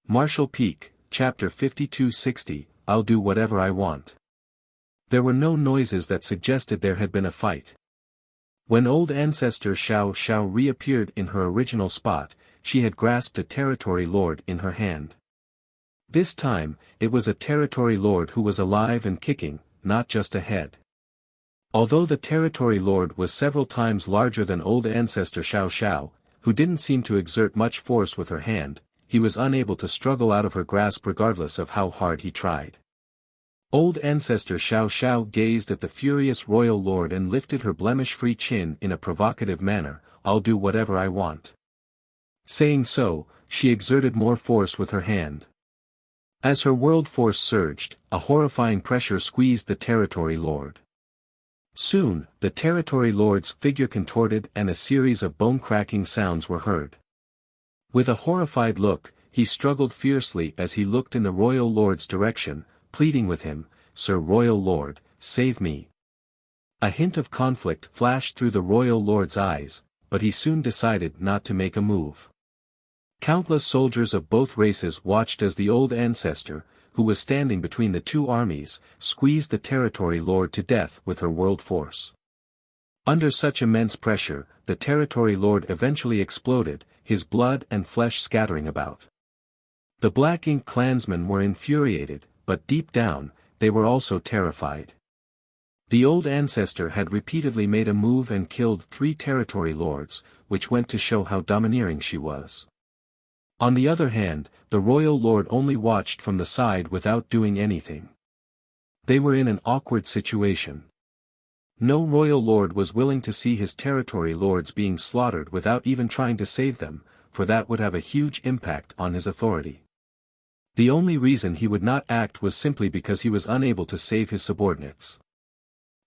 Marshall Peak, Chapter 5260, I'll do whatever I want. There were no noises that suggested there had been a fight. When old ancestor Xiao Xiao reappeared in her original spot, she had grasped a territory lord in her hand. This time, it was a territory lord who was alive and kicking, not just a head. Although the territory lord was several times larger than old ancestor Xiao Xiao, who didn't seem to exert much force with her hand, he was unable to struggle out of her grasp regardless of how hard he tried. Old ancestor Xiao Xiao gazed at the furious royal lord and lifted her blemish-free chin in a provocative manner, "I'll do whatever I want." Saying so, she exerted more force with her hand. As her world force surged, a horrifying pressure squeezed the territory lord. Soon, the territory lord's figure contorted and a series of bone-cracking sounds were heard. With a horrified look, he struggled fiercely as he looked in the royal lord's direction, pleading with him, "Sir Royal Lord, save me." A hint of conflict flashed through the royal lord's eyes, but he soon decided not to make a move. Countless soldiers of both races watched as the old ancestor, who was standing between the two armies, squeezed the territory lord to death with her world force. Under such immense pressure, the territory lord eventually exploded, his blood and flesh scattering about. The Black Ink clansmen were infuriated, but deep down, they were also terrified. The old ancestor had repeatedly made a move and killed 3 territory lords, which went to show how domineering she was. On the other hand, the royal lord only watched from the side without doing anything. They were in an awkward situation. No royal lord was willing to see his territory lords being slaughtered without even trying to save them, for that would have a huge impact on his authority. The only reason he would not act was simply because he was unable to save his subordinates.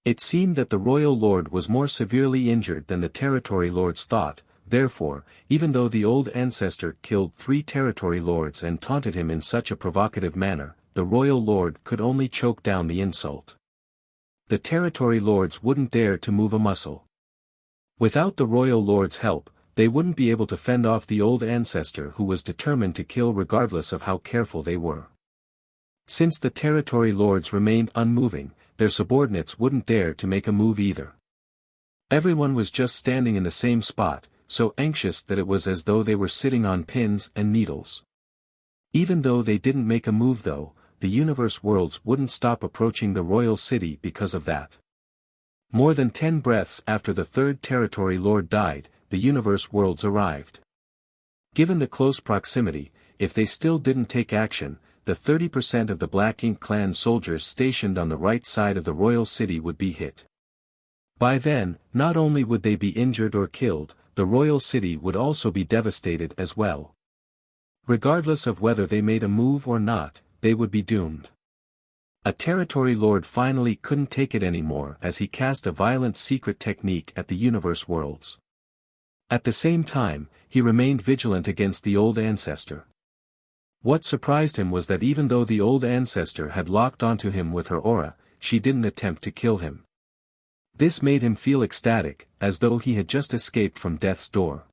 It seemed that the royal lord was more severely injured than the territory lords thought, therefore, even though the old ancestor killed 3 territory lords and taunted him in such a provocative manner, the royal lord could only choke down the insult. The territory lords wouldn't dare to move a muscle. Without the royal lord's help, they wouldn't be able to fend off the old ancestor who was determined to kill regardless of how careful they were. Since the territory lords remained unmoving, their subordinates wouldn't dare to make a move either. Everyone was just standing in the same spot, so anxious that it was as though they were sitting on pins and needles. Even though they didn't make a move though, the universe worlds wouldn't stop approaching the royal city because of that. More than 10 breaths after the 3rd territory lord died, the universe worlds arrived. Given the close proximity, if they still didn't take action, the 30% of the Black Ink clan soldiers stationed on the right side of the royal city would be hit. By then, not only would they be injured or killed, the royal city would also be devastated as well. Regardless of whether they made a move or not, they would be doomed. A territory lord finally couldn't take it anymore as he cast a violent secret technique at the universe worlds. At the same time, he remained vigilant against the old ancestor. What surprised him was that even though the old ancestor had locked onto him with her aura, she didn't attempt to kill him. This made him feel ecstatic, as though he had just escaped from death's door.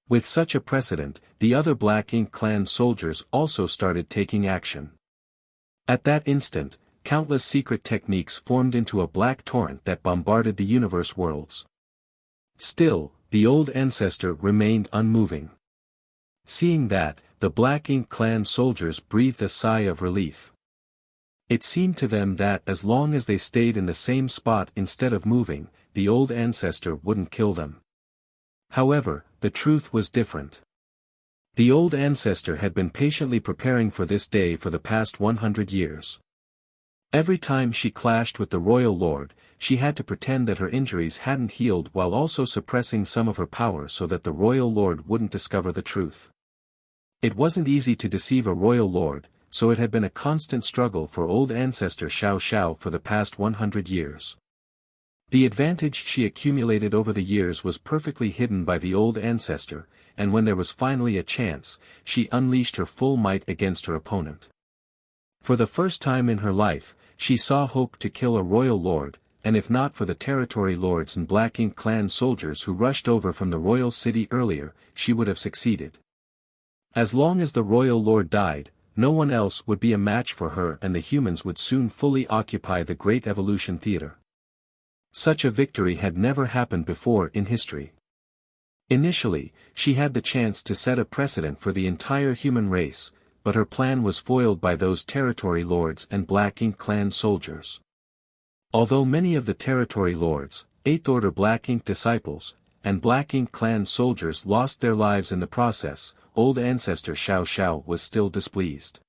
With such a precedent, the other Black Ink clan soldiers also started taking action. At that instant, countless secret techniques formed into a black torrent that bombarded the universe worlds. Still, the old ancestor remained unmoving. Seeing that, the Black Ink clan soldiers breathed a sigh of relief. It seemed to them that as long as they stayed in the same spot instead of moving, the old ancestor wouldn't kill them. However, the truth was different. The old ancestor had been patiently preparing for this day for the past 100 years. Every time she clashed with the royal lord, she had to pretend that her injuries hadn't healed while also suppressing some of her power so that the royal lord wouldn't discover the truth. It wasn't easy to deceive a royal lord, so it had been a constant struggle for old ancestor Xiao Xiao for the past 100 years. The advantage she accumulated over the years was perfectly hidden by the old ancestor, and when there was finally a chance, she unleashed her full might against her opponent. For the first time in her life, she saw hope to kill a royal lord, and if not for the territory lords and Black Ink clan soldiers who rushed over from the royal city earlier, she would have succeeded. As long as the royal lord died, no one else would be a match for her, and the humans would soon fully occupy the Great Evolution Theater. Such a victory had never happened before in history. Initially, she had the chance to set a precedent for the entire human race, but her plan was foiled by those territory lords and Black Ink clan soldiers. Although many of the territory lords, 8th Order Black Ink disciples, and Black Ink clan soldiers lost their lives in the process, old ancestor Xiao Xiao was still displeased.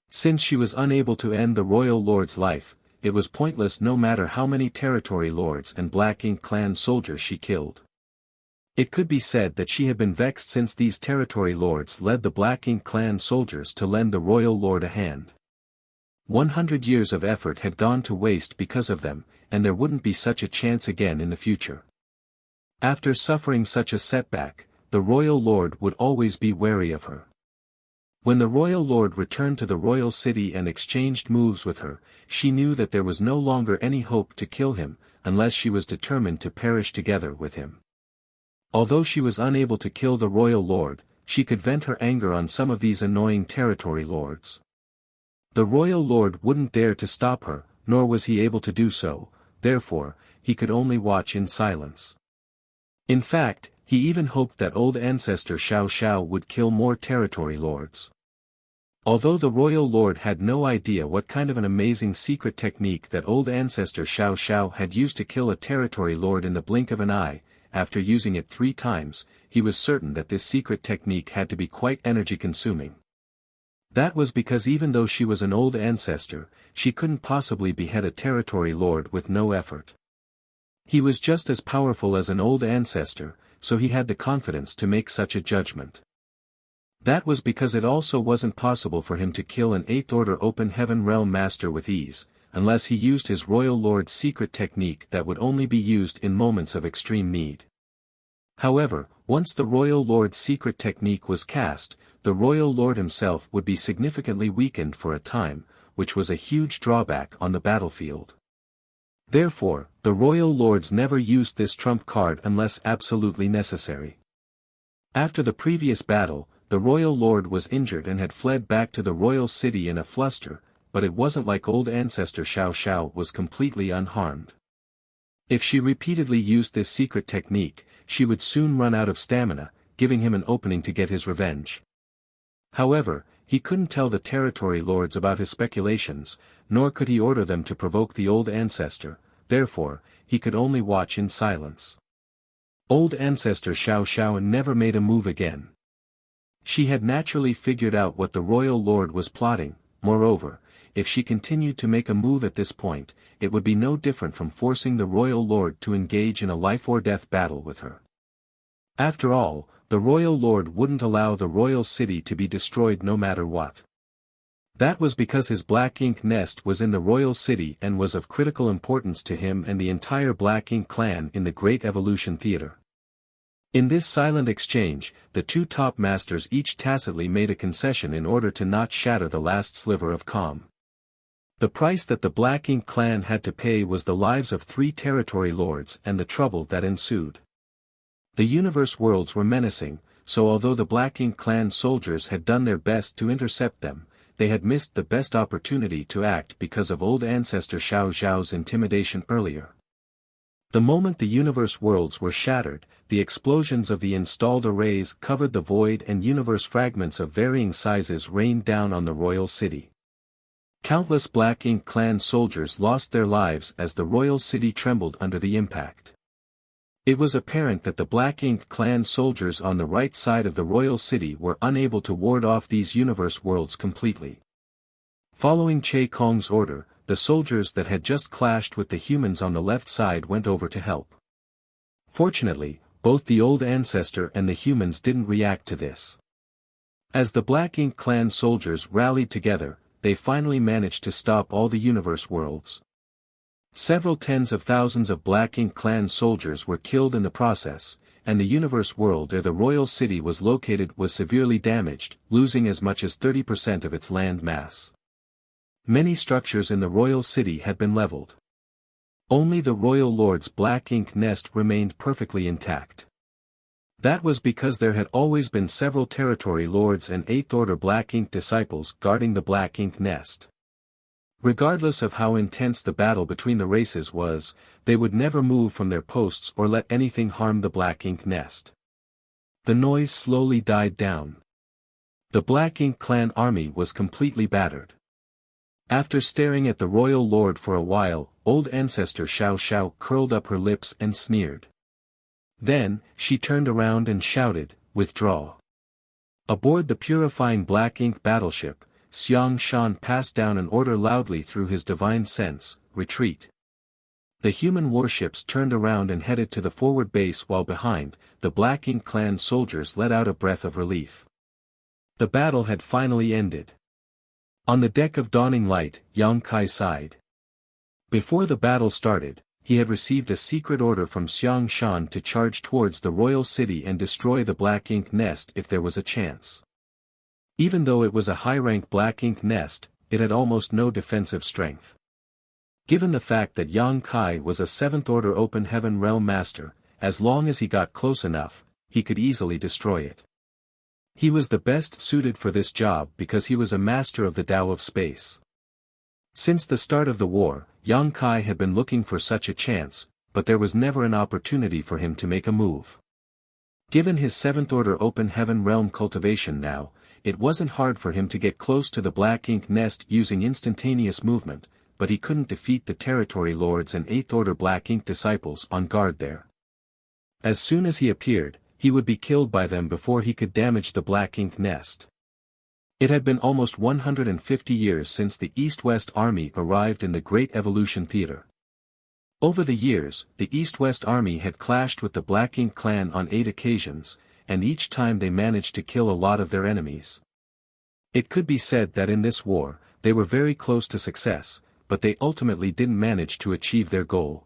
Since she was unable to end the royal lord's life, it was pointless no matter how many territory lords and Black Ink clan soldiers she killed. It could be said that she had been vexed since these territory lords led the Black Ink clan soldiers to lend the royal lord a hand. 100 years of effort had gone to waste because of them, and there wouldn't be such a chance again in the future. After suffering such a setback, the royal lord would always be wary of her. When the royal lord returned to the royal city and exchanged moves with her, she knew that there was no longer any hope to kill him, unless she was determined to perish together with him. Although she was unable to kill the royal lord, she could vent her anger on some of these annoying territory lords. The royal lord wouldn't dare to stop her, nor was he able to do so, therefore, he could only watch in silence. In fact, he even hoped that old ancestor Xiao Xiao would kill more territory lords. Although the royal lord had no idea what kind of an amazing secret technique that old ancestor Xiao Xiao had used to kill a territory lord in the blink of an eye, after using it 3 times, he was certain that this secret technique had to be quite energy-consuming. That was because even though she was an old ancestor, she couldn't possibly behead a territory lord with no effort. He was just as powerful as an old ancestor, so he had the confidence to make such a judgment. That was because it also wasn't possible for him to kill an 8th Order Open Heaven Realm Master with ease, unless he used his royal lord's secret technique that would only be used in moments of extreme need. However, once the royal lord's secret technique was cast, the royal lord himself would be significantly weakened for a time, which was a huge drawback on the battlefield. Therefore, the royal lords never used this trump card unless absolutely necessary. After the previous battle, the royal lord was injured and had fled back to the royal city in a fluster, but it wasn't like old ancestor Xiao Xiao was completely unharmed. If she repeatedly used this secret technique, she would soon run out of stamina, giving him an opening to get his revenge. However, he couldn't tell the territory lords about his speculations, nor could he order them to provoke the old ancestor, therefore, he could only watch in silence. Old ancestor Xiao Xiao never made a move again. She had naturally figured out what the royal lord was plotting. Moreover, if she continued to make a move at this point, it would be no different from forcing the royal lord to engage in a life-or-death battle with her. After all, the royal lord wouldn't allow the royal city to be destroyed no matter what. That was because his Black Ink nest was in the royal city and was of critical importance to him and the entire Black Ink clan in the Great Evolution Theater. In this silent exchange, the 2 top masters each tacitly made a concession in order to not shatter the last sliver of calm. The price that the Black Ink clan had to pay was the lives of 3 territory lords and the trouble that ensued. The universe worlds were menacing, so although the Black Ink clan soldiers had done their best to intercept them, they had missed the best opportunity to act because of old ancestor Xiao Xiao's intimidation earlier. The moment the universe worlds were shattered, the explosions of the installed arrays covered the void and universe fragments of varying sizes rained down on the royal city. Countless Black Ink clan soldiers lost their lives as the royal city trembled under the impact. It was apparent that the Black Ink clan soldiers on the right side of the royal city were unable to ward off these universe worlds completely. Following Che Kong's order, the soldiers that had just clashed with the humans on the left side went over to help. Fortunately, both the old ancestor and the humans didn't react to this. As the Black Ink clan soldiers rallied together, they finally managed to stop all the universe worlds. Several tens of thousands of Black Ink clan soldiers were killed in the process, and the universe world where the royal city was located was severely damaged, losing as much as 30% of its land mass. Many structures in the royal city had been leveled. Only the royal lord's Black Ink nest remained perfectly intact. That was because there had always been several territory lords and 8th Order Black Ink disciples guarding the Black Ink nest. Regardless of how intense the battle between the races was, they would never move from their posts or let anything harm the Black Ink nest. The noise slowly died down. The Black Ink clan army was completely battered. After staring at the royal lord for a while, old ancestor Xiao Xiao curled up her lips and sneered. Then, she turned around and shouted, "Withdraw." Aboard the purifying Black Ink battleship, Xiang Shan passed down an order loudly through his divine sense, "Retreat." The human warships turned around and headed to the forward base while behind, the Black Ink clan soldiers let out a breath of relief. The battle had finally ended. On the deck of Dawning Light, Yang Kai sighed. Before the battle started, he had received a secret order from Xiang Shan to charge towards the royal city and destroy the Black Ink nest if there was a chance. Even though it was a high-rank Black Ink nest, it had almost no defensive strength. Given the fact that Yang Kai was a 7th Order Open Heaven Realm Master, as long as he got close enough, he could easily destroy it. He was the best suited for this job because he was a master of the Tao of Space. Since the start of the war, Yang Kai had been looking for such a chance, but there was never an opportunity for him to make a move. Given his 7th Order Open Heaven Realm cultivation now, it wasn't hard for him to get close to the Black Ink nest using instantaneous movement, but he couldn't defeat the territory lords and 8th Order Black Ink disciples on guard there. As soon as he appeared, he would be killed by them before he could damage the Black Ink nest. It had been almost 150 years since the East-West Army arrived in the Great Evolution Theater. Over the years, the East-West Army had clashed with the Black Ink clan on 8 occasions, and each time they managed to kill a lot of their enemies. It could be said that in this war, they were very close to success, but they ultimately didn't manage to achieve their goal.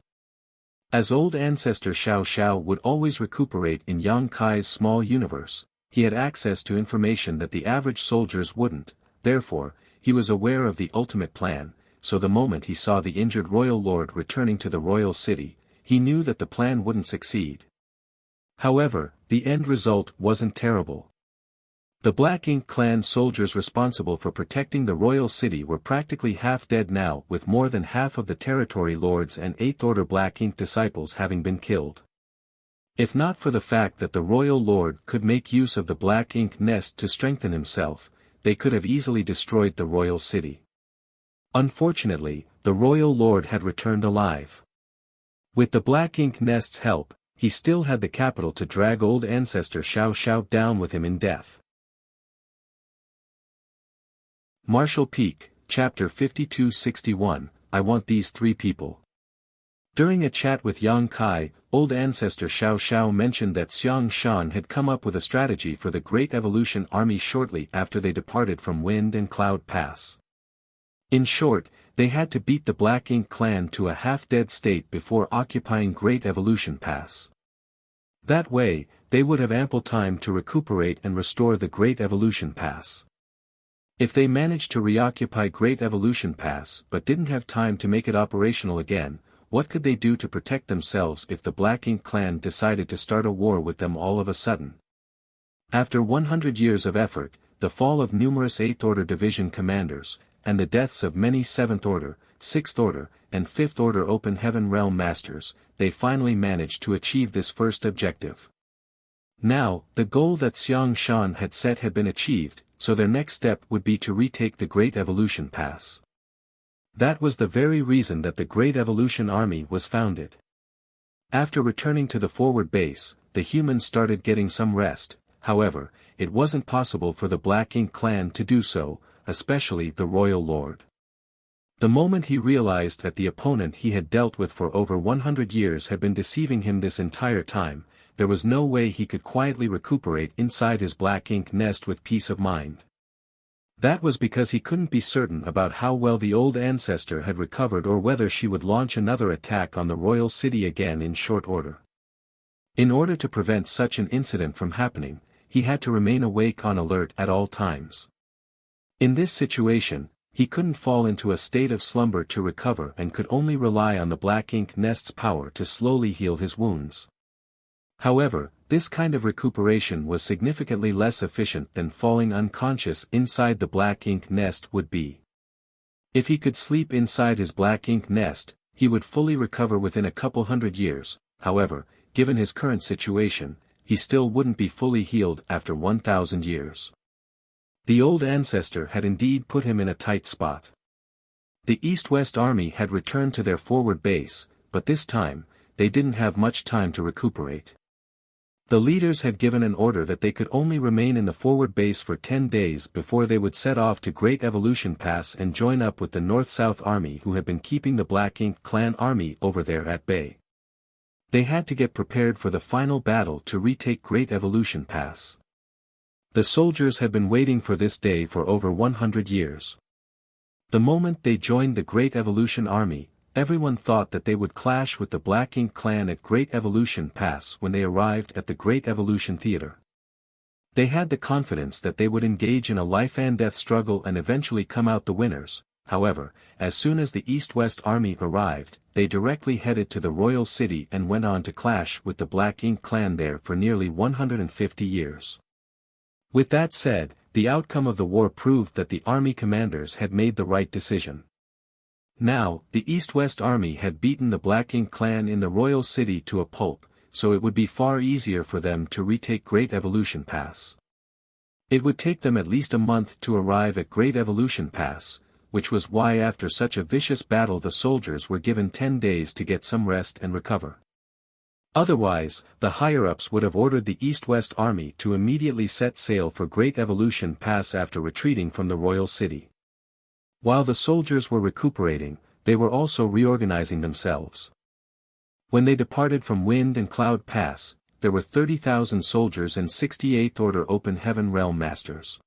As old ancestor Xiao Xiao would always recuperate in Yang Kai's small universe, he had access to information that the average soldiers wouldn't, therefore, he was aware of the ultimate plan, so the moment he saw the injured royal lord returning to the royal city, he knew that the plan wouldn't succeed. However, the end result wasn't terrible. The Black Ink clan soldiers responsible for protecting the royal city were practically half dead now, with more than half of the territory lords and 8th Order Black Ink disciples having been killed. If not for the fact that the royal lord could make use of the Black Ink nest to strengthen himself, they could have easily destroyed the royal city. Unfortunately, the royal lord had returned alive. With the Black Ink nest's help, he still had the capital to drag old ancestor Xiao Xiao down with him in death. Marshall Peak, Chapter 5261, I Want These 3 People. During a chat with Yang Kai, old ancestor Xiao Xiao mentioned that Xiang Shan had come up with a strategy for the Great Evolution Army shortly after they departed from Wind and Cloud Pass. In short, they had to beat the Black Ink clan to a half-dead state before occupying Great Evolution Pass. That way, they would have ample time to recuperate and restore the Great Evolution Pass. If they managed to reoccupy Great Evolution Pass but didn't have time to make it operational again, what could they do to protect themselves if the Black Ink clan decided to start a war with them all of a sudden? After 100 years of effort, the fall of numerous 8th Order Division commanders, and the deaths of many 7th Order, 6th Order, and 5th Order Open Heaven Realm Masters, they finally managed to achieve this first objective. Now, the goal that Xiang Shan had set had been achieved, so their next step would be to retake the Great Evolution Pass. That was the very reason that the Great Evolution Army was founded. After returning to the forward base, the humans started getting some rest. However, it wasn't possible for the Black Ink clan to do so, especially the Royal Lord. The moment he realized that the opponent he had dealt with for over 100 years had been deceiving him this entire time, there was no way he could quietly recuperate inside his Black Ink nest with peace of mind. That was because he couldn't be certain about how well the old ancestor had recovered or whether she would launch another attack on the royal city again in short order. In order to prevent such an incident from happening, he had to remain awake on alert at all times. In this situation, he couldn't fall into a state of slumber to recover and could only rely on the Black Ink nest's power to slowly heal his wounds. However, this kind of recuperation was significantly less efficient than falling unconscious inside the black ink nest would be. If he could sleep inside his black ink nest, he would fully recover within a couple hundred years. However, given his current situation, he still wouldn't be fully healed after 1,000 years. The old ancestor had indeed put him in a tight spot. The East-West Army had returned to their forward base, but this time, they didn't have much time to recuperate. The leaders had given an order that they could only remain in the forward base for 10 days before they would set off to Great Evolution Pass and join up with the North-South Army who had been keeping the Black Ink Clan army over there at bay. They had to get prepared for the final battle to retake Great Evolution Pass. The soldiers had been waiting for this day for over 100 years. The moment they joined the Great Evolution Army, everyone thought that they would clash with the Black Ink Clan at Great Evolution Pass when they arrived at the Great Evolution Theater. They had the confidence that they would engage in a life-and-death struggle and eventually come out the winners. However, as soon as the East-West Army arrived, they directly headed to the Royal City and went on to clash with the Black Ink Clan there for nearly 150 years. With that said, the outcome of the war proved that the army commanders had made the right decision. Now, the East-West Army had beaten the Black Ink Clan in the Royal City to a pulp, so it would be far easier for them to retake Great Evolution Pass. It would take them at least a month to arrive at Great Evolution Pass, which was why after such a vicious battle the soldiers were given 10 days to get some rest and recover. Otherwise, the higher-ups would have ordered the East-West Army to immediately set sail for Great Evolution Pass after retreating from the Royal City. While the soldiers were recuperating, they were also reorganizing themselves. When they departed from Wind and Cloud Pass, there were 30,000 soldiers and 68th Order Open Heaven Realm Masters.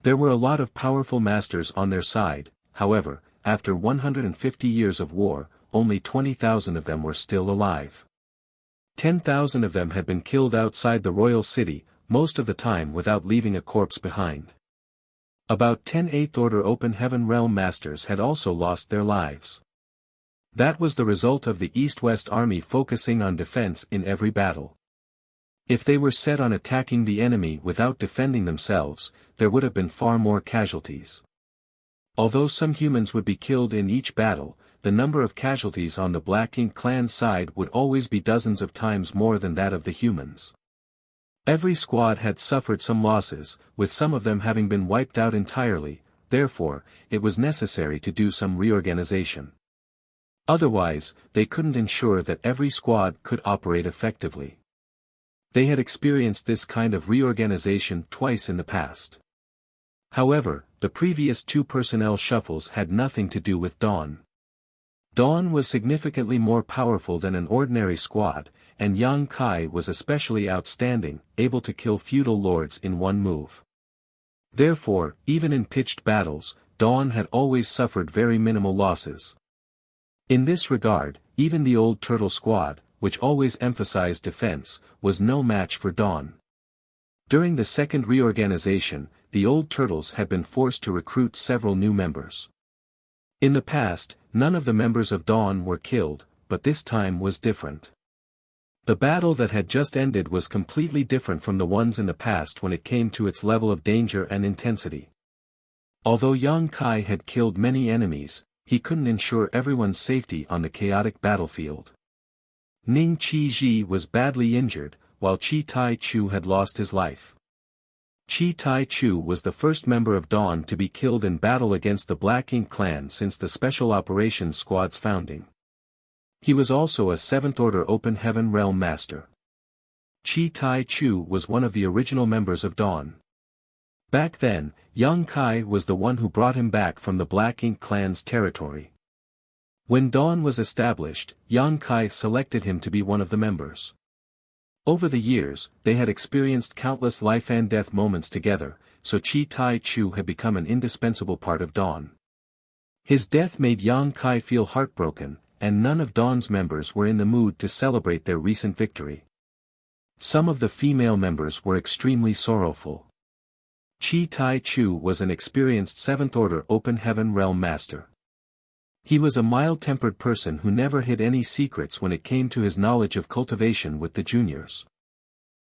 There were a lot of powerful masters on their side, however, after 150 years of war, only 20,000 of them were still alive. 10,000 of them had been killed outside the Royal City, most of the time without leaving a corpse behind. About 10 8th Order Open Heaven Realm Masters had also lost their lives. That was the result of the East-West Army focusing on defense in every battle. If they were set on attacking the enemy without defending themselves, there would have been far more casualties. Although some humans would be killed in each battle, the number of casualties on the Black Ink Clan side would always be dozens of times more than that of the humans. Every squad had suffered some losses, with some of them having been wiped out entirely, therefore, it was necessary to do some reorganization. Otherwise, they couldn't ensure that every squad could operate effectively. They had experienced this kind of reorganization twice in the past. However, the previous two personnel shuffles had nothing to do with Dawn. Dawn was significantly more powerful than an ordinary squad, and Yang Kai was especially outstanding, able to kill feudal lords in one move. Therefore, even in pitched battles, Dawn had always suffered very minimal losses. In this regard, even the old Turtle Squad, which always emphasized defense, was no match for Dawn. During the second reorganization, the old Turtles had been forced to recruit several new members. In the past, none of the members of Dawn were killed, but this time was different. The battle that had just ended was completely different from the ones in the past when it came to its level of danger and intensity. Although Yang Kai had killed many enemies, he couldn't ensure everyone's safety on the chaotic battlefield. Ning Chi Ji was badly injured, while Chi Tai Chu had lost his life. Chi Tai Chu was the first member of Dawn to be killed in battle against the Black Ink Clan since the Special Operations Squad's founding. He was also a 7th Order Open Heaven Realm Master. Chi Tai Chu was one of the original members of Dawn. Back then, Yang Kai was the one who brought him back from the Black Ink Clan's territory. When Dawn was established, Yang Kai selected him to be one of the members. Over the years, they had experienced countless life-and-death moments together, so Chi Tai Chu had become an indispensable part of Dawn. His death made Yang Kai feel heartbroken, and none of Dawn's members were in the mood to celebrate their recent victory. Some of the female members were extremely sorrowful. Chi Tai Chu was an experienced 7th Order Open Heaven Realm Master. He was a mild-tempered person who never hid any secrets when it came to his knowledge of cultivation with the juniors.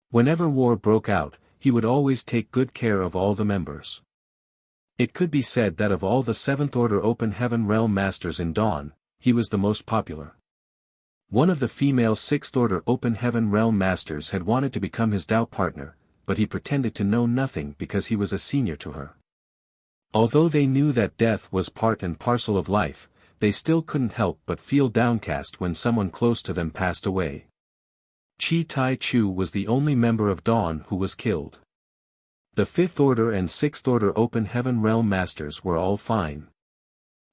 Whenever war broke out, he would always take good care of all the members. It could be said that of all the Seventh Order Open Heaven Realm Masters in Dawn, he was the most popular. One of the female Sixth Order Open Heaven Realm Masters had wanted to become his Tao partner, but he pretended to know nothing because he was a senior to her. Although they knew that death was part and parcel of life, they still couldn't help but feel downcast when someone close to them passed away. Chi Tai Chu was the only member of Dawn who was killed. The Fifth Order and Sixth Order Open Heaven Realm Masters were all fine.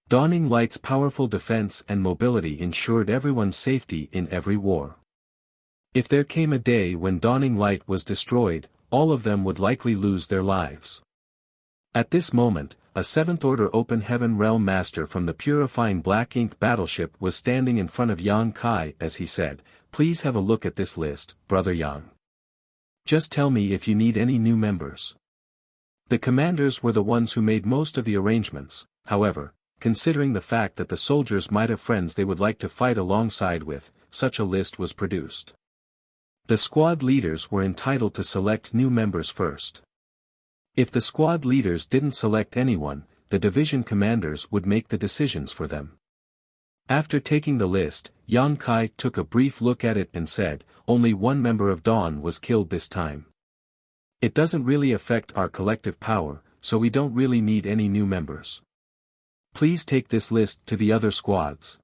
Dawning Light's powerful defense and mobility ensured everyone's safety in every war. If there came a day when Dawning Light was destroyed, all of them would likely lose their lives. At this moment, a Seventh Order Open Heaven Realm Master from the Purifying Black Ink battleship was standing in front of Yang Kai as he said, "Please have a look at this list, Brother Yang. Just tell me if you need any new members." The commanders were the ones who made most of the arrangements, however, considering the fact that the soldiers might have friends they would like to fight alongside with, such a list was produced. The squad leaders were entitled to select new members first. If the squad leaders didn't select anyone, the division commanders would make the decisions for them. After taking the list, Yang Kai took a brief look at it and said, "Only one member of Dawn was killed this time. It doesn't really affect our collective power, so we don't really need any new members. Please take this list to the other squads."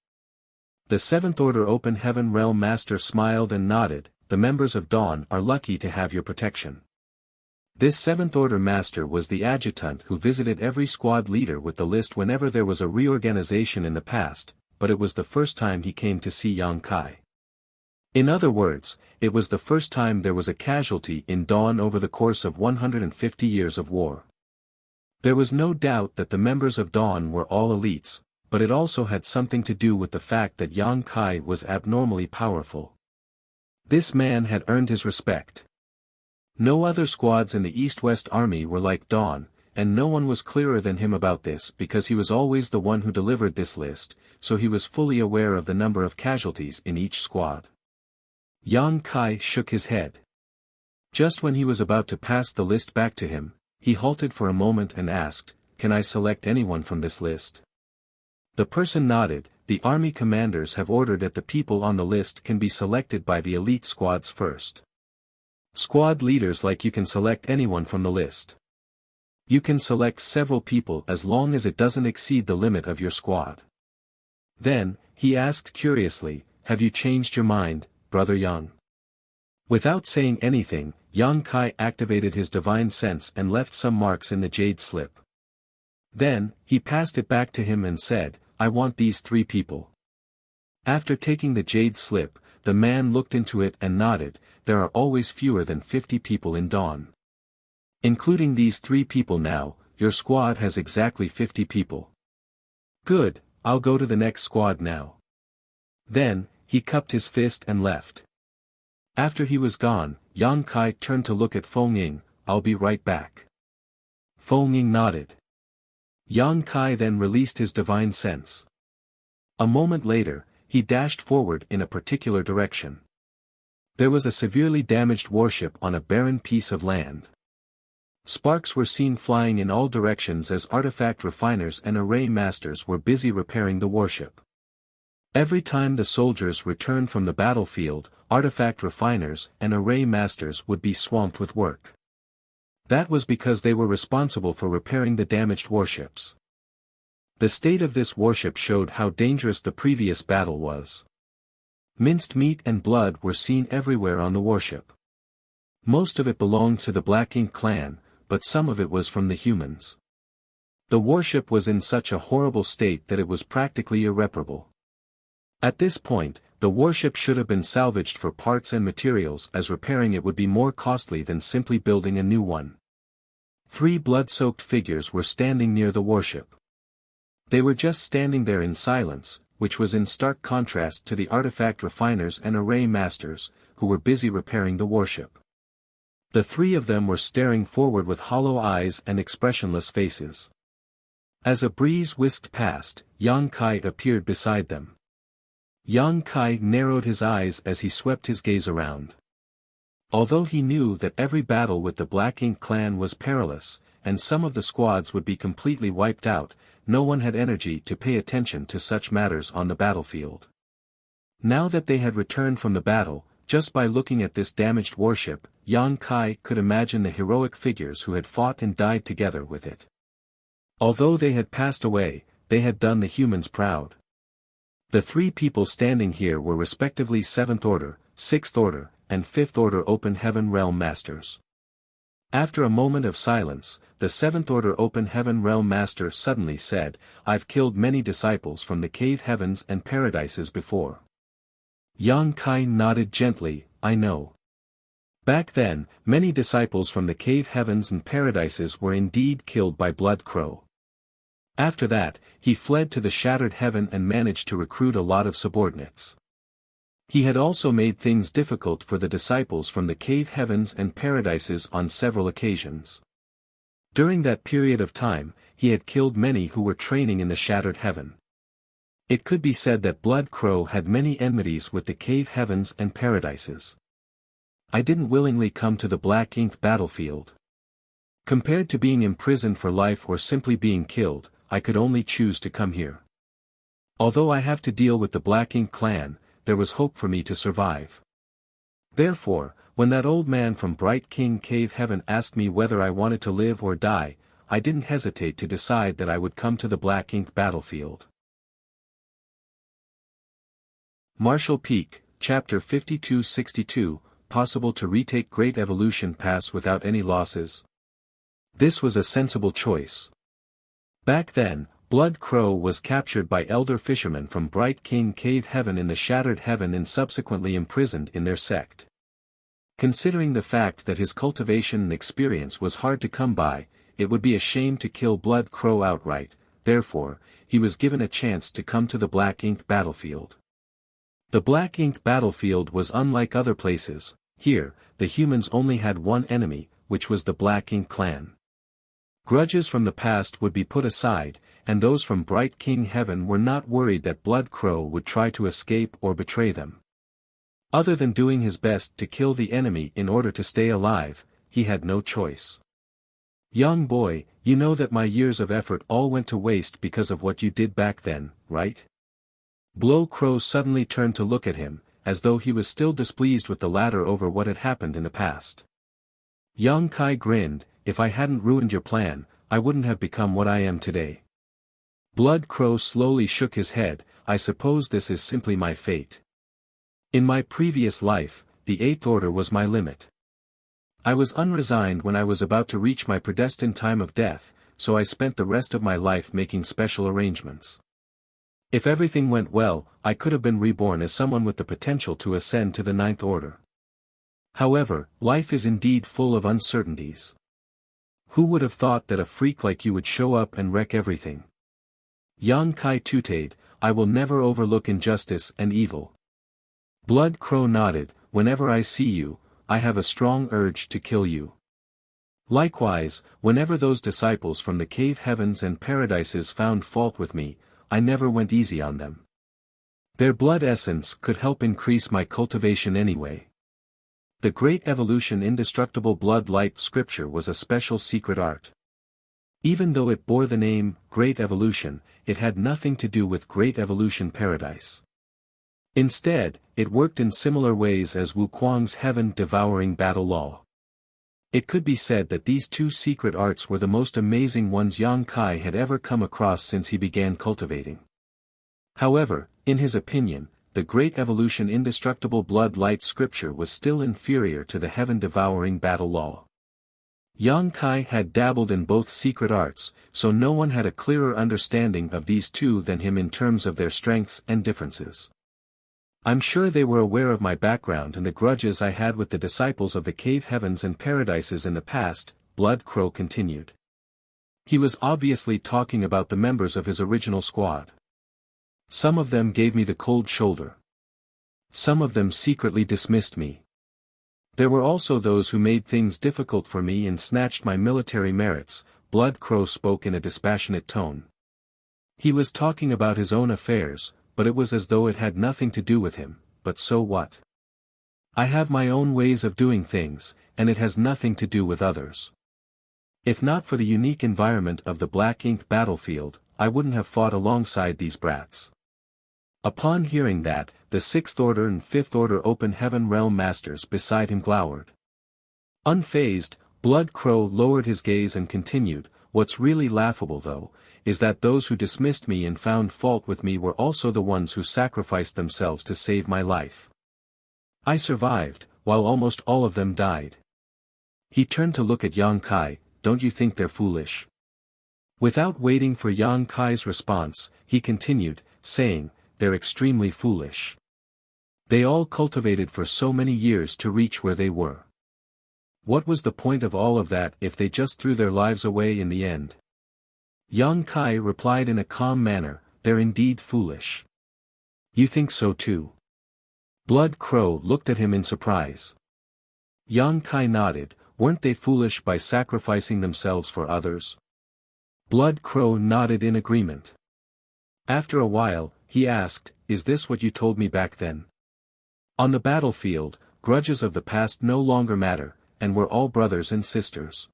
The Seventh Order Open Heaven Realm Master smiled and nodded, "The members of Dawn are lucky to have your protection." This Seventh Order Master was the adjutant who visited every squad leader with the list whenever there was a reorganization in the past, but it was the first time he came to see Yang Kai. In other words, it was the first time there was a casualty in Dawn over the course of 150 years of war. There was no doubt that the members of Dawn were all elites, but it also had something to do with the fact that Yang Kai was abnormally powerful. This man had earned his respect. No other squads in the East-West Army were like Dawn, and no one was clearer than him about this because he was always the one who delivered this list, so he was fully aware of the number of casualties in each squad. Yang Kai shook his head. Just when he was about to pass the list back to him, he halted for a moment and asked, "Can I select anyone from this list?" The person nodded. "The army commanders have ordered that the people on the list can be selected by the elite squads first. Squad leaders like you can select anyone from the list. You can select several people as long as it doesn't exceed the limit of your squad." Then, he asked curiously, "Have you changed your mind, Brother Yang?" Without saying anything, Yang Kai activated his divine sense and left some marks in the jade slip. Then, he passed it back to him and said, "I want these 3 people." After taking the jade slip, the man looked into it and nodded. "There are always fewer than 50 people in Dawn. Including these 3 people now, your squad has exactly 50 people. Good, I'll go to the next squad now." Then, he cupped his fist and left. After he was gone, Yang Kai turned to look at Feng Ying. "I'll be right back." Feng Ying nodded. Yang Kai then released his divine sense. A moment later, he dashed forward in a particular direction. There was a severely damaged warship on a barren piece of land. Sparks were seen flying in all directions as artifact refiners and array masters were busy repairing the warship. Every time the soldiers returned from the battlefield, artifact refiners and array masters would be swamped with work. That was because they were responsible for repairing the damaged warships. The state of this warship showed how dangerous the previous battle was. Minced meat and blood were seen everywhere on the warship. Most of it belonged to the Black Ink clan, but some of it was from the humans. The warship was in such a horrible state that it was practically irreparable. At this point, the warship should have been salvaged for parts and materials as repairing it would be more costly than simply building a new one. 3 blood-soaked figures were standing near the warship. They were just standing there in silence, which was in stark contrast to the artifact refiners and array masters, who were busy repairing the warship. The 3 of them were staring forward with hollow eyes and expressionless faces. As a breeze whisked past, Yang Kai appeared beside them. Yang Kai narrowed his eyes as he swept his gaze around. Although he knew that every battle with the Black Ink clan was perilous, and some of the squads would be completely wiped out, no one had energy to pay attention to such matters on the battlefield. Now that they had returned from the battle, just by looking at this damaged warship, Yang Kai could imagine the heroic figures who had fought and died together with it. Although they had passed away, they had done the humans proud. The three people standing here were respectively 7th Order, 6th Order, and 5th Order Open Heaven Realm Masters. After a moment of silence, the 7th Order Open Heaven Realm Master suddenly said, "I've killed many disciples from the cave heavens and paradises before." Yang Kai nodded gently, "I know. Back then, many disciples from the cave heavens and paradises were indeed killed by Blood Crow. After that, he fled to the Shattered Heaven and managed to recruit a lot of subordinates. He had also made things difficult for the disciples from the cave heavens and paradises on several occasions. During that period of time, he had killed many who were training in the Shattered Heaven. It could be said that Blood Crow had many enmities with the cave heavens and paradises. I didn't willingly come to the Black Ink battlefield. Compared to being imprisoned for life or simply being killed, I could only choose to come here. Although I have to deal with the Black Ink clan, there was hope for me to survive. Therefore, when that old man from Bright King Cave Heaven asked me whether I wanted to live or die, I didn't hesitate to decide that I would come to the Black Ink battlefield. Marshall Peak, Chapter 5262, Possible to retake Great Evolution Pass without any losses? This was a sensible choice. Back then, Blood Crow was captured by elder fishermen from Bright King Cave Heaven in the Shattered Heaven and subsequently imprisoned in their sect. Considering the fact that his cultivation and experience was hard to come by, it would be a shame to kill Blood Crow outright, therefore, he was given a chance to come to the Black Ink battlefield. The Black Ink battlefield was unlike other places. Here, the humans only had one enemy, which was the Black Ink clan. Grudges from the past would be put aside, and those from Bright King Heaven were not worried that Blood Crow would try to escape or betray them. Other than doing his best to kill the enemy in order to stay alive, he had no choice. "Young boy, you know that my years of effort all went to waste because of what you did back then, right?" Blood Crow suddenly turned to look at him, as though he was still displeased with the latter over what had happened in the past. Yang Kai grinned, "If I hadn't ruined your plan, I wouldn't have become what I am today." Blood Crow slowly shook his head, "I suppose this is simply my fate. In my previous life, the 8th Order was my limit. I was unresigned when I was about to reach my predestined time of death, so I spent the rest of my life making special arrangements. If everything went well, I could have been reborn as someone with the potential to ascend to the 9th Order. However, life is indeed full of uncertainties. Who would have thought that a freak like you would show up and wreck everything?" Yang Kai tooted, "I will never overlook injustice and evil." Blood Crow nodded, "Whenever I see you, I have a strong urge to kill you. Likewise, whenever those disciples from the cave heavens and paradises found fault with me, I never went easy on them. Their blood essence could help increase my cultivation anyway." The Great Evolution Indestructible Blood Light scripture was a special secret art. Even though it bore the name, Great Evolution, it had nothing to do with Great Evolution Paradise. Instead, it worked in similar ways as Wuquang's heaven-devouring battle law. It could be said that these two secret arts were the most amazing ones Yang Kai had ever come across since he began cultivating. However, in his opinion, the Great Evolution Indestructible Blood Light scripture was still inferior to the heaven-devouring battle law. Yang Kai had dabbled in both secret arts, so no one had a clearer understanding of these two than him in terms of their strengths and differences. "I'm sure they were aware of my background and the grudges I had with the disciples of the cave heavens and paradises in the past," Blood Crow continued. He was obviously talking about the members of his original squad. "Some of them gave me the cold shoulder. Some of them secretly dismissed me. There were also those who made things difficult for me and snatched my military merits." Blood Crow spoke in a dispassionate tone. He was talking about his own affairs, but it was as though it had nothing to do with him, but so what? I have my own ways of doing things, and it has nothing to do with others. If not for the unique environment of the black ink battlefield, I wouldn't have fought alongside these brats. Upon hearing that, the Sixth Order and Fifth Order Open Heaven Realm Masters beside him glowered. Unfazed, Blood Crow lowered his gaze and continued, "What's really laughable though, is that those who dismissed me and found fault with me were also the ones who sacrificed themselves to save my life. I survived, while almost all of them died." He turned to look at Yang Kai. "Don't you think they're foolish?" Without waiting for Yang Kai's response, he continued, saying, "They're extremely foolish. They all cultivated for so many years to reach where they were. What was the point of all of that if they just threw their lives away in the end?" Yang Kai replied in a calm manner, "They're indeed foolish." "You think so too?" Blood Crow looked at him in surprise. Yang Kai nodded. "Weren't they foolish by sacrificing themselves for others?" Blood Crow nodded in agreement. After a while, he asked, "Is this what you told me back then? On the battlefield, grudges of the past no longer matter, and we're all brothers and sisters."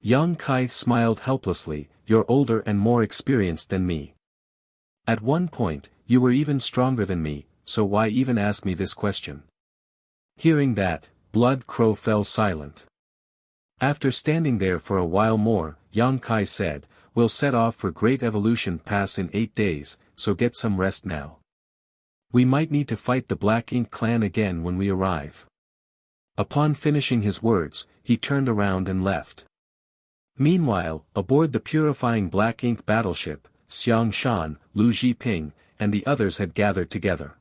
Yang Kai smiled helplessly. "You're older and more experienced than me. At one point, you were even stronger than me, so why even ask me this question?" Hearing that, Blood Crow fell silent. After standing there for a while more, Yang Kai said, "We'll set off for Great Evolution Pass in 8 days, so get some rest now. We might need to fight the Black Ink clan again when we arrive." Upon finishing his words, he turned around and left. Meanwhile, aboard the purifying Black Ink battleship, Xiang Shan, Lu Jiping, and the others had gathered together.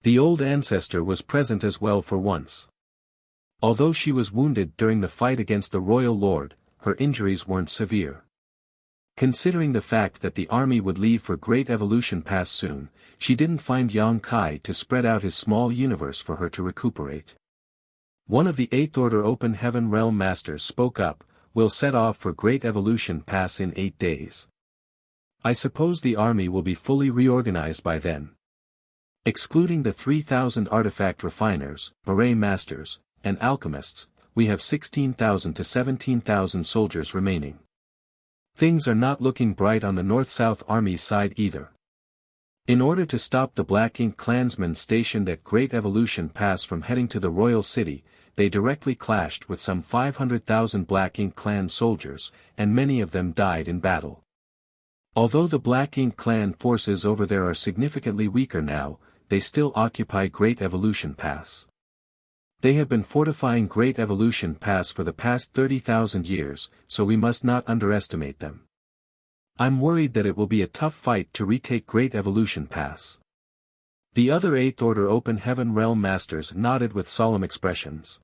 The old ancestor was present as well for once. Although she was wounded during the fight against the royal lord, her injuries weren't severe. Considering the fact that the army would leave for Great Evolution Pass soon, she didn't find Yang Kai to spread out his small universe for her to recuperate. One of the Eighth Order Open Heaven Realm Masters spoke up, "We'll set off for Great Evolution Pass in 8 days. I suppose the army will be fully reorganized by then. Excluding the 3,000 artifact refiners, beret masters, and alchemists, we have 16,000 to 17,000 soldiers remaining. Things are not looking bright on the North-South Army's side either." In order to stop the Black Ink clansmen stationed at Great Evolution Pass from heading to the Royal City, they directly clashed with some 500,000 Black Ink clan soldiers, and many of them died in battle. Although the Black Ink clan forces over there are significantly weaker now, they still occupy Great Evolution Pass. They have been fortifying Great Evolution Pass for the past 30,000 years, so we must not underestimate them. I'm worried that it will be a tough fight to retake Great Evolution Pass. The other Eighth Order Open Heaven Realm Masters nodded with solemn expressions.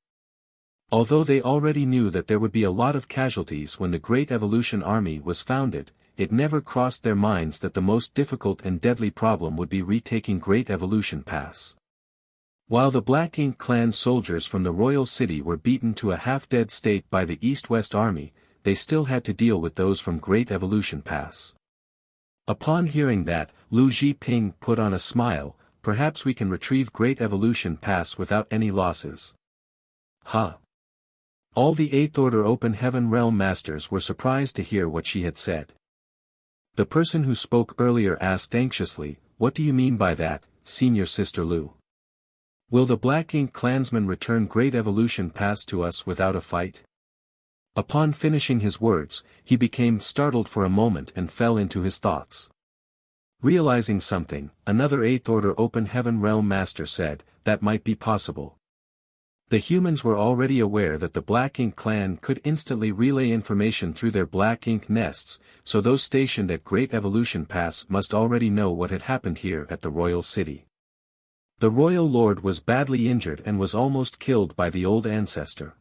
Although they already knew that there would be a lot of casualties when the Great Evolution Army was founded, it never crossed their minds that the most difficult and deadly problem would be retaking Great Evolution Pass. While the Black Ink clan soldiers from the Royal City were beaten to a half-dead state by the East-West Army, they still had to deal with those from Great Evolution Pass. Upon hearing that, Lu Jiping put on a smile. "Perhaps we can retrieve Great Evolution Pass without any losses." "Huh." All the Eighth Order Open Heaven Realm Masters were surprised to hear what she had said. The person who spoke earlier asked anxiously, "What do you mean by that, Senior Sister Lu? Will the Black Ink clansmen return Great Evolution Pass to us without a fight?" Upon finishing his words, he became startled for a moment and fell into his thoughts. Realizing something, another Eighth Order Open Heaven Realm Master said, "That might be possible." The humans were already aware that the Black Ink clan could instantly relay information through their Black Ink nests, so those stationed at Great Evolution Pass must already know what had happened here at the Royal City. The Royal Lord was badly injured and was almost killed by the old ancestor.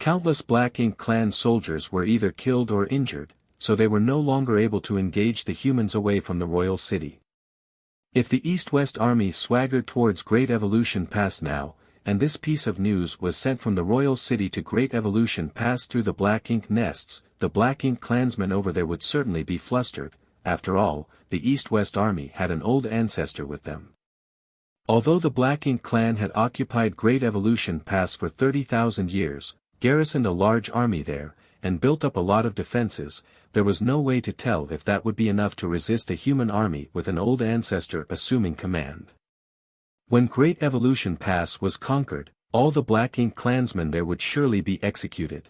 Countless Black Ink clan soldiers were either killed or injured, so they were no longer able to engage the humans away from the Royal City. If the East-West Army swaggered towards Great Evolution Pass now, and this piece of news was sent from the Royal City to Great Evolution Pass through the Black Ink nests, the Black Ink clansmen over there would certainly be flustered. After all, the East-West Army had an old ancestor with them. Although the Black Ink clan had occupied Great Evolution Pass for 30,000 years, garrisoned a large army there, and built up a lot of defenses, there was no way to tell if that would be enough to resist a human army with an old ancestor assuming command. When Great Evolution Pass was conquered, all the Black Ink clansmen there would surely be executed.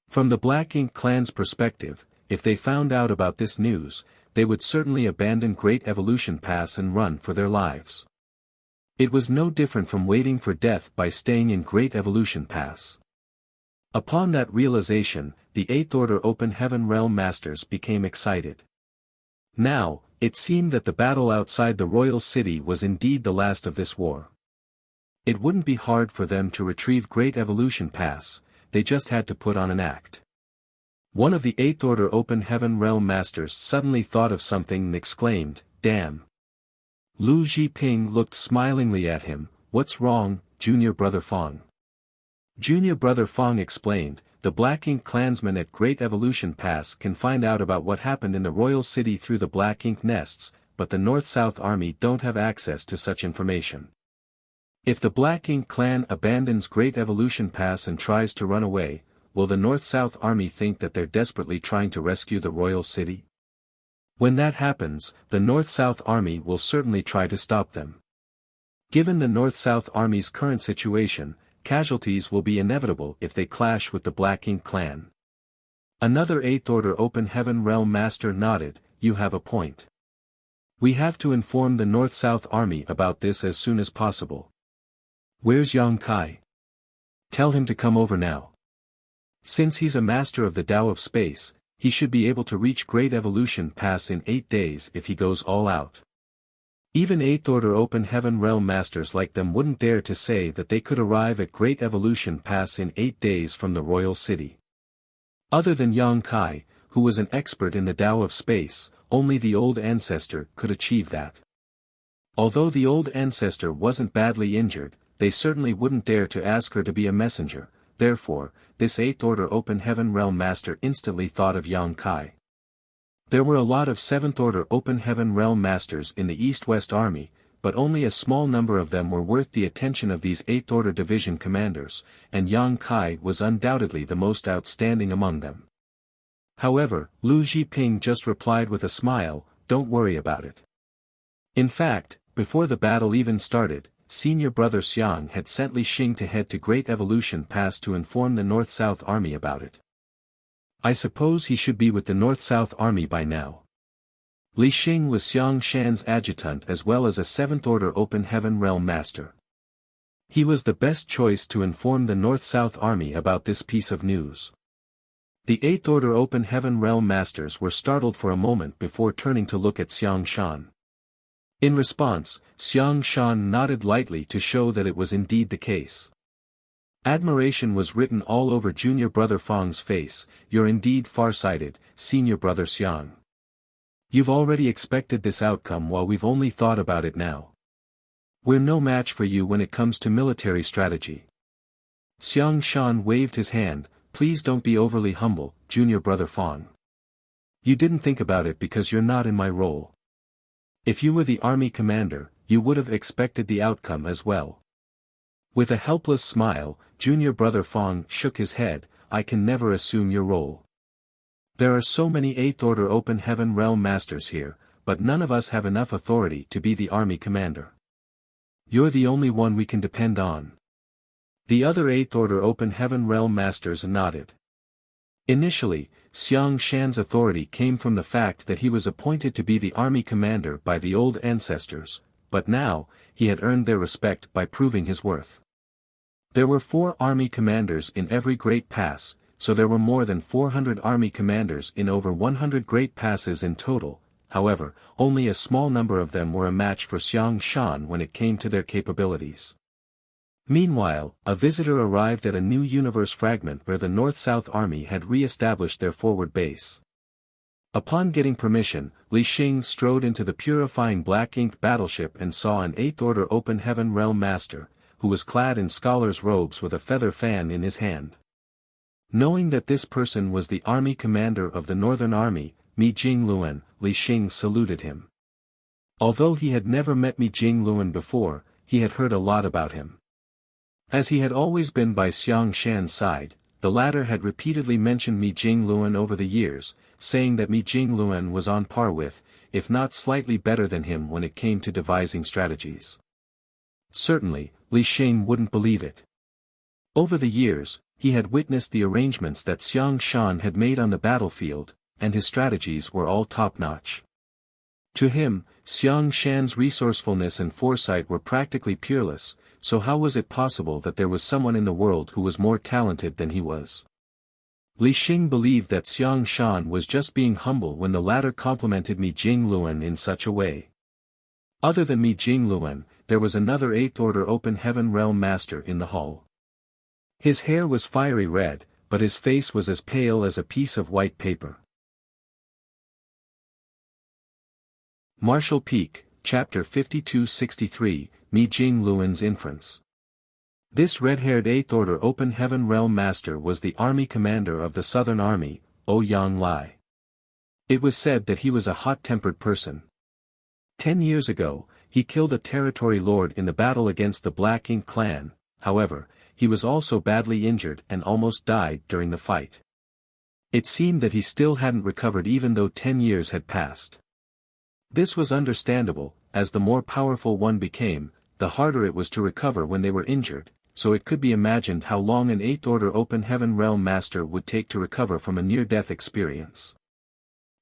From the Black Ink clan's perspective, if they found out about this news, they would certainly abandon Great Evolution Pass and run for their lives. It was no different from waiting for death by staying in Great Evolution Pass. Upon that realization, the Eighth Order Open Heaven Realm Masters became excited. Now, it seemed that the battle outside the Royal City was indeed the last of this war. It wouldn't be hard for them to retrieve Great Evolution Pass, they just had to put on an act. One of the Eighth Order Open Heaven Realm Masters suddenly thought of something and exclaimed, "Damn!" Lu Zhiping looked smilingly at him. "What's wrong, Junior Brother Fong?" Junior Brother Fong explained, "The Black Ink clansmen at Great Evolution Pass can find out about what happened in the Royal City through the Black Ink nests, but the North-South Army don't have access to such information. If the Black Ink clan abandons Great Evolution Pass and tries to run away, will the North-South Army think that they're desperately trying to rescue the Royal City? When that happens, the North-South Army will certainly try to stop them. Given the North-South Army's current situation, casualties will be inevitable if they clash with the Black Ink clan." Another Eighth Order Open Heaven Realm Master nodded, "You have a point. We have to inform the North-South Army about this as soon as possible. Where's Yang Kai? Tell him to come over now. Since he's a master of the Tao of Space, he should be able to reach Great Evolution Pass in 8 days if he goes all out." Even Eighth Order Open Heaven Realm Masters like them wouldn't dare to say that they could arrive at Great Evolution Pass in 8 days from the Royal City. Other than Yang Kai, who was an expert in the Tao of Space, only the Old Ancestor could achieve that. Although the Old Ancestor wasn't badly injured, they certainly wouldn't dare to ask her to be a messenger. Therefore, this Eighth Order Open Heaven Realm Master instantly thought of Yang Kai. There were a lot of Seventh Order Open Heaven Realm Masters in the East-West Army, but only a small number of them were worth the attention of these Eighth Order Division commanders, and Yang Kai was undoubtedly the most outstanding among them. However, Lu Zhiping just replied with a smile, "Don't worry about it." In fact, before the battle even started, Senior Brother Xiang had sent Li Xing to head to Great Evolution Pass to inform the North-South Army about it. I suppose he should be with the North-South Army by now. Li Xing was Xiang Shan's adjutant as well as a Seventh Order Open Heaven Realm Master. He was the best choice to inform the North-South Army about this piece of news. The Eighth Order Open Heaven Realm Masters were startled for a moment before turning to look at Xiang Shan. In response, Xiang Shan nodded lightly to show that it was indeed the case. Admiration was written all over Junior Brother Fong's face. "You're indeed far-sighted, Senior Brother Xiang. You've already expected this outcome while we've only thought about it now. We're no match for you when it comes to military strategy." Xiang Shan waved his hand, "Please don't be overly humble, Junior Brother Fong. You didn't think about it because you're not in my role. If you were the army commander, you would have expected the outcome as well." With a helpless smile, Junior Brother Fong shook his head, "I can never assume your role. There are so many Eighth Order Open Heaven Realm Masters here, but none of us have enough authority to be the army commander. You're the only one we can depend on." The other Eighth Order Open Heaven Realm Masters nodded. Initially, Xiang Shan's authority came from the fact that he was appointed to be the army commander by the Old Ancestors, but now, he had earned their respect by proving his worth. There were 4 army commanders in every Great Pass, so there were more than 400 army commanders in over 100 Great Passes in total. However, only a small number of them were a match for Xiang Shan when it came to their capabilities. Meanwhile, a visitor arrived at a new universe fragment where the North-South Army had re-established their forward base. Upon getting permission, Li Xing strode into the purifying Black Ink battleship and saw an Eighth Order Open Heaven Realm Master, who was clad in scholar's robes with a feather fan in his hand. Knowing that this person was the army commander of the Northern Army, Mi Jingluan, Li Xing saluted him. Although he had never met Mi Jingluan before, he had heard a lot about him. As he had always been by Xiang Shan's side, the latter had repeatedly mentioned Mi Jingluan over the years, saying that Mi Jingluan was on par with, if not slightly better than him when it came to devising strategies. Certainly, Li Xing wouldn't believe it. Over the years, he had witnessed the arrangements that Xiang Shan had made on the battlefield, and his strategies were all top-notch. To him, Xiang Shan's resourcefulness and foresight were practically peerless, so how was it possible that there was someone in the world who was more talented than he was? Li Xing believed that Xiang Shan was just being humble when the latter complimented Mi Jingluan in such a way. Other than Mi Jingluan, there was another 8th Order Open Heaven Realm Master in the hall. His hair was fiery red, but his face was as pale as a piece of white paper. Martial Peak, Chapter 5263, Mi Jingluan's Inference. This red-haired 8th Order Open Heaven Realm Master was the army commander of the Southern Army, Ouyang Lai. It was said that he was a hot-tempered person. 10 years ago, he killed a territory lord in the battle against the Black Ink clan. However, he was also badly injured and almost died during the fight. It seemed that he still hadn't recovered even though 10 years had passed. This was understandable, as the more powerful one became, the harder it was to recover when they were injured, so it could be imagined how long an 8th Order Open Heaven Realm Master would take to recover from a near-death experience.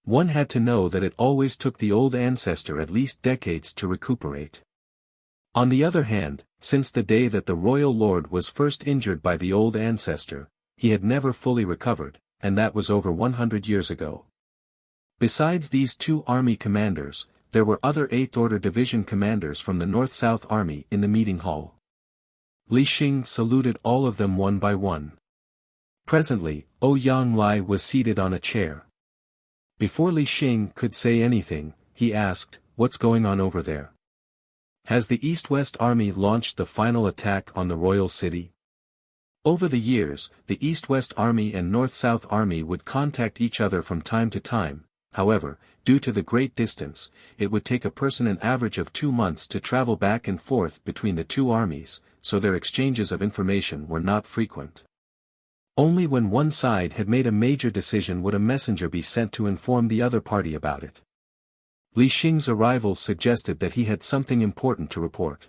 One had to know that it always took the old ancestor at least decades to recuperate. On the other hand, since the day that the royal lord was first injured by the old ancestor, he had never fully recovered, and that was over 100 years ago. Besides these two army commanders, there were other 8th Order Division commanders from the North-South Army in the meeting hall. Li Xing saluted all of them one by one. Presently, Ouyang Lai was seated on a chair. Before Li Xing could say anything, he asked, "What's going on over there? Has the East-West Army launched the final attack on the royal city?" Over the years, the East-West Army and North-South Army would contact each other from time to time. However, due to the great distance, it would take a person an average of 2 months to travel back and forth between the two armies, so their exchanges of information were not frequent. Only when one side had made a major decision would a messenger be sent to inform the other party about it. Li Xing's arrival suggested that he had something important to report.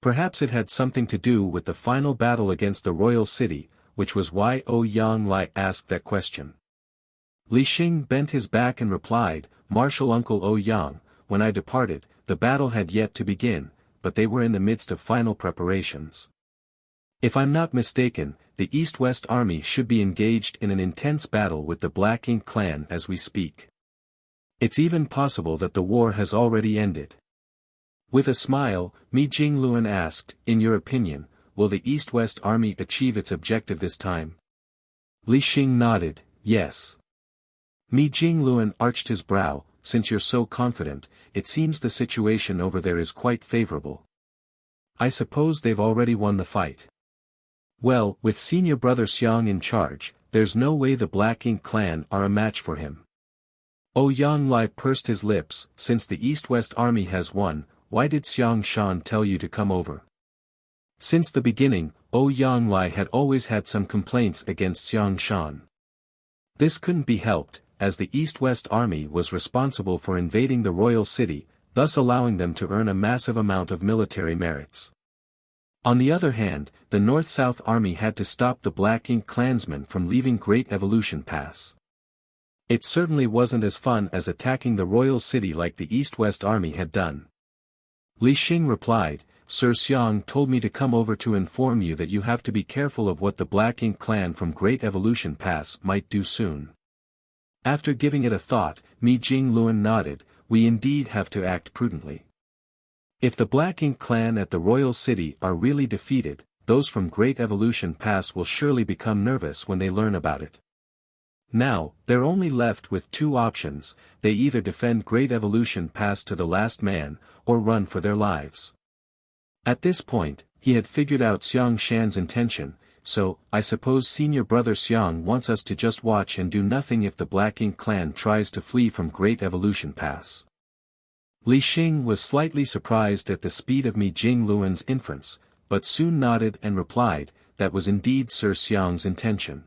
Perhaps it had something to do with the final battle against the royal city, which was why Ouyang Lai asked that question. Li Xing bent his back and replied, "Martial Uncle Ouyang, when I departed, the battle had yet to begin, but they were in the midst of final preparations. If I'm not mistaken, the East-West Army should be engaged in an intense battle with the Black Ink clan as we speak. It's even possible that the war has already ended." With a smile, Mi Jingluan asked, "In your opinion, will the East-West Army achieve its objective this time?" Li Xing nodded, "Yes." Mi Jingluan arched his brow, "Since you're so confident, it seems the situation over there is quite favorable. I suppose they've already won the fight." "Well, with senior brother Xiang in charge, there's no way the Black Ink clan are a match for him." Ouyang Lai pursed his lips, "Since the East-West Army has won, why did Xiang Shan tell you to come over?" Since the beginning, Ouyang Lai had always had some complaints against Xiang Shan. This couldn't be helped, as the East-West Army was responsible for invading the royal city, thus allowing them to earn a massive amount of military merits. On the other hand, the North-South Army had to stop the Black Ink clansmen from leaving Great Evolution Pass. It certainly wasn't as fun as attacking the royal city like the East-West Army had done. Li Xing replied, "Sir Xiang told me to come over to inform you that you have to be careful of what the Black Ink clan from Great Evolution Pass might do soon." After giving it a thought, Mi Jingluan nodded, "We indeed have to act prudently. If the Black Ink clan at the royal city are really defeated, those from Great Evolution Pass will surely become nervous when they learn about it. Now, they're only left with two options: they either defend Great Evolution Pass to the last man, or run for their lives." At this point, he had figured out Xiang Shan's intention, "So, I suppose senior brother Xiang wants us to just watch and do nothing if the Black Ink clan tries to flee from Great Evolution Pass." Li Xing was slightly surprised at the speed of Mi Jingluan's inference, but soon nodded and replied, that was indeed Sir Xiang's intention.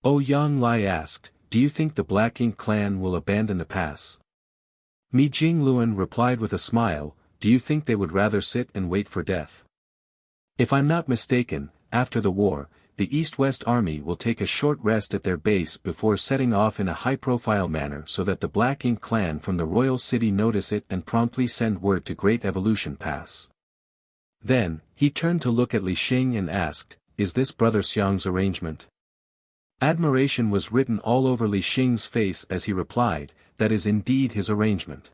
Ouyang Lai asked, do you think the Black Ink clan will abandon the pass? Mi Jingluan replied with a smile, do you think they would rather sit and wait for death? If I'm not mistaken, after the war, the East-West Army will take a short rest at their base before setting off in a high-profile manner so that the Black Ink clan from the royal city notice it and promptly send word to Great Evolution Pass. Then, he turned to look at Li Xing and asked, is this Brother Xiang's arrangement? Admiration was written all over Li Xing's face as he replied, that is indeed his arrangement.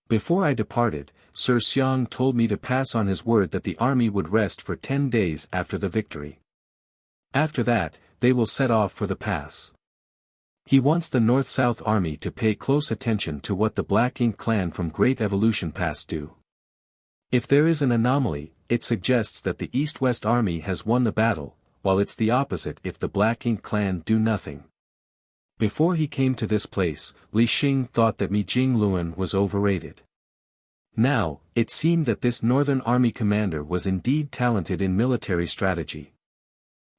Before I departed, Sir Xiang told me to pass on his word that the army would rest for 10 days after the victory. After that, they will set off for the pass. He wants the North-South Army to pay close attention to what the Black Ink clan from Great Evolution Pass do. If there is an anomaly, it suggests that the East-West Army has won the battle, while it's the opposite if the Black Ink clan do nothing. Before he came to this place, Li Xing thought that Mi Jingluan was overrated. Now, it seemed that this Northern Army commander was indeed talented in military strategy.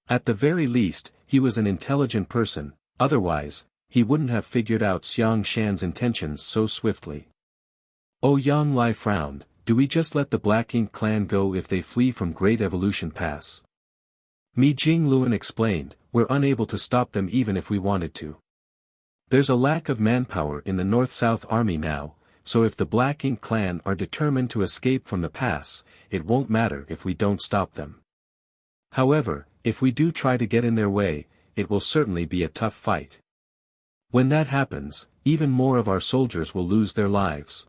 At the very least, he was an intelligent person, otherwise, he wouldn't have figured out Xiang Shan's intentions so swiftly. Ouyang Lai frowned, do we just let the Black Ink clan go if they flee from Great Evolution Pass? Mi Jingluan explained, we're unable to stop them even if we wanted to. There's a lack of manpower in the North-South Army now, so if the Black Ink clan are determined to escape from the pass, it won't matter if we don't stop them. However, if we do try to get in their way, it will certainly be a tough fight. When that happens, even more of our soldiers will lose their lives.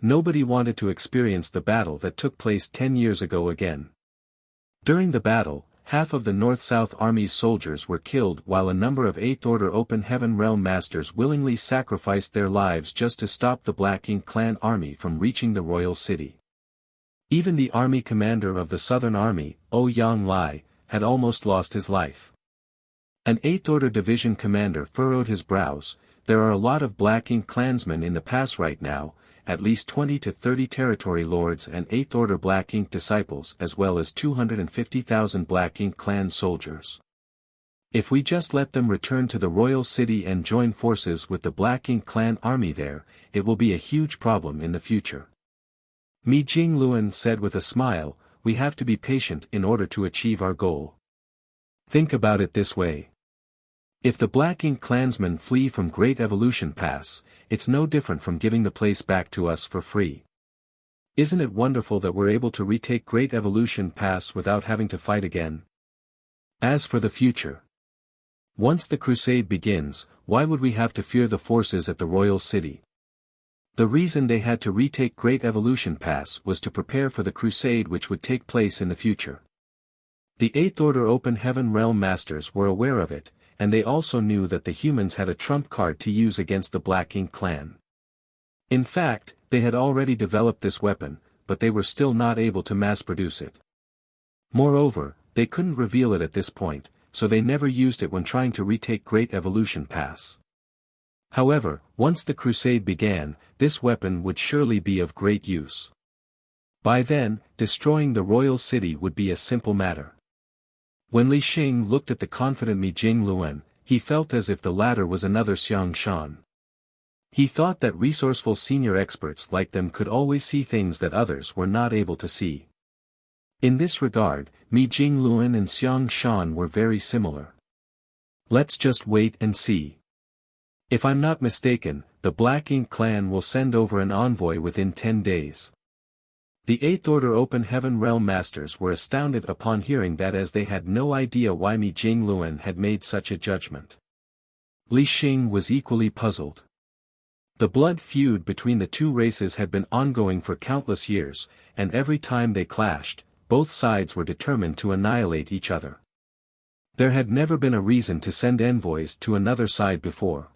Nobody wanted to experience the battle that took place 10 years ago again. During the battle, half of the North-South Army's soldiers were killed while a number of Eighth Order Open Heaven Realm Masters willingly sacrificed their lives just to stop the Black Ink clan army from reaching the royal city. Even the army commander of the Southern Army, Ouyang Lai, had almost lost his life. An Eighth Order Division commander furrowed his brows, there are a lot of Black Ink clansmen in the pass right now, at least 20 to 30 territory lords and 8th Order Black Ink disciples as well as 250,000 Black Ink clan soldiers. If we just let them return to the royal city and join forces with the Black Ink clan army there, it will be a huge problem in the future. Mi Jingluan said with a smile, we have to be patient in order to achieve our goal. Think about it this way. If the Black Ink clansmen flee from Great Evolution Pass, it's no different from giving the place back to us for free. Isn't it wonderful that we're able to retake Great Evolution Pass without having to fight again? As for the future. Once the crusade begins, why would we have to fear the forces at the royal city? The reason they had to retake Great Evolution Pass was to prepare for the crusade which would take place in the future. The Eighth Order Open Heaven Realm Masters were aware of it, and they also knew that the humans had a trump card to use against the Black Ink clan. In fact, they had already developed this weapon, but they were still not able to mass-produce it. Moreover, they couldn't reveal it at this point, so they never used it when trying to retake Great Evolution Pass. However, once the crusade began, this weapon would surely be of great use. By then, destroying the royal city would be a simple matter. When Li Xing looked at the confident Mi Jingluan, he felt as if the latter was another Xiang Shan. He thought that resourceful senior experts like them could always see things that others were not able to see. In this regard, Mi Jingluan and Xiang Shan were very similar. Let's just wait and see. If I'm not mistaken, the Black Ink clan will send over an envoy within 10 days. The Eighth Order Open Heaven Realm Masters were astounded upon hearing that, as they had no idea why Mi Jingluan had made such a judgment. Li Xing was equally puzzled. The blood feud between the two races had been ongoing for countless years, and every time they clashed, both sides were determined to annihilate each other. There had never been a reason to send envoys to another side before.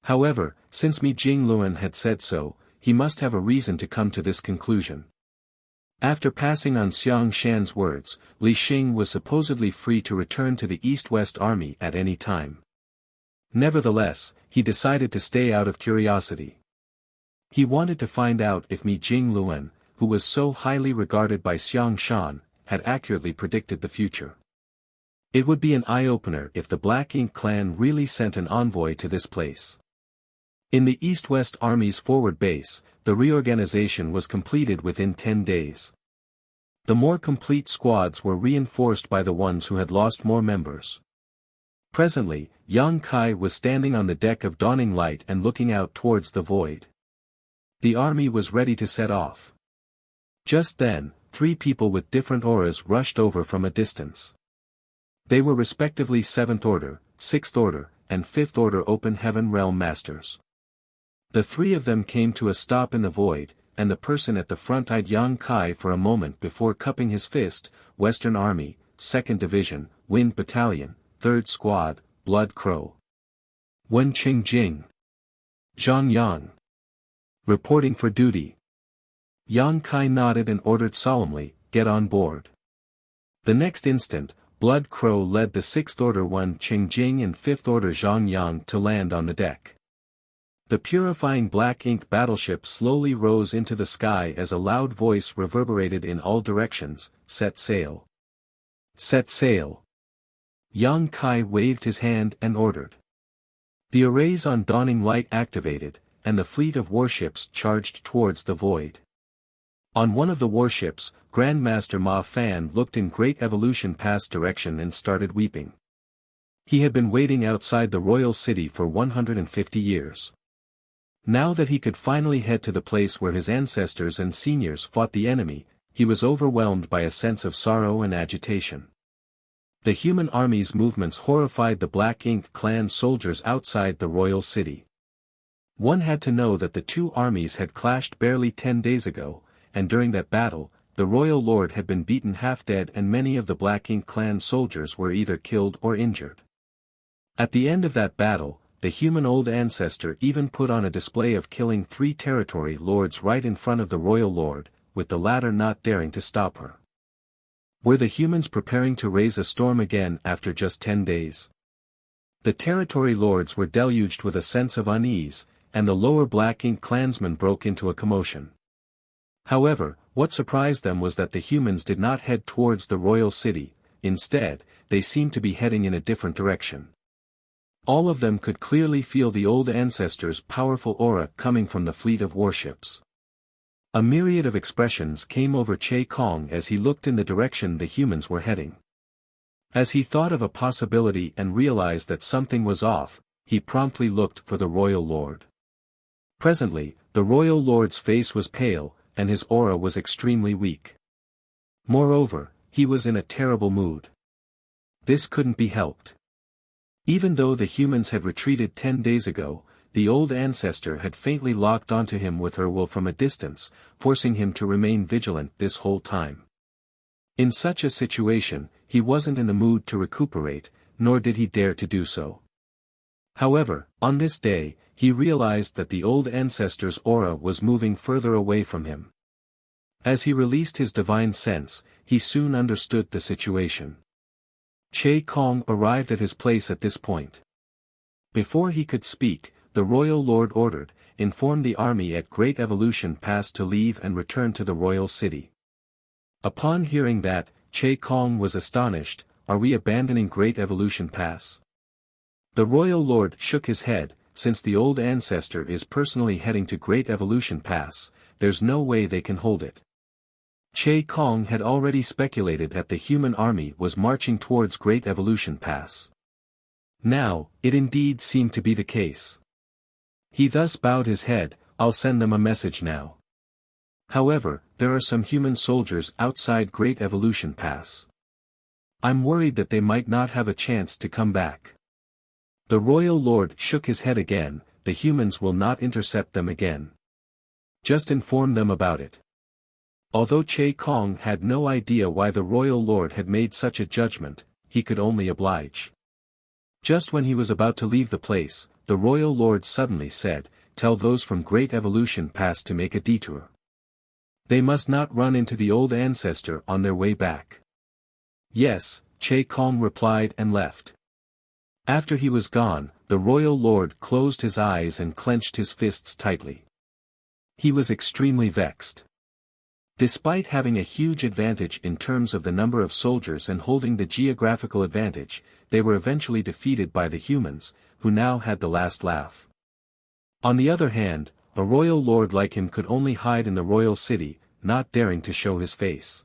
However, since Mi Jingluan had said so, he must have a reason to come to this conclusion. After passing on Xiang Shan's words, Li Xing was supposedly free to return to the East-West Army at any time. Nevertheless, he decided to stay out of curiosity. He wanted to find out if Mi Jingluan, who was so highly regarded by Xiang Shan, had accurately predicted the future. It would be an eye-opener if the Black Ink clan really sent an envoy to this place. In the East-West Army's forward base, the reorganization was completed within 10 days. The more complete squads were reinforced by the ones who had lost more members. Presently, Yang Kai was standing on the deck of Dawning Light and looking out towards the void. The army was ready to set off. Just then, 3 people with different auras rushed over from a distance. They were respectively 7th Order, 6th Order, and 5th Order Open Heaven Realm Masters. The 3 of them came to a stop in the void, and the person at the front eyed Yang Kai for a moment before cupping his fist. Western Army, 2nd Division, Wind Battalion, 3rd Squad, Blood Crow. Wen Qingjing. Zhang Yang. Reporting for duty. Yang Kai nodded and ordered solemnly, "Get on board." The next instant, Blood Crow led the 6th Order Wen Qingjing and 5th Order Zhang Yang to land on the deck. The purifying Black Ink battleship slowly rose into the sky as a loud voice reverberated in all directions, "Set sail! Set sail!" Yang Kai waved his hand and ordered. The arrays on Dawning Light activated, and the fleet of warships charged towards the void. On one of the warships, Grandmaster Ma Fan looked in Great Evolution Pass direction and started weeping. He had been waiting outside the royal city for 150 years. Now that he could finally head to the place where his ancestors and seniors fought the enemy, he was overwhelmed by a sense of sorrow and agitation. The human army's movements horrified the Black Ink clan soldiers outside the royal city. One had to know that the 2 armies had clashed barely 10 days ago, and during that battle, the royal lord had been beaten half dead and many of the Black Ink clan soldiers were either killed or injured. At the end of that battle, the human old ancestor even put on a display of killing 3 territory lords right in front of the royal lord, with the latter not daring to stop her. Were the humans preparing to raise a storm again after just 10 days? The territory lords were deluged with a sense of unease, and the lower Black Ink clansmen broke into a commotion. However, what surprised them was that the humans did not head towards the royal city. Instead, they seemed to be heading in a different direction. All of them could clearly feel the old ancestor's powerful aura coming from the fleet of warships. A myriad of expressions came over Che Kong as he looked in the direction the humans were heading. As he thought of a possibility and realized that something was off, he promptly looked for the royal lord. Presently, the royal lord's face was pale, and his aura was extremely weak. Moreover, he was in a terrible mood. This couldn't be helped. Even though the humans had retreated 10 days ago, the old ancestor had faintly locked onto him with her will from a distance, forcing him to remain vigilant this whole time. In such a situation, he wasn't in the mood to recuperate, nor did he dare to do so. However, on this day, he realized that the old ancestor's aura was moving further away from him. As he released his divine sense, he soon understood the situation. Che Kong arrived at his place at this point. Before he could speak, the royal lord ordered, "Inform the army at Great Evolution Pass to leave and return to the royal city." Upon hearing that, Che Kong was astonished. "Are we abandoning Great Evolution Pass?" The royal lord shook his head. "Since the old ancestor is personally heading to Great Evolution Pass, there's no way they can hold it." Che Kong had already speculated that the human army was marching towards Great Evolution Pass. Now, it indeed seemed to be the case. He thus bowed his head. "I'll send them a message now. However, there are some human soldiers outside Great Evolution Pass. I'm worried that they might not have a chance to come back." The royal lord shook his head again. "The humans will not intercept them again. Just inform them about it." Although Che Kong had no idea why the royal lord had made such a judgment, he could only oblige. Just when he was about to leave the place, the royal lord suddenly said, "Tell those from Great Evolution Pass to make a detour. They must not run into the old ancestor on their way back." "Yes," Che Kong replied and left. After he was gone, the royal lord closed his eyes and clenched his fists tightly. He was extremely vexed. Despite having a huge advantage in terms of the number of soldiers and holding the geographical advantage, they were eventually defeated by the humans, who now had the last laugh. On the other hand, a royal lord like him could only hide in the royal city, not daring to show his face.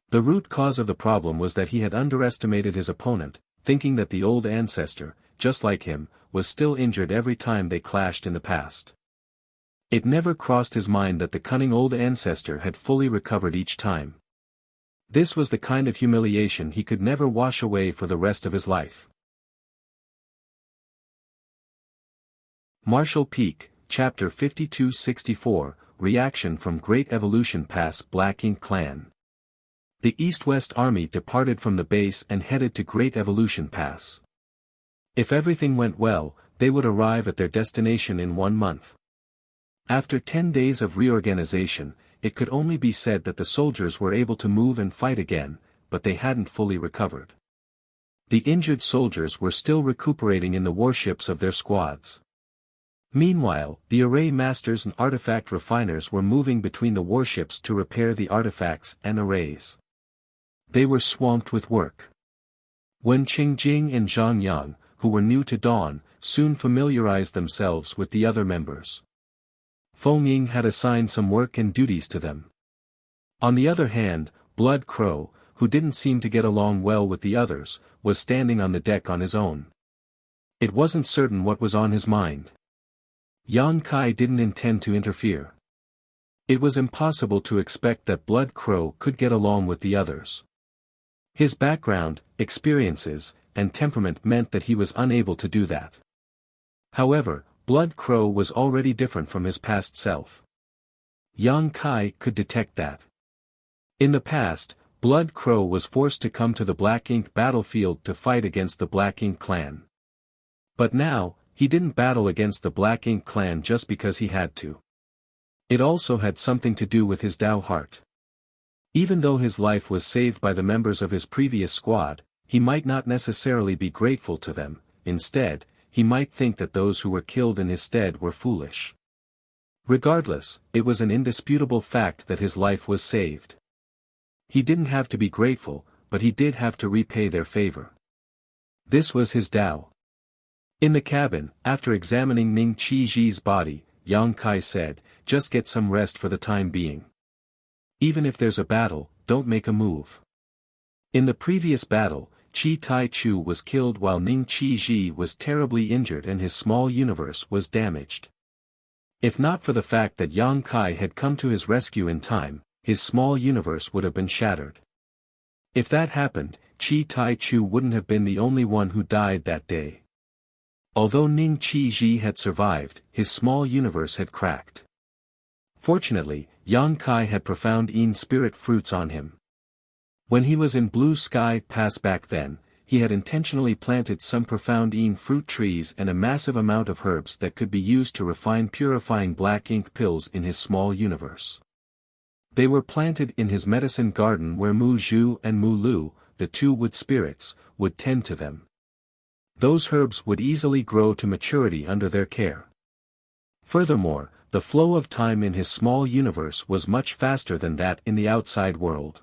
The root cause of the problem was that he had underestimated his opponent, thinking that the old ancestor, just like him, was still injured every time they clashed in the past. It never crossed his mind that the cunning old ancestor had fully recovered each time. This was the kind of humiliation he could never wash away for the rest of his life. Marshall Peak, Chapter 5264, Reaction from Great Evolution Pass. Black Ink Clan. The East-West Army departed from the base and headed to Great Evolution Pass. If everything went well, they would arrive at their destination in 1 month. After 10 days of reorganization, it could only be said that the soldiers were able to move and fight again, but they hadn't fully recovered. The injured soldiers were still recuperating in the warships of their squads. Meanwhile, the array masters and artifact refiners were moving between the warships to repair the artifacts and arrays. They were swamped with work. Wen Qingjing and Zhang Yang, who were new to Dawn, soon familiarized themselves with the other members. Feng Ying had assigned some work and duties to them. On the other hand, Blood Crow, who didn't seem to get along well with the others, was standing on the deck on his own. It wasn't certain what was on his mind. Yang Kai didn't intend to interfere. It was impossible to expect that Blood Crow could get along with the others. His background, experiences, and temperament meant that he was unable to do that. However, Blood Crow was already different from his past self. Yang Kai could detect that. In the past, Blood Crow was forced to come to the Black Ink battlefield to fight against the Black Ink clan. But now, he didn't battle against the Black Ink clan just because he had to. It also had something to do with his Dao heart. Even though his life was saved by the members of his previous squad, he might not necessarily be grateful to them. Instead, he might think that those who were killed in his stead were foolish. Regardless, it was an indisputable fact that his life was saved. He didn't have to be grateful, but he did have to repay their favor. This was his Dao. In the cabin, after examining Ning Qizhi's body, Yang Kai said, "Just get some rest for the time being. Even if there's a battle, don't make a move." In the previous battle, Qi Tai Chu was killed while Ning Qizhi was terribly injured and his small universe was damaged. If not for the fact that Yang Kai had come to his rescue in time, his small universe would have been shattered. If that happened, Qi Tai Chu wouldn't have been the only one who died that day. Although Ning Qizhi had survived, his small universe had cracked. Fortunately, Yang Kai had profound Yin spirit fruits on him. When he was in Blue Sky Pass back then, he had intentionally planted some profound Yin fruit trees and a massive amount of herbs that could be used to refine purifying black ink pills in his small universe. They were planted in his medicine garden where Mu Zhu and Mu Lu, the two wood spirits, would tend to them. Those herbs would easily grow to maturity under their care. Furthermore, the flow of time in his small universe was much faster than that in the outside world.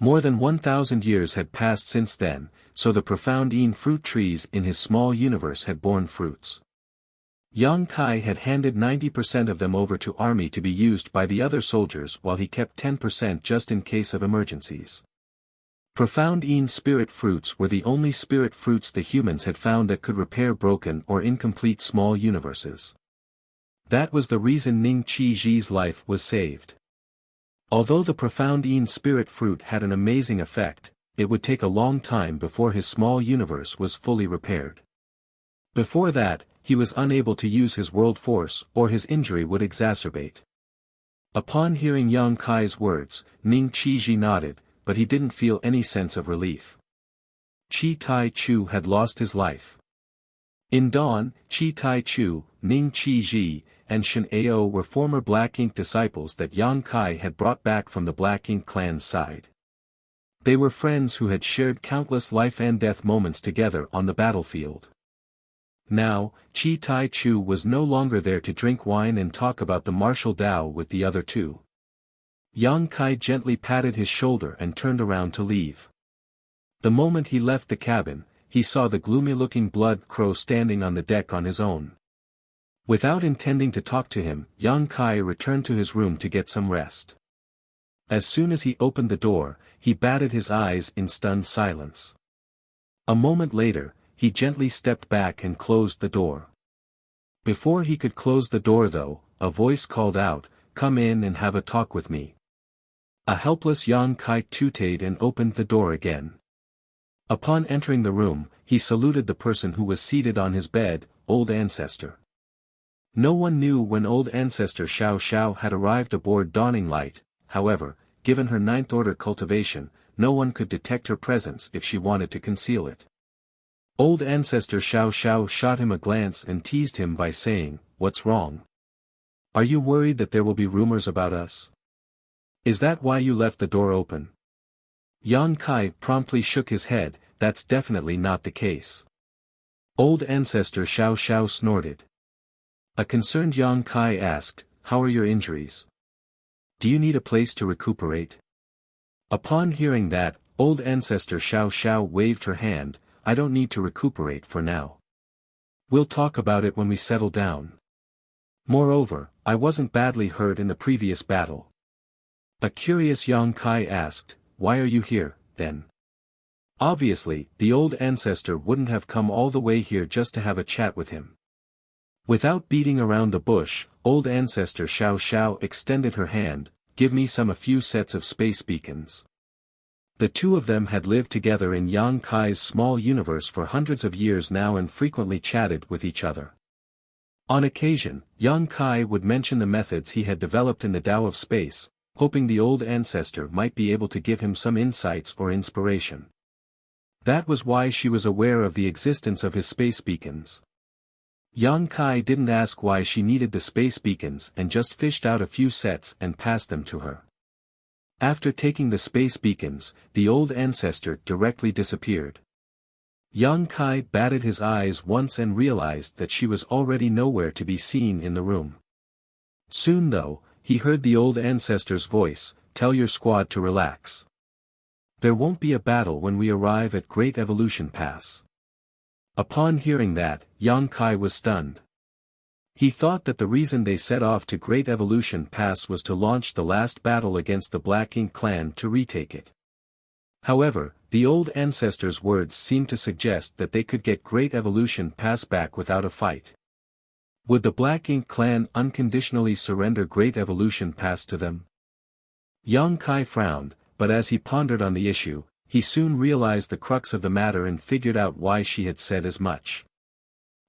More than 1,000 years had passed since then, so the profound Yin fruit trees in his small universe had borne fruits. Yang Kai had handed 90% of them over to army to be used by the other soldiers while he kept 10% just in case of emergencies. Profound Yin spirit fruits were the only spirit fruits the humans had found that could repair broken or incomplete small universes. That was the reason Ning Qizhi's life was saved. Although the profound Yin spirit fruit had an amazing effect, it would take a long time before his small universe was fully repaired. Before that, he was unable to use his world force or his injury would exacerbate. Upon hearing Yang Kai's words, Ning Qizhi nodded, but he didn't feel any sense of relief. Qi Tai Chu had lost his life. In Dawn, Qi Tai Chu, Ning Qizhi, and Shen Ao were former Black Ink disciples that Yang Kai had brought back from the Black Ink clan's side. They were friends who had shared countless life and death moments together on the battlefield. Now, Chi Tai Chu was no longer there to drink wine and talk about the martial Tao with the other two. Yang Kai gently patted his shoulder and turned around to leave. The moment he left the cabin, he saw the gloomy-looking blood crow standing on the deck on his own. Without intending to talk to him, Yang Kai returned to his room to get some rest. As soon as he opened the door, he batted his eyes in stunned silence. A moment later, he gently stepped back and closed the door. Before he could close the door though, a voice called out, "Come in and have a talk with me." A helpless Yang Kai tooted and opened the door again. Upon entering the room, he saluted the person who was seated on his bed, Old Ancestor. No one knew when Old Ancestor Xiao Xiao had arrived aboard Dawning Light. However, given her ninth order cultivation, no one could detect her presence if she wanted to conceal it. Old Ancestor Xiao Xiao shot him a glance and teased him by saying, "What's wrong? Are you worried that there will be rumors about us? Is that why you left the door open?" Yang Kai promptly shook his head. "That's definitely not the case." Old Ancestor Xiao Xiao snorted. A concerned Yang Kai asked, "How are your injuries? Do you need a place to recuperate?" Upon hearing that, Old Ancestor Xiao Xiao waved her hand, "I don't need to recuperate for now. We'll talk about it when we settle down. Moreover, I wasn't badly hurt in the previous battle." A curious Yang Kai asked, "Why are you here, then?" Obviously, the Old Ancestor wouldn't have come all the way here just to have a chat with him. Without beating around the bush, Old Ancestor Xiao Xiao extended her hand, "Give me a few sets of space beacons." The two of them had lived together in Yang Kai's small universe for hundreds of years now and frequently chatted with each other. On occasion, Yang Kai would mention the methods he had developed in the Tao of space, hoping the Old Ancestor might be able to give him some insights or inspiration. That was why she was aware of the existence of his space beacons. Yang Kai didn't ask why she needed the space beacons and just fished out a few sets and passed them to her. After taking the space beacons, the Old Ancestor directly disappeared. Yang Kai batted his eyes once and realized that she was already nowhere to be seen in the room. Soon though, he heard the Old Ancestor's voice, "Tell your squad to relax. There won't be a battle when we arrive at Great Evolution Pass." Upon hearing that, Yang Kai was stunned. He thought that the reason they set off to Great Evolution Pass was to launch the last battle against the Black Ink clan to retake it. However, the Old Ancestor's words seemed to suggest that they could get Great Evolution Pass back without a fight. Would the Black Ink clan unconditionally surrender Great Evolution Pass to them? Yang Kai frowned, but as he pondered on the issue, he soon realized the crux of the matter and figured out why she had said as much.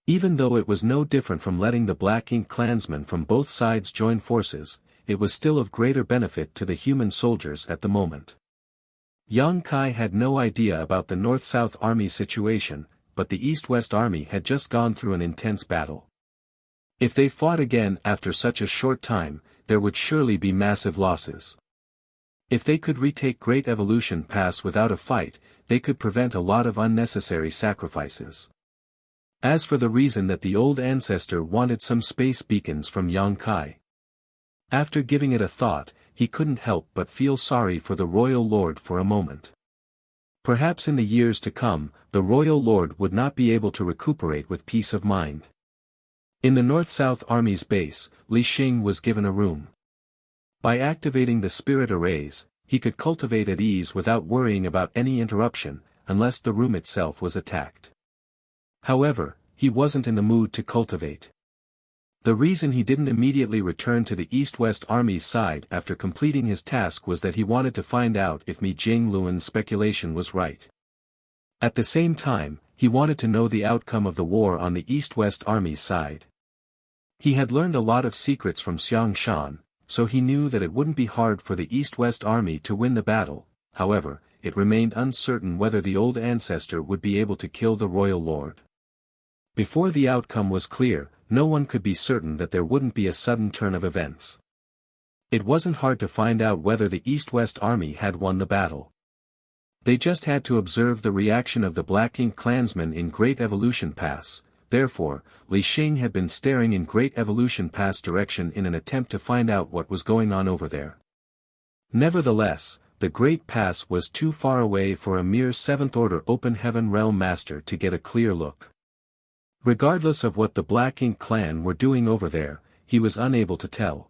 Even though it was no different from letting the Black Ink clansmen from both sides join forces, it was still of greater benefit to the human soldiers at the moment. Yang Kai had no idea about the North-South Army situation, but the East-West Army had just gone through an intense battle. If they fought again after such a short time, there would surely be massive losses. If they could retake Great Evolution Pass without a fight, they could prevent a lot of unnecessary sacrifices. As for the reason that the Old Ancestor wanted some space beacons from Yang Kai, after giving it a thought, he couldn't help but feel sorry for the Royal Lord for a moment. Perhaps in the years to come, the Royal Lord would not be able to recuperate with peace of mind. In the North-South Army's base, Li Xing was given a room. By activating the spirit arrays, he could cultivate at ease without worrying about any interruption, unless the room itself was attacked. However, he wasn't in the mood to cultivate. The reason he didn't immediately return to the East-West Army's side after completing his task was that he wanted to find out if Mi Jingluan's speculation was right. At the same time, he wanted to know the outcome of the war on the East-West Army's side. He had learned a lot of secrets from Xiang Shan, so he knew that it wouldn't be hard for the East-West Army to win the battle. However, it remained uncertain whether the Old Ancestor would be able to kill the Royal Lord. Before the outcome was clear, no one could be certain that there wouldn't be a sudden turn of events. It wasn't hard to find out whether the East-West Army had won the battle. They just had to observe the reaction of the Black Ink clansmen in Great Evolution Pass. therefore, Li Xing had been staring in Great Evolution Pass direction in an attempt to find out what was going on over there. Nevertheless, the Great Pass was too far away for a mere 7th Order Open Heaven Realm Master to get a clear look. Regardless of what the Black Ink clan were doing over there, he was unable to tell.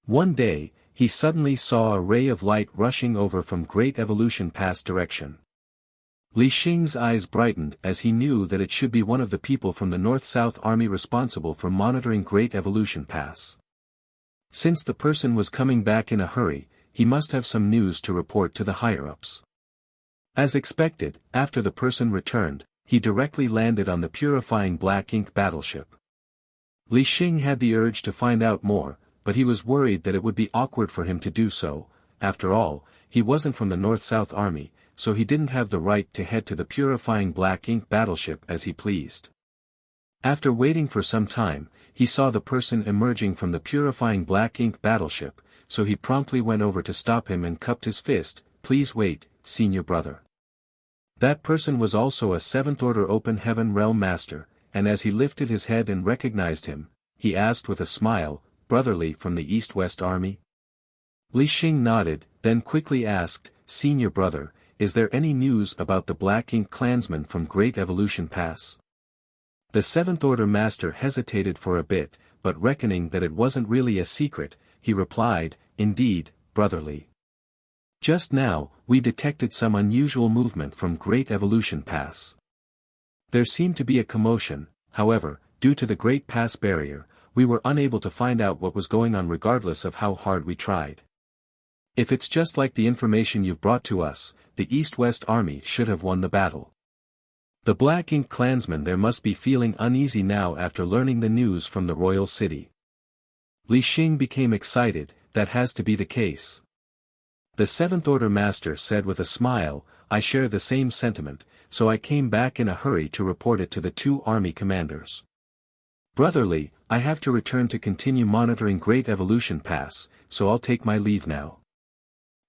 One day, he suddenly saw a ray of light rushing over from Great Evolution Pass direction. Li Xing's eyes brightened as he knew that it should be one of the people from the North-South Army responsible for monitoring Great Evolution Pass. Since the person was coming back in a hurry, he must have some news to report to the higher-ups. As expected, after the person returned, he directly landed on the purifying Black Ink battleship. Li Xing had the urge to find out more, but he was worried that it would be awkward for him to do so. After all, he wasn't from the North-South Army, so he didn't have the right to head to the purifying Black Ink battleship as he pleased. After waiting for some time, he saw the person emerging from the purifying Black Ink battleship, so he promptly went over to stop him and cupped his fist. "Please wait, senior brother." That person was also a 7th Order Open Heaven Realm Master, and as he lifted his head and recognized him, he asked with a smile, "Brotherly from the East-West Army?" Li Xing nodded, then quickly asked, "Senior brother, is there any news about the Black Ink clansmen from Great Evolution Pass?" The 7th Order Master hesitated for a bit, but reckoning that it wasn't really a secret, he replied, "Indeed, brotherly. Just now, we detected some unusual movement from Great Evolution Pass. There seemed to be a commotion, however, due to the Great Pass barrier, we were unable to find out what was going on regardless of how hard we tried. If it's just like the information you've brought to us, the East-West Army should have won the battle. The Black Ink clansmen there must be feeling uneasy now after learning the news from the royal city." Li Xing became excited. "That has to be the case." The 7th Order Master said with a smile, "I share the same sentiment, so I came back in a hurry to report it to the 2 army commanders. Brotherly, I have to return to continue monitoring Great Evolution Pass, so I'll take my leave now."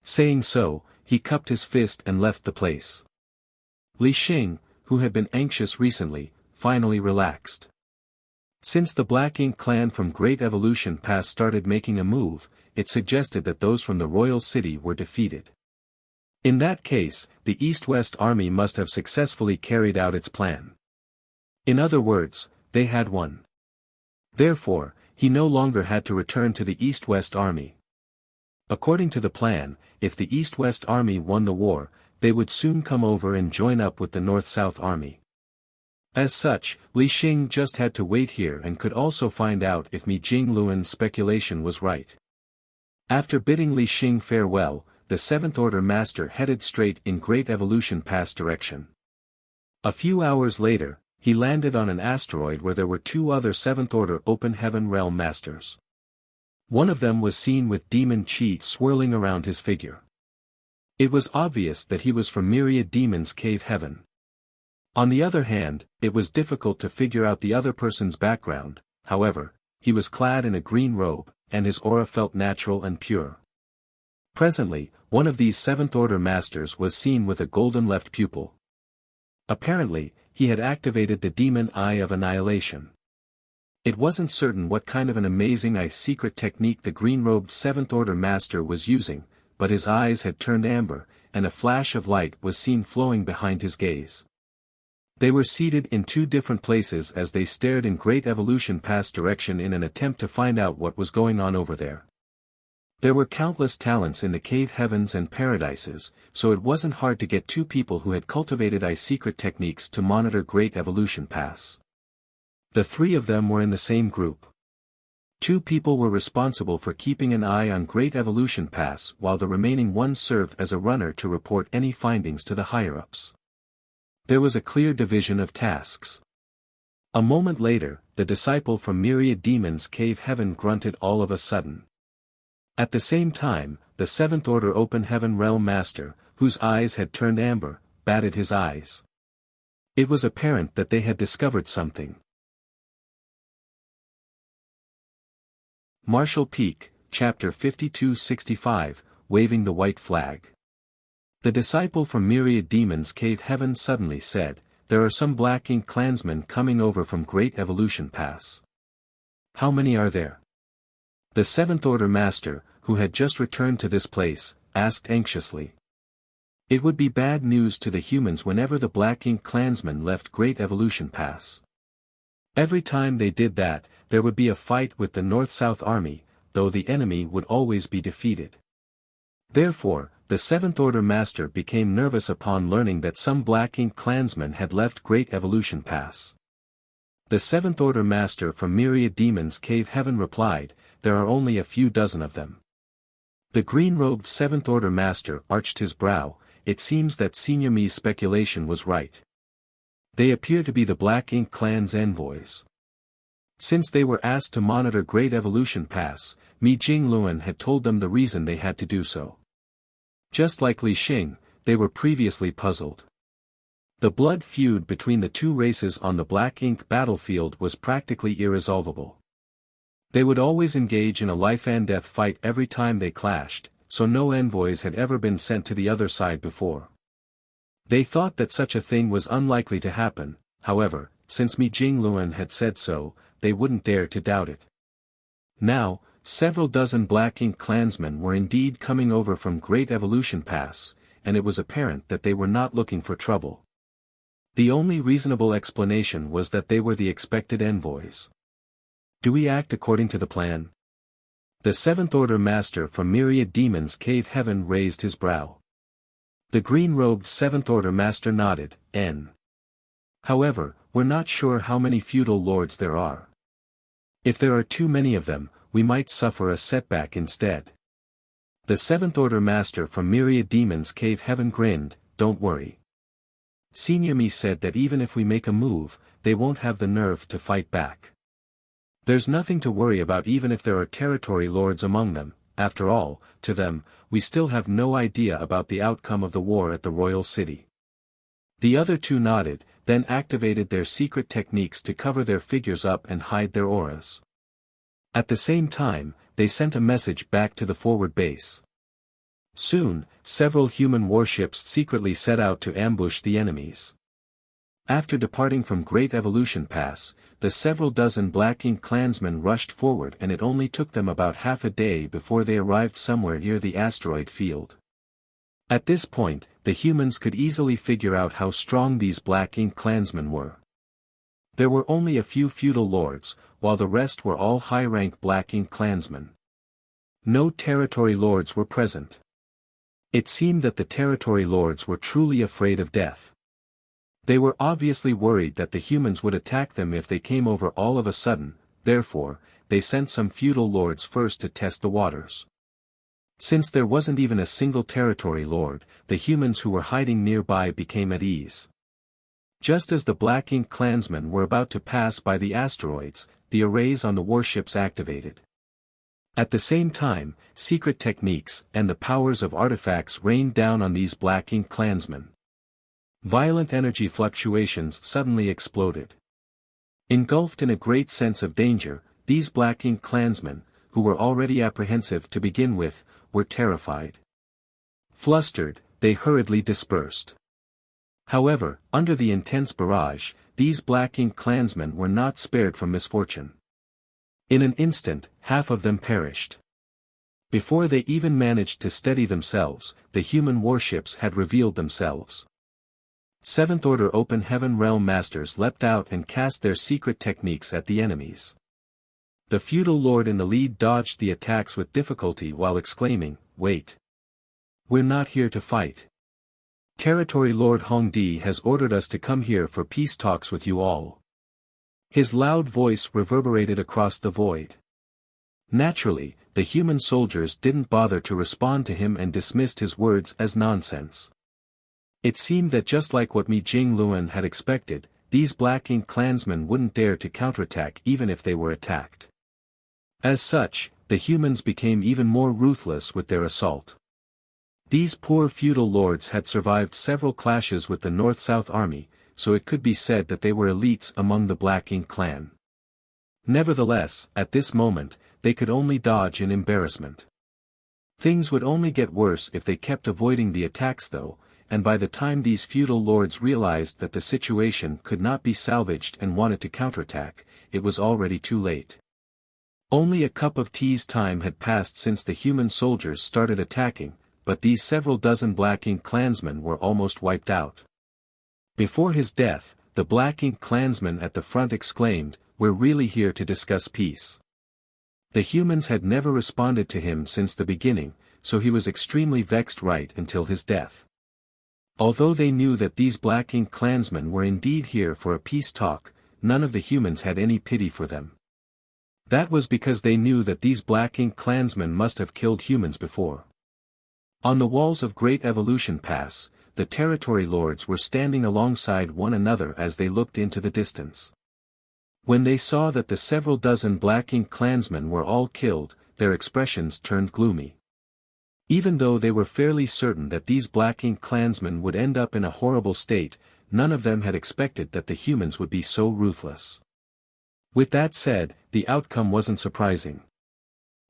Saying so, he cupped his fist and left the place. Li Xing, who had been anxious recently, finally relaxed. Since the Black Ink clan from Great Evolution Pass started making a move, it suggested that those from the royal city were defeated. In that case, the East-West Army must have successfully carried out its plan. In other words, they had won. Therefore, he no longer had to return to the East-West Army. According to the plan, if the East-West Army won the war, they would soon come over and join up with the North-South Army. As such, Li Xing just had to wait here and could also find out if Mi Jingluan's speculation was right. After bidding Li Xing farewell, the 7th Order Master headed straight in Great Evolution Pass direction. A few hours later, he landed on an asteroid where there were 2 other 7th Order Open Heaven Realm Masters. One of them was seen with demon chi swirling around his figure. It was obvious that he was from Myriad Demon's Cave Heaven. On the other hand, it was difficult to figure out the other person's background. However, he was clad in a green robe, and his aura felt natural and pure. Presently, one of these 7th Order Masters was seen with a golden left pupil. Apparently, he had activated the Demon Eye of Annihilation. It wasn't certain what kind of an amazing secret technique the green-robed 7th Order Master was using, but his eyes had turned amber, and a flash of light was seen flowing behind his gaze. They were seated in 2 different places as they stared in Great Evolution Pass direction in an attempt to find out what was going on over there. There were countless talents in the cave heavens and paradises, so it wasn't hard to get 2 people who had cultivated secret techniques to monitor Great Evolution Pass. The 3 of them were in the same group. 2 people were responsible for keeping an eye on Great Evolution Pass while the remaining 1 served as a runner to report any findings to the higher-ups. There was a clear division of tasks. A moment later, the disciple from Myriad Demon's Cave Heaven grunted all of a sudden. At the same time, the 7th Order Open Heaven Realm Master, whose eyes had turned amber, batted his eyes. It was apparent that they had discovered something. Marshall Peak, Chapter 5265, Waving the White Flag. The disciple from Myriad Demon's Cave Heaven suddenly said, there are some Black Ink clansmen coming over from Great Evolution Pass. How many are there? The Seventh Order Master, who had just returned to this place, asked anxiously. It would be bad news to the humans whenever the Black Ink clansmen left Great Evolution Pass. Every time they did that, there would be a fight with the North-South Army, though the enemy would always be defeated. Therefore, the Seventh Order Master became nervous upon learning that some Black Ink clansmen had left Great Evolution Pass. The Seventh Order Master from Myriad Demons Cave Heaven replied, "There are only a few dozen of them." The green-robed Seventh Order Master arched his brow. It seems that Senior Mi's speculation was right. They appear to be the Black Ink clan's envoys. Since they were asked to monitor Great Evolution Pass, Mi Jingluan had told them the reason they had to do so. Just like Li Xing, they were previously puzzled. The blood feud between the two races on the Black Ink battlefield was practically irresolvable. They would always engage in a life-and-death fight every time they clashed, so no envoys had ever been sent to the other side before. They thought that such a thing was unlikely to happen, however, since Mi Jingluan had said so, they wouldn't dare to doubt it. Now, several dozen Black Ink clansmen were indeed coming over from Great Evolution Pass, and it was apparent that they were not looking for trouble. The only reasonable explanation was that they were the expected envoys. Do we act according to the plan? The Seventh Order Master from Myriad Demons Cave Heaven raised his brow. The green-robed Seventh Order Master nodded, N. However, we're not sure how many feudal lords there are. If there are too many of them, we might suffer a setback instead. The Seventh Order Master from Myriad Demons Cave Heaven grinned, Don't worry. Senior Mi said that even if we make a move, they won't have the nerve to fight back. There's nothing to worry about even if there are territory lords among them. After all, to them, we still have no idea about the outcome of the war at the royal city. The other two nodded, then activated their secret techniques to cover their figures up and hide their auras. At the same time, they sent a message back to the forward base. Soon, several human warships secretly set out to ambush the enemies. After departing from Great Evolution Pass, the several dozen Black Ink clansmen rushed forward, and it only took them about half a day before they arrived somewhere near the asteroid field. At this point, the humans could easily figure out how strong these Black Ink clansmen were. There were only a few feudal lords, while the rest were all high-rank Black Ink clansmen. No territory lords were present. It seemed that the territory lords were truly afraid of death. They were obviously worried that the humans would attack them if they came over all of a sudden, therefore, they sent some feudal lords first to test the waters. Since there wasn't even a single territory lord, the humans who were hiding nearby became at ease. Just as the Black Ink clansmen were about to pass by the asteroids, the arrays on the warships activated. At the same time, secret techniques and the powers of artifacts rained down on these Black Ink clansmen. Violent energy fluctuations suddenly exploded. Engulfed in a great sense of danger, these Black Ink clansmen, who were already apprehensive to begin with, were terrified. Flustered, they hurriedly dispersed. However, under the intense barrage, these Black Ink clansmen were not spared from misfortune. In an instant, half of them perished. Before they even managed to steady themselves, the human warships had revealed themselves. Seventh Order Open Heaven Realm Masters leapt out and cast their secret techniques at the enemies. The feudal lord in the lead dodged the attacks with difficulty while exclaiming, Wait! We're not here to fight. Territory Lord Hongdi has ordered us to come here for peace talks with you all. His loud voice reverberated across the void. Naturally, the human soldiers didn't bother to respond to him and dismissed his words as nonsense. It seemed that just like what Mi Jingluan had expected, these Black Ink clansmen wouldn't dare to counterattack even if they were attacked. As such, the humans became even more ruthless with their assault. These poor feudal lords had survived several clashes with the North-South Army, so it could be said that they were elites among the Black Ink clan. Nevertheless, at this moment, they could only dodge in embarrassment. Things would only get worse if they kept avoiding the attacks though, and by the time these feudal lords realized that the situation could not be salvaged and wanted to counterattack, it was already too late. Only a cup of tea's time had passed since the human soldiers started attacking, but these several dozen Black Ink clansmen were almost wiped out. Before his death, the Black Ink clansman at the front exclaimed, "We're really here to discuss peace." The humans had never responded to him since the beginning, so he was extremely vexed right until his death. Although they knew that these Black Ink clansmen were indeed here for a peace talk, none of the humans had any pity for them. That was because they knew that these Black Ink clansmen must have killed humans before. On the walls of Great Evolution Pass, the territory lords were standing alongside one another as they looked into the distance. When they saw that the several dozen Black Ink clansmen were all killed, their expressions turned gloomy. Even though they were fairly certain that these Black Ink clansmen would end up in a horrible state, none of them had expected that the humans would be so ruthless. With that said, the outcome wasn't surprising.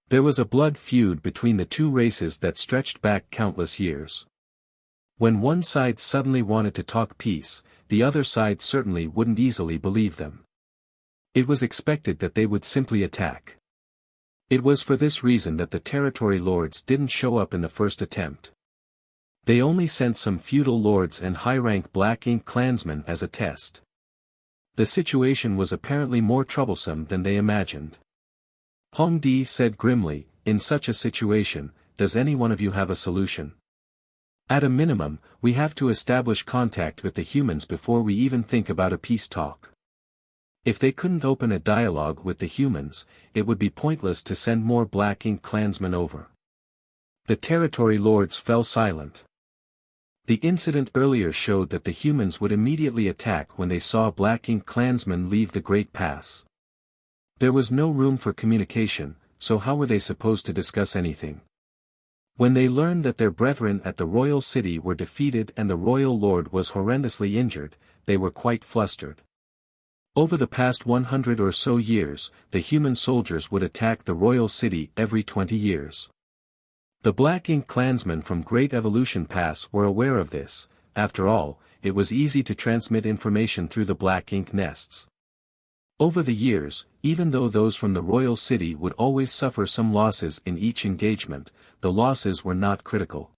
There was a blood feud between the two races that stretched back countless years. When one side suddenly wanted to talk peace, the other side certainly wouldn't easily believe them. It was expected that they would simply attack. It was for this reason that the territory lords didn't show up in the first attempt. They only sent some feudal lords and high-rank Black Ink clansmen as a test. The situation was apparently more troublesome than they imagined. Hong Di said grimly, "In such a situation, does any one of you have a solution? At a minimum, we have to establish contact with the humans before we even think about a peace talk. If they couldn't open a dialogue with the humans, it would be pointless to send more Black Ink clansmen over." The territory lords fell silent. The incident earlier showed that the humans would immediately attack when they saw Black Ink clansmen leave the Great Pass. There was no room for communication, so how were they supposed to discuss anything? When they learned that their brethren at the royal city were defeated and the royal lord was horrendously injured, they were quite flustered. Over the past 100 or so years, the human soldiers would attack the royal city every 20 years. The Black Ink clansmen from Great Evolution Pass were aware of this. After all, it was easy to transmit information through the Black Ink nests. Over the years, even though those from the royal city would always suffer some losses in each engagement, the losses were not critical.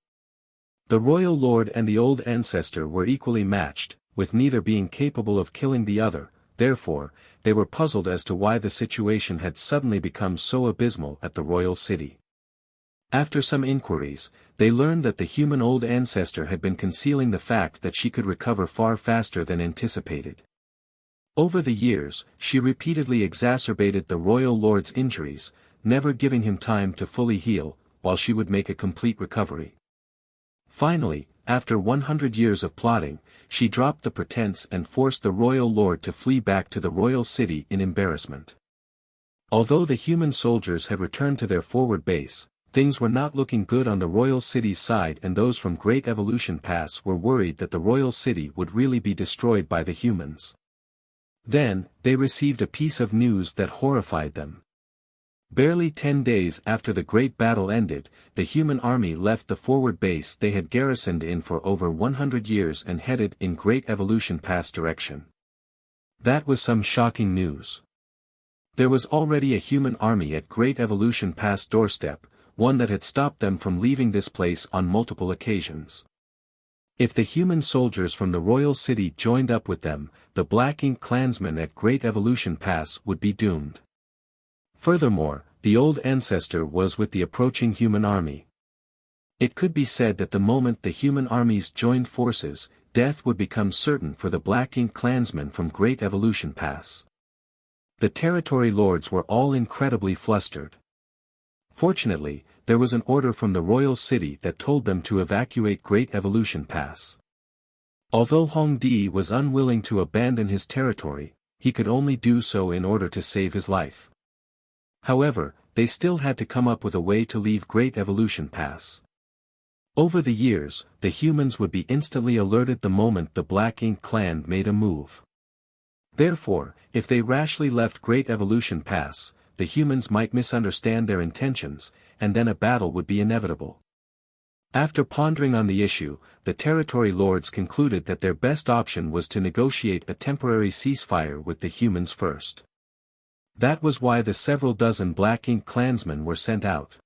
The royal lord and the old ancestor were equally matched, with neither being capable of killing the other. Therefore, they were puzzled as to why the situation had suddenly become so abysmal at the royal city. After some inquiries, they learned that the human old ancestor had been concealing the fact that she could recover far faster than anticipated. Over the years, she repeatedly exacerbated the royal lord's injuries, never giving him time to fully heal, while she would make a complete recovery. Finally, after 100 years of plotting, she dropped the pretense and forced the royal lord to flee back to the royal city in embarrassment. Although the human soldiers had returned to their forward base, things were not looking good on the royal city's side, and those from Great Evolution Pass were worried that the royal city would really be destroyed by the humans. Then, they received a piece of news that horrified them. Barely 10 days after the great battle ended, the human army left the forward base they had garrisoned in for over 100 years and headed in Great Evolution Pass direction. That was some shocking news. There was already a human army at Great Evolution Pass doorstep, one that had stopped them from leaving this place on multiple occasions. If the human soldiers from the royal city joined up with them, the Black Ink clansmen at Great Evolution Pass would be doomed. Furthermore, the old ancestor was with the approaching human army. It could be said that the moment the human armies joined forces, death would become certain for the Black Ink clansmen from Great Evolution Pass. The territory lords were all incredibly flustered. Fortunately, there was an order from the royal city that told them to evacuate Great Evolution Pass. Although Hong Di was unwilling to abandon his territory, he could only do so in order to save his life. However, they still had to come up with a way to leave Great Evolution Pass. Over the years, the humans would be instantly alerted the moment the Black Ink clan made a move. Therefore, if they rashly left Great Evolution Pass, the humans might misunderstand their intentions, and then a battle would be inevitable. After pondering on the issue, the territory lords concluded that their best option was to negotiate a temporary ceasefire with the humans first. That was why the several dozen Black Ink clansmen were sent out.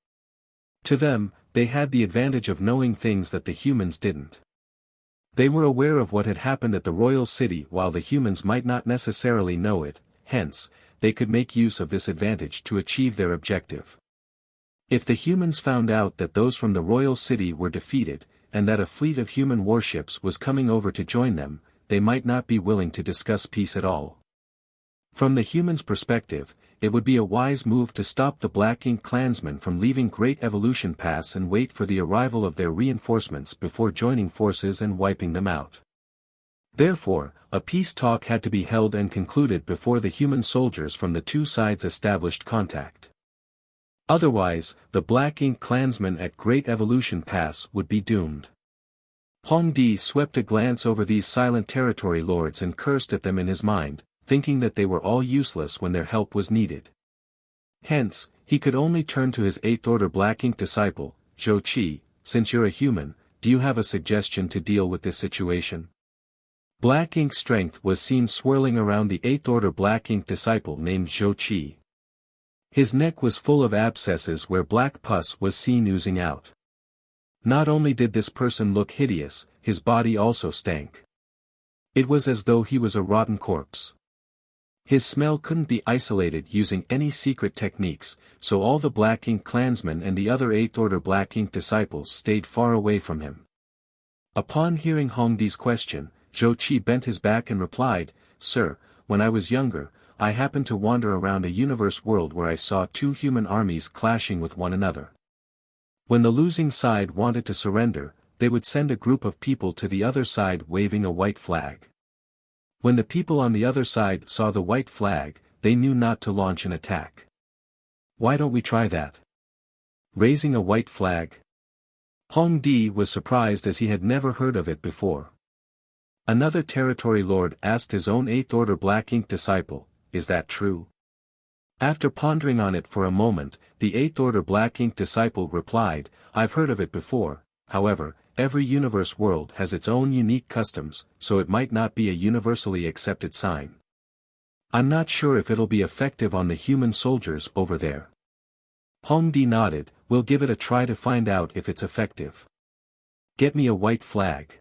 To them, they had the advantage of knowing things that the humans didn't. They were aware of what had happened at the royal city while the humans might not necessarily know it, hence, they could make use of this advantage to achieve their objective. If the humans found out that those from the royal city were defeated, and that a fleet of human warships was coming over to join them, they might not be willing to discuss peace at all. From the humans' perspective, it would be a wise move to stop the Black Ink clansmen from leaving Great Evolution Pass and wait for the arrival of their reinforcements before joining forces and wiping them out. Therefore, a peace talk had to be held and concluded before the human soldiers from the two sides established contact. Otherwise, the Black Ink clansmen at Great Evolution Pass would be doomed. Hong Di swept a glance over these silent territory lords and cursed at them in his mind, thinking that they were all useless when their help was needed. Hence, he could only turn to his 8th Order Black Ink disciple, Zhou Qi. Since you're a human, do you have a suggestion to deal with this situation? Black Ink strength was seen swirling around the 8th Order Black Ink disciple named Zhou Qi. His neck was full of abscesses where black pus was seen oozing out. Not only did this person look hideous, his body also stank. It was as though he was a rotten corpse. His smell couldn't be isolated using any secret techniques, so all the Black Ink clansmen and the other 8th Order Black Ink disciples stayed far away from him. Upon hearing Hong Di's question, Zhou Qi bent his back and replied, "Sir, when I was younger, I happened to wander around a universe world where I saw two human armies clashing with one another. When the losing side wanted to surrender, they would send a group of people to the other side waving a white flag. When the people on the other side saw the white flag, they knew not to launch an attack. Why don't we try that? Raising a white flag?" Hong Di was surprised as he had never heard of it before. Another territory lord asked his own 8th Order Black Ink disciple, "Is that true?" After pondering on it for a moment, the 8th Order Black Ink disciple replied, "I've heard of it before, however, every universe world has its own unique customs, so it might not be a universally accepted sign. I'm not sure if it'll be effective on the human soldiers over there." Hong Di nodded, "We'll give it a try to find out if it's effective. Get me a white flag."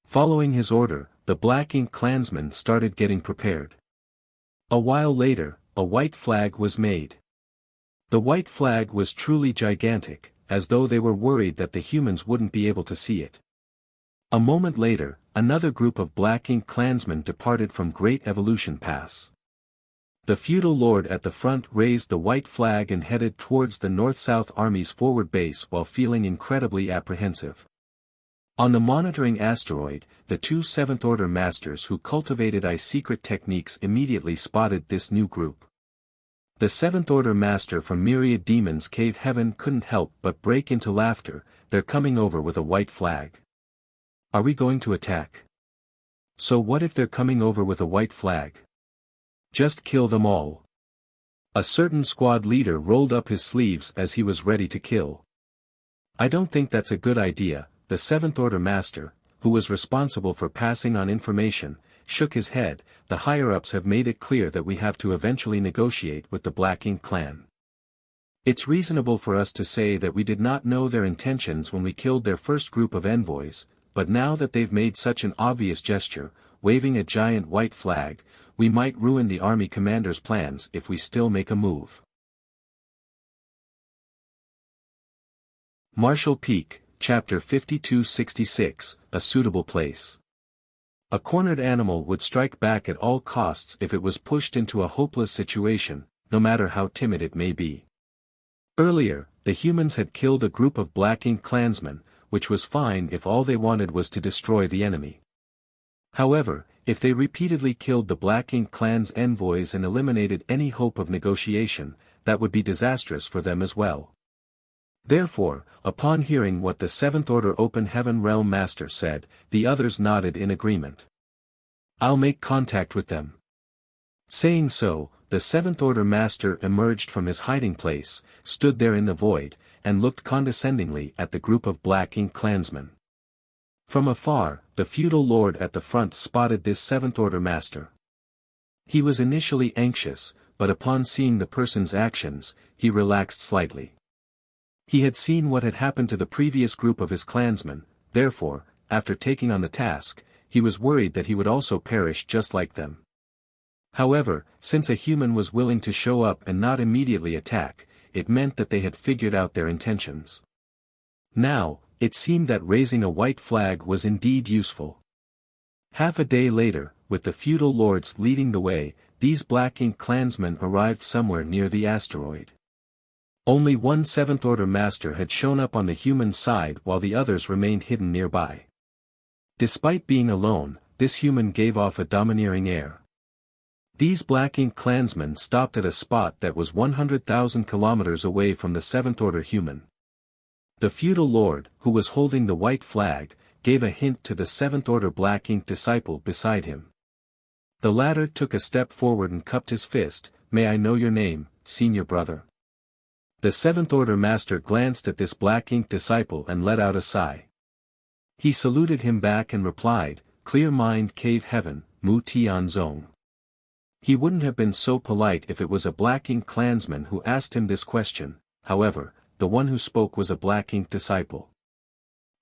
Following his order, the Black Ink clansmen started getting prepared. A while later, a white flag was made. The white flag was truly gigantic, as though they were worried that the humans wouldn't be able to see it. A moment later, another group of Black Ink clansmen departed from Great Evolution Pass. The feudal lord at the front raised the white flag and headed towards the North-South Army's forward base while feeling incredibly apprehensive. On the monitoring asteroid, the two 7th Order masters who cultivated secret techniques immediately spotted this new group. The 7th Order master from Myriad Demons Cave Heaven couldn't help but break into laughter. "They're coming over with a white flag. Are we going to attack? So what if they're coming over with a white flag? Just kill them all." A certain squad leader rolled up his sleeves as he was ready to kill. "I don't think that's a good idea," the 7th Order master, who was responsible for passing on information, shook his head. "The higher-ups have made it clear that we have to eventually negotiate with the Black Ink clan. It's reasonable for us to say that we did not know their intentions when we killed their first group of envoys, but now that they've made such an obvious gesture, waving a giant white flag, we might ruin the army commander's plans if we still make a move." Marshall Peak, Chapter 5266, A Suitable Place. A cornered animal would strike back at all costs if it was pushed into a hopeless situation, no matter how timid it may be. Earlier, the humans had killed a group of Black Ink clansmen, which was fine if all they wanted was to destroy the enemy. However, if they repeatedly killed the Black Ink clan's envoys and eliminated any hope of negotiation, that would be disastrous for them as well. Therefore, upon hearing what the 7th Order Open Heaven Realm Master said, the others nodded in agreement. "I'll make contact with them." Saying so, the 7th Order Master emerged from his hiding place, stood there in the void, and looked condescendingly at the group of Black Ink clansmen. From afar, the feudal lord at the front spotted this Seventh Order master. He was initially anxious, but upon seeing the person's actions, he relaxed slightly. He had seen what had happened to the previous group of his clansmen, therefore, after taking on the task, he was worried that he would also perish just like them. However, since a human was willing to show up and not immediately attack, it meant that they had figured out their intentions. Now, it seemed that raising a white flag was indeed useful. Half a day later, with the feudal lords leading the way, these Black Ink clansmen arrived somewhere near the asteroid. Only one Seventh Order master had shown up on the human side while the others remained hidden nearby. Despite being alone, this human gave off a domineering air. These Black Ink clansmen stopped at a spot that was 100,000 kilometers away from the Seventh Order human. The feudal lord, who was holding the white flag, gave a hint to the Seventh Order Black Ink disciple beside him. The latter took a step forward and cupped his fist. "May I know your name, senior brother?" The Seventh Order master glanced at this Black Ink disciple and let out a sigh. He saluted him back and replied, "Clear mind cave heaven, Mu Tianzong." He wouldn't have been so polite if it was a Black Ink clansman who asked him this question. However, the one who spoke was a Black Ink disciple.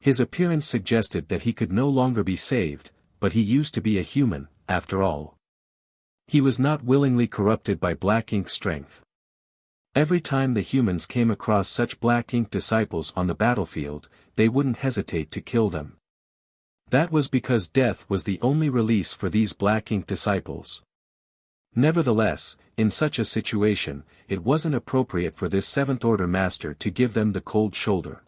His appearance suggested that he could no longer be saved, but he used to be a human, after all. He was not willingly corrupted by Black Ink strength. Every time the humans came across such Black Ink disciples on the battlefield, they wouldn't hesitate to kill them. That was because death was the only release for these Black Ink disciples. Nevertheless, in such a situation, it wasn't appropriate for this Seventh Order master to give them the cold shoulder.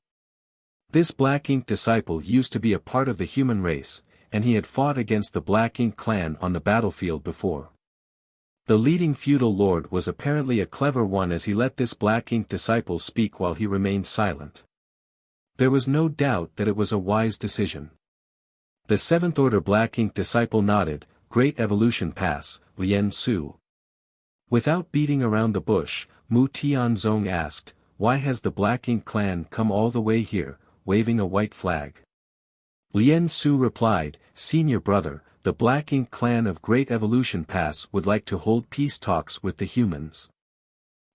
This Black Ink disciple used to be a part of the human race, and he had fought against the Black Ink clan on the battlefield before. The leading feudal lord was apparently a clever one as he let this Black Ink disciple speak while he remained silent. There was no doubt that it was a wise decision. The Seventh Order Black Ink disciple nodded. "Great Evolution Pass, Lien Su." Without beating around the bush, Mu Tianzong asked, "Why has the Black Ink clan come all the way here, waving a white flag?" Lien Su replied, "Senior brother, the Black Ink clan of Great Evolution Pass would like to hold peace talks with the humans.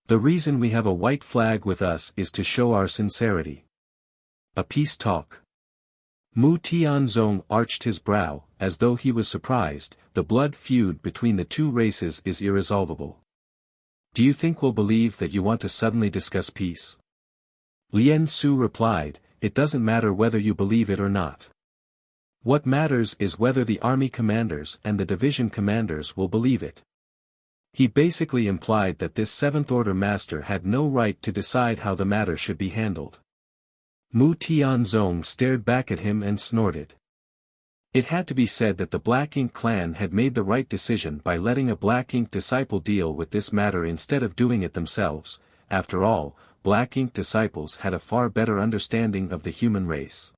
The reason we have a white flag with us is to show our sincerity." A peace talk? Mu Tianzong arched his brow, as though he was surprised. The blood feud between the two races is irresolvable. "Do you think we'll believe that you want to suddenly discuss peace?" Lien Su replied, "It doesn't matter whether you believe it or not. What matters is whether the army commanders and the division commanders will believe it." He basically implied that this Seventh Order master had no right to decide how the matter should be handled. Mu Tianzong stared back at him and snorted. It had to be said that the Black Ink clan had made the right decision by letting a Black Ink disciple deal with this matter instead of doing it themselves. After all, Black Ink disciples had a far better understanding of the human race.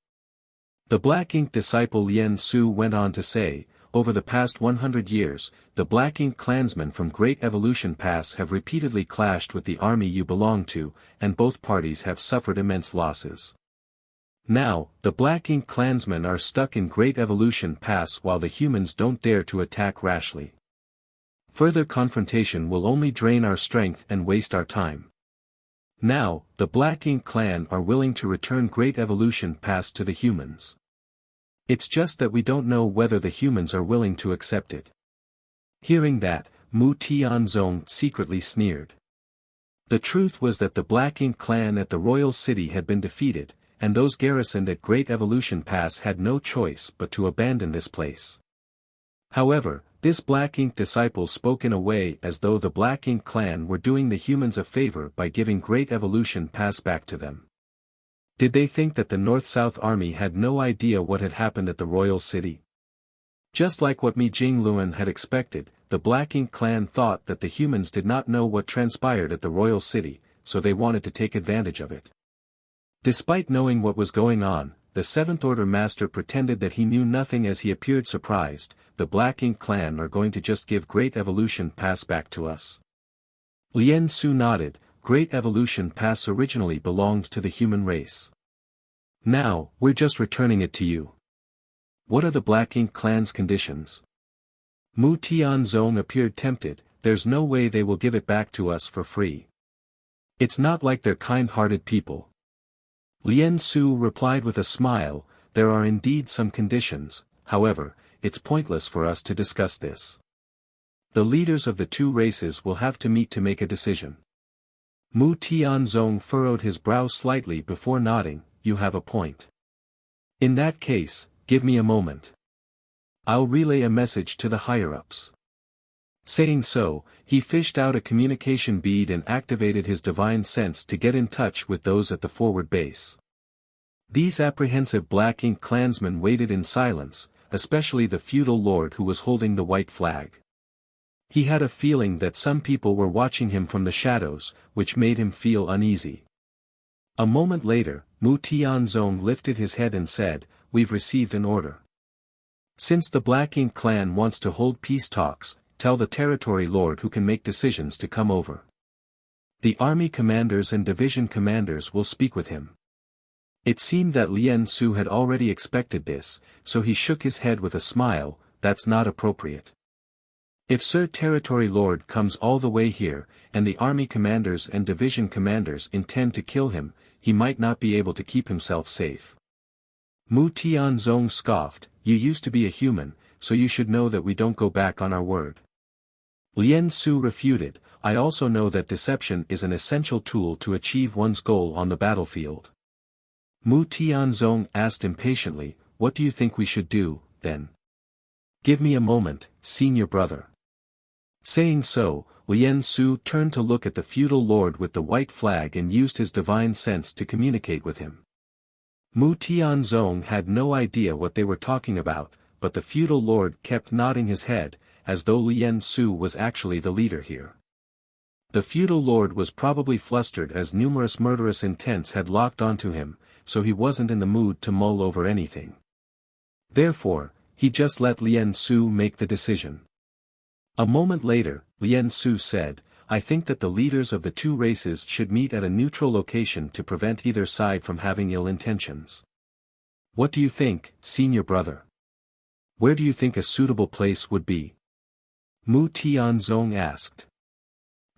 The Black Ink disciple Lien Su went on to say, "Over the past 100 years, the Black Ink clansmen from Great Evolution Pass have repeatedly clashed with the army you belong to, and both parties have suffered immense losses. Now, the Black Ink clansmen are stuck in Great Evolution Pass while the humans don't dare to attack rashly. Further confrontation will only drain our strength and waste our time. Now, the Black Ink clan are willing to return Great Evolution Pass to the humans. It's just that we don't know whether the humans are willing to accept it." Hearing that, Mu Tianzong secretly sneered. The truth was that the Black Ink clan at the royal city had been defeated, and those garrisoned at Great Evolution Pass had no choice but to abandon this place. However, this Black Ink disciple spoke in a way as though the Black Ink clan were doing the humans a favor by giving Great Evolution Pass back to them. Did they think that the North-South Army had no idea what had happened at the royal city? Just like what Mi Jingluan had expected, the Black Ink clan thought that the humans did not know what transpired at the royal city, so they wanted to take advantage of it. Despite knowing what was going on, the Seventh Order master pretended that he knew nothing as he appeared surprised. "The Black Ink clan are going to just give Great Evolution Pass back to us?" Lien Su nodded. Great Evolution Pass originally belonged to the human race. Now, we're just returning it to you. What are the Black Ink Clan's conditions? Mu Tianzong appeared tempted. There's no way they will give it back to us for free. It's not like they're kind-hearted people. Lien Su replied with a smile, there are indeed some conditions, however, it's pointless for us to discuss this. The leaders of the two races will have to meet to make a decision. Mu Tianzong furrowed his brow slightly before nodding, you have a point. In that case, give me a moment. I'll relay a message to the higher-ups. Saying so, he fished out a communication bead and activated his divine sense to get in touch with those at the forward base. These apprehensive Black Ink clansmen waited in silence, especially the feudal lord who was holding the white flag. He had a feeling that some people were watching him from the shadows, which made him feel uneasy. A moment later, Mu Tianzong lifted his head and said, we've received an order. Since the Black Ink clan wants to hold peace talks, tell the territory lord who can make decisions to come over. The army commanders and division commanders will speak with him. It seemed that Lien Su had already expected this, so he shook his head with a smile, that's not appropriate. If Sir Territory Lord comes all the way here, and the army commanders and division commanders intend to kill him, he might not be able to keep himself safe. Mu Tianzong scoffed, you used to be a human, so you should know that we don't go back on our word. Lien Su refuted, I also know that deception is an essential tool to achieve one's goal on the battlefield. Mu Tianzong asked impatiently, what do you think we should do, then? Give me a moment, senior brother. Saying so, Lien Su turned to look at the feudal lord with the white flag and used his divine sense to communicate with him. Mu Tianzong had no idea what they were talking about, but the feudal lord kept nodding his head, as though Lien Su was actually the leader here. The feudal lord was probably flustered as numerous murderous intents had locked onto him, so he wasn't in the mood to mull over anything. Therefore, he just let Lien Su make the decision. A moment later, Lien Su said, I think that the leaders of the two races should meet at a neutral location to prevent either side from having ill intentions. What do you think, senior brother? Where do you think a suitable place would be? Mu Tianzong asked.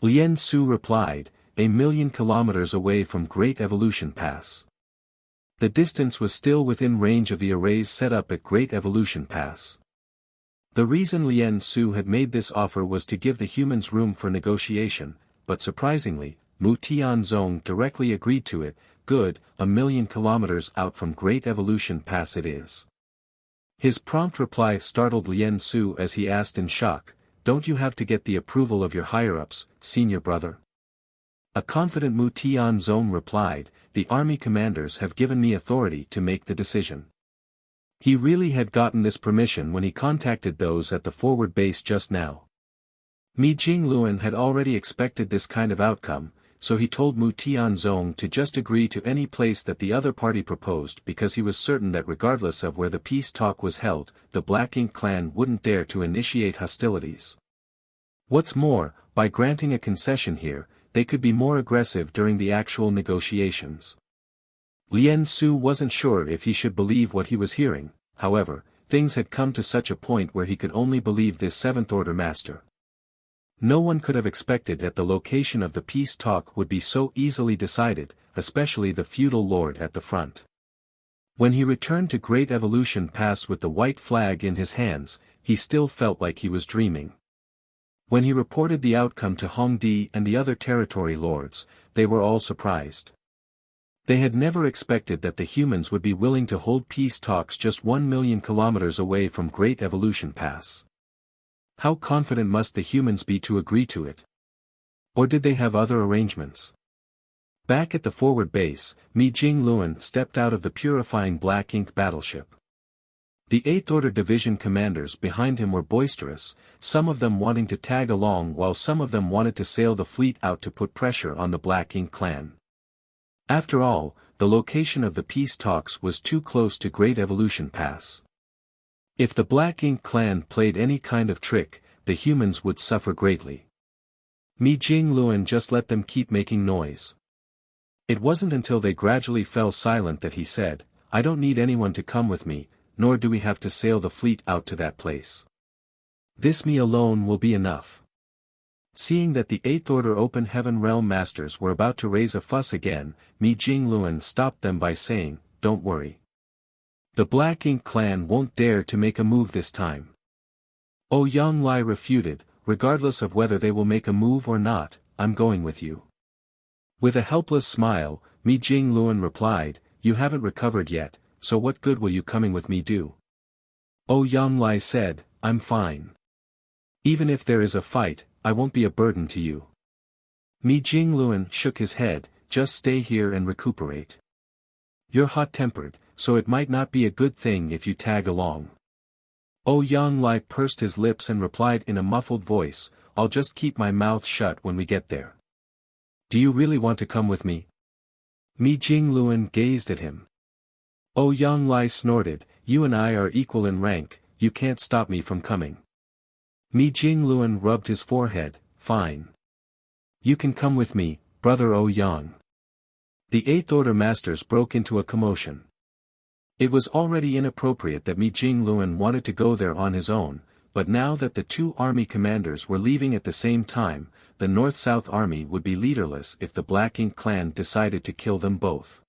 Lien Su replied, 1,000,000 kilometers away from Great Evolution Pass. The distance was still within range of the arrays set up at Great Evolution Pass. The reason Lien Su had made this offer was to give the humans room for negotiation, but surprisingly, Mu Tianzong directly agreed to it, good, 1,000,000 kilometers out from Great Evolution Pass it is. His prompt reply startled Lien Su as he asked in shock, don't you have to get the approval of your higher-ups, senior brother? A confident Mu Tianzong replied, the army commanders have given me authority to make the decision. He really had gotten this permission when he contacted those at the forward base just now. Mi Jingluan had already expected this kind of outcome, so he told Mu Tianzong to just agree to any place that the other party proposed because he was certain that regardless of where the peace talk was held, the Black Ink clan wouldn't dare to initiate hostilities. What's more, by granting a concession here, they could be more aggressive during the actual negotiations. Lien Su wasn't sure if he should believe what he was hearing, however, things had come to such a point where he could only believe this seventh-order master. No one could have expected that the location of the peace talk would be so easily decided, especially the feudal lord at the front. When he returned to Great Evolution Pass with the white flag in his hands, he still felt like he was dreaming. When he reported the outcome to Hongdi and the other territory lords, they were all surprised. They had never expected that the humans would be willing to hold peace talks just 1,000,000 kilometers away from Great Evolution Pass. How confident must the humans be to agree to it? Or did they have other arrangements? Back at the forward base, Mi Jingluan stepped out of the purifying Black Ink battleship. The 8th Order Division commanders behind him were boisterous, some of them wanting to tag along while some of them wanted to sail the fleet out to put pressure on the Black Ink clan. After all, the location of the peace talks was too close to Great Evolution Pass. If the Black Ink clan played any kind of trick, the humans would suffer greatly. Mi Jingluan just let them keep making noise. It wasn't until they gradually fell silent that he said, I don't need anyone to come with me, nor do we have to sail the fleet out to that place. This me alone will be enough. Seeing that the Eighth Order Open Heaven Realm Masters were about to raise a fuss again, Mi Jingluan stopped them by saying, Don't worry. The Black Ink clan won't dare to make a move this time. Ouyang Lai refuted, regardless of whether they will make a move or not, I'm going with you. With a helpless smile, Mi Jingluan replied, You haven't recovered yet, so what good will you coming with me do? Ouyang Lai said, I'm fine. Even if there is a fight, I won't be a burden to you. Mi Jingluan shook his head, just stay here and recuperate. You're hot-tempered, so it might not be a good thing if you tag along. Ouyang Lai pursed his lips and replied in a muffled voice, I'll just keep my mouth shut when we get there. Do you really want to come with me? Mi Jingluan gazed at him. Ouyang Lai snorted, You and I are equal in rank, you can't stop me from coming. Mi Jingluan rubbed his forehead, Fine. You can come with me, brother Ouyang. The Eighth Order Masters broke into a commotion. It was already inappropriate that Mi Jingluan wanted to go there on his own, but now that the two army commanders were leaving at the same time, the North-South army would be leaderless if the Black Ink clan decided to kill them both.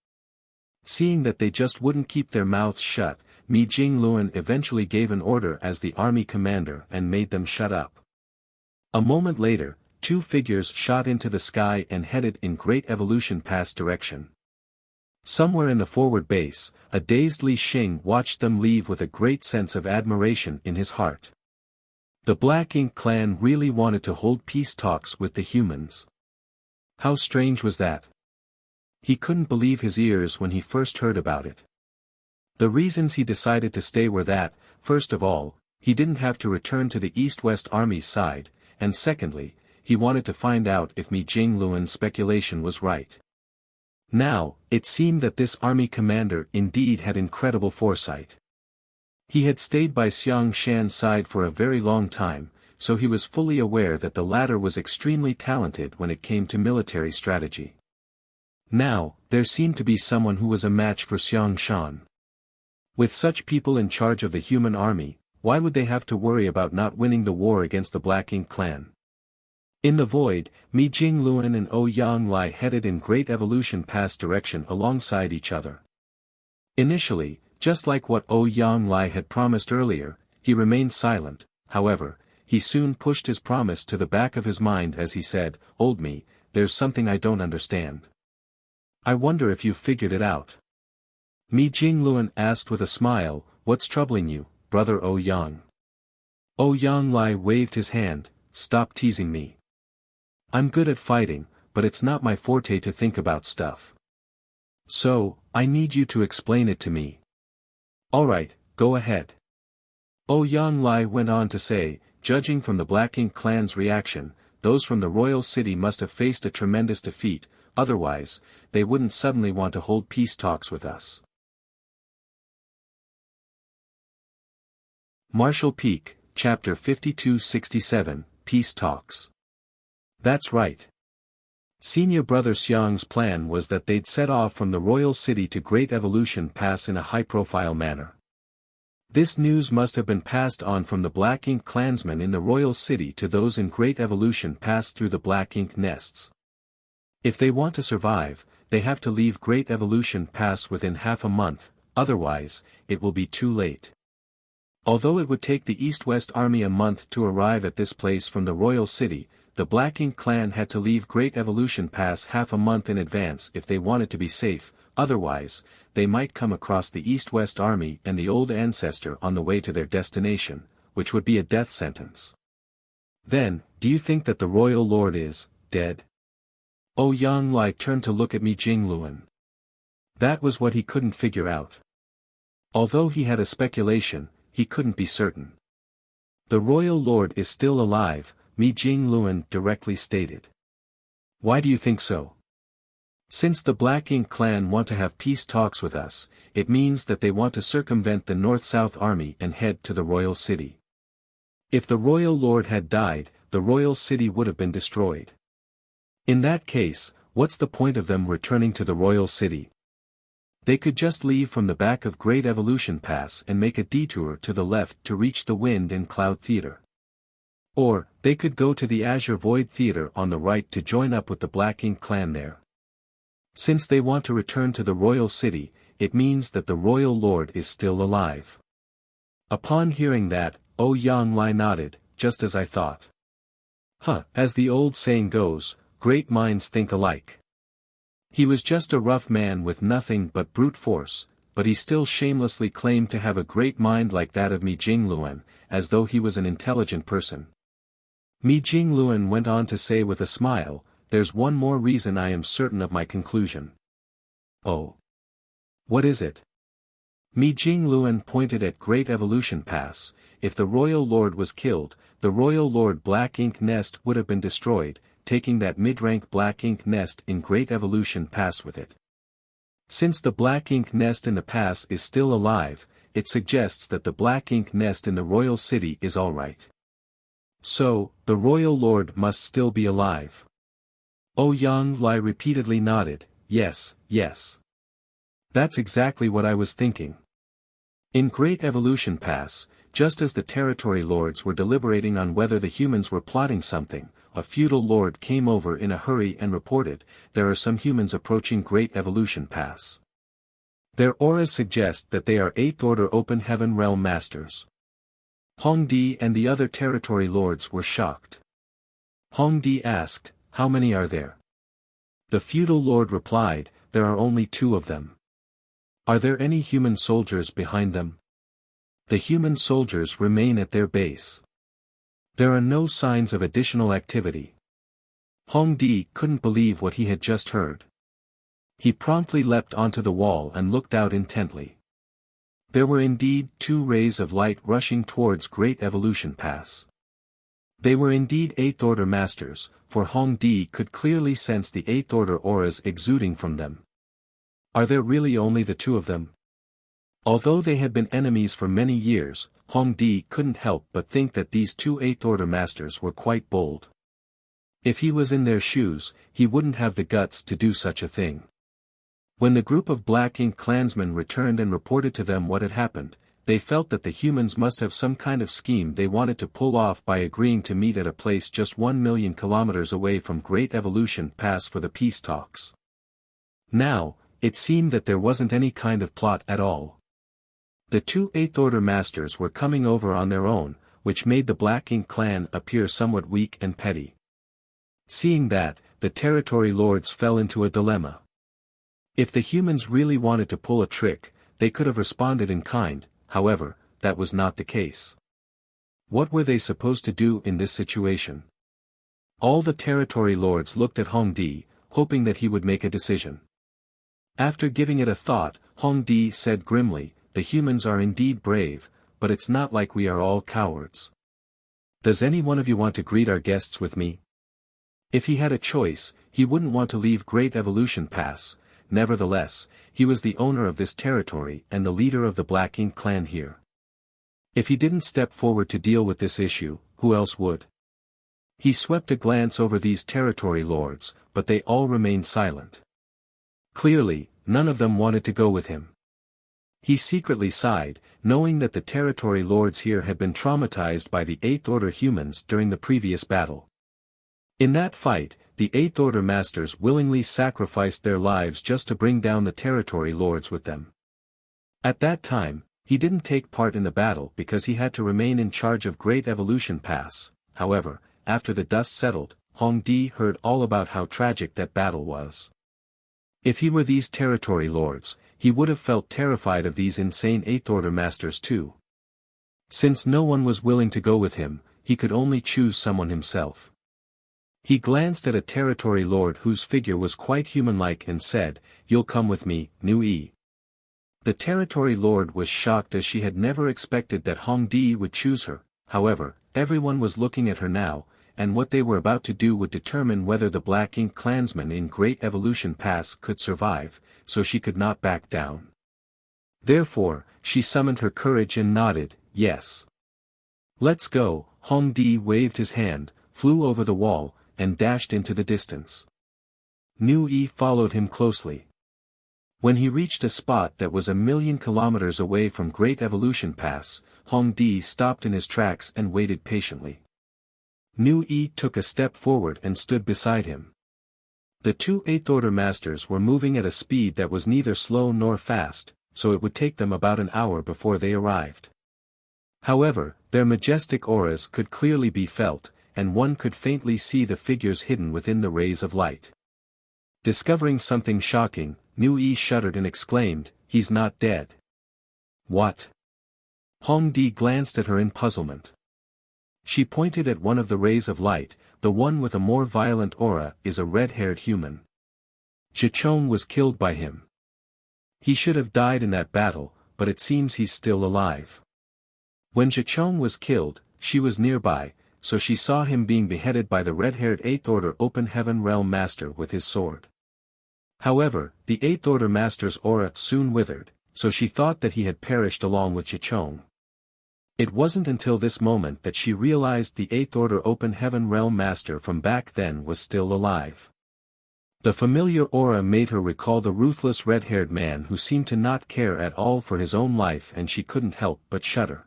Seeing that they just wouldn't keep their mouths shut, Mi Jingluan eventually gave an order as the army commander and made them shut up. A moment later, two figures shot into the sky and headed in Great Evolution Pass direction. Somewhere in the forward base, a dazed Li Xing watched them leave with a great sense of admiration in his heart. The Black Ink clan really wanted to hold peace talks with the humans. How strange was that? He couldn't believe his ears when he first heard about it. The reasons he decided to stay were that, first of all, he didn't have to return to the East-West Army's side, and secondly, he wanted to find out if Mi Jingluan's speculation was right. Now, it seemed that this army commander indeed had incredible foresight. He had stayed by Xiang Shan's side for a very long time, so he was fully aware that the latter was extremely talented when it came to military strategy. Now, there seemed to be someone who was a match for Xiang Shan. With such people in charge of the human army, why would they have to worry about not winning the war against the Black Ink clan? In the void, Mi Jingluan and Ouyang Lai headed in Great Evolution Pass direction alongside each other. Initially, just like what Ouyang Lai had promised earlier, he remained silent, however, he soon pushed his promise to the back of his mind as he said, Old me, there's something I don't understand. I wonder if you've figured it out. Mi Jingluan asked with a smile, What's troubling you, brother Ouyang? Ouyang Lai waved his hand, Stop teasing me. I'm good at fighting, but it's not my forte to think about stuff. So, I need you to explain it to me. Alright, go ahead. Ouyang Lai went on to say, Judging from the Black Ink clan's reaction, those from the royal city must have faced a tremendous defeat, otherwise, they wouldn't suddenly want to hold peace talks with us. Marshall Peak, Chapter 5267, Peace Talks. That's right. Senior Brother Xiang's plan was that they'd set off from the royal city to Great Evolution Pass in a high-profile manner. This news must have been passed on from the Black Ink clansmen in the royal city to those in Great Evolution Pass through the Black Ink nests. If they want to survive, they have to leave Great Evolution Pass within half a month, otherwise, it will be too late. Although it would take the East-West Army a month to arrive at this place from the royal city, the Black Ink clan had to leave Great Evolution Pass half a month in advance if they wanted to be safe, otherwise, they might come across the East-West Army and the old ancestor on the way to their destination, which would be a death sentence. Then, do you think that the royal lord is dead? Ouyang Lai turned to look at Mi Jingluan. That was what he couldn't figure out. Although he had a speculation, he couldn't be certain. The royal lord is still alive, Mi Jingluan directly stated. Why do you think so? Since the Black Ink clan want to have peace talks with us, it means that they want to circumvent the North-South army and head to the royal city. If the royal lord had died, the royal city would have been destroyed. In that case, what's the point of them returning to the royal city? They could just leave from the back of Great Evolution Pass and make a detour to the left to reach the Wind and Cloud Theater. Or, they could go to the Azure Void Theater on the right to join up with the Black Ink clan there. Since they want to return to the royal city, it means that the royal lord is still alive. Upon hearing that, Yang Lai nodded, just as I thought. As the old saying goes, great minds think alike. He was just a rough man with nothing but brute force, but he still shamelessly claimed to have a great mind like that of Mi Jingluan, as though he was an intelligent person. Mi Jingluan went on to say with a smile, "There's one more reason I am certain of my conclusion." "Oh. What is it?" Mi Jingluan pointed at Great Evolution Pass. If the royal lord was killed, the royal lord Black Ink Nest would have been destroyed, taking that mid-rank Black Ink Nest in Great Evolution Pass with it. Since the Black Ink Nest in the pass is still alive, it suggests that the Black Ink Nest in the royal city is alright. So, the royal lord must still be alive. Yang Lai repeatedly nodded, yes, yes. That's exactly what I was thinking. In Great Evolution Pass, just as the territory lords were deliberating on whether the humans were plotting something, a feudal lord came over in a hurry and reported, "There are some humans approaching Great Evolution Pass. Their auras suggest that they are 8th Order Open Heaven Realm Masters." Hongdi and the other territory lords were shocked. Hongdi asked, "How many are there?" The feudal lord replied, "There are only 2 of them." "Are there any human soldiers behind them?" "The human soldiers remain at their base. There are no signs of additional activity." Hongdi couldn't believe what he had just heard. He promptly leapt onto the wall and looked out intently. There were indeed 2 rays of light rushing towards Great Evolution Pass. They were indeed 8th Order Masters, for Hongdi could clearly sense the 8th Order auras exuding from them. Are there really only the 2 of them? Although they had been enemies for many years, Hongdi couldn't help but think that these 2 8th Order Masters were quite bold. If he was in their shoes, he wouldn't have the guts to do such a thing. When the group of Black Ink clansmen returned and reported to them what had happened, they felt that the humans must have some kind of scheme they wanted to pull off by agreeing to meet at a place just 1 million kilometers away from Great Evolution Pass for the peace talks. Now, it seemed that there wasn't any kind of plot at all. The 2 8th Order Masters were coming over on their own, which made the Black Ink clan appear somewhat weak and petty. Seeing that, the territory lords fell into a dilemma. If the humans really wanted to pull a trick, they could have responded in kind, however, that was not the case. What were they supposed to do in this situation? All the territory lords looked at Hongdi, hoping that he would make a decision. After giving it a thought, Hongdi said grimly, "The humans are indeed brave, but it's not like we are all cowards. Does any one of you want to greet our guests with me?" If he had a choice, he wouldn't want to leave Great Evolution Pass. Nevertheless, he was the owner of this territory and the leader of the Black Ink clan here. If he didn't step forward to deal with this issue, who else would? He swept a glance over these territory lords, but they all remained silent. Clearly, none of them wanted to go with him. He secretly sighed, knowing that the territory lords here had been traumatized by the 8th Order humans during the previous battle. In that fight, the 8th Order Masters willingly sacrificed their lives just to bring down the territory lords with them. At that time, he didn't take part in the battle because he had to remain in charge of Great Evolution Pass. However, after the dust settled, Hongdi heard all about how tragic that battle was. If he were these territory lords, he would have felt terrified of these insane 8th Order Masters too. Since no one was willing to go with him, he could only choose someone himself. He glanced at a territory lord whose figure was quite human-like and said, "You'll come with me, Nui." The territory lord was shocked as she had never expected that Hongdi would choose her. However, everyone was looking at her now, and what they were about to do would determine whether the Black Ink clansmen in Great Evolution Pass could survive, so she could not back down. Therefore, she summoned her courage and nodded, "Yes. Let's go." Hongdi waved his hand, flew over the wall, and dashed into the distance. Nu Yi followed him closely. When he reached a spot that was 1,000,000 kilometers away from Great Evolution Pass, Hong Di stopped in his tracks and waited patiently. Nu Yi took a step forward and stood beside him. The two Eighth-Order Masters were moving at a speed that was neither slow nor fast, so it would take them about an hour before they arrived. However, their majestic auras could clearly be felt, and one could faintly see the figures hidden within the rays of light. Discovering something shocking, Nu Yi shuddered and exclaimed, "He's not dead." "What?" Hong Di glanced at her in puzzlement. She pointed at one of the rays of light. The one with a more violent aura is a red-haired human. Zhichong was killed by him. He should have died in that battle, but it seems he's still alive. When Zhichong was killed, she was nearby, so she saw him being beheaded by the red-haired Eighth Order Open Heaven Realm Master with his sword. However, the Eighth Order Master's aura soon withered, so she thought that he had perished along with Zhichong. It wasn't until this moment that she realized the Eighth Order Open Heaven Realm Master from back then was still alive. The familiar aura made her recall the ruthless red-haired man who seemed to not care at all for his own life, and she couldn't help but shudder.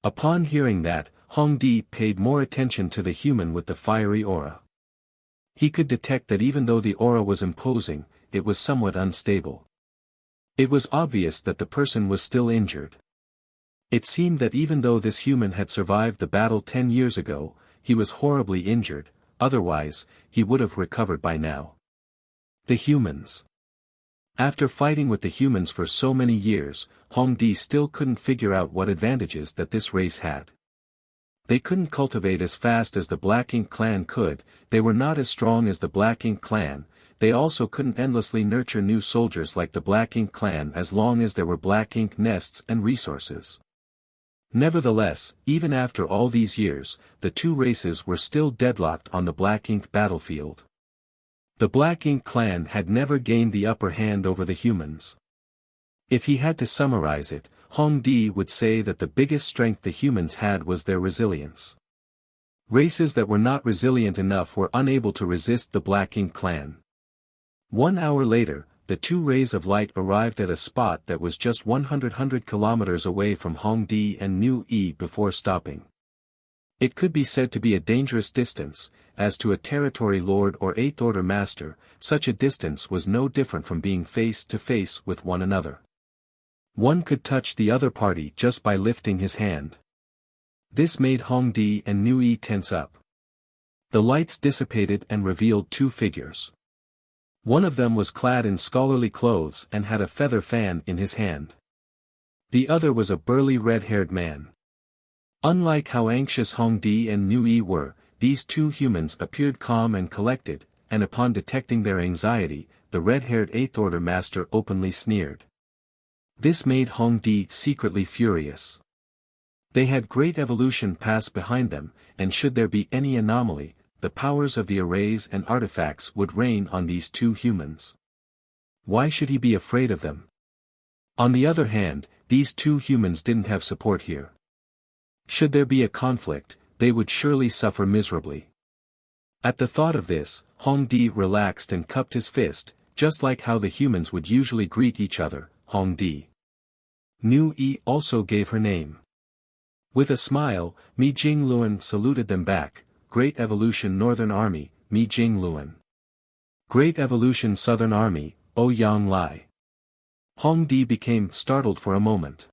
Upon hearing that, Hong Di paid more attention to the human with the fiery aura. He could detect that even though the aura was imposing, it was somewhat unstable. It was obvious that the person was still injured. It seemed that even though this human had survived the battle 10 years ago, he was horribly injured, otherwise, he would have recovered by now. The humans. After fighting with the humans for so many years, Hong Di still couldn't figure out what advantages that this race had. They couldn't cultivate as fast as the Black Ink clan could, they were not as strong as the Black Ink clan, they also couldn't endlessly nurture new soldiers like the Black Ink clan as long as there were Black Ink nests and resources. Nevertheless, even after all these years, the two races were still deadlocked on the Black Ink battlefield. The Black Ink clan had never gained the upper hand over the humans. If he had to summarize it, Hong Di would say that the biggest strength the humans had was their resilience. Races that were not resilient enough were unable to resist the Black Ink clan. 1 hour later, the two rays of light arrived at a spot that was just 100 kilometers away from Hong Di and Nu Yi before stopping. It could be said to be a dangerous distance, as to a territory lord or Eighth Order Master, such a distance was no different from being face to face with one another. One could touch the other party just by lifting his hand. This made Hong Di and Nu Yi tense up. The lights dissipated and revealed two figures. One of them was clad in scholarly clothes and had a feather fan in his hand. The other was a burly red-haired man. Unlike how anxious Hong Di and Nu Yi were, these two humans appeared calm and collected, and upon detecting their anxiety, the red-haired Eighth Order Master openly sneered. This made Hong Di secretly furious. They had Great Evolution Pass behind them, and should there be any anomaly, the powers of the arrays and artifacts would rain on these two humans. Why should he be afraid of them? On the other hand, these two humans didn't have support here. Should there be a conflict, they would surely suffer miserably. At the thought of this, Hong Di relaxed and cupped his fist, just like how the humans would usually greet each other, Hong Di. Nu Yi also gave her name. With a smile, Mi Jing Luan saluted them back. Great Evolution Northern Army, Mi Jing Luan. Great Evolution Southern Army, O Yang Lai. Hong Di became startled for a moment.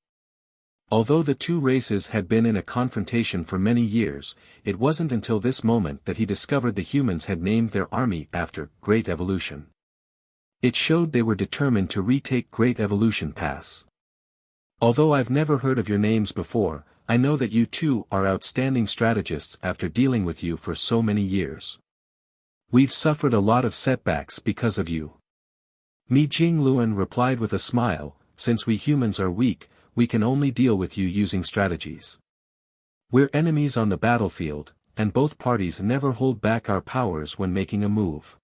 Although the two races had been in a confrontation for many years, it wasn't until this moment that he discovered the humans had named their army after Great Evolution. It showed they were determined to retake Great Evolution Pass. Although I've never heard of your names before, I know that you two are outstanding strategists after dealing with you for so many years. We've suffered a lot of setbacks because of you. Mi Jing Luan replied with a smile, since we humans are weak, we can only deal with you using strategies. We're enemies on the battlefield, and both parties never hold back our powers when making a move.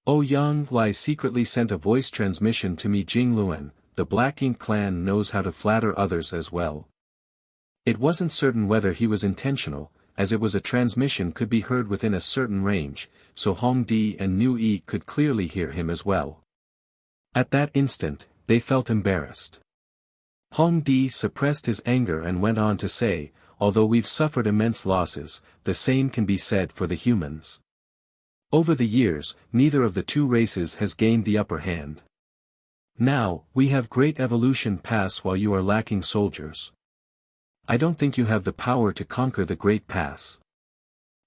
O Yang Lai secretly sent a voice transmission to Mi Jing Luan, the Black Ink clan knows how to flatter others as well. It wasn't certain whether he was intentional, as it was a transmission could be heard within a certain range, so Hong Di and Nu Yi could clearly hear him as well. At that instant, they felt embarrassed. Hong Di suppressed his anger and went on to say, although we've suffered immense losses, the same can be said for the humans. Over the years, neither of the two races has gained the upper hand. Now, we have great evolution pass while you are lacking soldiers. I don't think you have the power to conquer the Great Pass.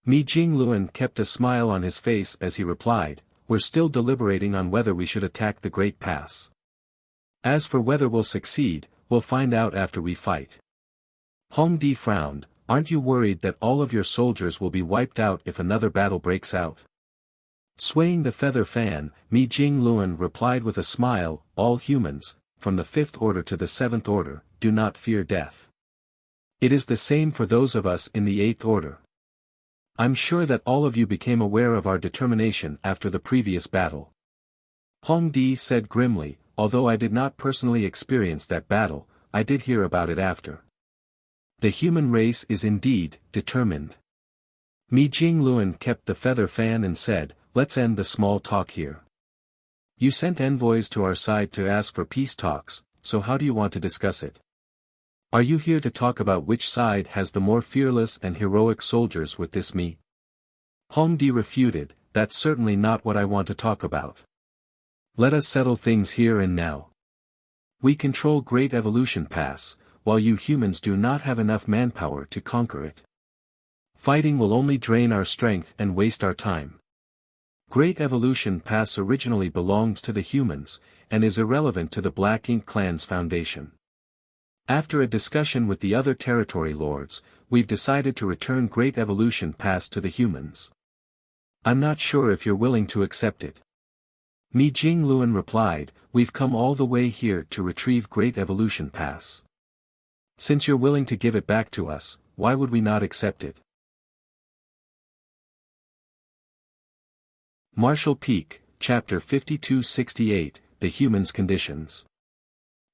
Mi Jingluan kept a smile on his face as he replied, we're still deliberating on whether we should attack the Great Pass. As for whether we'll succeed, we'll find out after we fight. Hong Di frowned, aren't you worried that all of your soldiers will be wiped out if another battle breaks out? Swaying the feather fan, Mi Jingluan replied with a smile, all humans, from the 5th order to the 7th order, do not fear death. It is the same for those of us in the 8th order. I'm sure that all of you became aware of our determination after the previous battle. Hong Di said grimly, although I did not personally experience that battle, I did hear about it after. The human race is indeed determined. Mi Jingluan kept the feather fan and said, let's end the small talk here. You sent envoys to our side to ask for peace talks, so how do you want to discuss it? Are you here to talk about which side has the more fearless and heroic soldiers with this me? Hong Di refuted, that's certainly not what I want to talk about. Let us settle things here and now. We control Great Evolution Pass, while you humans do not have enough manpower to conquer it. Fighting will only drain our strength and waste our time. Great Evolution Pass originally belonged to the humans, and is irrelevant to the Black Ink Clan's foundation. After a discussion with the other territory lords, we've decided to return Great Evolution Pass to the humans. I'm not sure if you're willing to accept it. Mi Jingluan replied, we've come all the way here to retrieve Great Evolution Pass. Since you're willing to give it back to us, why would we not accept it? Marshall Peak, Chapter 5268, The Human's Conditions.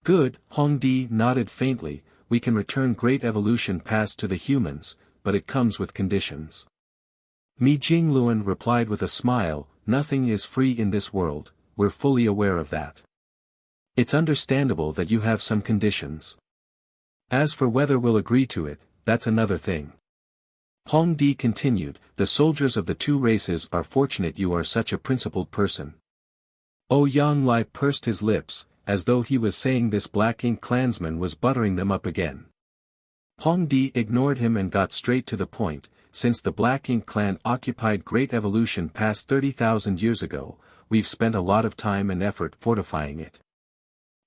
Good, Hong Di nodded faintly, we can return Great Evolution Pass to the humans, but it comes with conditions. Mi Jingluan replied with a smile, nothing is free in this world, we're fully aware of that. It's understandable that you have some conditions. As for whether we'll agree to it, that's another thing. Hong Di continued, the soldiers of the two races are fortunate you are such a principled person. Oh Yang Lai pursed his lips, as though he was saying this Black Ink clansman was buttering them up again. Hong Di ignored him and got straight to the point, since the Black Ink clan occupied Great Evolution past 30,000 years ago, we've spent a lot of time and effort fortifying it.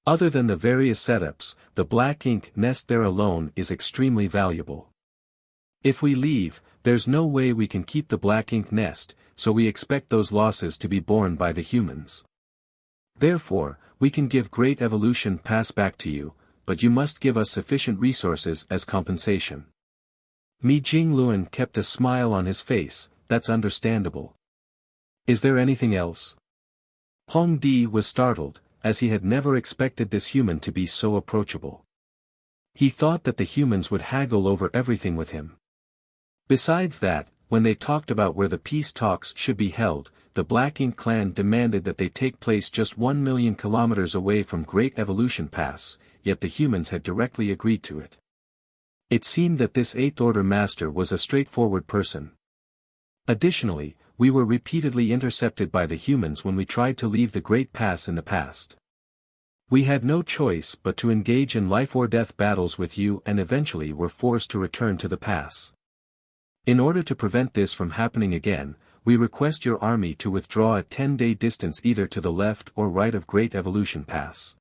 Other than the various setups, the Black Ink nest there alone is extremely valuable. If we leave, there's no way we can keep the Black Ink nest, so we expect those losses to be borne by the humans. Therefore, we can give Great Evolution Pass back to you, but you must give us sufficient resources as compensation. Mi Jingluan kept a smile on his face, that's understandable. Is there anything else? Hong Di was startled, as he had never expected this human to be so approachable. He thought that the humans would haggle over everything with him. Besides that, when they talked about where the peace talks should be held, the Black Ink clan demanded that they take place just 1 million kilometers away from Great Evolution Pass, yet the humans had directly agreed to it. It seemed that this 8th Order master was a straightforward person. Additionally, we were repeatedly intercepted by the humans when we tried to leave the Great Pass in the past. We had no choice but to engage in life-or-death battles with you and eventually were forced to return to the pass. In order to prevent this from happening again, we request your army to withdraw a 10-day distance either to the left or right of Great Evolution Pass.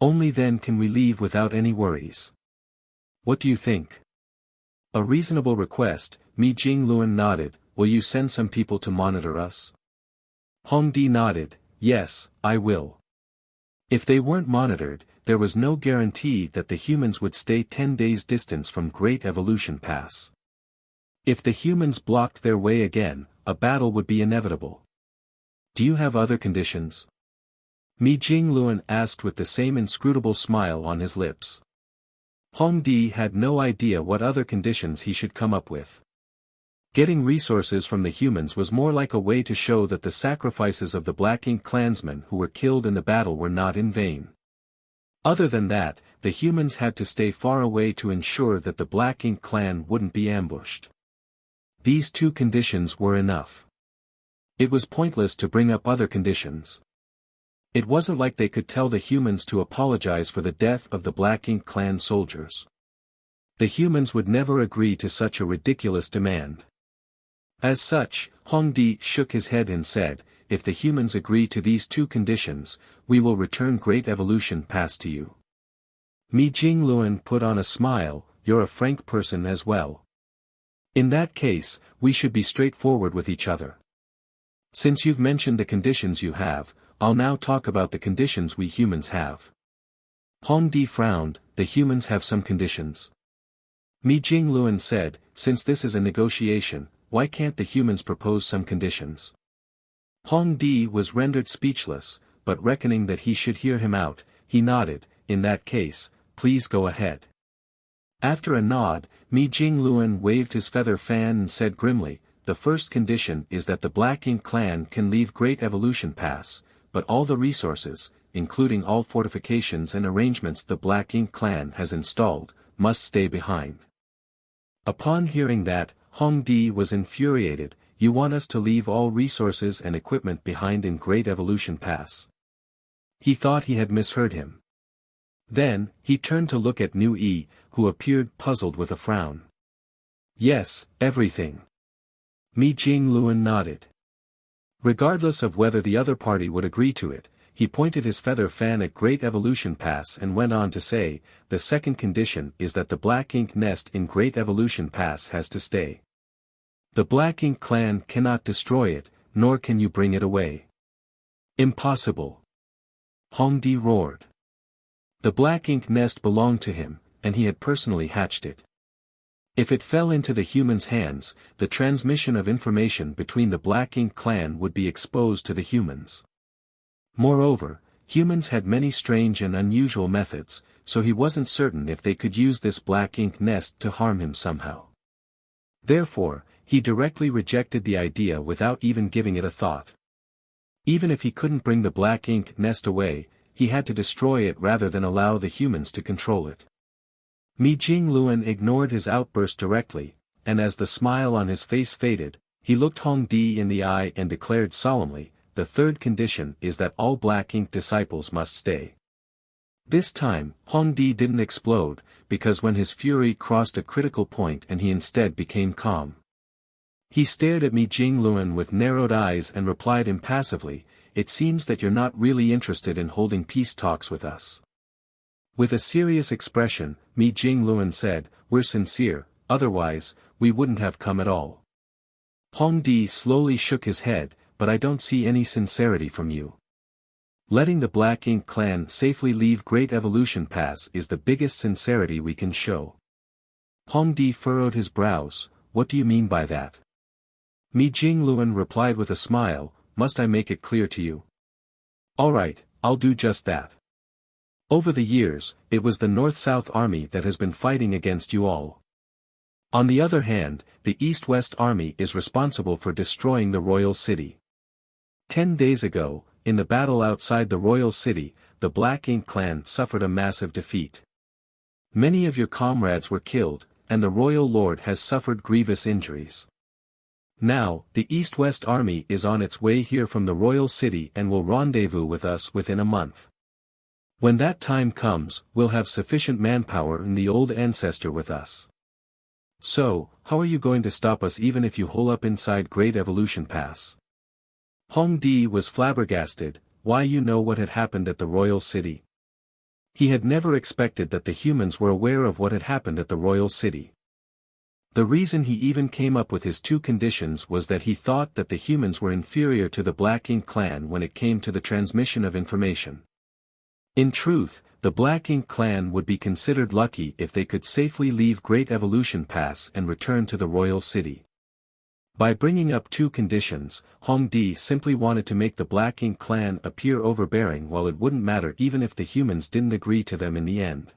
Only then can we leave without any worries. What do you think? A reasonable request, Mi Jingluan nodded, will you send some people to monitor us? Hong Di nodded, yes, I will. If they weren't monitored, there was no guarantee that the humans would stay 10 days distance from Great Evolution Pass. If the humans blocked their way again, a battle would be inevitable. Do you have other conditions? Mi Jingluan asked with the same inscrutable smile on his lips. Hong Di had no idea what other conditions he should come up with. Getting resources from the humans was more like a way to show that the sacrifices of the Black Ink clansmen who were killed in the battle were not in vain. Other than that, the humans had to stay far away to ensure that the Black Ink clan wouldn't be ambushed. These two conditions were enough. It was pointless to bring up other conditions. It wasn't like they could tell the humans to apologize for the death of the Black Ink clan soldiers. The humans would never agree to such a ridiculous demand. As such, Hongdi shook his head and said, "If the humans agree to these two conditions, we will return Great Evolution Pass to you." Mi Jingluan put on a smile, "You're a frank person as well. In that case, we should be straightforward with each other. Since you've mentioned the conditions you have, I'll now talk about the conditions we humans have." Hongdi frowned. "The humans have some conditions?" Mi Jingluan said, "Since this is a negotiation, why can't the humans propose some conditions?" Hongdi was rendered speechless, but reckoning that he should hear him out, he nodded, "In that case, please go ahead." After a nod, Mi Jingluan waved his feather fan and said grimly, "The first condition is that the Black Ink clan can leave Great Evolution Pass, but all the resources, including all fortifications and arrangements the Black Ink clan has installed, must stay behind." Upon hearing that, Hongdi was infuriated. "You want us to leave all resources and equipment behind in Great Evolution Pass?" He thought he had misheard him. Then, he turned to look at Nu Yi, who appeared puzzled with a frown. "Yes, everything." Mi Jingluan nodded. Regardless of whether the other party would agree to it, he pointed his feather fan at Great Evolution Pass and went on to say, "The second condition is that the Black Ink nest in Great Evolution Pass has to stay. The Black Ink clan cannot destroy it, nor can you bring it away." "Impossible!" Hongdi roared. The Black Ink nest belonged to him, and he had personally hatched it. If it fell into the humans' hands, the transmission of information between the Black Ink clan would be exposed to the humans. Moreover, humans had many strange and unusual methods, so he wasn't certain if they could use this Black Ink nest to harm him somehow. Therefore, he directly rejected the idea without even giving it a thought. Even if he couldn't bring the Black Ink nest away, he had to destroy it rather than allow the humans to control it. Mi Jingluan ignored his outburst directly, and as the smile on his face faded, he looked Hongdi in the eye and declared solemnly, "The third condition is that all Black Ink disciples must stay." This time, Hongdi didn't explode, because when his fury crossed a critical point and he instead became calm. He stared at Mi Jingluan with narrowed eyes and replied impassively, "It seems that you're not really interested in holding peace talks with us." With a serious expression, Mi Jingluan said, "We're sincere, otherwise, we wouldn't have come at all." Hongdi slowly shook his head, "But I don't see any sincerity from you. Letting the Black Ink clan safely leave Great Evolution Pass is the biggest sincerity we can show." Hongdi furrowed his brows. "What do you mean by that?" Mi Jingluan replied with a smile, "Must I make it clear to you?" "All right, I'll do just that. Over the years, it was the North-South Army that has been fighting against you all. On the other hand, the East-West Army is responsible for destroying the Royal City. 10 days ago, in the battle outside the Royal City, the Black Ink clan suffered a massive defeat. Many of your comrades were killed, and the Royal Lord has suffered grievous injuries. Now, the East-West Army is on its way here from the Royal City and will rendezvous with us within a month. When that time comes, we'll have sufficient manpower and the old ancestor with us. So, how are you going to stop us even if you hole up inside Great Evolution Pass?" Hongdi was flabbergasted. Why, you know what had happened at the Royal City? He had never expected that the humans were aware of what had happened at the Royal City. The reason he even came up with his two conditions was that he thought that the humans were inferior to the Black Ink clan when it came to the transmission of information. In truth, the Black Ink clan would be considered lucky if they could safely leave Great Evolution Pass and return to the Royal City. By bringing up two conditions, Hongdi simply wanted to make the Black Ink clan appear overbearing while it wouldn't matter even if the humans didn't agree to them in the end.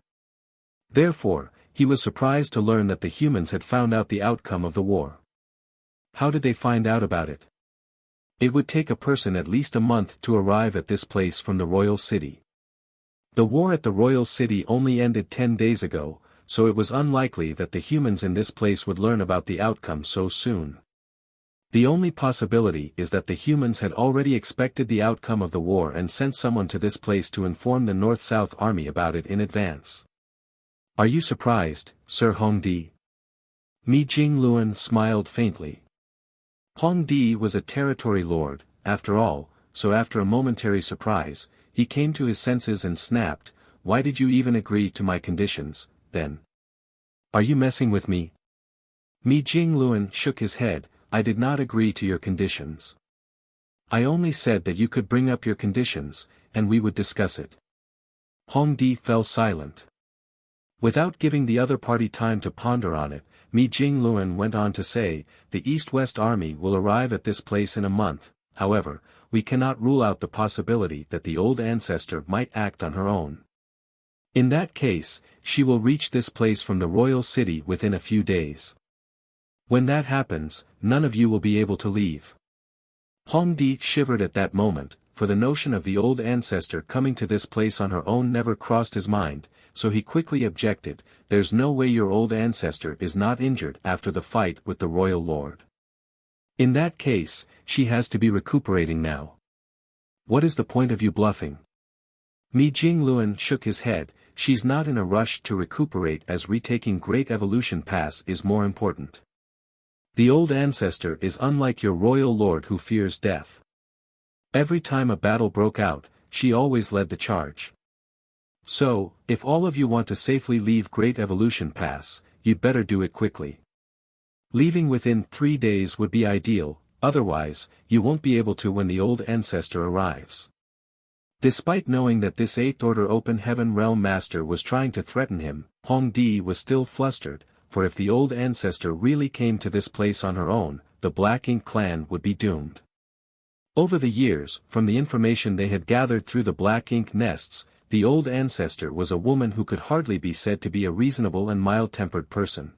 Therefore, he was surprised to learn that the humans had found out the outcome of the war. How did they find out about it? It would take a person at least a month to arrive at this place from the royal city. The war at the royal city only ended 10 days ago, so it was unlikely that the humans in this place would learn about the outcome so soon. The only possibility is that the humans had already expected the outcome of the war and sent someone to this place to inform the North-South Army about it in advance. Are you surprised, Sir Hongdi? Mi Jingluan smiled faintly. Hongdi was a territory lord, after all, so after a momentary surprise, he came to his senses and snapped, "Why did you even agree to my conditions, then? Are you messing with me?" Mi Jingluan shook his head. "I did not agree to your conditions. I only said that you could bring up your conditions, and we would discuss it." Hongdi fell silent. Without giving the other party time to ponder on it, Mi Jingluan went on to say, "The East-West Army will arrive at this place in a month, however, we cannot rule out the possibility that the old ancestor might act on her own. In that case, she will reach this place from the royal city within a few days. When that happens, none of you will be able to leave." Hongdi shivered at that moment, for the notion of the old ancestor coming to this place on her own never crossed his mind, so he quickly objected, "There's no way your old ancestor is not injured after the fight with the royal lord. In that case, she has to be recuperating now. What is the point of you bluffing?" Mi Jingluan shook his head. "She's not in a rush to recuperate, as retaking Great Evolution Pass is more important. The old ancestor is unlike your royal lord who fears death. Every time a battle broke out, she always led the charge. So, if all of you want to safely leave Great Evolution Pass, you'd better do it quickly. Leaving within 3 days would be ideal, otherwise, you won't be able to when the old ancestor arrives." Despite knowing that this 8th Order Open Heaven Realm Master was trying to threaten him, Hongdi was still flustered, for if the old ancestor really came to this place on her own, the Black Ink clan would be doomed. Over the years, from the information they had gathered through the Black Ink nests, the old ancestor was a woman who could hardly be said to be a reasonable and mild-tempered person.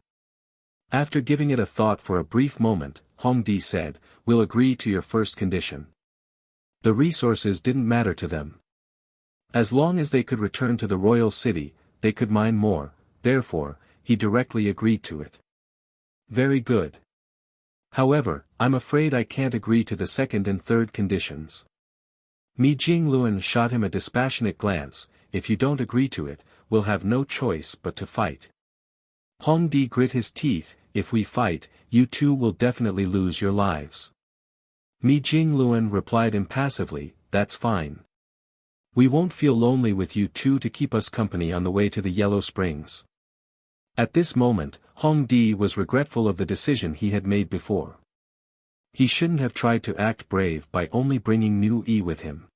After giving it a thought for a brief moment, Hongdi said, "We'll agree to your first condition." The resources didn't matter to them. As long as they could return to the royal city, they could mine more, therefore, he directly agreed to it. "Very good. However, I'm afraid I can't agree to the second and third conditions." Mi Jingluan shot him a dispassionate glance. "If you don't agree to it, we'll have no choice but to fight." Hongdi grit his teeth. "If we fight, you two will definitely lose your lives." Mi Jingluan replied impassively, "That's fine. We won't feel lonely with you two to keep us company on the way to the Yellow Springs." At this moment, Hongdi was regretful of the decision he had made before. He shouldn't have tried to act brave by only bringing Nu Yi with him.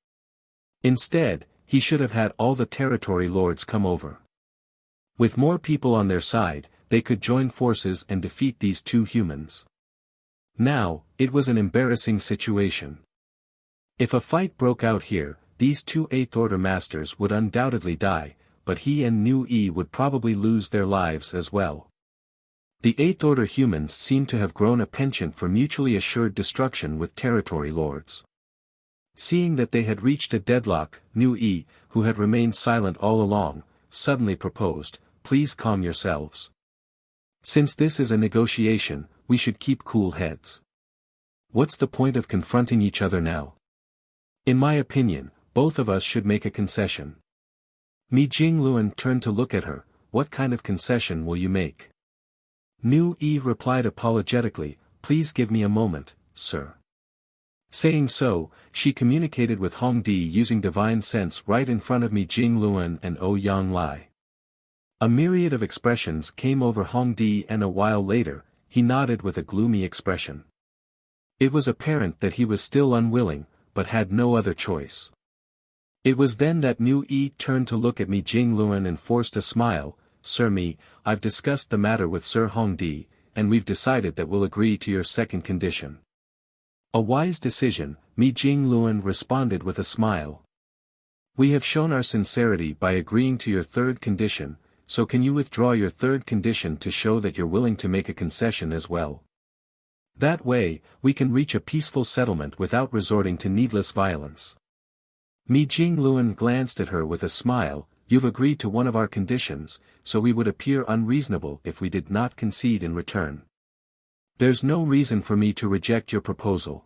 Instead, he should have had all the territory lords come over. With more people on their side, they could join forces and defeat these two humans. Now, it was an embarrassing situation. If a fight broke out here, these two 8th Order Masters would undoubtedly die, but he and Nu Yi would probably lose their lives as well. The 8th Order humans seemed to have grown a penchant for mutually assured destruction with territory lords. Seeing that they had reached a deadlock, Nu Yi, who had remained silent all along, suddenly proposed, "Please calm yourselves. Since this is a negotiation, we should keep cool heads. What's the point of confronting each other now? In my opinion, both of us should make a concession." Mi Jingluan turned to look at her. "What kind of concession will you make?" Nu Yi replied apologetically, "Please give me a moment, sir." Saying so, she communicated with Hongdi using divine sense right in front of Mi Jingluan and Ouyang Lai. A myriad of expressions came over Hongdi, and a while later, he nodded with a gloomy expression. It was apparent that he was still unwilling, but had no other choice. It was then that Nu Yi turned to look at Mi Jingluan and forced a smile. "Sir Mi, I've discussed the matter with Sir Hongdi, and we've decided that we'll agree to your second condition." "A wise decision," Mi Jingluan responded with a smile. "We have shown our sincerity by agreeing to your third condition, so can you withdraw your third condition to show that you're willing to make a concession as well?" That way, we can reach a peaceful settlement without resorting to needless violence. Mi Jingluan glanced at her with a smile. You've agreed to one of our conditions, so we would appear unreasonable if we did not concede in return. There's no reason for me to reject your proposal.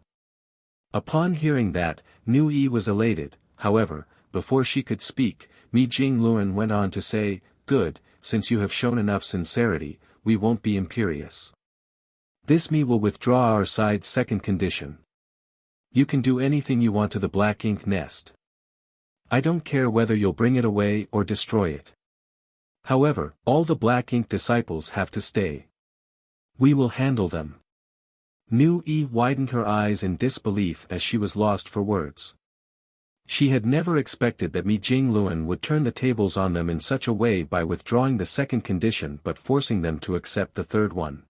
Upon hearing that, Nu Yi was elated. However, before she could speak, Mi Jingluan went on to say, good, since you have shown enough sincerity, we won't be imperious. This me will withdraw our side's second condition. You can do anything you want to the black ink nest. I don't care whether you'll bring it away or destroy it. However, all the black ink disciples have to stay. We will handle them. Nu Yi widened her eyes in disbelief as she was lost for words. She had never expected that Mi Jingluan would turn the tables on them in such a way by withdrawing the second condition but forcing them to accept the third one.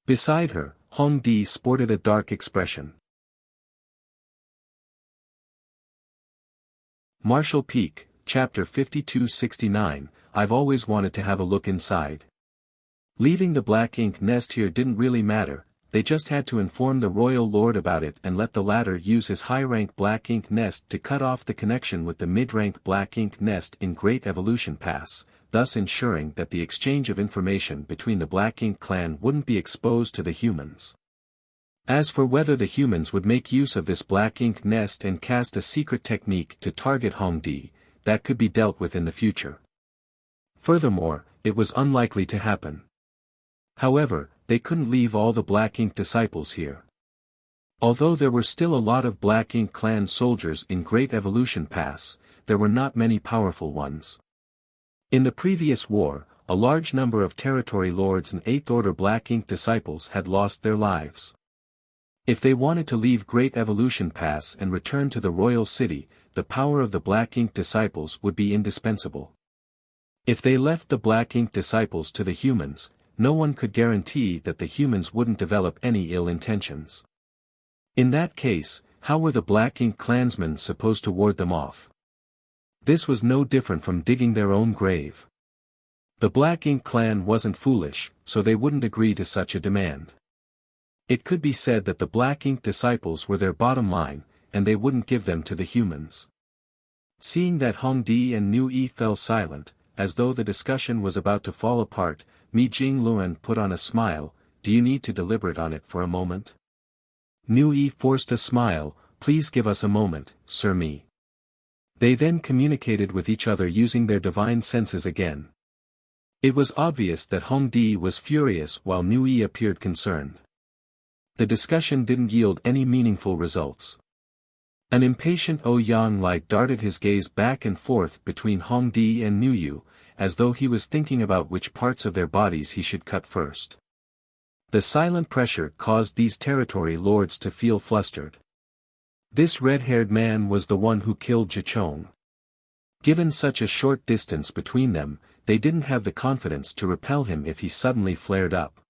Beside her, Hong Di sported a dark expression. Marshall Peak, Chapter 5269, I've always wanted to have a look inside. Leaving the black ink nest here didn't really matter, they just had to inform the royal lord about it and let the latter use his high-rank black ink nest to cut off the connection with the mid-rank black ink nest in Great Evolution Pass, thus ensuring that the exchange of information between the Black Ink clan wouldn't be exposed to the humans. As for whether the humans would make use of this black ink nest and cast a secret technique to target Hongdi, that could be dealt with in the future. Furthermore, it was unlikely to happen. However, they couldn't leave all the black ink disciples here. Although there were still a lot of black ink clan soldiers in Great Evolution Pass, there were not many powerful ones. In the previous war, a large number of territory lords and 8th Order Black Ink disciples had lost their lives. If they wanted to leave Great Evolution Pass and return to the royal city, the power of the Black Ink disciples would be indispensable. If they left the Black Ink disciples to the humans, no one could guarantee that the humans wouldn't develop any ill intentions. In that case, how were the Black Ink clansmen supposed to ward them off? This was no different from digging their own grave. The Black Ink clan wasn't foolish, so they wouldn't agree to such a demand. It could be said that the Black Ink disciples were their bottom line, and they wouldn't give them to the humans. Seeing that Hongdi and Nu Yi fell silent, as though the discussion was about to fall apart, Mi Jingluan put on a smile. Do you need to deliberate on it for a moment? Nu Yi forced a smile. Please give us a moment, Sir Mi. They then communicated with each other using their divine senses again. It was obvious that Hongdi was furious while Nu Yi appeared concerned. The discussion didn't yield any meaningful results. An impatient Ouyang Lai darted his gaze back and forth between Hongdi and Nu Yi, as though he was thinking about which parts of their bodies he should cut first. The silent pressure caused these territory lords to feel flustered. This red-haired man was the one who killed Jichong. Given such a short distance between them, they didn't have the confidence to repel him if he suddenly flared up.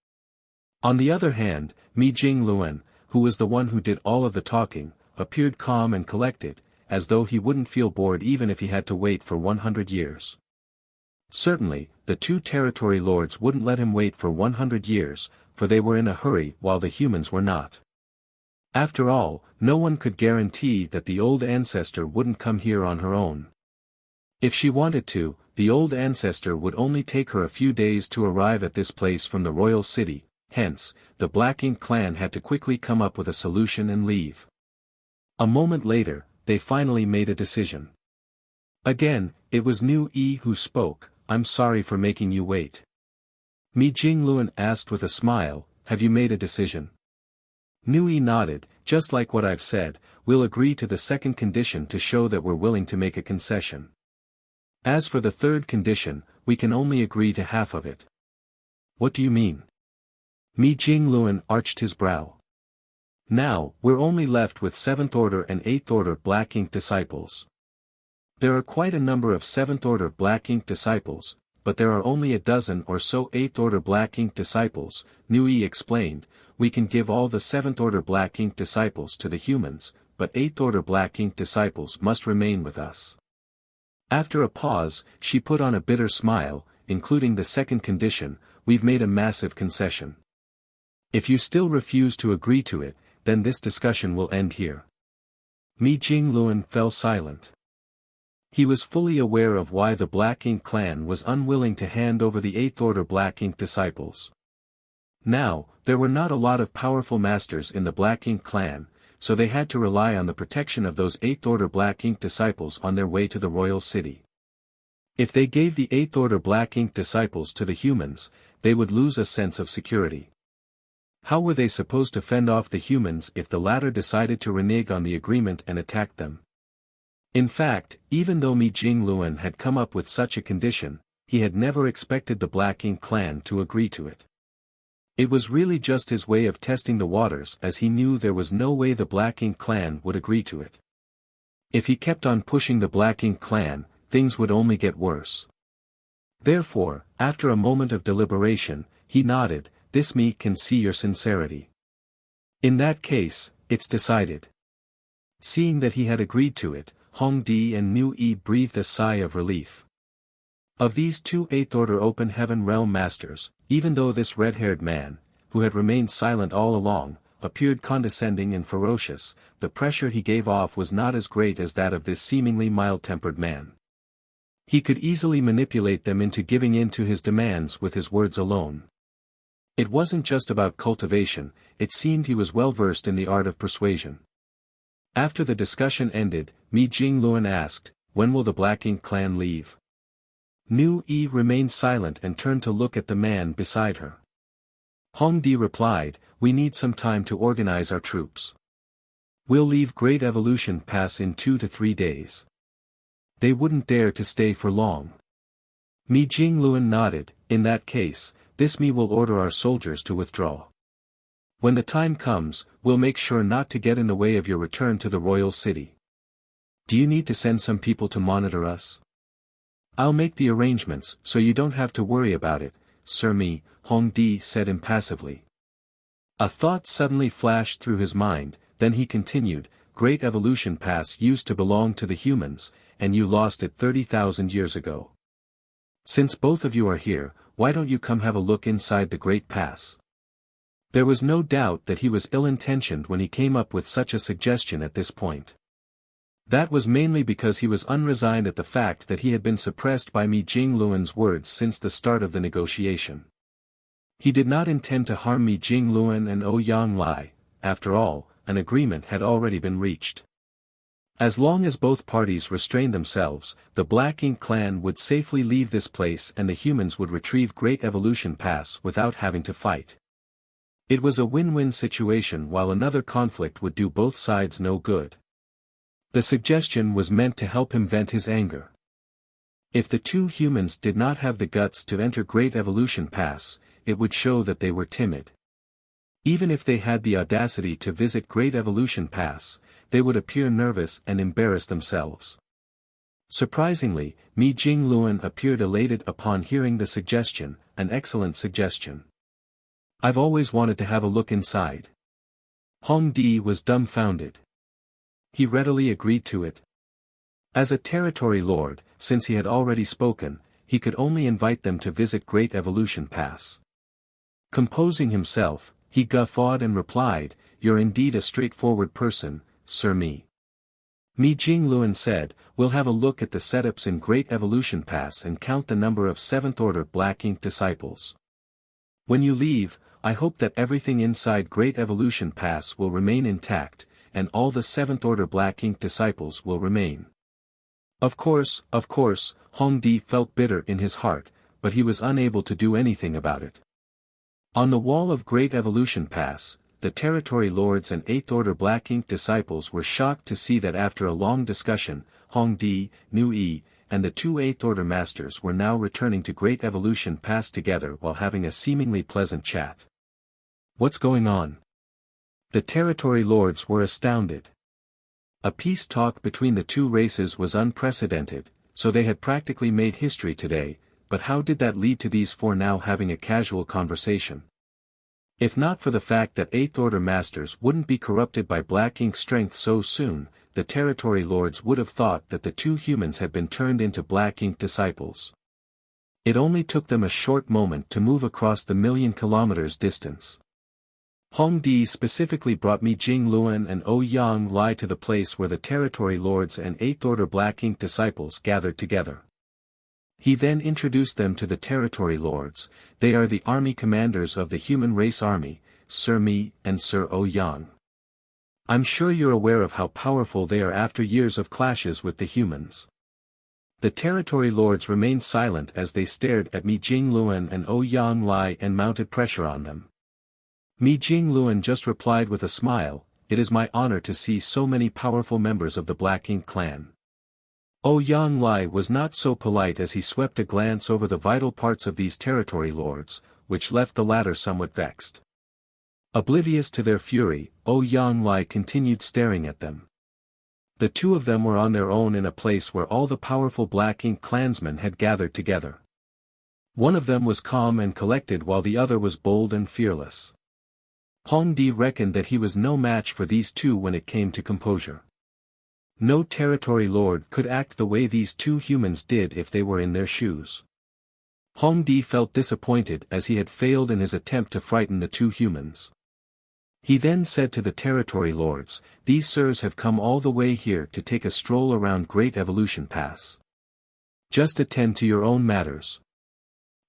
On the other hand, Mi Jingluan, who was the one who did all of the talking, appeared calm and collected, as though he wouldn't feel bored even if he had to wait for 100 years. Certainly, the two territory lords wouldn't let him wait for 100 years, for they were in a hurry while the humans were not. After all, no one could guarantee that the old ancestor wouldn't come here on her own. If she wanted to, the old ancestor would only take her a few days to arrive at this place from the royal city, hence, the Black Ink clan had to quickly come up with a solution and leave. A moment later, they finally made a decision. Again, it was Nu Yi who spoke. I'm sorry for making you wait. Mi Jingluan asked with a smile, have you made a decision? Nu Yi nodded. Just like what I've said, we'll agree to the second condition to show that we're willing to make a concession. As for the third condition, we can only agree to half of it. What do you mean? Mi Jingluan arched his brow. Now, we're only left with 7th Order and 8th Order Black Ink disciples. There are quite a number of 7th Order Black Ink disciples, but there are only a dozen or so 8th Order Black Ink disciples, Nu Yi explained. We can give all the 7th Order Black Ink disciples to the humans, but 8th Order Black Ink disciples must remain with us. After a pause, she put on a bitter smile, including the second condition, we've made a massive concession. If you still refuse to agree to it, then this discussion will end here. Mi Jingluan fell silent. He was fully aware of why the Black Ink clan was unwilling to hand over the Eighth Order Black Ink disciples. Now, there were not a lot of powerful masters in the Black Ink clan, so they had to rely on the protection of those Eighth Order Black Ink disciples on their way to the royal city. If they gave the Eighth Order Black Ink disciples to the humans, they would lose a sense of security. How were they supposed to fend off the humans if the latter decided to renege on the agreement and attack them? In fact, even though Mi Jingluan had come up with such a condition, he had never expected the Black Ink clan to agree to it. It was really just his way of testing the waters, as he knew there was no way the Black Ink clan would agree to it. If he kept on pushing the Black Ink clan, things would only get worse. Therefore, after a moment of deliberation, he nodded, "This me can see your sincerity. In that case, it's decided." Seeing that he had agreed to it, Hong Di and Nu Yi breathed a sigh of relief. Of these two Eighth Order Open Heaven Realm Masters, even though this red-haired man, who had remained silent all along, appeared condescending and ferocious, the pressure he gave off was not as great as that of this seemingly mild-tempered man. He could easily manipulate them into giving in to his demands with his words alone. It wasn't just about cultivation, it seemed he was well versed in the art of persuasion. After the discussion ended, Mi Jingluan asked, "When will the Black Ink clan leave?" Nu Yi remained silent and turned to look at the man beside her. Hong Di replied, "We need some time to organize our troops. We'll leave Great Evolution Pass in 2 to 3 days. They wouldn't dare to stay for long." Mi Jingluan nodded, "In that case, this me will order our soldiers to withdraw. When the time comes, we'll make sure not to get in the way of your return to the royal city. Do you need to send some people to monitor us?" "I'll make the arrangements so you don't have to worry about it, Sir Mi," Hong Di said impassively. A thought suddenly flashed through his mind, then he continued, "Great Evolution Pass used to belong to the humans, and you lost it 30,000 years ago. Since both of you are here, why don't you come have a look inside the Great Pass?" There was no doubt that he was ill-intentioned when he came up with such a suggestion at this point. That was mainly because he was unresigned at the fact that he had been suppressed by Mi Jingluan's words since the start of the negotiation. He did not intend to harm Mi Jingluan and Ouyang Lai, after all, an agreement had already been reached. As long as both parties restrained themselves, the Black Ink clan would safely leave this place and the humans would retrieve Great Evolution Pass without having to fight. It was a win-win situation while another conflict would do both sides no good. The suggestion was meant to help him vent his anger. If the two humans did not have the guts to enter Great Evolution Pass, it would show that they were timid. Even if they had the audacity to visit Great Evolution Pass, they would appear nervous and embarrass themselves. Surprisingly, Mi Jingluan appeared elated upon hearing the suggestion, an excellent suggestion. "I've always wanted to have a look inside." Hong Di was dumbfounded. He readily agreed to it. As a territory lord, since he had already spoken, he could only invite them to visit Great Evolution Pass. Composing himself, he guffawed and replied, "You're indeed a straightforward person, Sir Mi." Mi Jingluan said, "We'll have a look at the setups in Great Evolution Pass and count the number of 7th Order Black Ink disciples. When you leave, I hope that everything inside Great Evolution Pass will remain intact, and all the 7th Order Black Ink disciples will remain." Of course, Hong Di felt bitter in his heart, but he was unable to do anything about it. On the wall of Great Evolution Pass, the territory lords and 8th Order Black Ink disciples were shocked to see that after a long discussion, Hong Di, Nu Yi, and the two 8th Order Masters were now returning to Great Evolution Pass together while having a seemingly pleasant chat. What's going on? The territory lords were astounded. A peace talk between the two races was unprecedented, so they had practically made history today, but how did that lead to these four now having a casual conversation? If not for the fact that 8th Order Masters wouldn't be corrupted by Black Ink strength so soon, the territory lords would have thought that the two humans had been turned into Black Ink disciples. It only took them a short moment to move across the million kilometers distance. Hongdi specifically brought Mi Jingluan and Ouyang Lai to the place where the Territory Lords and Eighth Order Black Ink disciples gathered together. He then introduced them to the Territory Lords. They are the army commanders of the Human Race Army, Sir Mi and Sir Ouyang. I'm sure you're aware of how powerful they are after years of clashes with the humans. The Territory Lords remained silent as they stared at Mi Jingluan and Ouyang Lai and mounted pressure on them. Mi Jingluan just replied with a smile, "It is my honor to see so many powerful members of the Black Ink clan." Ouyang Lai was not so polite as he swept a glance over the vital parts of these Territory Lords, which left the latter somewhat vexed. Oblivious to their fury, Ouyang Lai continued staring at them. The two of them were on their own in a place where all the powerful Black Ink clansmen had gathered together. One of them was calm and collected while the other was bold and fearless. Hongdi reckoned that he was no match for these two when it came to composure. No Territory Lord could act the way these two humans did if they were in their shoes. Hongdi felt disappointed as he had failed in his attempt to frighten the two humans. He then said to the Territory Lords, "These sirs have come all the way here to take a stroll around Great Evolution Pass. Just attend to your own matters.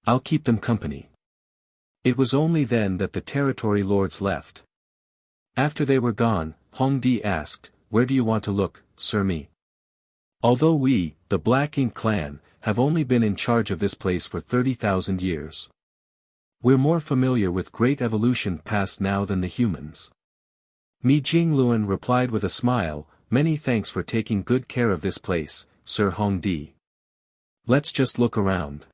I'll keep them company." It was only then that the Territory Lords left. After they were gone, Hongdi asked, "Where do you want to look, Sir Mi?" "Although we, the Black Ink clan, have only been in charge of this place for 30,000 years. We're more familiar with Great Evolution Pass now than the humans." Mi Jingluan replied with a smile, "Many thanks for taking good care of this place, Sir Hongdi. Let's just look around."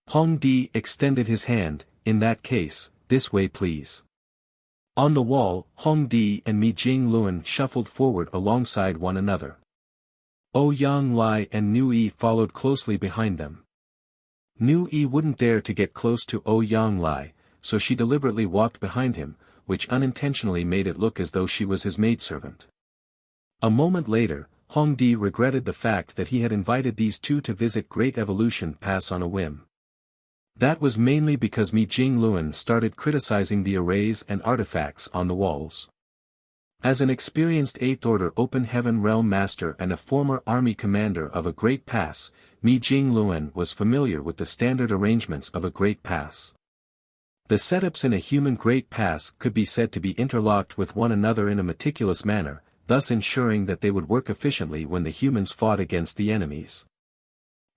Hongdi extended his hand, "In that case, this way please." On the wall, Hongdi and Mi Jingluan shuffled forward alongside one another. Ouyang Lai and Nu Yi followed closely behind them. Nu Yi wouldn't dare to get close to Ouyang Lai, so she deliberately walked behind him, which unintentionally made it look as though she was his maidservant. A moment later, Hongdi regretted the fact that he had invited these two to visit Great Evolution Pass on a whim. That was mainly because Mi Jingluan started criticizing the arrays and artifacts on the walls. As an experienced Eighth Order Open Heaven Realm Master and a former army commander of a Great Pass, Mi Jingluan was familiar with the standard arrangements of a Great Pass. The setups in a human Great Pass could be said to be interlocked with one another in a meticulous manner, thus ensuring that they would work efficiently when the humans fought against the enemies.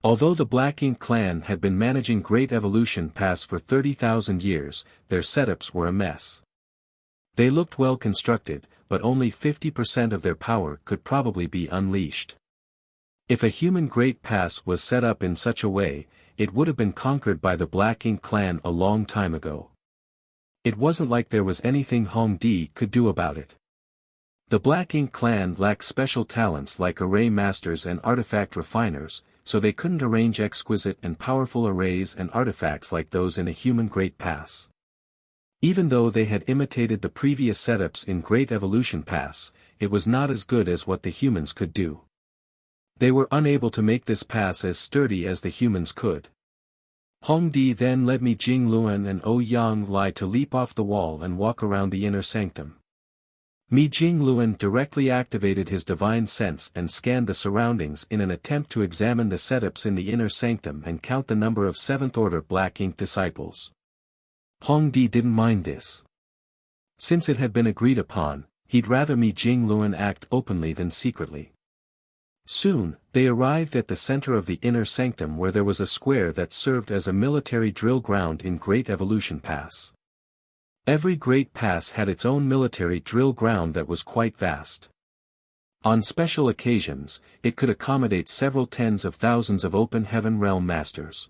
Although the Black Ink clan had been managing Great Evolution Pass for 30,000 years, their setups were a mess. They looked well constructed, but only 50% of their power could probably be unleashed. If a human Great Pass was set up in such a way, it would have been conquered by the Black Ink clan a long time ago. It wasn't like there was anything Hongdi could do about it. The Black Ink clan lacked special talents like array masters and artifact refiners, so they couldn't arrange exquisite and powerful arrays and artifacts like those in a human Great Pass. Even though they had imitated the previous setups in Great Evolution Pass, it was not as good as what the humans could do. They were unable to make this pass as sturdy as the humans could. Hongdi then led Mi Jingluan and Ouyang Lai to leap off the wall and walk around the inner sanctum. Mi Jingluan directly activated his divine sense and scanned the surroundings in an attempt to examine the setups in the inner sanctum and count the number of 7th Order Black Ink disciples. Hongdi didn't mind this. Since it had been agreed upon, he'd rather Mi Jingluan act openly than secretly. Soon, they arrived at the center of the inner sanctum where there was a square that served as a military drill ground in Great Evolution Pass. Every Great Pass had its own military drill ground that was quite vast. On special occasions, it could accommodate several tens of thousands of Open Heaven Realm Masters.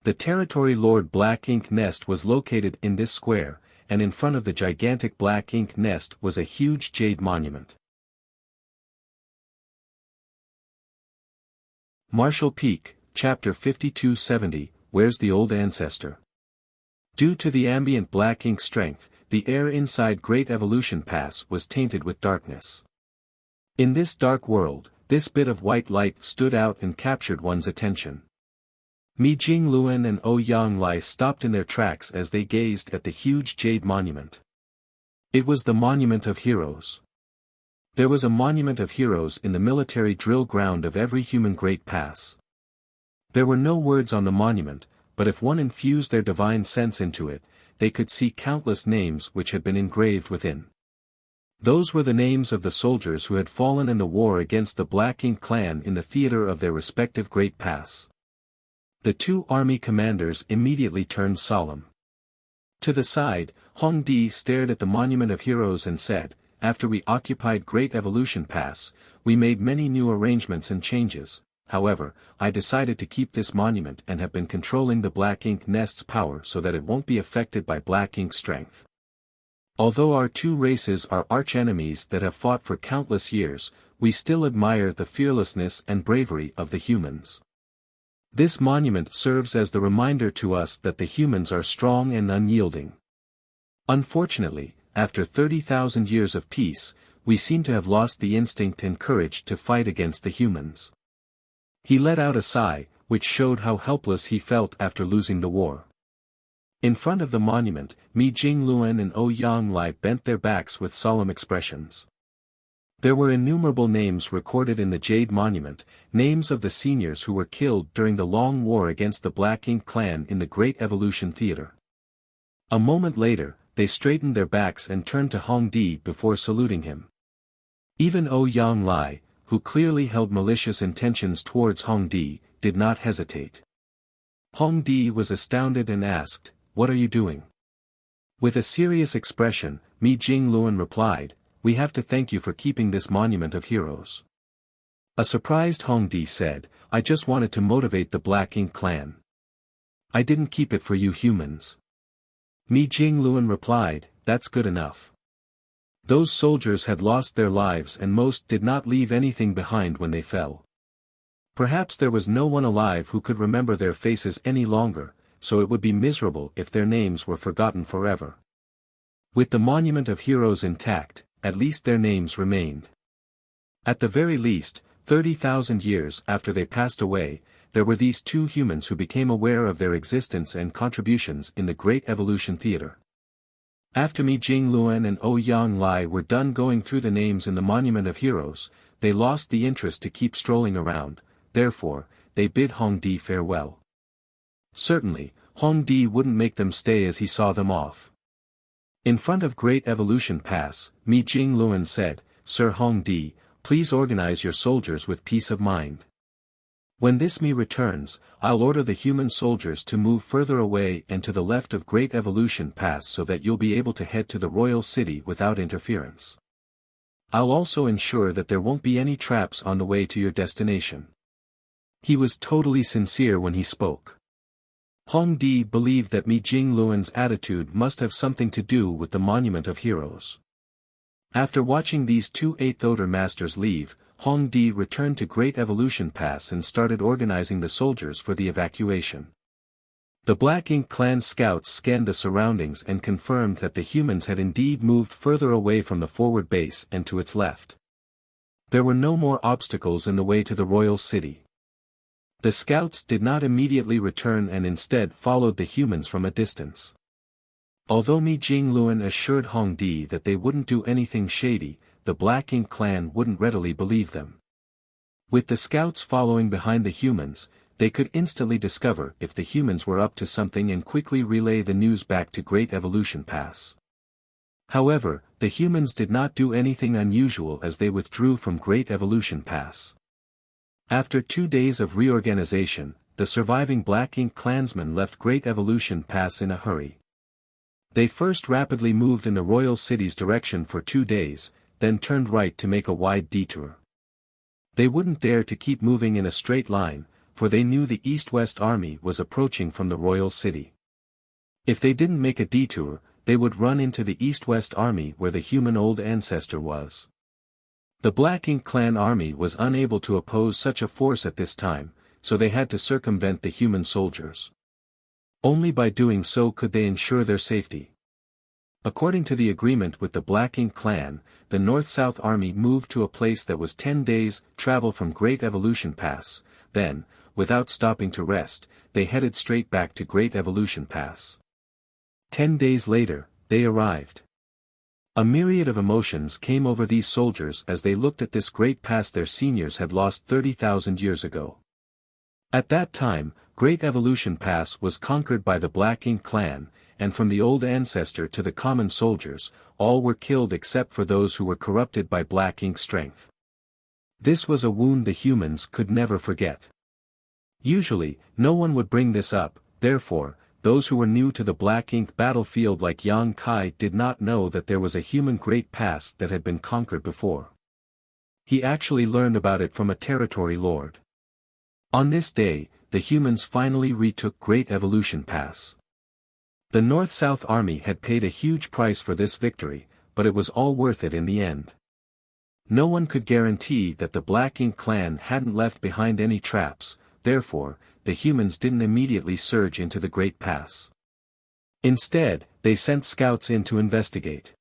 The Territory Lord Black Ink Nest was located in this square, and in front of the gigantic Black Ink Nest was a huge jade monument. Marshall Peak, Chapter 5270, Where's the Old Ancestor? Due to the ambient Black Ink strength, the air inside Great Evolution Pass was tainted with darkness. In this dark world, this bit of white light stood out and captured one's attention. Mi Jingluan and Ouyang Lai stopped in their tracks as they gazed at the huge jade monument. It was the Monument of Heroes. There was a monument of heroes in the military drill ground of every human great pass. There were no words on the monument, but if one infused their divine sense into it, they could see countless names which had been engraved within. Those were the names of the soldiers who had fallen in the war against the Black Ink clan in the theater of their respective great pass. The two army commanders immediately turned solemn. To the side, Hong Di stared at the Monument of Heroes and said, "After we occupied Great Evolution Pass, we made many new arrangements and changes. However, I decided to keep this monument and have been controlling the Black Ink Nest's power so that it won't be affected by Black Ink's strength. Although our two races are arch-enemies that have fought for countless years, we still admire the fearlessness and bravery of the humans. This monument serves as the reminder to us that the humans are strong and unyielding. Unfortunately, after 30,000 years of peace, we seem to have lost the instinct and courage to fight against the humans." He let out a sigh, which showed how helpless he felt after losing the war. In front of the monument, Mi Jingluan and Ouyang Lai bent their backs with solemn expressions. There were innumerable names recorded in the Jade Monument, names of the seniors who were killed during the long war against the Black Ink clan in the Great Evolution Theater. A moment later, they straightened their backs and turned to Hong Di before saluting him. Even Ouyang Lai, who clearly held malicious intentions towards Hong Di, did not hesitate. Hong Di was astounded and asked, "What are you doing?" With a serious expression, Mi Jingluan replied, "We have to thank you for keeping this Monument of Heroes." A surprised Hong Di said, "I just wanted to motivate the Black Ink clan. I didn't keep it for you humans." Mi Jingluan replied, "That's good enough. Those soldiers had lost their lives and most did not leave anything behind when they fell. Perhaps there was no one alive who could remember their faces any longer, so it would be miserable if their names were forgotten forever. With the Monument of Heroes intact, at least their names remained. At the very least, 30,000 years after they passed away, there were these two humans who became aware of their existence and contributions in the Great Evolution Theater." After Mi Jingluan and Ouyang Lai were done going through the names in the Monument of Heroes, they lost the interest to keep strolling around, therefore, they bid Hong Di farewell. Certainly, Hong Di wouldn't make them stay as he saw them off. In front of Great Evolution Pass, Mi Jingluan said, "Sir Hong Di, please organize your soldiers with peace of mind. When this Mi returns, I'll order the human soldiers to move further away and to the left of Great Evolution Pass so that you'll be able to head to the royal city without interference. I'll also ensure that there won't be any traps on the way to your destination." He was totally sincere when he spoke. Hong Di believed that Mi Jingluan's attitude must have something to do with the Monument of Heroes. After watching these two Eighth Order masters leave, Hong Di returned to Great Evolution Pass and started organizing the soldiers for the evacuation. The Black Ink clan scouts scanned the surroundings and confirmed that the humans had indeed moved further away from the forward base and to its left. There were no more obstacles in the way to the royal city. The scouts did not immediately return and instead followed the humans from a distance. Although Mi Jingluan assured Hong Di that they wouldn't do anything shady, the Black Ink clan wouldn't readily believe them. With the scouts following behind the humans, they could instantly discover if the humans were up to something and quickly relay the news back to Great Evolution Pass. However, the humans did not do anything unusual as they withdrew from Great Evolution Pass. After 2 days of reorganization, the surviving Black Ink clansmen left Great Evolution Pass in a hurry. They first rapidly moved in the royal city's direction for 2 days, then turned right to make a wide detour. They wouldn't dare to keep moving in a straight line, for they knew the East-West army was approaching from the royal city. If they didn't make a detour, they would run into the East-West army where the human old ancestor was. The Black Ink clan army was unable to oppose such a force at this time, so they had to circumvent the human soldiers. Only by doing so could they ensure their safety. According to the agreement with the Black Ink clan, the North-South army moved to a place that was 10 days' travel from Great Evolution Pass, then, without stopping to rest, they headed straight back to Great Evolution Pass. 10 days later, they arrived. A myriad of emotions came over these soldiers as they looked at this great pass their seniors had lost 30,000 years ago. At that time, Great Evolution Pass was conquered by the Black Ink clan, and from the old ancestor to the common soldiers, all were killed except for those who were corrupted by Black Ink strength. This was a wound the humans could never forget. Usually, no one would bring this up, therefore, those who were new to the Black Ink battlefield like Yang Kai did not know that there was a human Great Pass that had been conquered before. He actually learned about it from a territory lord. On this day, the humans finally retook Great Evolution Pass. The North-South Army had paid a huge price for this victory, but it was all worth it in the end. No one could guarantee that the Black Ink clan hadn't left behind any traps, therefore, the humans didn't immediately surge into the Great Pass. Instead, they sent scouts in to investigate.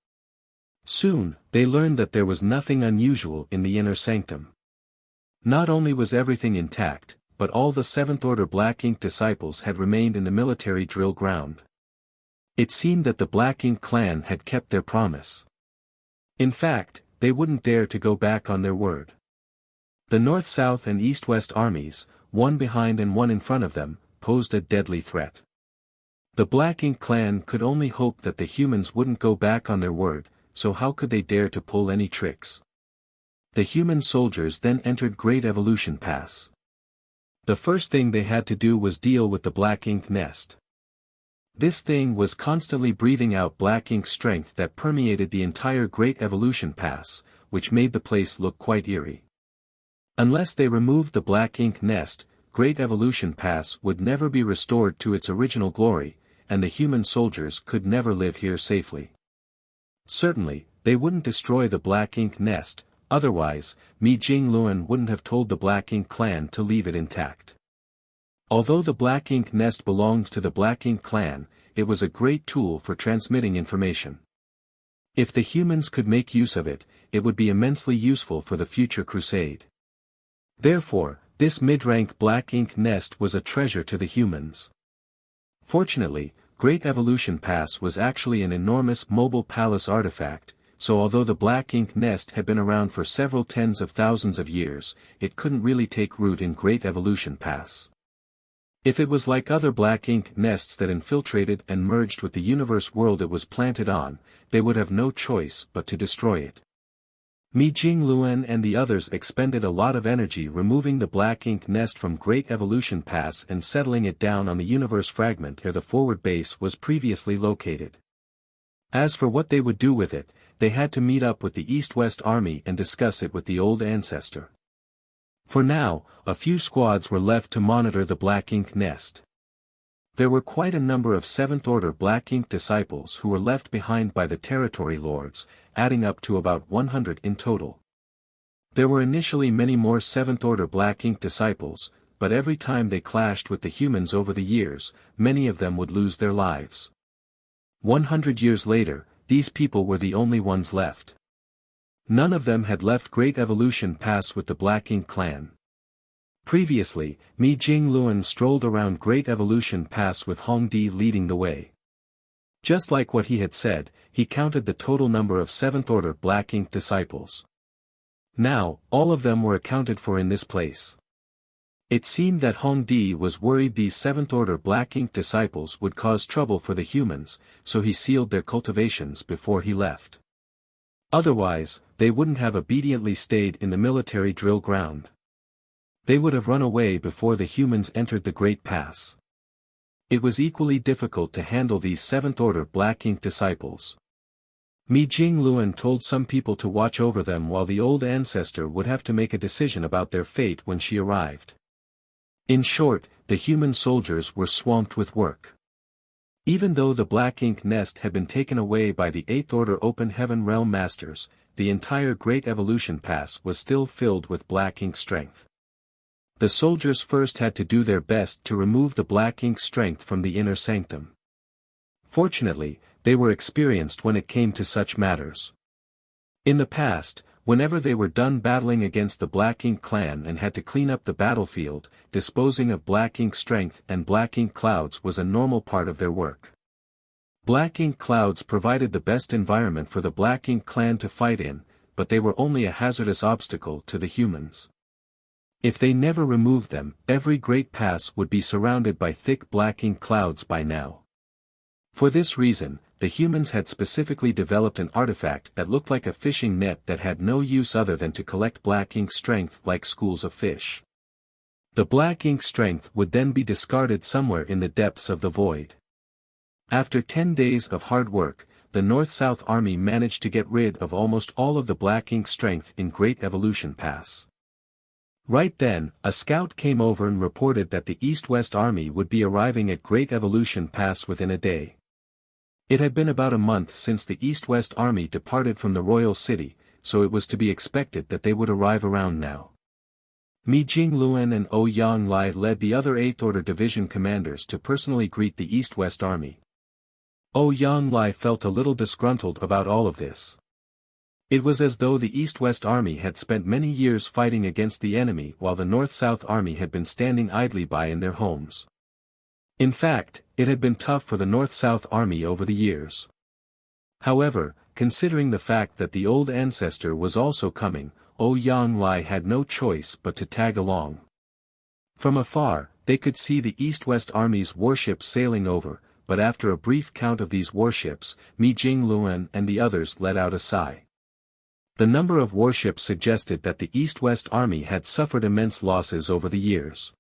Soon, they learned that there was nothing unusual in the inner sanctum. Not only was everything intact, but all the 7th Order Black Ink disciples had remained in the military drill ground. It seemed that the Black Ink clan had kept their promise. In fact, they wouldn't dare to go back on their word. The North-South and East-West armies, one behind and one in front of them, posed a deadly threat. The Black Ink clan could only hope that the humans wouldn't go back on their word, so how could they dare to pull any tricks? The human soldiers then entered Great Evolution Pass. The first thing they had to do was deal with the Black Ink nest. This thing was constantly breathing out Black Ink strength that permeated the entire Great Evolution Pass, which made the place look quite eerie. Unless they removed the Black Ink nest, Great Evolution Pass would never be restored to its original glory, and the human soldiers could never live here safely. Certainly, they wouldn't destroy the Black Ink nest, otherwise, Mi Jingluan wouldn't have told the Black Ink clan to leave it intact. Although the Black Ink nest belonged to the Black Ink clan, it was a great tool for transmitting information. If the humans could make use of it, it would be immensely useful for the future crusade. Therefore, this mid-rank Black Ink nest was a treasure to the humans. Fortunately, Great Evolution Pass was actually an enormous mobile palace artifact, so although the Black Ink nest had been around for several tens of thousands of years, it couldn't really take root in Great Evolution Pass. If it was like other Black Ink nests that infiltrated and merged with the universe world it was planted on, they would have no choice but to destroy it. Mi Jingluan and the others expended a lot of energy removing the Black Ink nest from Great Evolution Pass and settling it down on the universe fragment where the forward base was previously located. As for what they would do with it, they had to meet up with the East-West Army and discuss it with the old ancestor. For now, a few squads were left to monitor the Black Ink nest. There were quite a number of 7th Order Black Ink disciples who were left behind by the territory lords, adding up to about 100 in total. There were initially many more 7th Order Black Ink disciples, but every time they clashed with the humans over the years, many of them would lose their lives. 100 years later, these people were the only ones left. None of them had left Great Evolution Pass with the Black Ink clan. Previously, Mi Jingluan strolled around Great Evolution Pass with Hongdi leading the way. Just like what he had said, he counted the total number of 7th Order Black Ink disciples. Now, all of them were accounted for in this place. It seemed that Hongdi was worried these 7th Order Black Ink disciples would cause trouble for the humans, so he sealed their cultivations before he left. Otherwise, they wouldn't have obediently stayed in the military drill ground. They would have run away before the humans entered the Great Pass. It was equally difficult to handle these 7th Order Black Ink disciples. Mi Jingluan told some people to watch over them while the old ancestor would have to make a decision about their fate when she arrived. In short, the human soldiers were swamped with work. Even though the Black Ink nest had been taken away by the 8th Order Open Heaven Realm Masters, the entire Great Evolution Pass was still filled with Black Ink strength. The soldiers first had to do their best to remove the Black Ink strength from the inner sanctum. Fortunately, they were experienced when it came to such matters. In the past, whenever they were done battling against the Black Ink clan and had to clean up the battlefield, disposing of Black Ink strength and Black Ink clouds was a normal part of their work. Black ink clouds provided the best environment for the Black Ink clan to fight in, but they were only a hazardous obstacle to the humans. If they never removed them, every great pass would be surrounded by thick black ink clouds by now. For this reason, the humans had specifically developed an artifact that looked like a fishing net that had no use other than to collect black ink strength like schools of fish. The black ink strength would then be discarded somewhere in the depths of the void. After 10 days of hard work, the North-South Army managed to get rid of almost all of the black ink strength in Great Evolution Pass. Right then, a scout came over and reported that the East-West Army would be arriving at Great Evolution Pass within a day. It had been about a month since the East-West Army departed from the Royal City, so it was to be expected that they would arrive around now. Mi Jingluan and Ouyang Lai led the other 8th Order Division commanders to personally greet the East-West Army. Ouyang Lai felt a little disgruntled about all of this. It was as though the East-West Army had spent many years fighting against the enemy while the North-South Army had been standing idly by in their homes. In fact, it had been tough for the North-South Army over the years. However, considering the fact that the old ancestor was also coming, Ouyang Lai had no choice but to tag along. From afar, they could see the East-West Army's warships sailing over, but after a brief count of these warships, Mi Jingluan and the others let out a sigh. The number of warships suggested that the East-West Army had suffered immense losses over the years.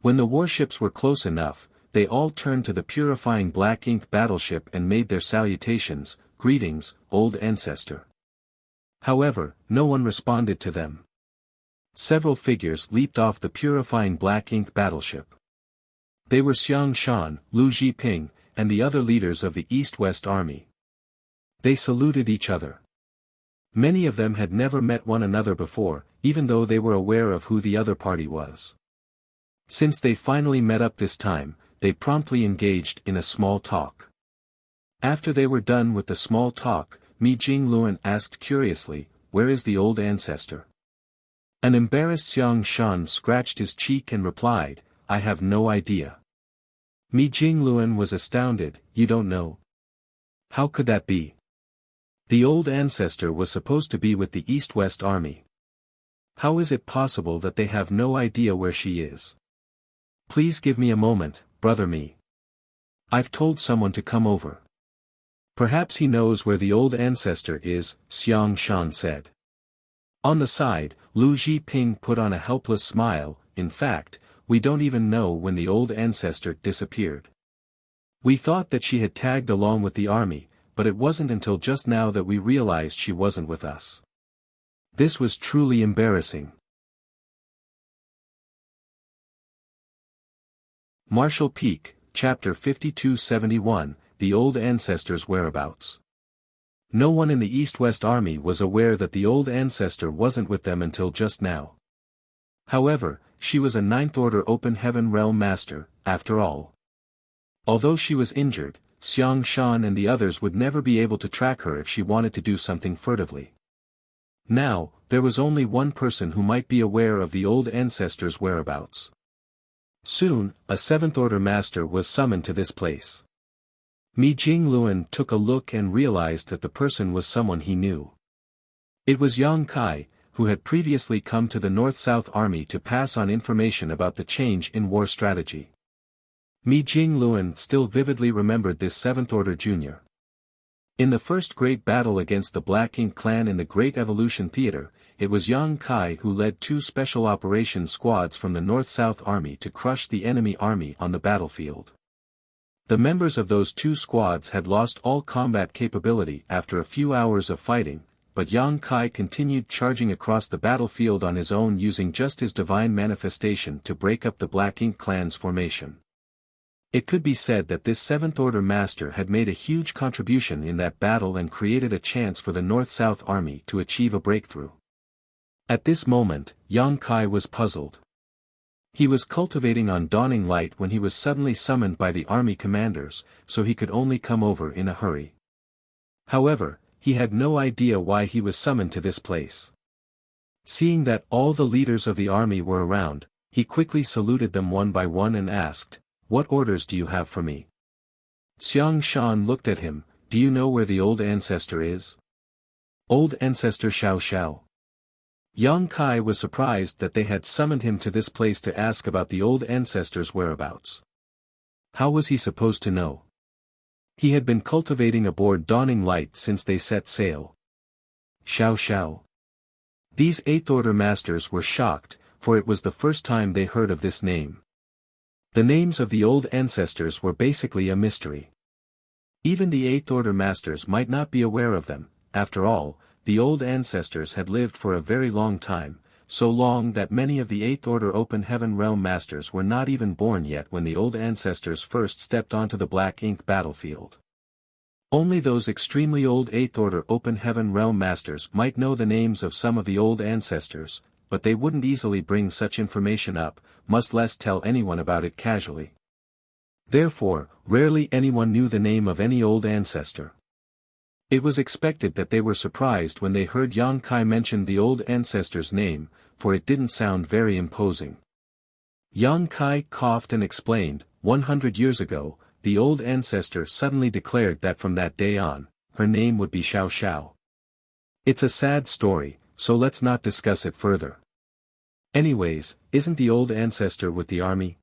When the warships were close enough, they all turned to the purifying black ink battleship and made their salutations, "Greetings, old ancestor." However, no one responded to them. Several figures leaped off the purifying black ink battleship. They were Xiang Shan, Lu Zhiping, and the other leaders of the East-West Army. They saluted each other. Many of them had never met one another before, even though they were aware of who the other party was. Since they finally met up this time, they promptly engaged in a small talk. After they were done with the small talk, Mi Jingluan asked curiously, "Where is the old ancestor?" An embarrassed Xiang Shan scratched his cheek and replied, "I have no idea." Mi Jingluan was astounded, "You don't know? How could that be? The old ancestor was supposed to be with the East-West Army. How is it possible that they have no idea where she is? Please give me a moment, brother Mi. I've told someone to come over. Perhaps he knows where the old ancestor is," Xiang Shan said. On the side, Lu Zhiping put on a helpless smile, "In fact, we don't even know when the old ancestor disappeared. We thought that she had tagged along with the army, but it wasn't until just now that we realized she wasn't with us. This was truly embarrassing." Marshall Peak, Chapter 5271, The Old Ancestor's Whereabouts. No one in the East-West Army was aware that the old ancestor wasn't with them until just now. However, she was a 9th Order Open Heaven Realm Master, after all. Although she was injured, Xiang Shan and the others would never be able to track her if she wanted to do something furtively. Now, there was only one person who might be aware of the old ancestor's whereabouts. Soon, a 7th Order Master was summoned to this place. Mi Jingluan took a look and realized that the person was someone he knew. It was Yang Kai, who had previously come to the North-South Army to pass on information about the change in war strategy. Mi Jingluan still vividly remembered this 7th Order Junior. In the first great battle against the Black Ink clan in the Great Evolution Theater, it was Yang Kai who led 2 special operations squads from the North-South Army to crush the enemy army on the battlefield. The members of those 2 squads had lost all combat capability after a few hours of fighting, but Yang Kai continued charging across the battlefield on his own using just his divine manifestation to break up the Black Ink clan's formation. It could be said that this 7th Order Master had made a huge contribution in that battle and created a chance for the North-South Army to achieve a breakthrough. At this moment, Yang Kai was puzzled. He was cultivating on dawning light when he was suddenly summoned by the army commanders, so he could only come over in a hurry. However, he had no idea why he was summoned to this place. Seeing that all the leaders of the army were around, he quickly saluted them one by one and asked, "What orders do you have for me?" Xiang Shan looked at him. Do you know where the old ancestor is? Old ancestor Xiao Xiao. Yang Kai was surprised that they had summoned him to this place to ask about the old ancestor's whereabouts. How was he supposed to know? He had been cultivating aboard Dawning Light since they set sail. Xiao Xiao. These Eighth Order masters were shocked, for it was the first time they heard of this name. The names of the old ancestors were basically a mystery. Even the Eighth Order masters might not be aware of them. After all, the old ancestors had lived for a very long time, so long that many of the Eighth Order Open Heaven Realm masters were not even born yet when the old ancestors first stepped onto the Black Ink battlefield. Only those extremely old Eighth Order Open Heaven Realm masters might know the names of some of the old ancestors, but they wouldn't easily bring such information up, much less tell anyone about it casually. Therefore, rarely anyone knew the name of any old ancestor. It was expected that they were surprised when they heard Yang Kai mention the old ancestor's name, for it didn't sound very imposing. Yang Kai coughed and explained, 100 years ago, the old ancestor suddenly declared that from that day on, her name would be Xiao Xiao. It's a sad story, so let's not discuss it further. Anyways, isn't the old ancestor with the army?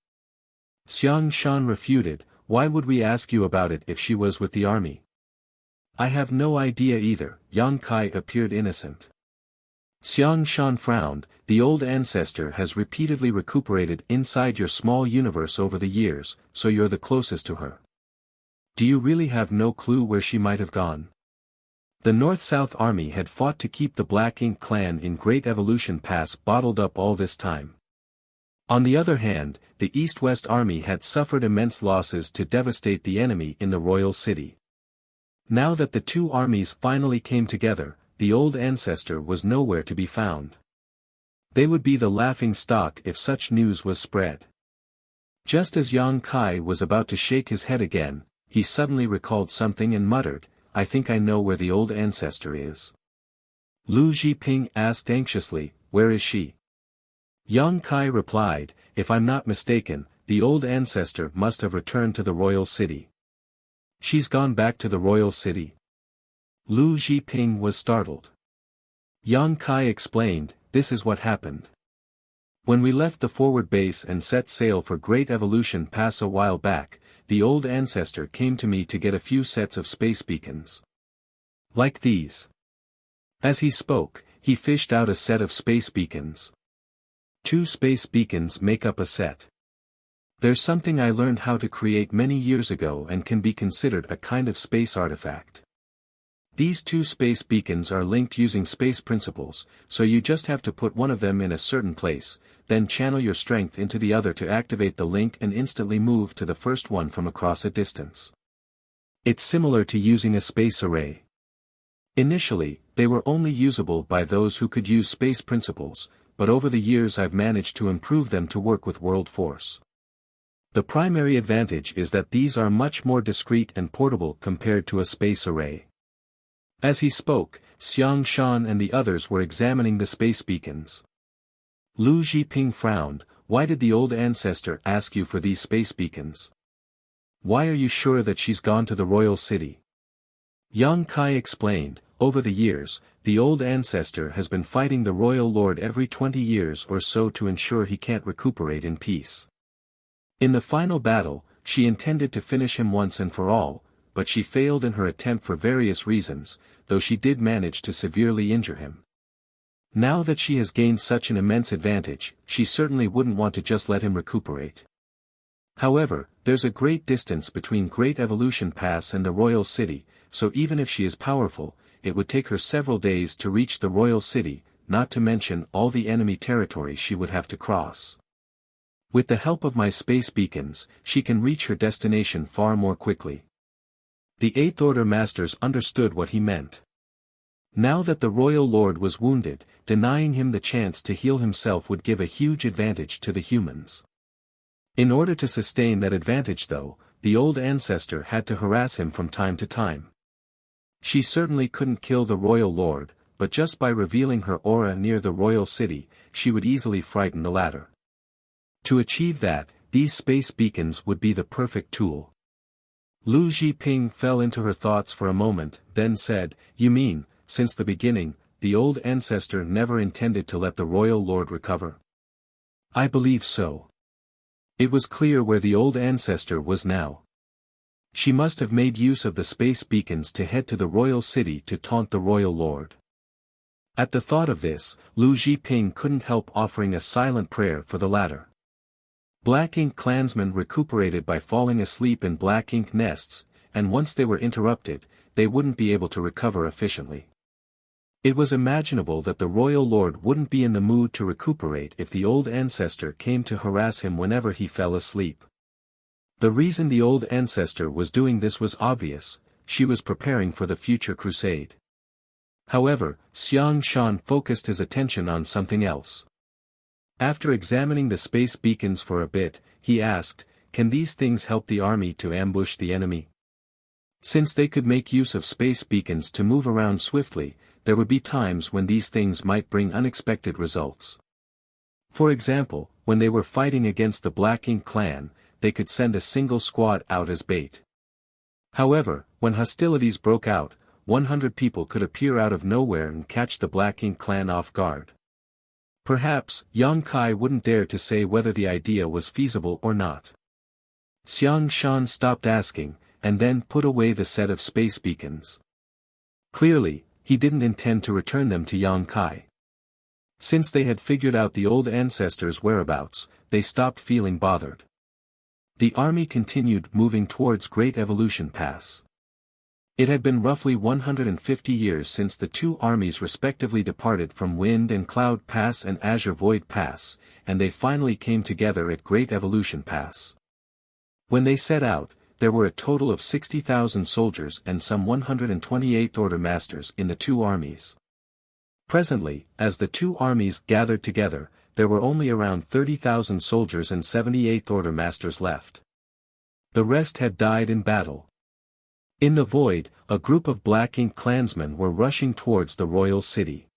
Xiang Shan refuted, why would we ask you about it if she was with the army? I have no idea either. Yang Kai appeared innocent. Xiang Shan frowned, the old ancestor has repeatedly recuperated inside your small universe over the years, so you're the closest to her. Do you really have no clue where she might have gone? The North-South Army had fought to keep the Black Ink clan in Great Evolution Pass bottled up all this time. On the other hand, the East-West Army had suffered immense losses to devastate the enemy in the Royal City. Now that the two armies finally came together, the old ancestor was nowhere to be found. They would be the laughing stock if such news was spread. Just as Yang Kai was about to shake his head again, he suddenly recalled something and muttered, I think I know where the old ancestor is. Lu Zhiping asked anxiously, where is she? Yang Kai replied, if I'm not mistaken, the old ancestor must have returned to the Royal City. She's gone back to the Royal City? Lu Zhiping was startled. Yang Kai explained, this is what happened. When we left the forward base and set sail for Great Evolution Pass a while back, the old ancestor came to me to get a few sets of space beacons. Like these. As he spoke, he fished out a set of space beacons. 2 space beacons make up a set. There's something I learned how to create many years ago and can be considered a kind of space artifact. These 2 space beacons are linked using space principles, so you just have to put one of them in a certain place, then channel your strength into the other to activate the link and instantly move to the first one from across a distance. It's similar to using a space array. Initially, they were only usable by those who could use space principles, but over the years I've managed to improve them to work with world force. The primary advantage is that these are much more discreet and portable compared to a space array. As he spoke, Xiang Shan and the others were examining the space beacons. Lu Zhiping frowned, why did the old ancestor ask you for these space beacons? Why are you sure that she's gone to the Royal City? Yang Kai explained, over the years, the old ancestor has been fighting the Royal Lord every 20 years or so to ensure he can't recuperate in peace. In the final battle, she intended to finish him once and for all, but she failed in her attempt for various reasons, though she did manage to severely injure him. Now that she has gained such an immense advantage, she certainly wouldn't want to just let him recuperate. However, there's a great distance between Great Evolution Pass and the Royal City, so even if she is powerful, it would take her several days to reach the Royal City, not to mention all the enemy territory she would have to cross. With the help of my space beacons, she can reach her destination far more quickly. The Eighth Order Masters understood what he meant. Now that the Royal Lord was wounded, denying him the chance to heal himself would give a huge advantage to the humans. In order to sustain that advantage though, the old ancestor had to harass him from time to time. She certainly couldn't kill the Royal Lord, but just by revealing her aura near the Royal City, she would easily frighten the latter. To achieve that, these space beacons would be the perfect tool. Lu Zhiping fell into her thoughts for a moment, then said, "You mean, since the beginning, the old ancestor never intended to let the royal lord recover?" "I believe so." It was clear where the old ancestor was now. She must have made use of the space beacons to head to the royal city to taunt the royal lord. At the thought of this, Lu Zhiping couldn't help offering a silent prayer for the latter. Black Ink clansmen recuperated by falling asleep in black ink nests, and once they were interrupted, they wouldn't be able to recover efficiently. It was imaginable that the royal lord wouldn't be in the mood to recuperate if the old ancestor came to harass him whenever he fell asleep. The reason the old ancestor was doing this was obvious: she was preparing for the future crusade. However, Xiang Shan focused his attention on something else. After examining the space beacons for a bit, he asked, "Can these things help the army to ambush the enemy?" Since they could make use of space beacons to move around swiftly, there would be times when these things might bring unexpected results. For example, when they were fighting against the Black Ink clan, they could send a single squad out as bait. However, when hostilities broke out, 100 people could appear out of nowhere and catch the Black Ink clan off guard. Perhaps, Yang Kai wouldn't dare to say whether the idea was feasible or not. Xiang Shan stopped asking, and then put away the set of space beacons. Clearly, he didn't intend to return them to Yang Kai. Since they had figured out the old ancestor's whereabouts, they stopped feeling bothered. The army continued moving towards Great Evolution Pass. It had been roughly 150 years since the two armies respectively departed from Wind and Cloud Pass and Azure Void Pass, and they finally came together at Great Evolution Pass. When they set out, there were a total of 60,000 soldiers and some 128th Order Masters in the two armies. Presently, as the two armies gathered together, there were only around 30,000 soldiers and 78th Order Masters left. The rest had died in battle. In the void, a group of Black Ink clansmen were rushing towards the royal city.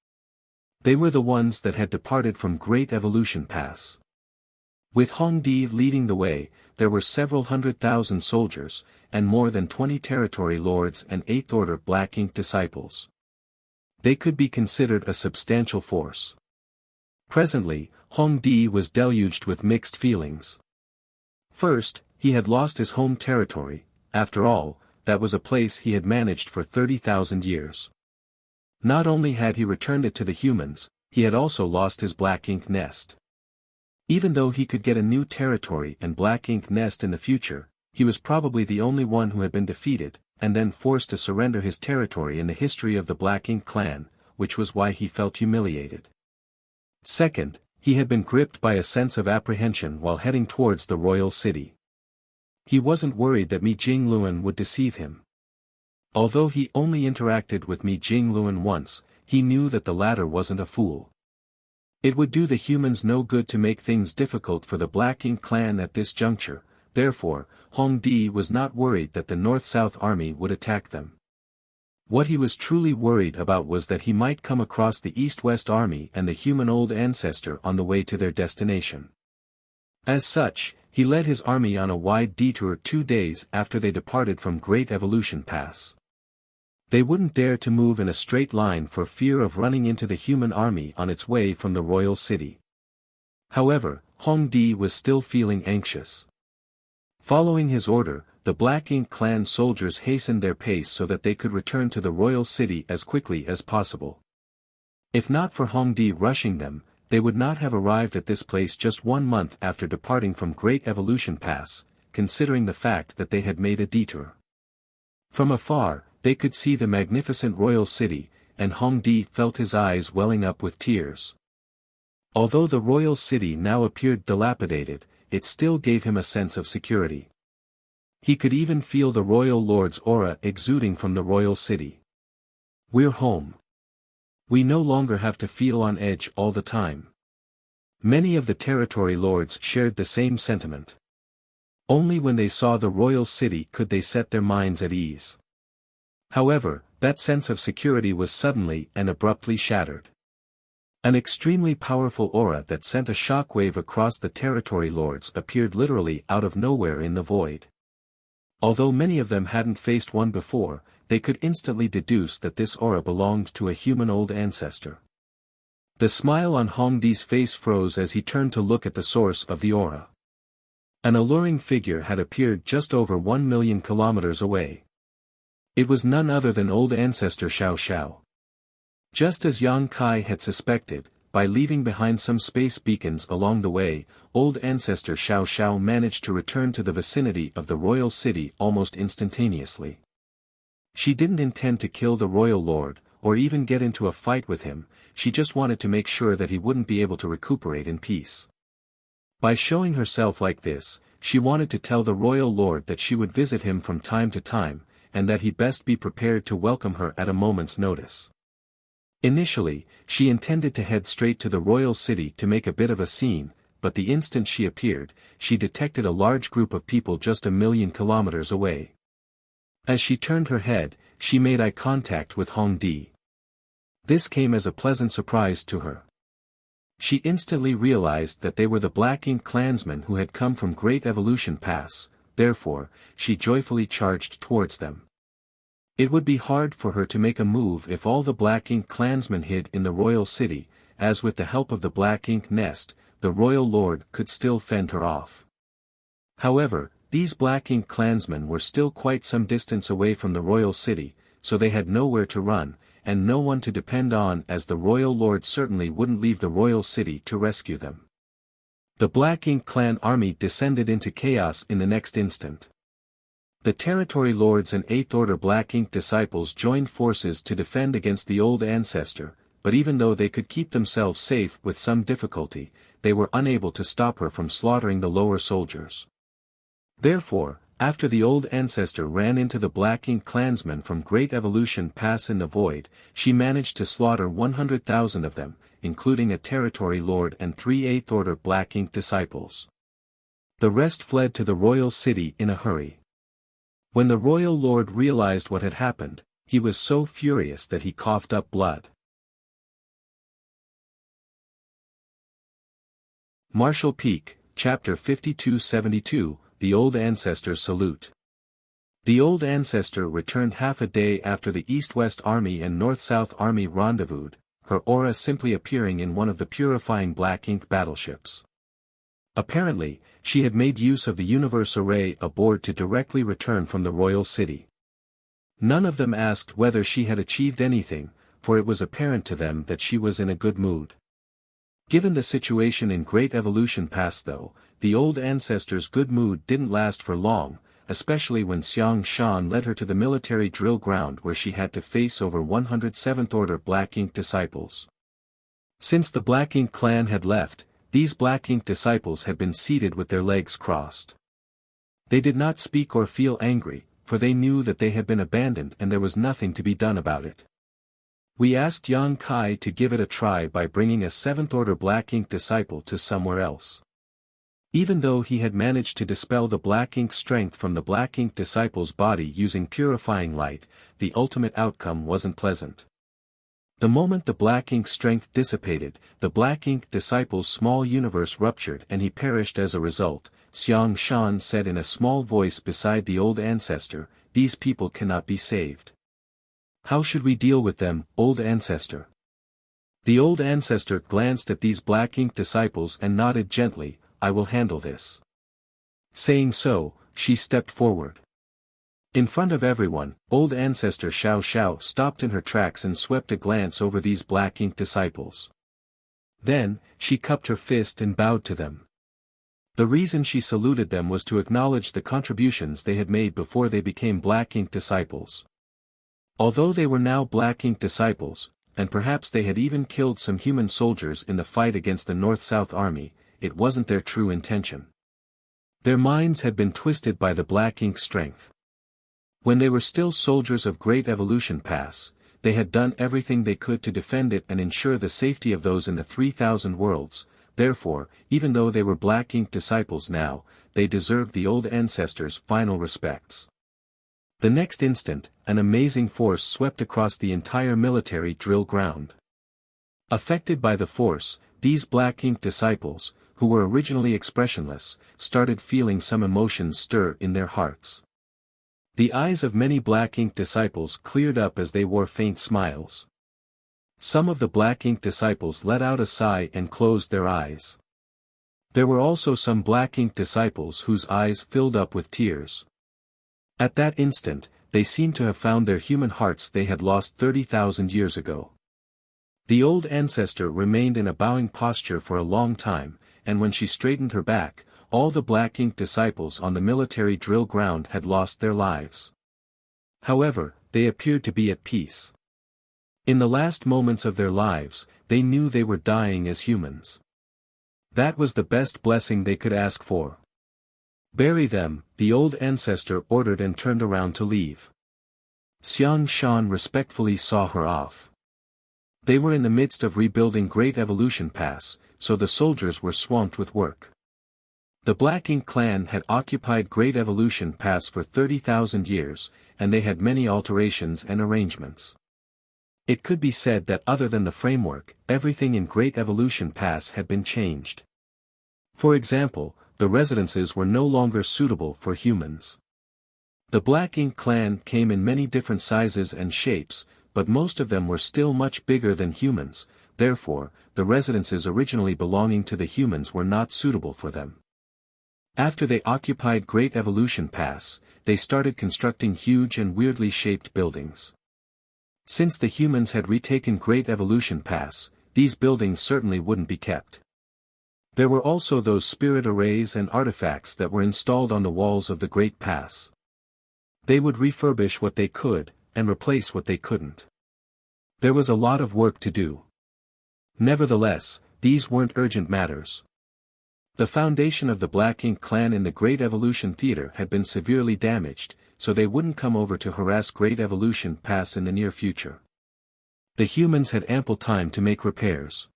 They were the ones that had departed from Great Evolution Pass. With Hongdi leading the way, there were several 100,000 soldiers, and more than 20 territory lords and 8th Order Black Ink disciples. They could be considered a substantial force. Presently, Hongdi was deluged with mixed feelings. First, he had lost his home territory. After all, that was a place he had managed for 30,000 years. Not only had he returned it to the humans, he had also lost his Black Ink nest. Even though he could get a new territory and Black Ink nest in the future, he was probably the only one who had been defeated, and then forced to surrender his territory in the history of the Black Ink clan, which was why he felt humiliated. Second, he had been gripped by a sense of apprehension while heading towards the royal city. He wasn't worried that Mi Jingluan would deceive him. Although he only interacted with Mi Jingluan once, he knew that the latter wasn't a fool. It would do the humans no good to make things difficult for the Black Ink clan at this juncture, therefore, Hongdi was not worried that the North-South army would attack them. What he was truly worried about was that he might come across the East-West army and the human old ancestor on the way to their destination. As such, he led his army on a wide detour 2 days after they departed from Great Evolution Pass. They wouldn't dare to move in a straight line for fear of running into the human army on its way from the royal city. However, Hongdi was still feeling anxious. Following his order, the Black Ink clan soldiers hastened their pace so that they could return to the royal city as quickly as possible. If not for Hongdi rushing them, they would not have arrived at this place just 1 month after departing from Great Evolution Pass, considering the fact that they had made a detour. From afar, they could see the magnificent royal city, and Hongdi felt his eyes welling up with tears. Although the royal city now appeared dilapidated, it still gave him a sense of security. He could even feel the royal lord's aura exuding from the royal city. "We're home. We no longer have to feel on edge all the time." Many of the territory lords shared the same sentiment. Only when they saw the royal city could they set their minds at ease. However, that sense of security was suddenly and abruptly shattered. An extremely powerful aura that sent a shockwave across the territory lords appeared literally out of nowhere in the void. Although many of them hadn't faced one before, they could instantly deduce that this aura belonged to a human old ancestor. The smile on Hongdi's face froze as he turned to look at the source of the aura. An alluring figure had appeared just over 1 million kilometers away. It was none other than old ancestor Xiao Xiao. Just as Yang Kai had suspected, by leaving behind some space beacons along the way, old ancestor Xiao Xiao managed to return to the vicinity of the royal city almost instantaneously. She didn't intend to kill the royal lord, or even get into a fight with him, she just wanted to make sure that he wouldn't be able to recuperate in peace. By showing herself like this, she wanted to tell the royal lord that she would visit him from time to time, and that he best be prepared to welcome her at a moment's notice. Initially, she intended to head straight to the royal city to make a bit of a scene, but the instant she appeared, she detected a large group of people just 1 million kilometers away. As she turned her head, she made eye contact with Hongdi. This came as a pleasant surprise to her. She instantly realized that they were the Black Ink clansmen who had come from Great Evolution Pass, therefore, she joyfully charged towards them. It would be hard for her to make a move if all the Black Ink clansmen hid in the royal city, as with the help of the Black Ink nest, the royal lord could still fend her off. However, these Black Ink clansmen were still quite some distance away from the royal city, so they had nowhere to run, and no one to depend on, as the royal lord certainly wouldn't leave the royal city to rescue them. The Black Ink clan army descended into chaos in the next instant. The territory lords and 8th Order Black Ink disciples joined forces to defend against the old ancestor, but even though they could keep themselves safe with some difficulty, they were unable to stop her from slaughtering the lower soldiers. Therefore, after the old ancestor ran into the Black Ink clansmen from Great Evolution Pass in the void, she managed to slaughter 100,000 of them, including a territory lord and 3 8th Order Black Ink disciples. The rest fled to the royal city in a hurry. When the royal lord realized what had happened, he was so furious that he coughed up blood. Marshall Peak, Chapter 5272, The Old Ancestor's Salute. The old ancestor returned half a day after the East-West Army and North-South Army rendezvoused, her aura simply appearing in one of the purifying Black Ink battleships. Apparently, she had made use of the universe array aboard to directly return from the royal city. None of them asked whether she had achieved anything, for it was apparent to them that she was in a good mood. Given the situation in Great Evolution Pass though, the old ancestor's good mood didn't last for long, especially when Xiang Shan led her to the military drill ground where she had to face over 107th Order Black Ink disciples. Since the Black Ink clan had left, these Black Ink disciples had been seated with their legs crossed. They did not speak or feel angry, for they knew that they had been abandoned and there was nothing to be done about it. We asked Yang Kai to give it a try by bringing a 7th Order Black Ink disciple to somewhere else. Even though he had managed to dispel the Black Ink strength from the Black Ink disciple's body using purifying light, the ultimate outcome wasn't pleasant. The moment the Black Ink strength dissipated, the Black Ink disciple's small universe ruptured and he perished as a result. Xiang Shan said in a small voice beside the old ancestor, "These people cannot be saved. How should we deal with them, old ancestor?" The old ancestor glanced at these Black Ink disciples and nodded gently, "I will handle this." Saying so, she stepped forward. In front of everyone, old ancestor Xiao Xiao stopped in her tracks and swept a glance over these Black Ink disciples. Then, she cupped her fist and bowed to them. The reason she saluted them was to acknowledge the contributions they had made before they became Black Ink disciples. Although they were now Black Ink disciples, and perhaps they had even killed some human soldiers in the fight against the North-South Army, it wasn't their true intention. Their minds had been twisted by the Black Ink strength. When they were still soldiers of Great Evolution Pass, they had done everything they could to defend it and ensure the safety of those in the 3,000 worlds, therefore, even though they were Black Ink disciples now, they deserved the old ancestors' final respects. The next instant, an amazing force swept across the entire military drill ground. Affected by the force, these Black Ink disciples, who were originally expressionless, started feeling some emotions stir in their hearts. The eyes of many black ink disciples cleared up as they wore faint smiles. Some of the black ink disciples let out a sigh and closed their eyes. There were also some black ink disciples whose eyes filled up with tears. At that instant, they seemed to have found their human hearts they had lost 30,000 years ago. The old ancestor remained in a bowing posture for a long time, and when she straightened her back, all the black ink disciples on the military drill ground had lost their lives. However, they appeared to be at peace. In the last moments of their lives, they knew they were dying as humans. That was the best blessing they could ask for. Bury them, the old ancestor ordered and turned around to leave. Xiang Shan respectfully saw her off. They were in the midst of rebuilding Great Evolution Pass, so the soldiers were swamped with work. The Black Ink clan had occupied Great Evolution Pass for 30,000 years, and they had many alterations and arrangements. It could be said that other than the framework, everything in Great Evolution Pass had been changed. For example, the residences were no longer suitable for humans. The Black Ink clan came in many different sizes and shapes, but most of them were still much bigger than humans, therefore, the residences originally belonging to the humans were not suitable for them. After they occupied Great Evolution Pass, they started constructing huge and weirdly shaped buildings. Since the humans had retaken Great Evolution Pass, these buildings certainly wouldn't be kept. There were also those spirit arrays and artifacts that were installed on the walls of the Great Pass. They would refurbish what they could, and replace what they couldn't. There was a lot of work to do. Nevertheless, these weren't urgent matters. The foundation of the Black Ink clan in the Great Evolution Theater had been severely damaged, so they wouldn't come over to harass Great Evolution Pass in the near future. The humans had ample time to make repairs.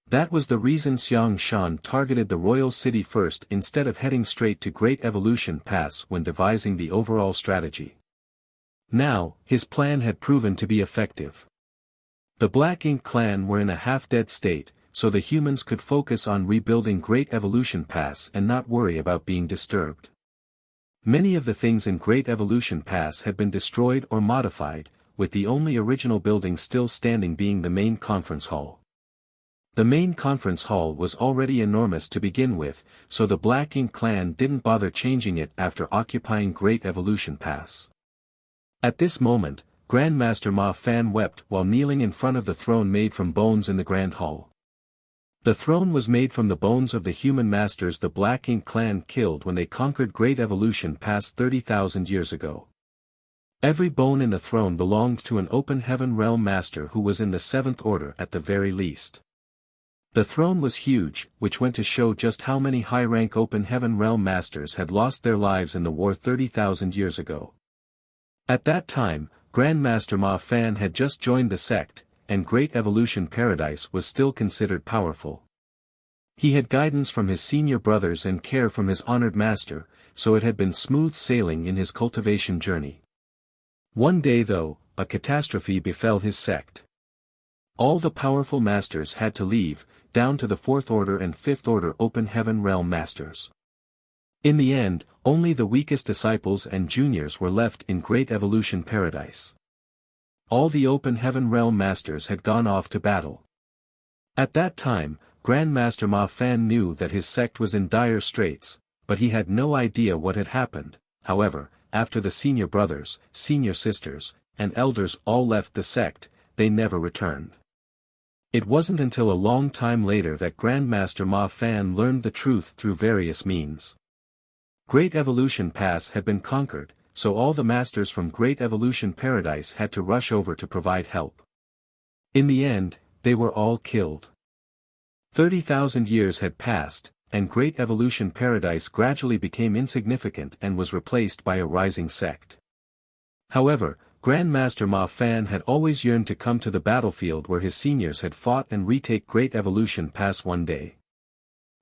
That was the reason Xiang Shan targeted the royal city first instead of heading straight to Great Evolution Pass when devising the overall strategy. Now, his plan had proven to be effective. The Black Ink clan were in a half-dead state, so the humans could focus on rebuilding Great Evolution Pass and not worry about being disturbed. Many of the things in Great Evolution Pass had been destroyed or modified, with the only original building still standing being the main conference hall. The main conference hall was already enormous to begin with, so the Black Ink clan didn't bother changing it after occupying Great Evolution Pass. At this moment, Grandmaster Ma Fan wept while kneeling in front of the throne made from bones in the Grand Hall. The throne was made from the bones of the human masters the Black Ink clan killed when they conquered Great Evolution Pass 30,000 years ago. Every bone in the throne belonged to an Open Heaven Realm master who was in the 7th Order at the very least. The throne was huge, which went to show just how many high-rank Open Heaven Realm masters had lost their lives in the war 30,000 years ago. At that time, Grandmaster Ma Fan had just joined the sect, and Great Evolution Paradise was still considered powerful. He had guidance from his senior brothers and care from his honored master, so it had been smooth sailing in his cultivation journey. One day though, a catastrophe befell his sect. All the powerful masters had to leave, down to the 4th Order and 5th Order Open Heaven Realm masters. In the end, only the weakest disciples and juniors were left in Great Evolution Paradise. All the Open Heaven Realm masters had gone off to battle. At that time, Grandmaster Ma Fan knew that his sect was in dire straits, but he had no idea what had happened. However, after the senior brothers, senior sisters, and elders all left the sect, they never returned. It wasn't until a long time later that Grandmaster Ma Fan learned the truth through various means. Great Evolution Pass had been conquered, so all the masters from Great Evolution Paradise had to rush over to provide help. In the end, they were all killed. 30,000 years had passed, and Great Evolution Paradise gradually became insignificant and was replaced by a rising sect. However, Grandmaster Ma Fan had always yearned to come to the battlefield where his seniors had fought and retake Great Evolution Pass one day.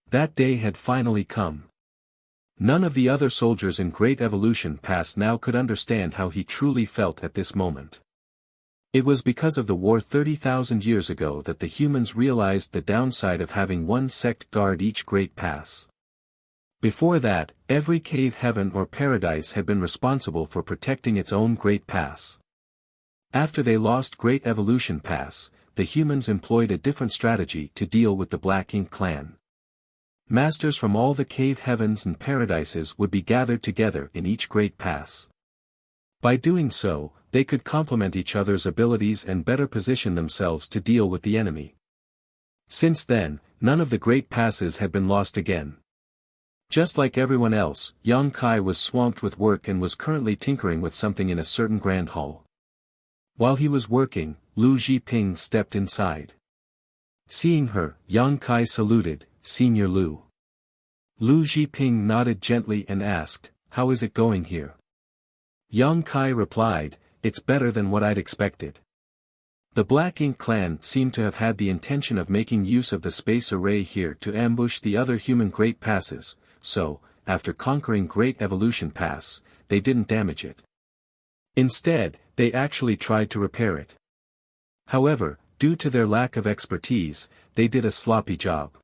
That day had finally come. None of the other soldiers in Great Evolution Pass now could understand how he truly felt at this moment. It was because of the war 30,000 years ago that the humans realized the downside of having one sect guard each great pass. Before that, every cave heaven or paradise had been responsible for protecting its own Great Pass. After they lost Great Evolution Pass, the humans employed a different strategy to deal with the Black Ink clan. Masters from all the cave heavens and paradises would be gathered together in each Great Pass. By doing so, they could complement each other's abilities and better position themselves to deal with the enemy. Since then, none of the Great Passes had been lost again. Just like everyone else, Yang Kai was swamped with work and was currently tinkering with something in a certain grand hall. While he was working, Lu Zhiping stepped inside. Seeing her, Yang Kai saluted, "Senior Lu." Lu Zhiping nodded gently and asked, "How is it going here?" Yang Kai replied, "It's better than what I'd expected." The Black Ink clan seemed to have had the intention of making use of the space array here to ambush the other human Great Passes, so, after conquering Great Evolution Pass, they didn't damage it. Instead, they actually tried to repair it. However, due to their lack of expertise, they did a sloppy job.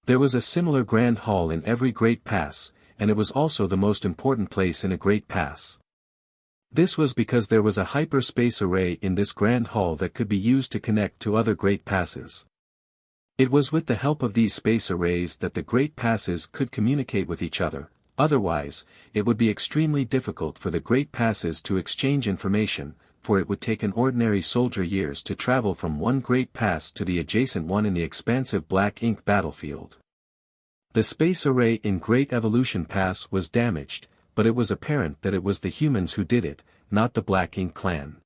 There was a similar grand hall in every Great Pass, and it was also the most important place in a Great Pass. This was because there was a hyperspace array in this grand hall that could be used to connect to other Great Passes. It was with the help of these space arrays that the Great Passes could communicate with each other, otherwise, it would be extremely difficult for the Great Passes to exchange information, for it would take an ordinary soldier years to travel from one Great Pass to the adjacent one in the expansive Black Ink battlefield. The space array in Great Evolution Pass was damaged, but it was apparent that it was the humans who did it, not the Black Ink clan.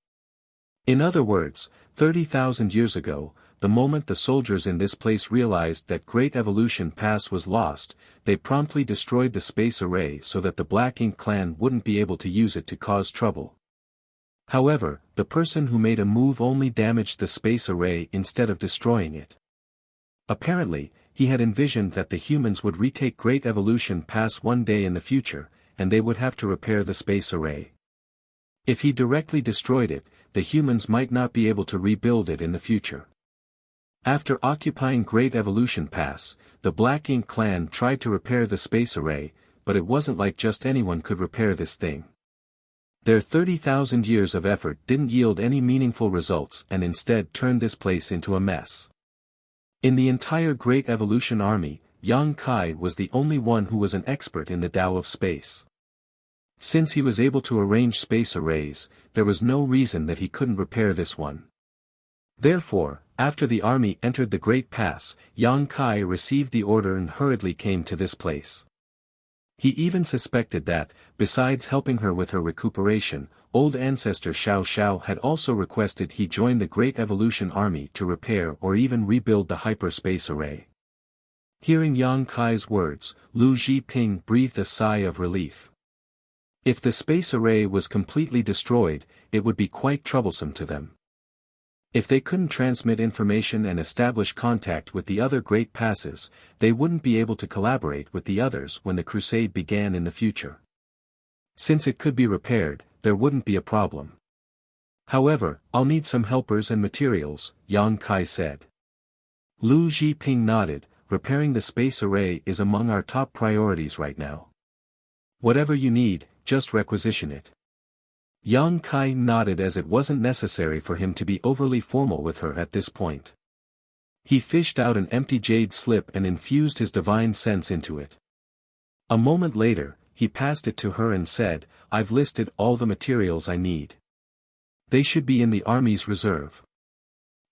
In other words, 30,000 years ago, the moment the soldiers in this place realized that Great Evolution Pass was lost, they promptly destroyed the space array so that the Black Ink clan wouldn't be able to use it to cause trouble. However, the person who made a move only damaged the space array instead of destroying it. Apparently, he had envisioned that the humans would retake Great Evolution Pass one day in the future, and they would have to repair the space array. If he directly destroyed it, the humans might not be able to rebuild it in the future. After occupying Great Evolution Pass, the Black Ink clan tried to repair the space array, but it wasn't like just anyone could repair this thing. Their 30,000 years of effort didn't yield any meaningful results and instead turned this place into a mess. In the entire Great Evolution Army, Yang Kai was the only one who was an expert in the Tao of space. Since he was able to arrange space arrays, there was no reason that he couldn't repair this one. Therefore, after the army entered the Great Pass, Yang Kai received the order and hurriedly came to this place. He even suspected that, besides helping her with her recuperation, old ancestor Xiao Xiao had also requested he join the Great Evolution Army to repair or even rebuild the hyperspace array. Hearing Yang Kai's words, Lu Zhiping breathed a sigh of relief. If the space array was completely destroyed, it would be quite troublesome to them. If they couldn't transmit information and establish contact with the other Great Passes, they wouldn't be able to collaborate with the others when the crusade began in the future. Since it could be repaired, there wouldn't be a problem. However, I'll need some helpers and materials, Yang Kai said. Lu Zhiping nodded, repairing the space array is among our top priorities right now. Whatever you need, just requisition it. Yang Kai nodded as it wasn't necessary for him to be overly formal with her at this point. He fished out an empty jade slip and infused his divine sense into it. A moment later, he passed it to her and said, "I've listed all the materials I need. They should be in the army's reserve.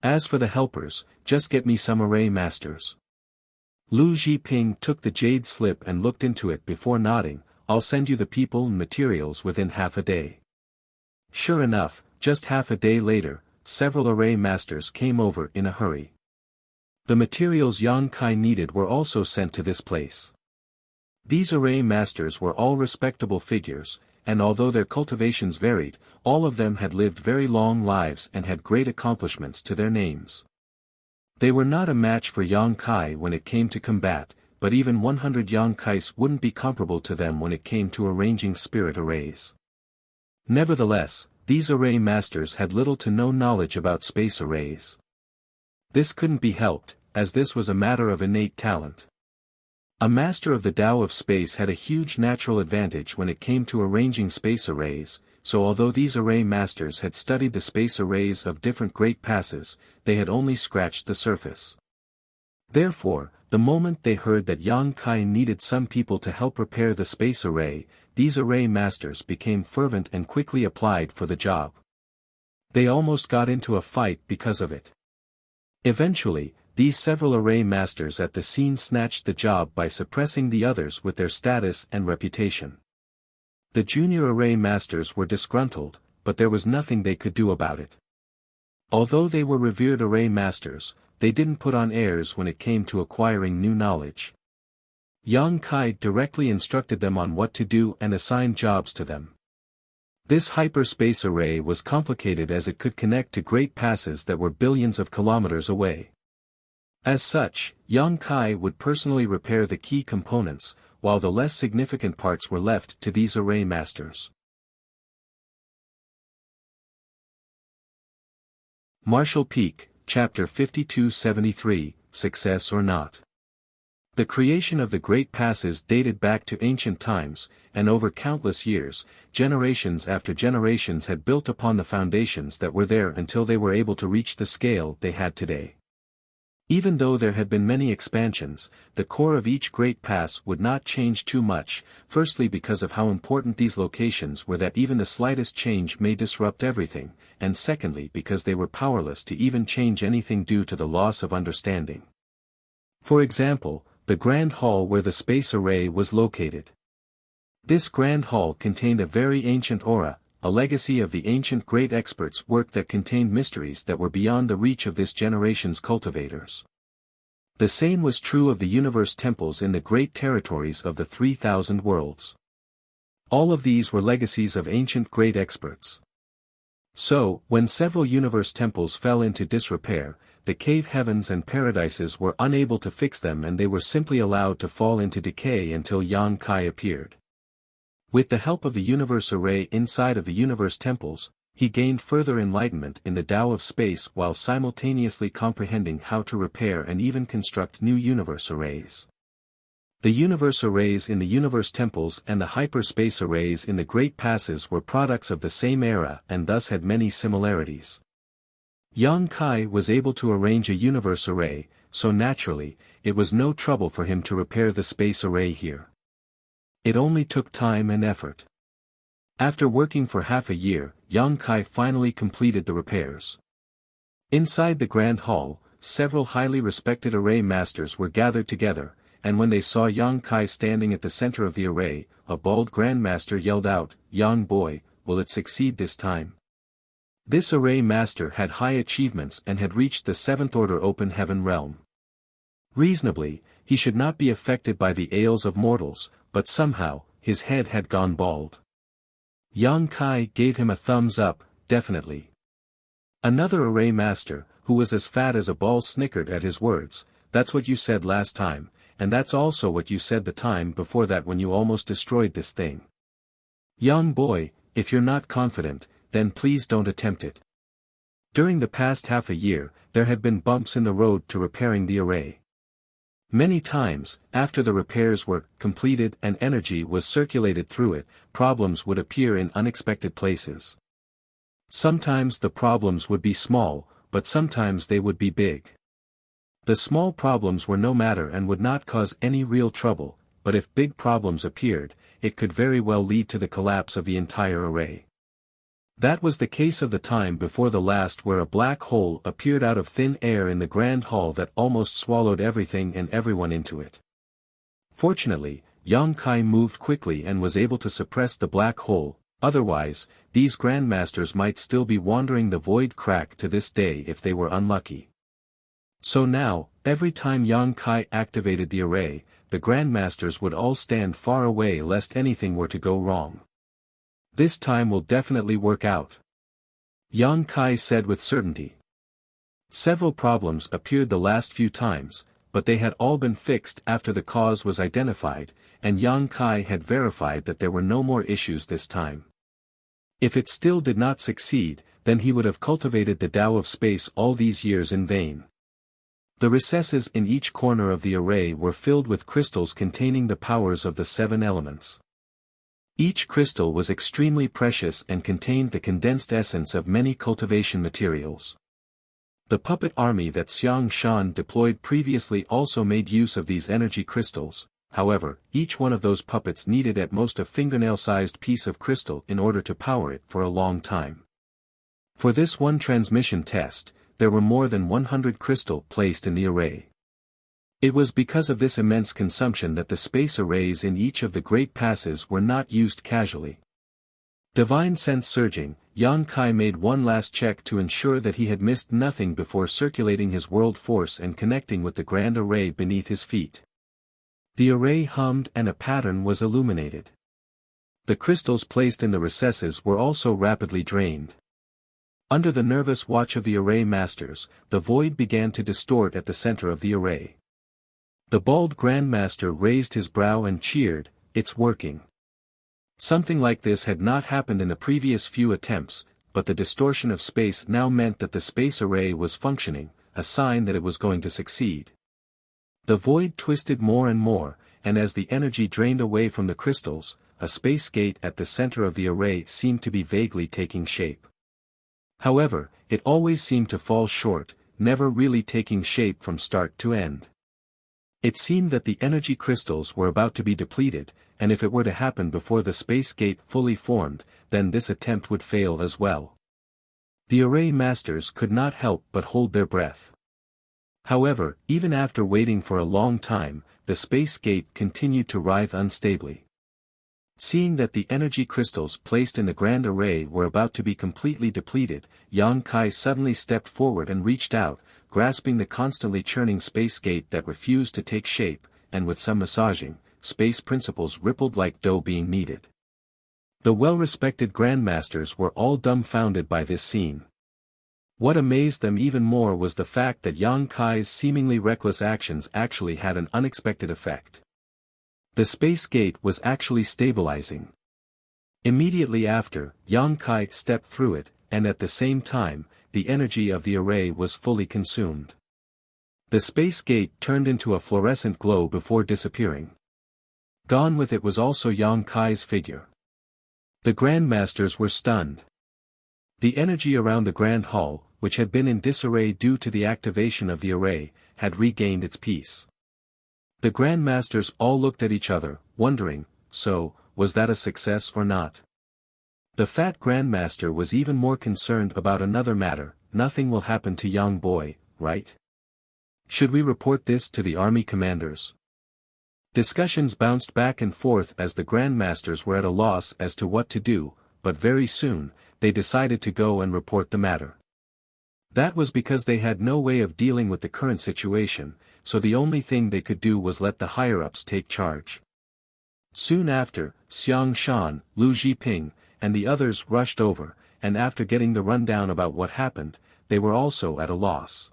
As for the helpers, just get me some array masters." Lu Zhiping took the jade slip and looked into it before nodding, "I'll send you the people and materials within half a day." Sure enough, just half a day later, several array masters came over in a hurry. The materials Yang Kai needed were also sent to this place. These array masters were all respectable figures, and although their cultivations varied, all of them had lived very long lives and had great accomplishments to their names. They were not a match for Yang Kai when it came to combat, but even 100 Yang Kais wouldn't be comparable to them when it came to arranging spirit arrays. Nevertheless, these array masters had little to no knowledge about space arrays. This couldn't be helped, as this was a matter of innate talent. A master of the Tao of space had a huge natural advantage when it came to arranging space arrays, so although these array masters had studied the space arrays of different great passes, they had only scratched the surface. Therefore, the moment they heard that Yang Kai needed some people to help repair the space array, these array masters became fervent and quickly applied for the job. They almost got into a fight because of it. Eventually, these several array masters at the scene snatched the job by suppressing the others with their status and reputation. The junior array masters were disgruntled, but there was nothing they could do about it. Although they were revered array masters, they didn't put on airs when it came to acquiring new knowledge. Yang Kai directly instructed them on what to do and assigned jobs to them. This hyperspace array was complicated as it could connect to great passes that were billions of kilometers away. As such, Yang Kai would personally repair the key components, while the less significant parts were left to these array masters. Marshall Peak, Chapter 5273, Success or Not. The creation of the great passes dated back to ancient times, and over countless years, generations after generations had built upon the foundations that were there until they were able to reach the scale they had today. Even though there had been many expansions, the core of each great pass would not change too much, firstly because of how important these locations were that even the slightest change may disrupt everything, and secondly because they were powerless to even change anything due to the loss of understanding. For example, the Grand Hall where the space array was located. This Grand Hall contained a very ancient aura, a legacy of the ancient great experts' work that contained mysteries that were beyond the reach of this generation's cultivators. The same was true of the universe temples in the great territories of the 3,000 worlds. All of these were legacies of ancient great experts. So, when several universe temples fell into disrepair, the cave heavens and paradises were unable to fix them and they were simply allowed to fall into decay until Yang Kai appeared. With the help of the universe array inside of the universe temples, he gained further enlightenment in the Tao of space while simultaneously comprehending how to repair and even construct new universe arrays. The universe arrays in the universe temples and the hyperspace arrays in the great passes were products of the same era and thus had many similarities. Yang Kai was able to arrange a universe array, so naturally, it was no trouble for him to repair the space array here. It only took time and effort. After working for half a year, Yang Kai finally completed the repairs. Inside the Grand Hall, several highly respected array masters were gathered together, and when they saw Yang Kai standing at the center of the array, a bald grandmaster yelled out, "Young boy, will it succeed this time?" This array master had high achievements and had reached the 7th order open heaven realm. Reasonably, he should not be affected by the ails of mortals, but somehow, his head had gone bald. Yang Kai gave him a thumbs up, definitely. Another array master, who was as fat as a ball, snickered at his words, "That's what you said last time, and that's also what you said the time before that when you almost destroyed this thing. Young boy, if you're not confident, then please don't attempt it." During the past half a year, there had been bumps in the road to repairing the array. Many times, after the repairs were completed and energy was circulated through it, problems would appear in unexpected places. Sometimes the problems would be small, but sometimes they would be big. The small problems were no matter and would not cause any real trouble, but if big problems appeared, it could very well lead to the collapse of the entire array. That was the case of the time before the last, where a black hole appeared out of thin air in the Grand Hall that almost swallowed everything and everyone into it. Fortunately, Yang Kai moved quickly and was able to suppress the black hole, otherwise, these grandmasters might still be wandering the void crack to this day if they were unlucky. So now, every time Yang Kai activated the array, the grandmasters would all stand far away lest anything were to go wrong. "This time will definitely work out," Yang Kai said with certainty. Several problems appeared the last few times, but they had all been fixed after the cause was identified, and Yang Kai had verified that there were no more issues this time. If it still did not succeed, then he would have cultivated the Tao of space all these years in vain. The recesses in each corner of the array were filled with crystals containing the powers of the 7 elements. Each crystal was extremely precious and contained the condensed essence of many cultivation materials. The puppet army that Xiang Shan deployed previously also made use of these energy crystals. However, each one of those puppets needed at most a fingernail-sized piece of crystal in order to power it for a long time. For this one transmission test, there were more than 100 crystal placed in the array. It was because of this immense consumption that the space arrays in each of the great passes were not used casually. Divine sense surging, Yang Kai made one last check to ensure that he had missed nothing before circulating his world force and connecting with the grand array beneath his feet. The array hummed and a pattern was illuminated. The crystals placed in the recesses were also rapidly drained. Under the nervous watch of the array masters, the void began to distort at the center of the array. The bald Grandmaster raised his brow and cheered, "It's working." Something like this had not happened in the previous few attempts, but the distortion of space now meant that the space array was functioning, a sign that it was going to succeed. The void twisted more and more, and as the energy drained away from the crystals, a space gate at the center of the array seemed to be vaguely taking shape. However, it always seemed to fall short, never really taking shape from start to end. It seemed that the energy crystals were about to be depleted, and if it were to happen before the space gate fully formed, then this attempt would fail as well. The array masters could not help but hold their breath. However, even after waiting for a long time, the space gate continued to writhe unstably. Seeing that the energy crystals placed in the grand array were about to be completely depleted, Yang Kai suddenly stepped forward and reached out, grasping the constantly churning space gate that refused to take shape, and with some massaging, space principles rippled like dough being kneaded. The well-respected grandmasters were all dumbfounded by this scene. What amazed them even more was the fact that Yang Kai's seemingly reckless actions actually had an unexpected effect. The space gate was actually stabilizing. Immediately after, Yang Kai stepped through it, and at the same time, the energy of the array was fully consumed. The space gate turned into a fluorescent glow before disappearing. Gone with it was also Yang Kai's figure. The grandmasters were stunned. The energy around the grand hall, which had been in disarray due to the activation of the array, had regained its peace. The grandmasters all looked at each other, wondering, so, was that a success or not? The fat grandmaster was even more concerned about another matter. Nothing will happen to young boy, right? Should we report this to the army commanders? Discussions bounced back and forth as the grandmasters were at a loss as to what to do, but very soon, they decided to go and report the matter. That was because they had no way of dealing with the current situation, so the only thing they could do was let the higher-ups take charge. Soon after, Xiang Shan, Lu Zhiping, and the others rushed over, and after getting the rundown about what happened, they were also at a loss.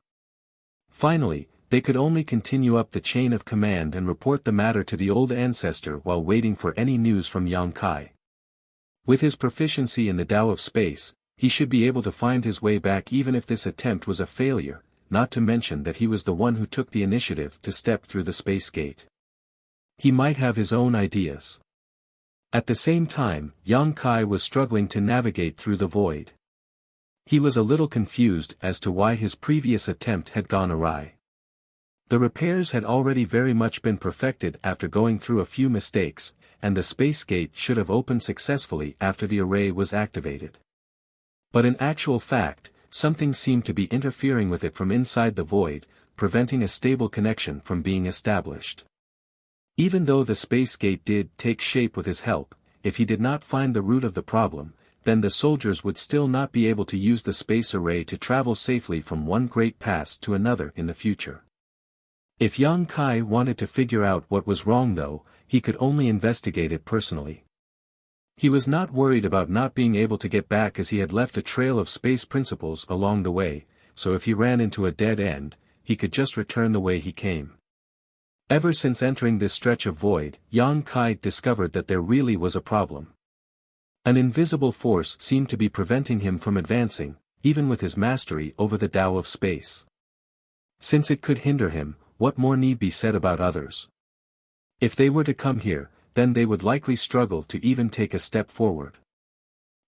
Finally, they could only continue up the chain of command and report the matter to the old ancestor while waiting for any news from Yang Kai. With his proficiency in the Tao of space, he should be able to find his way back even if this attempt was a failure, not to mention that he was the one who took the initiative to step through the space gate. He might have his own ideas. At the same time, Yang Kai was struggling to navigate through the void. He was a little confused as to why his previous attempt had gone awry. The repairs had already very much been perfected after going through a few mistakes, and the space gate should have opened successfully after the array was activated. But in actual fact, something seemed to be interfering with it from inside the void, preventing a stable connection from being established. Even though the space gate did take shape with his help, if he did not find the root of the problem, then the soldiers would still not be able to use the space array to travel safely from one great pass to another in the future. If Yang Kai wanted to figure out what was wrong though, he could only investigate it personally. He was not worried about not being able to get back as he had left a trail of space principles along the way, so if he ran into a dead end, he could just return the way he came. Ever since entering this stretch of void, Yang Kai discovered that there really was a problem. An invisible force seemed to be preventing him from advancing, even with his mastery over the Tao of space. Since it could hinder him, what more need be said about others? If they were to come here, then they would likely struggle to even take a step forward.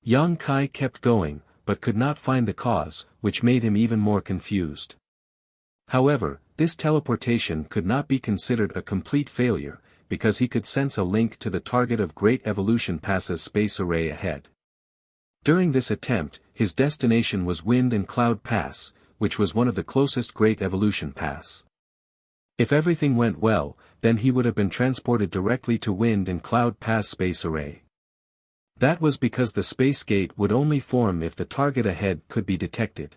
Yang Kai kept going, but could not find the cause, which made him even more confused. However, this teleportation could not be considered a complete failure, because he could sense a link to the target of Great Evolution Pass's space array ahead. During this attempt, his destination was Wind and Cloud Pass, which was one of the closest Great Evolution Pass. If everything went well, then he would have been transported directly to Wind and Cloud Pass space array. That was because the space gate would only form if the target ahead could be detected.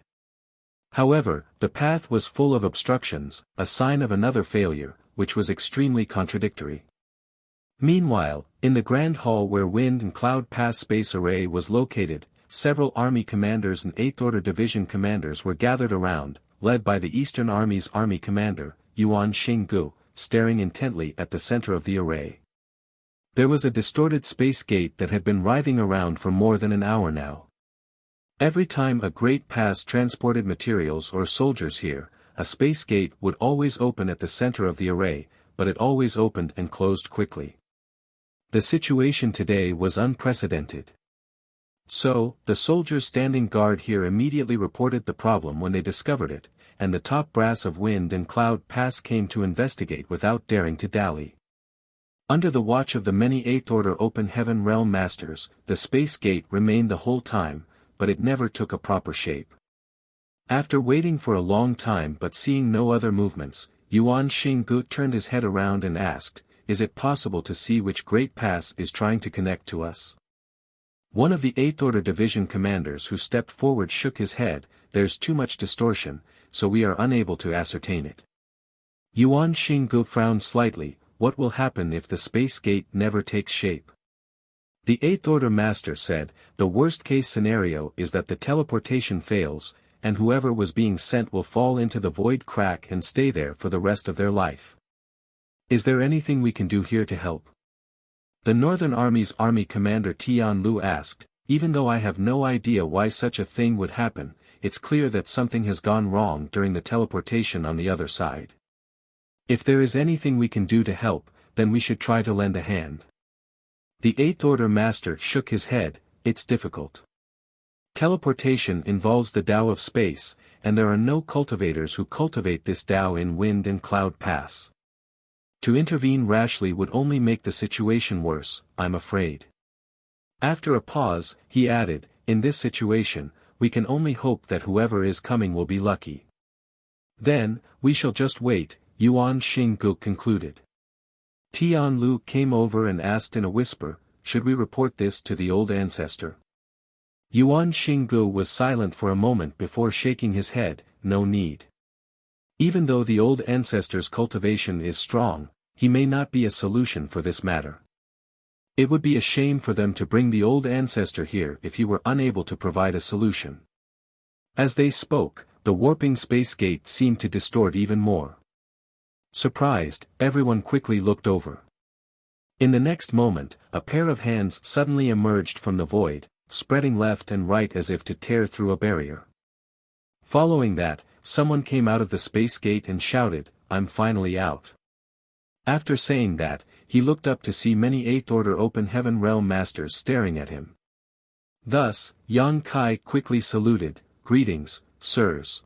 However, the path was full of obstructions, a sign of another failure, which was extremely contradictory. Meanwhile, in the Grand Hall where Wind and Cloud Pass space array was located, several army commanders and 8th Order Division commanders were gathered around, led by the Eastern Army's army commander, Yuan Xinggu, staring intently at the center of the array. There was a distorted space gate that had been writhing around for more than an hour now. Every time a great pass transported materials or soldiers here, a space gate would always open at the center of the array, but it always opened and closed quickly. The situation today was unprecedented. So, the soldiers standing guard here immediately reported the problem when they discovered it, and the top brass of Wind and Cloud Pass came to investigate without daring to dally. Under the watch of the many 8th Order Open Heaven Realm Masters, the space gate remained the whole time, but it never took a proper shape. After waiting for a long time but seeing no other movements, Yuan Xinggu turned his head around and asked, "Is it possible to see which great pass is trying to connect to us?" One of the 8th Order Division commanders who stepped forward shook his head, "There's too much distortion, so we are unable to ascertain it." Yuan Xinggu frowned slightly. What will happen if the space gate never takes shape? The 8th Order Master said, "The worst-case scenario is that the teleportation fails, and whoever was being sent will fall into the void crack and stay there for the rest of their life. Is there anything we can do here to help?" The Northern Army's Army Commander Tian Lu asked, "Even though I have no idea why such a thing would happen, it's clear that something has gone wrong during the teleportation on the other side. If there is anything we can do to help, then we should try to lend a hand." The 8th Order Master shook his head, "It's difficult. Teleportation involves the Tao of space, and there are no cultivators who cultivate this Tao in Wind and Cloud Pass. To intervene rashly would only make the situation worse, I'm afraid." After a pause, he added, "In this situation, we can only hope that whoever is coming will be lucky." "Then, we shall just wait," Yuan Xinggu concluded. Tian Lu came over and asked in a whisper, "Should we report this to the old ancestor?" Yuan Xinggu was silent for a moment before shaking his head, "No need. Even though the old ancestor's cultivation is strong, he may not be a solution for this matter. It would be a shame for them to bring the old ancestor here if he were unable to provide a solution." As they spoke, the warping space gate seemed to distort even more. Surprised, everyone quickly looked over. In the next moment, a pair of hands suddenly emerged from the void, spreading left and right as if to tear through a barrier. Following that, someone came out of the space gate and shouted, "I'm finally out." After saying that, he looked up to see many 8th Order Open Heaven Realm Masters staring at him. Thus, Yang Kai quickly saluted, "Greetings, sirs."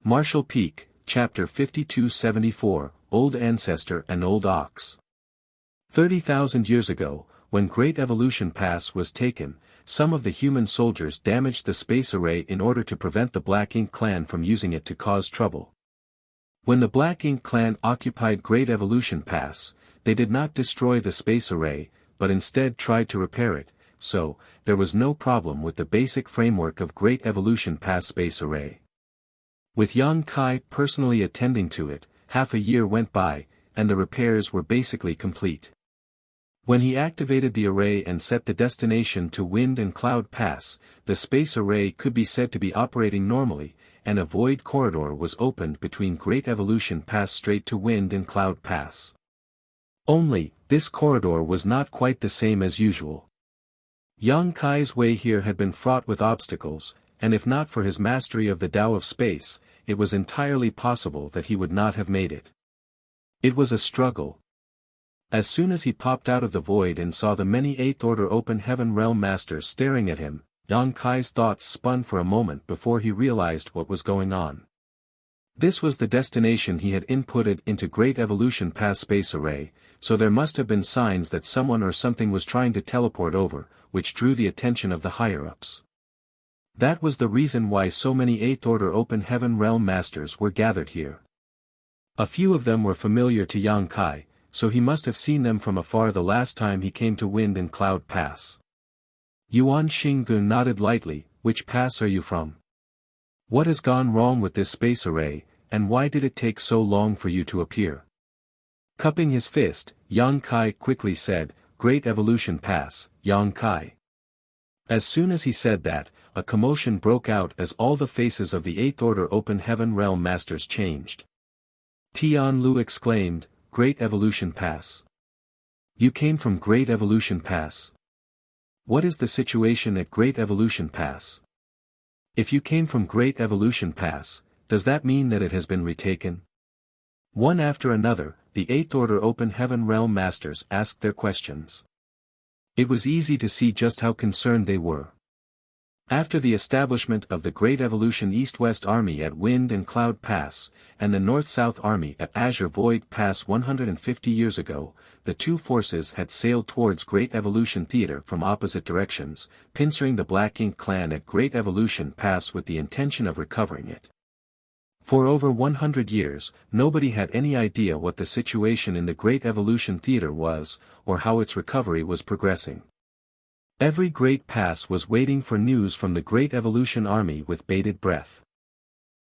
Martial Peak, Chapter 5274, Old Ancestor and Old Ox. 30,000 years ago, when Great Evolution Pass was taken, some of the human soldiers damaged the space array in order to prevent the Black Ink Clan from using it to cause trouble. When the Black Ink Clan occupied Great Evolution Pass, they did not destroy the space array, but instead tried to repair it, so, there was no problem with the basic framework of Great Evolution Pass space array. With Yang Kai personally attending to it, half a year went by, and the repairs were basically complete. When he activated the array and set the destination to Wind and Cloud Pass, the space array could be said to be operating normally, and a void corridor was opened between Great Evolution Pass straight to Wind and Cloud Pass. Only, this corridor was not quite the same as usual. Yang Kai's way here had been fraught with obstacles, and if not for his mastery of the Tao of space, it was entirely possible that he would not have made it. It was a struggle. As soon as he popped out of the void and saw the many Eighth Order Open Heaven Realm Masters staring at him, Yang Kai's thoughts spun for a moment before he realized what was going on. This was the destination he had inputted into Great Evolution Pass Space Array, so there must have been signs that someone or something was trying to teleport over, which drew the attention of the higher-ups. That was the reason why so many Eighth Order Open Heaven Realm Masters were gathered here. A few of them were familiar to Yang Kai, so he must have seen them from afar the last time he came to Wind and Cloud Pass. Yuan Xinggu nodded lightly. Which pass are you from? What has gone wrong with this space array, and why did it take so long for you to appear? Cupping his fist, Yang Kai quickly said, Great Evolution Pass, Yang Kai. As soon as he said that, a commotion broke out as all the faces of the Eighth Order Open Heaven Realm Masters changed. Tian Lu exclaimed, Great Evolution Pass. You came from Great Evolution Pass. What is the situation at Great Evolution Pass? If you came from Great Evolution Pass, does that mean that it has been retaken? One after another, the Eighth Order Open Heaven Realm Masters asked their questions. It was easy to see just how concerned they were. After the establishment of the Great Evolution East-West Army at Wind and Cloud Pass, and the North-South Army at Azure Void Pass 150 years ago, the two forces had sailed towards Great Evolution Theater from opposite directions, pincering the Black Ink clan at Great Evolution Pass with the intention of recovering it. For over 100 years, nobody had any idea what the situation in the Great Evolution Theater was, or how its recovery was progressing. Every Great Pass was waiting for news from the Great Evolution Army with bated breath.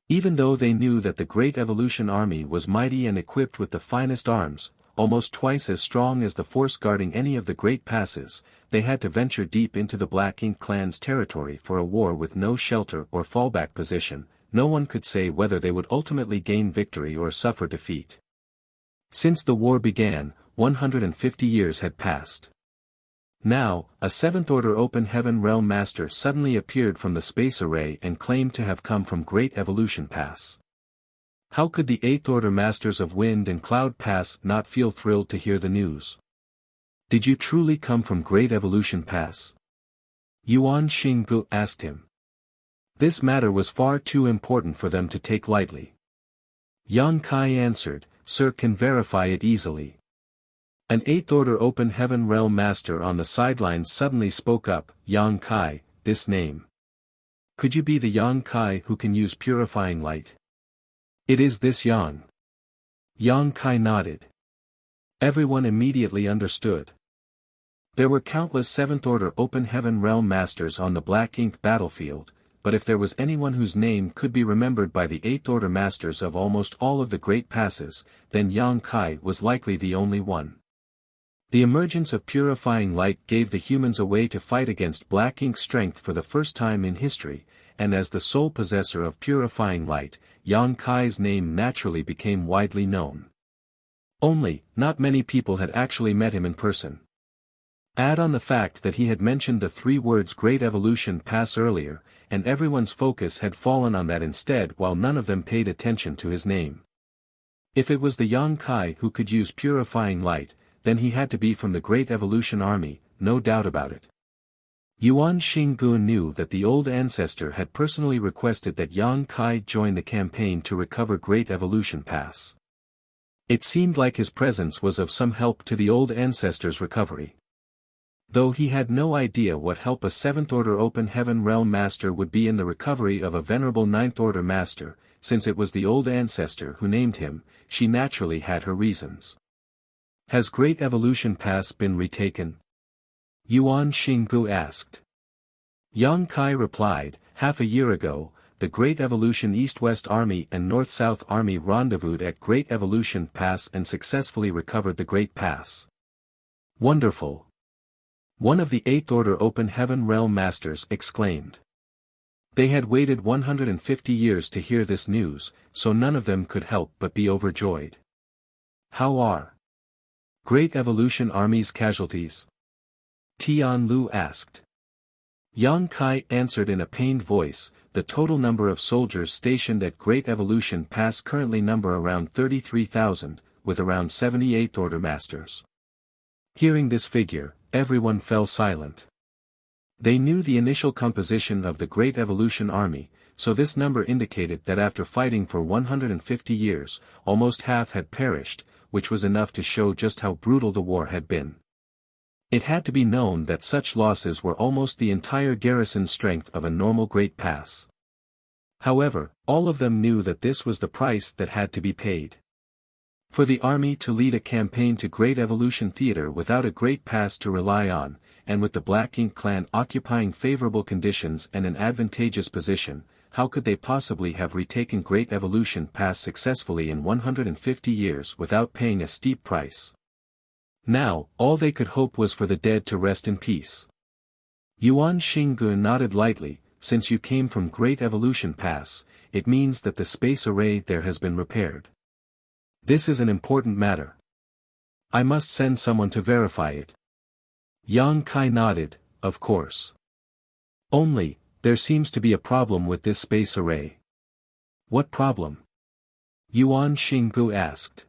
Even though they knew that the Great Evolution Army was mighty and equipped with the finest arms, almost twice as strong as the force guarding any of the Great Passes, they had to venture deep into the Black Ink clan's territory for a war with no shelter or fallback position. No one could say whether they would ultimately gain victory or suffer defeat. Since the war began, 150 years had passed. Now, a Seventh Order Open Heaven Realm Master suddenly appeared from the space array and claimed to have come from Great Evolution Pass. How could the Eighth Order Masters of Wind and Cloud Pass not feel thrilled to hear the news? Did you truly come from Great Evolution Pass? Yuan Xinggu asked him. This matter was far too important for them to take lightly. Yang Kai answered, Sir, can verify it easily. An Eighth Order Open Heaven Realm Master on the sidelines suddenly spoke up, Yang Kai, this name. Could you be the Yang Kai who can use purifying light? It is this Yang. Yang Kai nodded. Everyone immediately understood. There were countless Seventh Order Open Heaven Realm Masters on the Black Ink battlefield, but if there was anyone whose name could be remembered by the Eighth Order Masters of almost all of the Great Passes, then Yang Kai was likely the only one. The emergence of purifying light gave the humans a way to fight against Black Ink strength for the first time in history, and as the sole possessor of purifying light, Yang Kai's name naturally became widely known. Only, not many people had actually met him in person. Add on the fact that he had mentioned the three words Great Evolution Pass earlier, and everyone's focus had fallen on that instead while none of them paid attention to his name. If it was the Yang Kai who could use purifying light, then he had to be from the Great Evolution Army, no doubt about it. Yuan Xinggu knew that the old ancestor had personally requested that Yang Kai join the campaign to recover Great Evolution Pass. It seemed like his presence was of some help to the old ancestor's recovery. Though he had no idea what help a Seventh Order Open Heaven Realm Master would be in the recovery of a venerable Ninth Order Master, since it was the old ancestor who named him, she naturally had her reasons. Has Great Evolution Pass been retaken? Yuan Xinggu asked. Yang Kai replied, half a year ago, the Great Evolution East-West Army and North-South Army rendezvoused at Great Evolution Pass and successfully recovered the Great Pass. Wonderful! One of the Eighth Order Open Heaven Realm Masters exclaimed. They had waited 150 years to hear this news, so none of them could help but be overjoyed. How are Great Evolution Army's casualties? Tian Lu asked. Yang Kai answered in a pained voice, the total number of soldiers stationed at Great Evolution Pass currently number around 33,000, with around 78 order masters. Hearing this figure, everyone fell silent. They knew the initial composition of the Great Evolution Army, so this number indicated that after fighting for 150 years, almost half had perished, which was enough to show just how brutal the war had been. It had to be known that such losses were almost the entire garrison strength of a normal Great Pass. However, all of them knew that this was the price that had to be paid. For the army to lead a campaign to Great Evolution Theater without a Great Pass to rely on, and with the Black Ink clan occupying favorable conditions and an advantageous position, how could they possibly have retaken Great Evolution Pass successfully in 150 years without paying a steep price? Now, all they could hope was for the dead to rest in peace. Yuan Xinggu nodded lightly. Since you came from Great Evolution Pass, it means that the space array there has been repaired. This is an important matter. I must send someone to verify it. Yang Kai nodded, of course. Only, there seems to be a problem with this space array. What problem? Yuan Xinggu asked.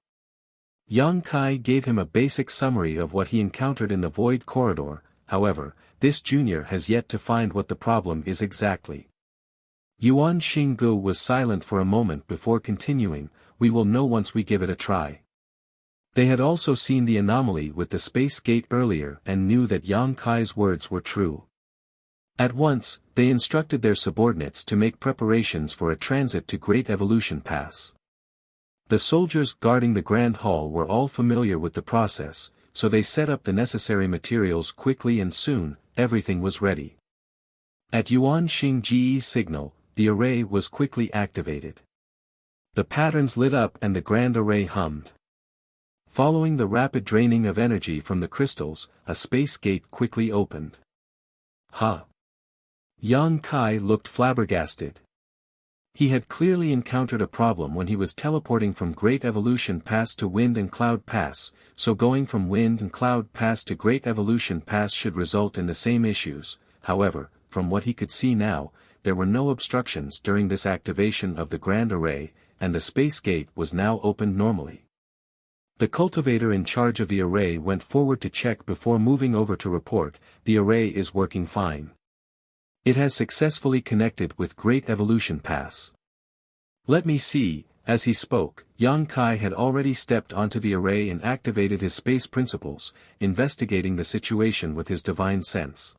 Yang Kai gave him a basic summary of what he encountered in the Void Corridor. However, this junior has yet to find what the problem is exactly. Yuan Xinggu was silent for a moment before continuing, we will know once we give it a try. They had also seen the anomaly with the space gate earlier and knew that Yang Kai's words were true. At once, they instructed their subordinates to make preparations for a transit to Great Evolution Pass. The soldiers guarding the Grand Hall were all familiar with the process, so they set up the necessary materials quickly and soon, everything was ready. At Yuan Xingji's signal, the array was quickly activated. The patterns lit up and the grand array hummed. Following the rapid draining of energy from the crystals, a space gate quickly opened. Huh! Yang Kai looked flabbergasted. He had clearly encountered a problem when he was teleporting from Great Evolution Pass to Wind and Cloud Pass, so going from Wind and Cloud Pass to Great Evolution Pass should result in the same issues. However, from what he could see now, there were no obstructions during this activation of the Grand Array, and the space gate was now opened normally. The cultivator in charge of the array went forward to check before moving over to report, the array is working fine. It has successfully connected with Great Evolution Pass. Let me see. As he spoke, Yang Kai had already stepped onto the array and activated his space principles, investigating the situation with his divine sense.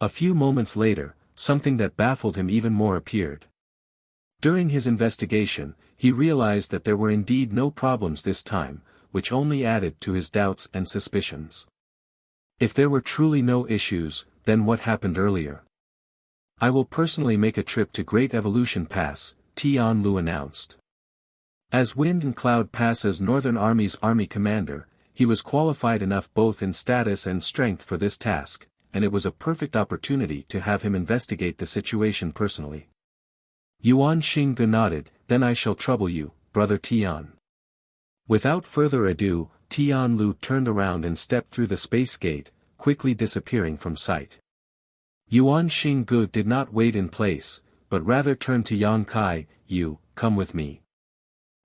A few moments later, something that baffled him even more appeared. During his investigation, he realized that there were indeed no problems this time, which only added to his doubts and suspicions. If there were truly no issues, then what happened earlier? I will personally make a trip to Great Evolution Pass, Tian Lu announced. As Wind and Cloud Pass's Northern Army's army commander, he was qualified enough both in status and strength for this task, and it was a perfect opportunity to have him investigate the situation personally. Yuan Xinggu nodded, then I shall trouble you, brother Tian. Without further ado, Tian Lu turned around and stepped through the space gate, quickly disappearing from sight. Yuan Xinggu did not wait in place, but rather turned to Yang Kai, you, come with me.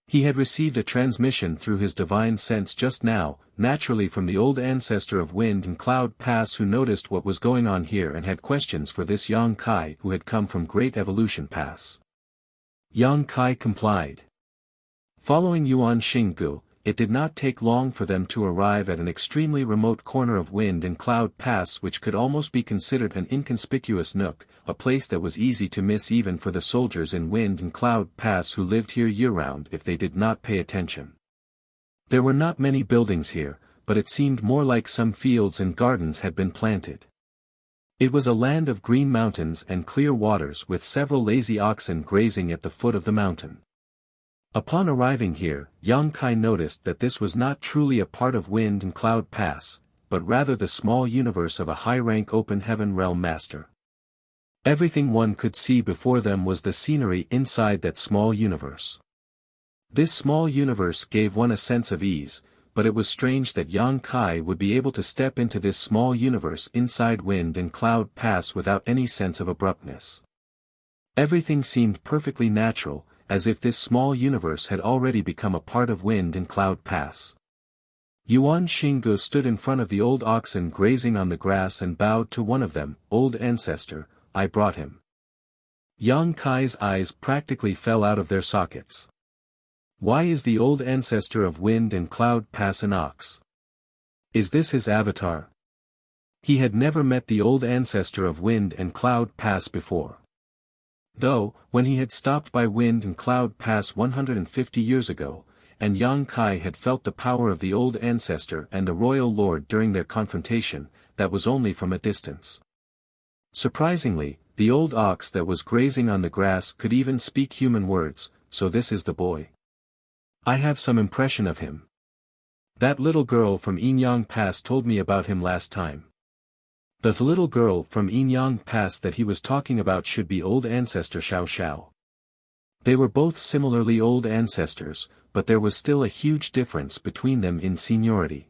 He had received a transmission through his divine sense just now, naturally from the old ancestor of Wind and Cloud Pass who noticed what was going on here and had questions for this Yang Kai who had come from Great Evolution Pass. Yang Kai complied. Following Yuan Xinggu, it did not take long for them to arrive at an extremely remote corner of Wind and Cloud Pass which could almost be considered an inconspicuous nook, a place that was easy to miss even for the soldiers in Wind and Cloud Pass who lived here year-round if they did not pay attention. There were not many buildings here, but it seemed more like some fields and gardens had been planted. It was a land of green mountains and clear waters with several lazy oxen grazing at the foot of the mountain. Upon arriving here, Yang Kai noticed that this was not truly a part of Wind and Cloud Pass, but rather the small universe of a high-rank open heaven realm master. Everything one could see before them was the scenery inside that small universe. This small universe gave one a sense of ease, but it was strange that Yang Kai would be able to step into this small universe inside Wind and Cloud Pass without any sense of abruptness. Everything seemed perfectly natural, as if this small universe had already become a part of Wind and Cloud Pass. Yuan Xinggu stood in front of the old oxen grazing on the grass and bowed to one of them. "Old ancestor, I brought him." Yang Kai's eyes practically fell out of their sockets. Why is the old ancestor of Wind and Cloud Pass an ox? Is this his avatar? He had never met the old ancestor of Wind and Cloud Pass before. Though, when he had stopped by Wind and Cloud Pass 150 years ago, and Yang Kai had felt the power of the old ancestor and the royal lord during their confrontation, that was only from a distance. Surprisingly, the old ox that was grazing on the grass could even speak human words, so this is the boy. I have some impression of him. That little girl from Yinyang Pass told me about him last time. The little girl from Yinyang Pass that he was talking about should be old ancestor Xiao Xiao. They were both similarly old ancestors, but there was still a huge difference between them in seniority.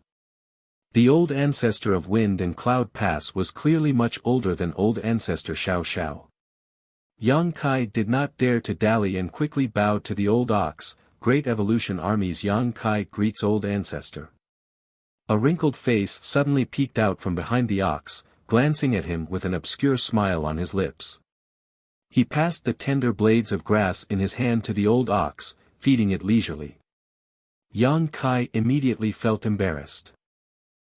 The old ancestor of Wind and Cloud Pass was clearly much older than old ancestor Xiao Xiao. Yang Kai did not dare to dally and quickly bowed to the old ox. "Great Evolution Army's Yang Kai greets old ancestor." A wrinkled face suddenly peeked out from behind the ox, glancing at him with an obscure smile on his lips. He passed the tender blades of grass in his hand to the old ox, feeding it leisurely. Yang Kai immediately felt embarrassed.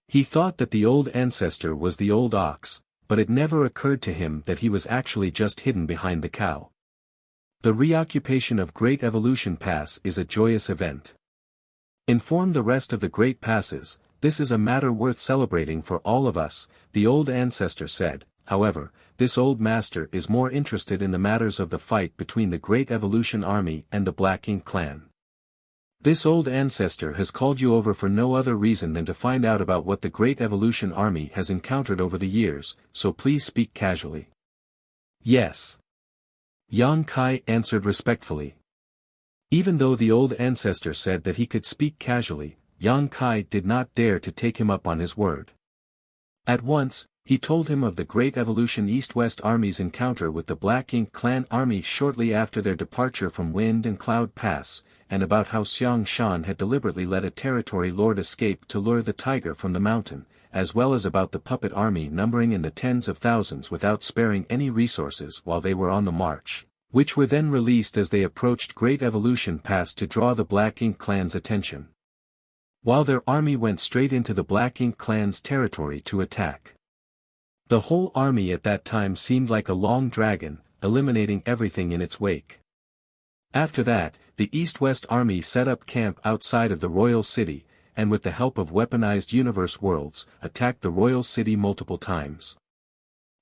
He thought that the old ancestor was the old ox, but it never occurred to him that he was actually just hidden behind the cow. The reoccupation of Great Evolution Pass is a joyous event. Inform the rest of the Great Passes, this is a matter worth celebrating for all of us, the old ancestor said. However, this old master is more interested in the matters of the fight between the Great Evolution Army and the Black Ink clan. This old ancestor has called you over for no other reason than to find out about what the Great Evolution Army has encountered over the years, so please speak casually. Yes. Yang Kai answered respectfully. Even though the old ancestor said that he could speak casually, Yang Kai did not dare to take him up on his word. At once, he told him of the Great Evolution East-West Army's encounter with the Black Ink clan army shortly after their departure from Wind and Cloud Pass, and about how Xiang Shan had deliberately let a territory lord escape to lure the tiger from the mountain, as well as about the puppet army numbering in the tens of thousands without sparing any resources while they were on the march, which were then released as they approached Great Evolution Pass to draw the Black Ink clan's attention. While their army went straight into the Black Ink clan's territory to attack. The whole army at that time seemed like a long dragon, eliminating everything in its wake. After that, the East-West Army set up camp outside of the royal city, and with the help of weaponized universe worlds, attacked the royal city multiple times.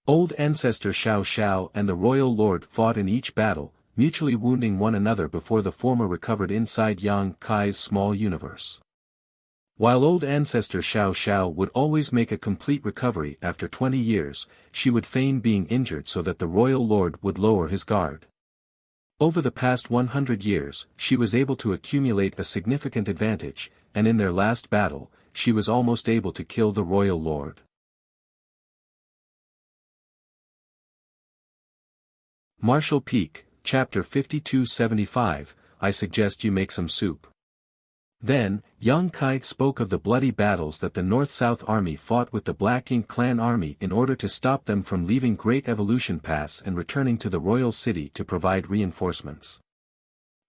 Old ancestor Xiao Xiao and the royal lord fought in each battle, mutually wounding one another before the former recovered inside Yang Kai's small universe. While old ancestor Xiao Xiao would always make a complete recovery after 20 years, she would feign being injured so that the royal lord would lower his guard. Over the past 100 years, she was able to accumulate a significant advantage, and in their last battle, she was almost able to kill the royal lord. Marshall Peak, Chapter 5275, I suggest you make some soup. Then, Yang Kai spoke of the bloody battles that the North-South Army fought with the Black Ink clan army in order to stop them from leaving Great Evolution Pass and returning to the royal city to provide reinforcements.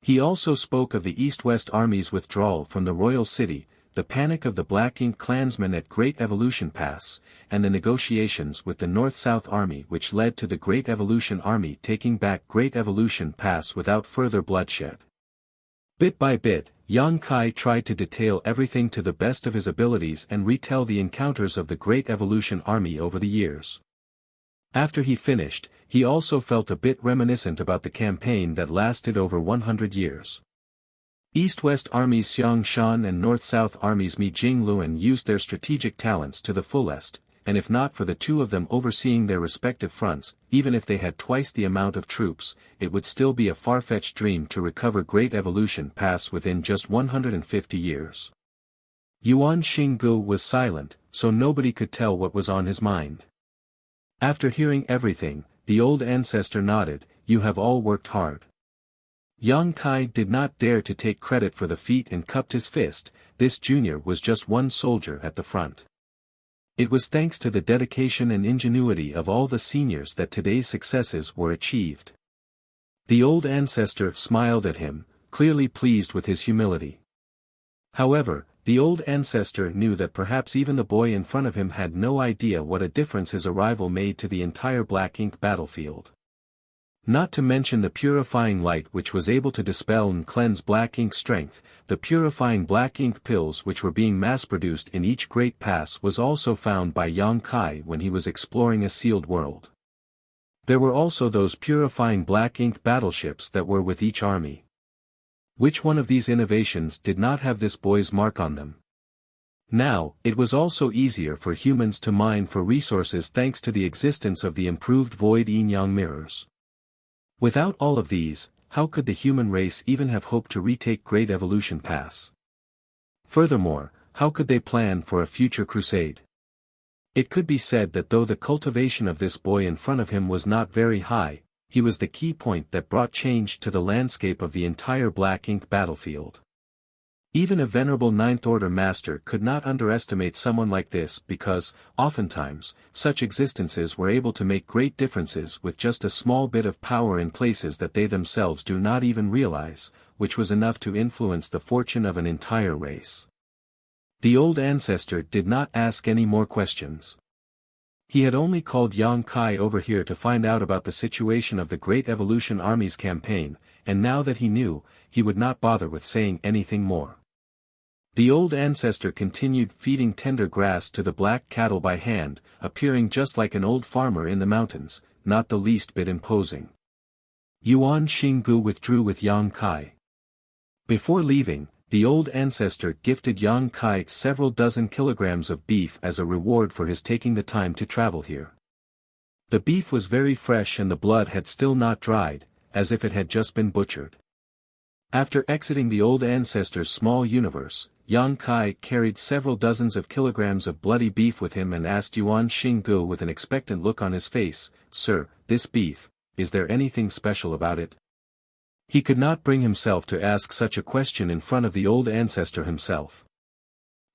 He also spoke of the East-West Army's withdrawal from the royal city, the panic of the Black Ink clansmen at Great Evolution Pass, and the negotiations with the North-South Army which led to the Great Evolution Army taking back Great Evolution Pass without further bloodshed. Bit by bit, Yang Kai tried to detail everything to the best of his abilities and retell the encounters of the Great Evolution Army over the years. After he finished, he also felt a bit reminiscent about the campaign that lasted over 100 years. East-West Armies Xiang Shan and North-South Armies Mi Jingluan used their strategic talents to the fullest, and if not for the two of them overseeing their respective fronts, even if they had twice the amount of troops, it would still be a far-fetched dream to recover Great Evolution Pass within just 150 years. Yuan Xinggu was silent, so nobody could tell what was on his mind. After hearing everything, the old ancestor nodded, "You have all worked hard." Yang Kai did not dare to take credit for the feat and cupped his fist. This junior was just one soldier at the front. It was thanks to the dedication and ingenuity of all the seniors that today's successes were achieved. The old ancestor smiled at him, clearly pleased with his humility. However, the old ancestor knew that perhaps even the boy in front of him had no idea what a difference his arrival made to the entire black ink battlefield. Not to mention the purifying light which was able to dispel and cleanse black ink strength, the purifying black ink pills which were being mass-produced in each great pass was also found by Yang Kai when he was exploring a sealed world. There were also those purifying black ink battleships that were with each army. Which one of these innovations did not have this boy's mark on them? Now, it was also easier for humans to mine for resources thanks to the existence of the improved void yin-yang mirrors. Without all of these, how could the human race even have hoped to retake Great Evolution Pass? Furthermore, how could they plan for a future crusade? It could be said that though the cultivation of this boy in front of him was not very high, he was the key point that brought change to the landscape of the entire black ink battlefield. Even a venerable Ninth Order master could not underestimate someone like this because, oftentimes, such existences were able to make great differences with just a small bit of power in places that they themselves do not even realize, which was enough to influence the fortune of an entire race. The old ancestor did not ask any more questions. He had only called Yang Kai over here to find out about the situation of the Great Evolution Army's campaign, and now that he knew, he would not bother with saying anything more. The old ancestor continued feeding tender grass to the black cattle by hand, appearing just like an old farmer in the mountains, not the least bit imposing. Yuan Xinggu withdrew with Yang Kai. Before leaving, the old ancestor gifted Yang Kai several dozen kilograms of beef as a reward for his taking the time to travel here. The beef was very fresh and the blood had still not dried, as if it had just been butchered. After exiting the old ancestor's small universe, Yang Kai carried several dozens of kilograms of bloody beef with him and asked Yuan Xinggu with an expectant look on his face, "Sir, this beef, is there anything special about it?" He could not bring himself to ask such a question in front of the old ancestor himself.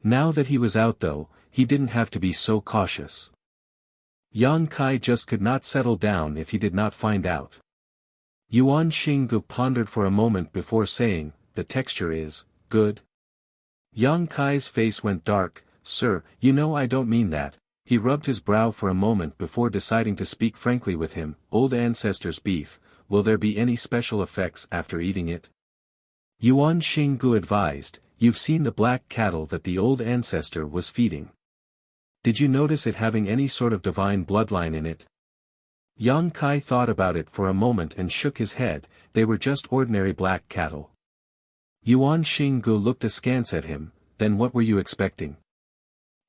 Now that he was out though, he didn't have to be so cautious. Yang Kai just could not settle down if he did not find out. Yuan Xinggu pondered for a moment before saying, "The texture is good." Yang Kai's face went dark. "Sir, you know I don't mean that." He rubbed his brow for a moment before deciding to speak frankly with him. "Old ancestor's beef, will there be any special effects after eating it?" Yuan Xinggu advised, "You've seen the black cattle that the old ancestor was feeding. Did you notice it having any sort of divine bloodline in it?" Yang Kai thought about it for a moment and shook his head. They were just ordinary black cattle. Yuan Xinggu looked askance at him. "Then what were you expecting?"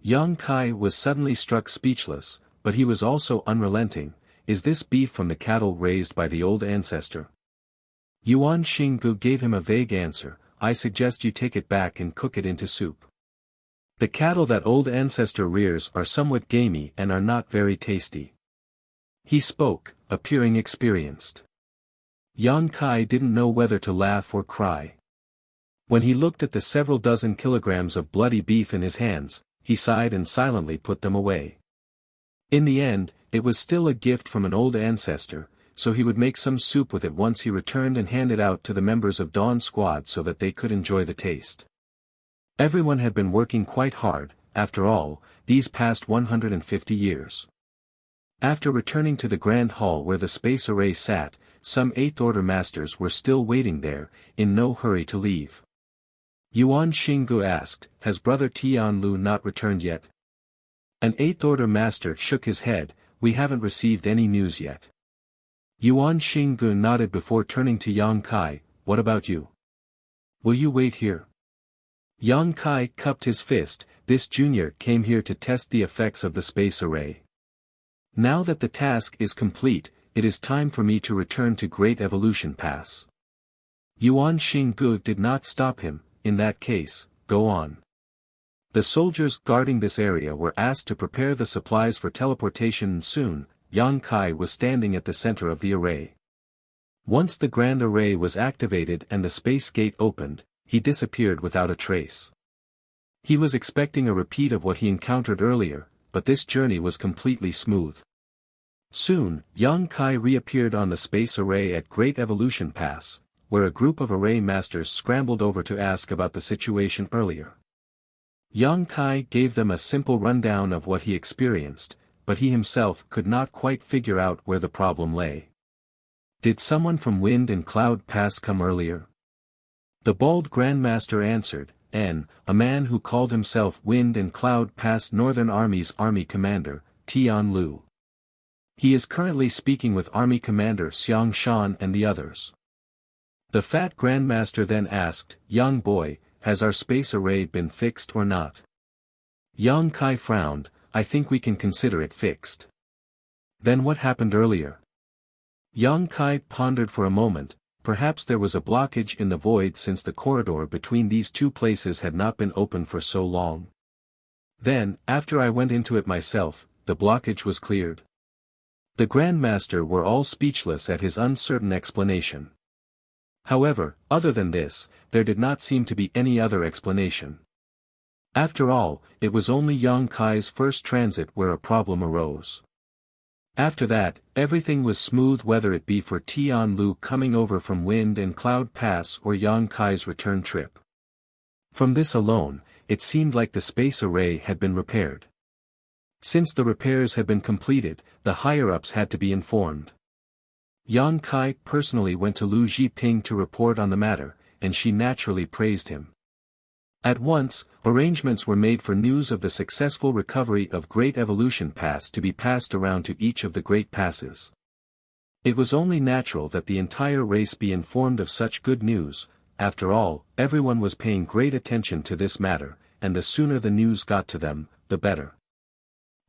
Yang Kai was suddenly struck speechless, but he was also unrelenting. "Is this beef from the cattle raised by the old ancestor?" Yuan Xinggu gave him a vague answer. "I suggest you take it back and cook it into soup. The cattle that old ancestor rears are somewhat gamey and are not very tasty." He spoke, appearing experienced. Yang Kai didn't know whether to laugh or cry. When he looked at the several dozen kilograms of bloody beef in his hands, he sighed and silently put them away. In the end, it was still a gift from an old ancestor, so he would make some soup with it once he returned and hand it out to the members of Dawn Squad so that they could enjoy the taste. Everyone had been working quite hard, after all, these past 150 years. After returning to the Grand Hall where the space array sat, some Eighth Order masters were still waiting there, in no hurry to leave. Yuan Xinggu asked, "Has Brother Tianlu not returned yet?" An Eighth Order master shook his head, "We haven't received any news yet." Yuan Xinggu nodded before turning to Yang Kai, "What about you? Will you wait here?" Yang Kai cupped his fist. "This junior came here to test the effects of the space array. Now that the task is complete, it is time for me to return to Great Evolution Pass." Yuan Xinggu did not stop him. "In that case, go on. The soldiers guarding this area were asked to prepare the supplies for teleportation, and soon, Yang Kai was standing at the center of the array. Once the grand array was activated and the space gate opened, he disappeared without a trace. He was expecting a repeat of what he encountered earlier, but this journey was completely smooth. Soon, Yang Kai reappeared on the space array at Great Evolution Pass, where a group of array masters scrambled over to ask about the situation earlier. Yang Kai gave them a simple rundown of what he experienced, but he himself could not quite figure out where the problem lay. Did someone from Wind and Cloud Pass come earlier? The bald Grandmaster answered, a man who called himself Wind and Cloud Pass Northern Army's Army Commander, Tian Lu. He is currently speaking with Army Commander Xiang Shan and the others. The fat Grandmaster then asked, "Young boy, has our space array been fixed or not?" Yang Kai frowned. "I think we can consider it fixed." "Then what happened earlier?" Yang Kai pondered for a moment. Perhaps there was a blockage in the void since the corridor between these two places had not been open for so long. "Then, after I went into it myself, the blockage was cleared." The Grandmaster were all speechless at his uncertain explanation. However, other than this, there did not seem to be any other explanation. After all, it was only Yang Kai's first transit where a problem arose. After that, everything was smooth, whether it be for Tian Lu coming over from Wind and Cloud Pass or Yang Kai's return trip. From this alone, it seemed like the space array had been repaired. Since the repairs had been completed, the higher-ups had to be informed. Yang Kai personally went to Lu Zhiping to report on the matter, and she naturally praised him. At once, arrangements were made for news of the successful recovery of Great Evolution Pass to be passed around to each of the Great Passes. It was only natural that the entire race be informed of such good news. After all, everyone was paying great attention to this matter, and the sooner the news got to them, the better.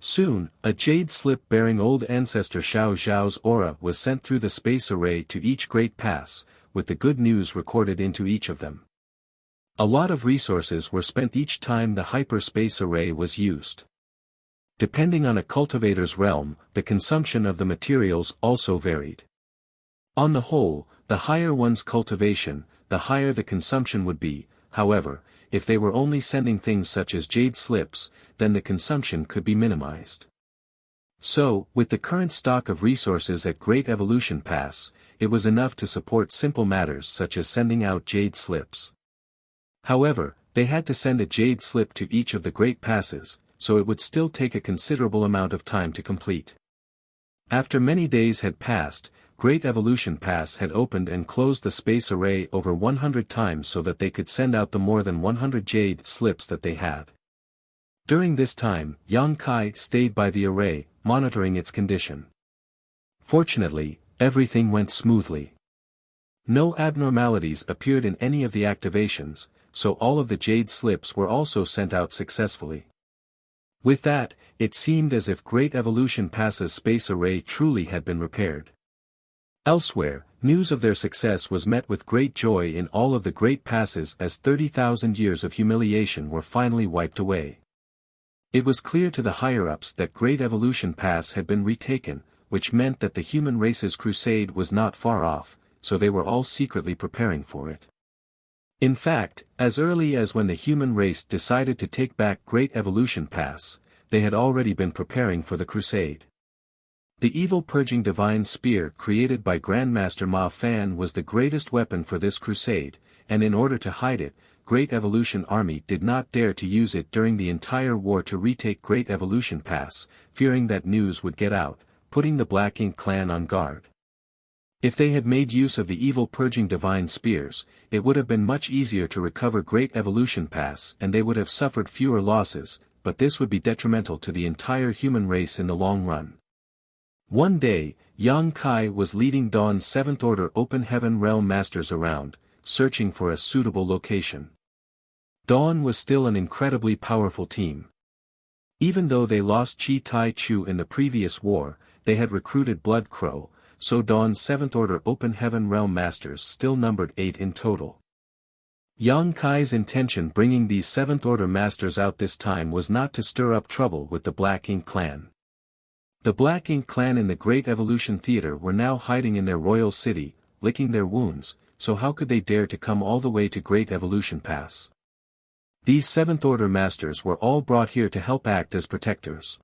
Soon, a jade slip bearing old ancestor Xiao Zhao's aura was sent through the space array to each Great Pass, with the good news recorded into each of them. A lot of resources were spent each time the hyperspace array was used. Depending on a cultivator's realm, the consumption of the materials also varied. On the whole, the higher one's cultivation, the higher the consumption would be. However, if they were only sending things such as jade slips, then the consumption could be minimized. So, with the current stock of resources at Great Evolution Pass, it was enough to support simple matters such as sending out jade slips. However, they had to send a jade slip to each of the Great Passes, so it would still take a considerable amount of time to complete. After many days had passed, Great Evolution Pass had opened and closed the space array over 100 times so that they could send out the more than 100 jade slips that they had. During this time, Yang Kai stayed by the array, monitoring its condition. Fortunately, everything went smoothly. No abnormalities appeared in any of the activations, so all of the jade slips were also sent out successfully. With that, it seemed as if Great Evolution Pass's space array truly had been repaired. Elsewhere, news of their success was met with great joy in all of the Great Passes as 30,000 years of humiliation were finally wiped away. It was clear to the higher-ups that Great Evolution Pass had been retaken, which meant that the human race's crusade was not far off, so they were all secretly preparing for it. In fact, as early as when the human race decided to take back Great Evolution Pass, they had already been preparing for the crusade. The evil purging divine spear created by Grandmaster Ma Fan was the greatest weapon for this crusade, and in order to hide it, Great Evolution Army did not dare to use it during the entire war to retake Great Evolution Pass, fearing that news would get out, putting the Black Ink clan on guard. If they had made use of the evil purging divine spears, it would have been much easier to recover Great Evolution Pass and they would have suffered fewer losses, but this would be detrimental to the entire human race in the long run. One day, Yang Kai was leading Dawn's 7th Order Open Heaven Realm Masters around, searching for a suitable location. Dawn was still an incredibly powerful team. Even though they lost Chi Tai Chu in the previous war, they had recruited Blood Crow, so Dawn's 7th Order Open Heaven Realm Masters still numbered 8 in total. Yang Kai's intention bringing these Seventh Order Masters out this time was not to stir up trouble with the Black Ink clan. The Black Ink clan in the Great Evolution Theater were now hiding in their royal city, licking their wounds, so how could they dare to come all the way to Great Evolution Pass? These Seventh Order Masters were all brought here to help act as protectors.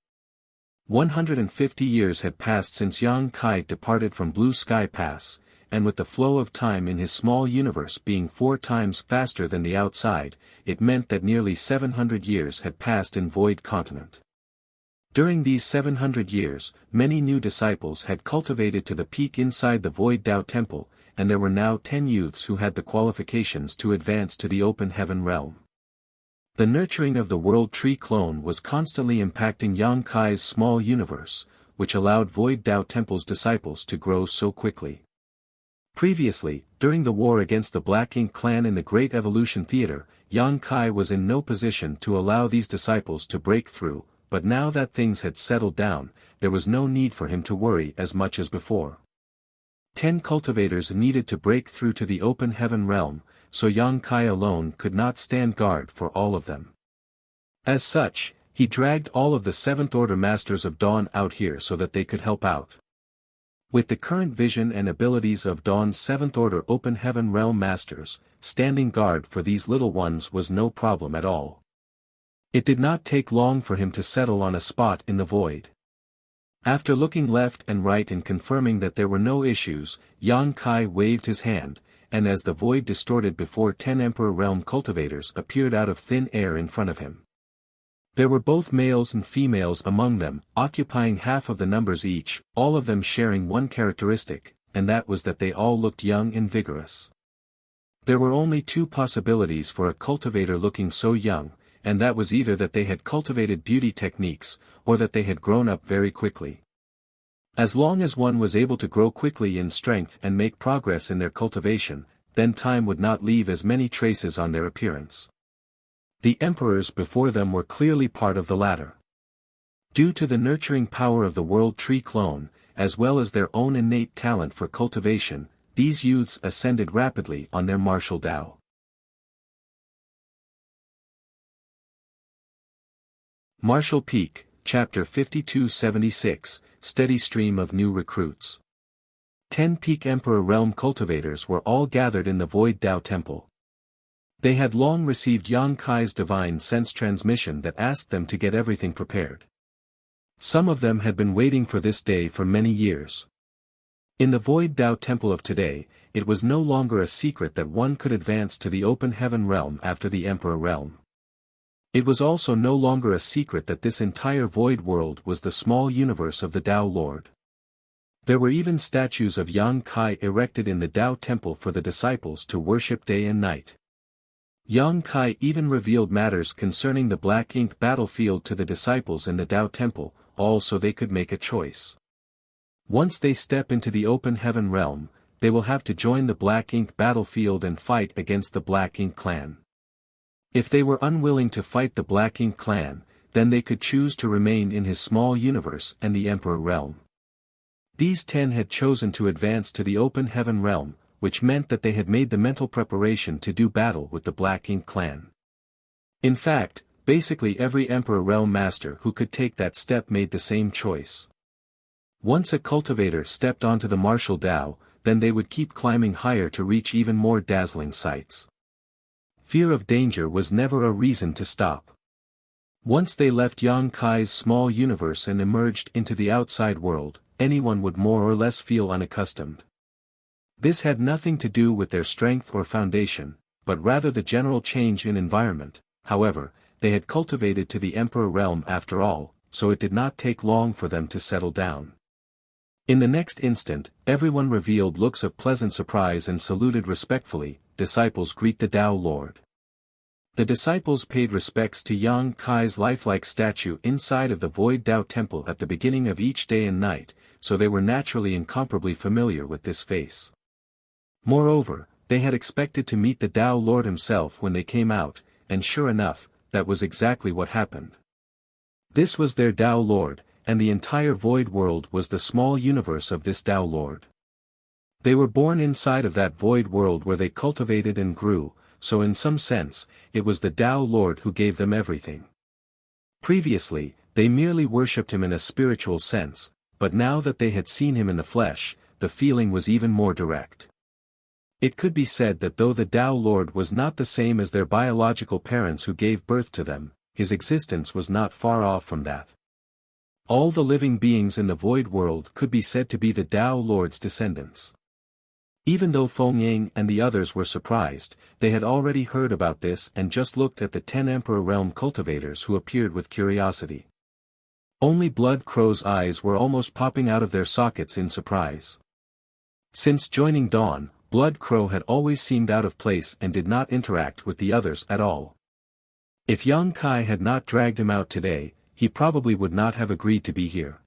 150 years had passed since Yang Kai departed from Blue Sky Pass, and with the flow of time in his small universe being 4 times faster than the outside, it meant that nearly 700 years had passed in Void Continent. During these 700 years, many new disciples had cultivated to the peak inside the Void Tao Temple, and there were now 10 youths who had the qualifications to advance to the Open Heaven realm. The nurturing of the World Tree clone was constantly impacting Yang Kai's small universe, which allowed Void Tao Temple's disciples to grow so quickly. Previously, during the war against the Black Ink clan in the Great Evolution Theater, Yang Kai was in no position to allow these disciples to break through, but now that things had settled down, there was no need for him to worry as much as before. 10 cultivators needed to break through to the Open Heaven realm, so Yang Kai alone could not stand guard for all of them. As such, he dragged all of the Seventh Order Masters of Dawn out here so that they could help out. With the current vision and abilities of Dawn's Seventh Order Open Heaven Realm Masters, standing guard for these little ones was no problem at all. It did not take long for him to settle on a spot in the void. After looking left and right and confirming that there were no issues, Yang Kai waved his hand, and as the void distorted before 10 Emperor Realm cultivators appeared out of thin air in front of him. There were both males and females among them, occupying half of the numbers each, all of them sharing one characteristic, and that was that they all looked young and vigorous. There were only 2 possibilities for a cultivator looking so young, and that was either that they had cultivated beauty techniques, or that they had grown up very quickly. As long as one was able to grow quickly in strength and make progress in their cultivation, then time would not leave as many traces on their appearance. The emperors before them were clearly part of the latter. Due to the nurturing power of the World Tree clone, as well as their own innate talent for cultivation, these youths ascended rapidly on their martial Tao. Martial Peak, Chapter 5276, Steady Stream of New Recruits. 10 Peak Emperor Realm cultivators were all gathered in the Void Tao Temple. They had long received Yang Kai's divine sense transmission that asked them to get everything prepared. Some of them had been waiting for this day for many years. In the Void Tao Temple of today, it was no longer a secret that one could advance to the Open Heaven realm after the Emperor realm. It was also no longer a secret that this entire void world was the small universe of the Tao Lord. There were even statues of Yang Kai erected in the Tao Temple for the disciples to worship day and night. Yang Kai even revealed matters concerning the Black Ink battlefield to the disciples in the Tao Temple, all so they could make a choice. Once they step into the Open Heaven realm, they will have to join the Black Ink battlefield and fight against the Black Ink clan. If they were unwilling to fight the Black Ink clan, then they could choose to remain in his small universe and the Emperor realm. These 10 had chosen to advance to the Open Heaven realm, which meant that they had made the mental preparation to do battle with the Black Ink clan. In fact, basically every Emperor Realm Master who could take that step made the same choice. Once a cultivator stepped onto the martial Tao, then they would keep climbing higher to reach even more dazzling sights. Fear of danger was never a reason to stop. Once they left Yang Kai's small universe and emerged into the outside world, anyone would more or less feel unaccustomed. This had nothing to do with their strength or foundation, but rather the general change in environment. However, they had cultivated to the Emperor realm after all, so it did not take long for them to settle down. In the next instant, everyone revealed looks of pleasant surprise and saluted respectfully. Disciples greet the Tao Lord. The disciples paid respects to Yang Kai's lifelike statue inside of the Void Tao Temple at the beginning of each day and night, so they were naturally incomparably familiar with this face. Moreover, they had expected to meet the Tao Lord himself when they came out, and sure enough, that was exactly what happened. This was their Tao Lord, and the entire void world was the small universe of this Tao Lord. They were born inside of that void world where they cultivated and grew, so in some sense, it was the Tao Lord who gave them everything. Previously, they merely worshipped him in a spiritual sense, but now that they had seen him in the flesh, the feeling was even more direct. It could be said that though the Tao Lord was not the same as their biological parents who gave birth to them, his existence was not far off from that. All the living beings in the void world could be said to be the Tao Lord's descendants. Even though Feng Yang and the others were surprised, they had already heard about this and just looked at the 10 Emperor Realm cultivators who appeared with curiosity. Only Blood Crow's eyes were almost popping out of their sockets in surprise. Since joining Dawn, Blood Crow had always seemed out of place and did not interact with the others at all. If Yang Kai had not dragged him out today, he probably would not have agreed to be here.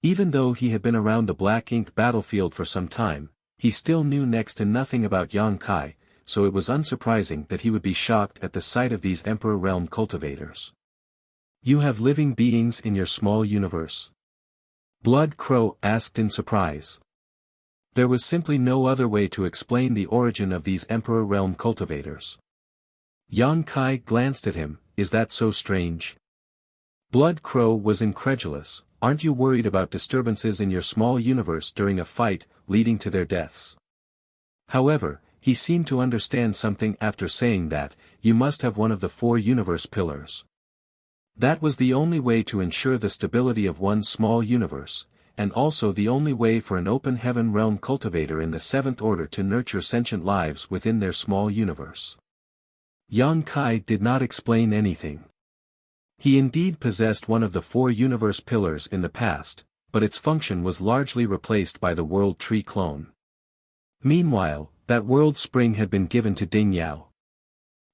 Even though he had been around the Black Ink battlefield for some time, he still knew next to nothing about Yang Kai, so it was unsurprising that he would be shocked at the sight of these Emperor Realm cultivators. You have living beings in your small universe? Blood Crow asked in surprise. There was simply no other way to explain the origin of these Emperor Realm cultivators. Yang Kai glanced at him, is that so strange? Blood Crow was incredulous, aren't you worried about disturbances in your small universe during a fight, leading to their deaths? However, he seemed to understand something after saying that, you must have one of the 4 universe pillars. That was the only way to ensure the stability of one's small universe, and also the only way for an open heaven realm cultivator in the 7th order to nurture sentient lives within their small universe. Yang Kai did not explain anything. He indeed possessed one of the 4 universe pillars in the past, but its function was largely replaced by the World Tree clone. Meanwhile, that World Spring had been given to Ding Yao.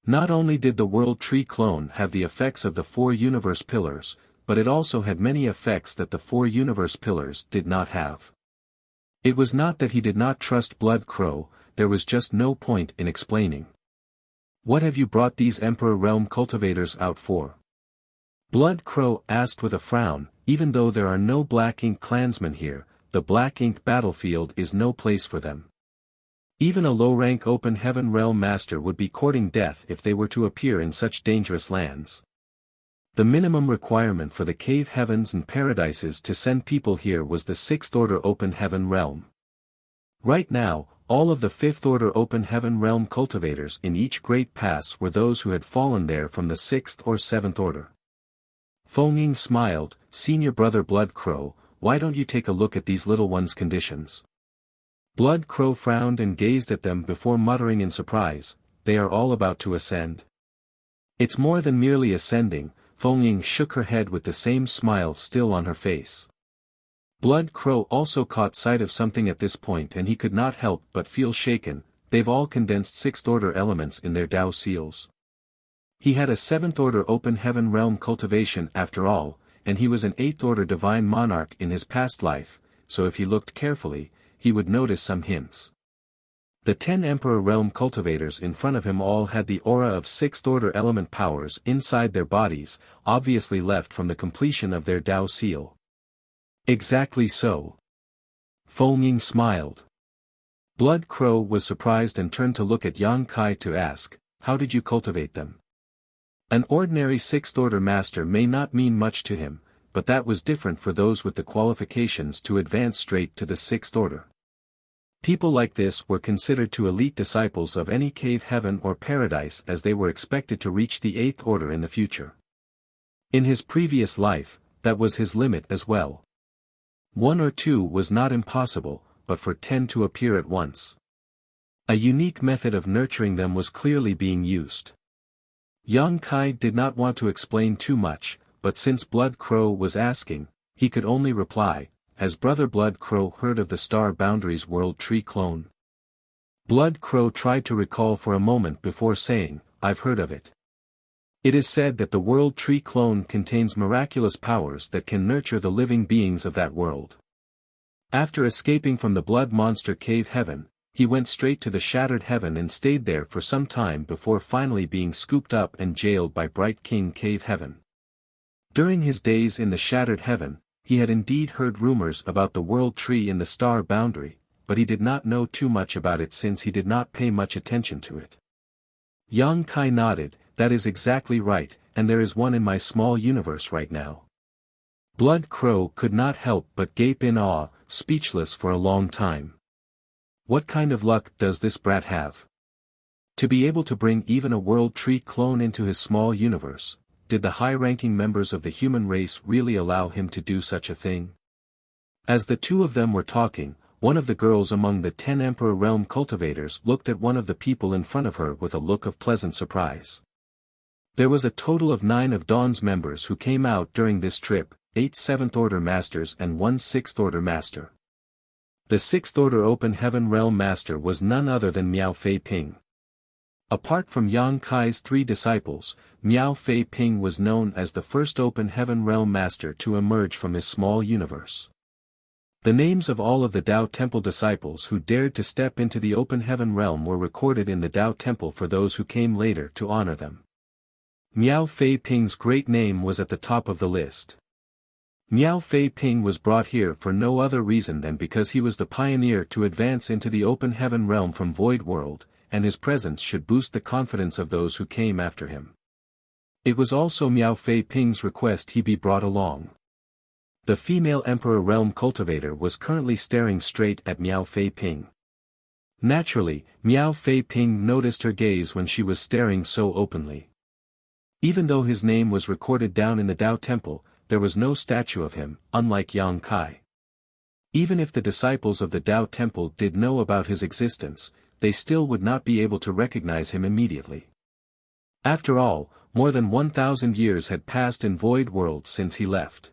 Not only did the World Tree clone have the effects of the 4 universe pillars, but it also had many effects that the 4 universe pillars did not have. It was not that he did not trust Blood Crow, there was just no point in explaining. What have you brought these Emperor Realm cultivators out for? Blood Crow asked with a frown, even though there are no Black Ink clansmen here, the Black Ink battlefield is no place for them. Even a low-rank open heaven realm master would be courting death if they were to appear in such dangerous lands. The minimum requirement for the cave heavens and paradises to send people here was the 6th order open heaven realm. Right now, all of the 5th order open heaven realm cultivators in each great pass were those who had fallen there from the 6th or 7th order. Feng Ying smiled, Senior Brother Blood Crow, why don't you take a look at these little ones' conditions? Blood Crow frowned and gazed at them before muttering in surprise, they are all about to ascend. It's more than merely ascending, Feng Ying shook her head with the same smile still on her face. Blood Crow also caught sight of something at this point and he could not help but feel shaken, they've all condensed 6th order elements in their Tao seals. He had a 7th order open heaven realm cultivation after all, and he was an 8th order divine monarch in his past life, so if he looked carefully, he would notice some hints. The 10 Emperor Realm cultivators in front of him all had the aura of 6th order element powers inside their bodies, obviously left from the completion of their Tao seal. Exactly so. Feng Ying smiled. Blood Crow was surprised and turned to look at Yang Kai to ask, how did you cultivate them? An ordinary 6th order master may not mean much to him, but that was different for those with the qualifications to advance straight to the 6th order. People like this were considered to elite disciples of any cave heaven or paradise as they were expected to reach the 8th order in the future. In his previous life, that was his limit as well. 1 or 2 was not impossible, but for 10 to appear at once. A unique method of nurturing them was clearly being used. Yang Kai did not want to explain too much, but since Blood Crow was asking, he could only reply, has Brother Blood Crow heard of the Star Boundaries World Tree clone? Blood Crow tried to recall for a moment before saying, I've heard of it. It is said that the World Tree clone contains miraculous powers that can nurture the living beings of that world. After escaping from the Blood Monster Cave Heaven, he went straight to the Shattered Heaven and stayed there for some time before finally being scooped up and jailed by Bright King Cave Heaven. During his days in the Shattered Heaven, he had indeed heard rumors about the World Tree in the Star Boundary, but he did not know too much about it since he did not pay much attention to it. Yang Kai nodded, that is exactly right, and there is one in my small universe right now. Blood Crow could not help but gape in awe, speechless for a long time. What kind of luck does this brat have? To be able to bring even a World Tree clone into his small universe, did the high-ranking members of the human race really allow him to do such a thing? As the two of them were talking, one of the girls among the 10 Emperor Realm cultivators looked at one of the people in front of her with a look of pleasant surprise. There was a total of 9 of Dawn's members who came out during this trip, 8 7th Order Masters and 1 6th Order Master. The 6th Order Open Heaven Realm Master was none other than Miao Fei Ping. Apart from Yang Kai's 3 disciples, Miao Fei Ping was known as the first Open Heaven Realm Master to emerge from his small universe. The names of all of the Tao Temple disciples who dared to step into the Open Heaven Realm were recorded in the Tao Temple for those who came later to honor them. Miao Fei Ping's great name was at the top of the list. Miao Fei Ping was brought here for no other reason than because he was the pioneer to advance into the Open Heaven Realm from Void World, and his presence should boost the confidence of those who came after him. It was also Miao Fei Ping's request he be brought along. The female Emperor Realm Cultivator was currently staring straight at Miao Fei Ping. Naturally, Miao Fei Ping noticed her gaze when she was staring so openly. Even though his name was recorded down in the Tao Temple, there was no statue of him, unlike Yang Kai. Even if the disciples of the Tao Temple did know about his existence, they still would not be able to recognize him immediately. After all, more than 1,000 years had passed in Void World since he left.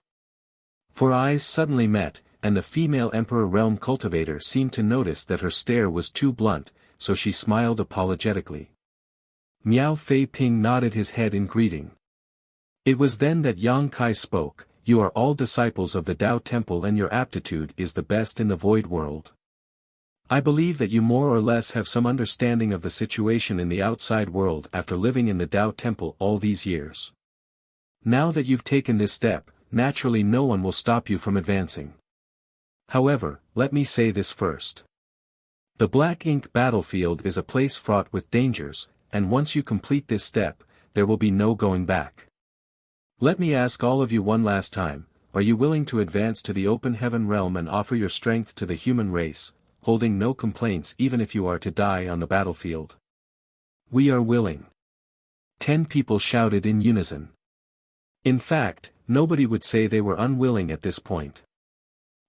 Four eyes suddenly met, and the female Emperor Realm Cultivator seemed to notice that her stare was too blunt, so she smiled apologetically. Miao Fei Ping nodded his head in greeting. It was then that Yang Kai spoke, "You are all disciples of the Tao Temple and your aptitude is the best in the Void World. I believe that you more or less have some understanding of the situation in the outside world after living in the Tao Temple all these years. Now that you've taken this step, naturally no one will stop you from advancing. However, let me say this first. The Black Ink battlefield is a place fraught with dangers, and once you complete this step, there will be no going back. Let me ask all of you one last time, are you willing to advance to the Open Heaven Realm and offer your strength to the human race, holding no complaints even if you are to die on the battlefield?" "We are willing." 10 people shouted in unison. In fact, nobody would say they were unwilling at this point.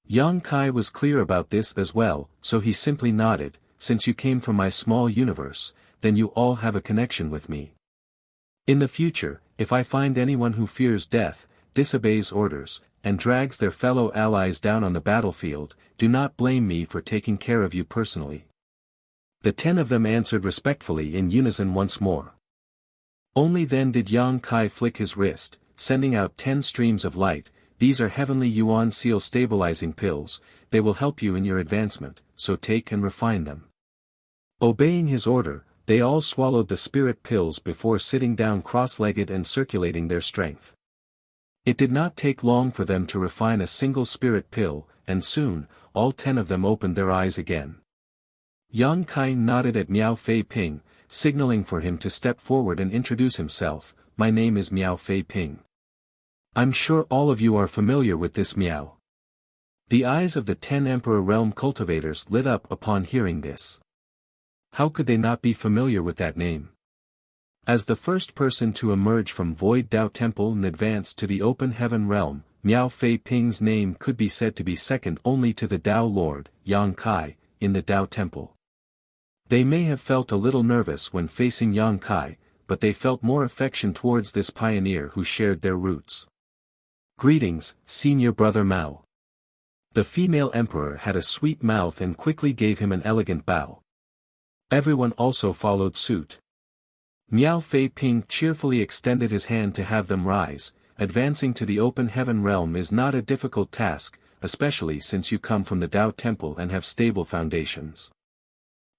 Yang Kai was clear about this as well, so he simply nodded, "Since you came from my small universe, then you all have a connection with me. In the future, if I find anyone who fears death, disobeys orders, and drags their fellow allies down on the battlefield, do not blame me for taking care of you personally." The 10 of them answered respectfully in unison once more. Only then did Yang Kai flick his wrist, sending out 10 streams of light. "These are heavenly Yuan seal stabilizing pills, they will help you in your advancement, so take and refine them." Obeying his order, they all swallowed the spirit pills before sitting down cross-legged and circulating their strength. It did not take long for them to refine a single spirit pill, and soon, all 10 of them opened their eyes again. Yang Kai nodded at Miao Fei Ping, signaling for him to step forward and introduce himself. "My name is Miao Fei Ping. I'm sure all of you are familiar with this Miao." The eyes of the 10 Emperor Realm cultivators lit up upon hearing this. How could they not be familiar with that name? As the first person to emerge from Void Tao Temple and advance to the Open Heaven Realm, Miao Fei Ping's name could be said to be second only to the Tao Lord, Yang Kai, in the Tao Temple. They may have felt a little nervous when facing Yang Kai, but they felt more affection towards this pioneer who shared their roots. "Greetings, Senior Brother Mao." The female emperor had a sweet mouth and quickly gave him an elegant bow. Everyone also followed suit. Miao Fei Ping cheerfully extended his hand to have them rise. Advancing to the Open Heaven Realm is not a difficult task, especially since you come from the Tao Temple and have stable foundations.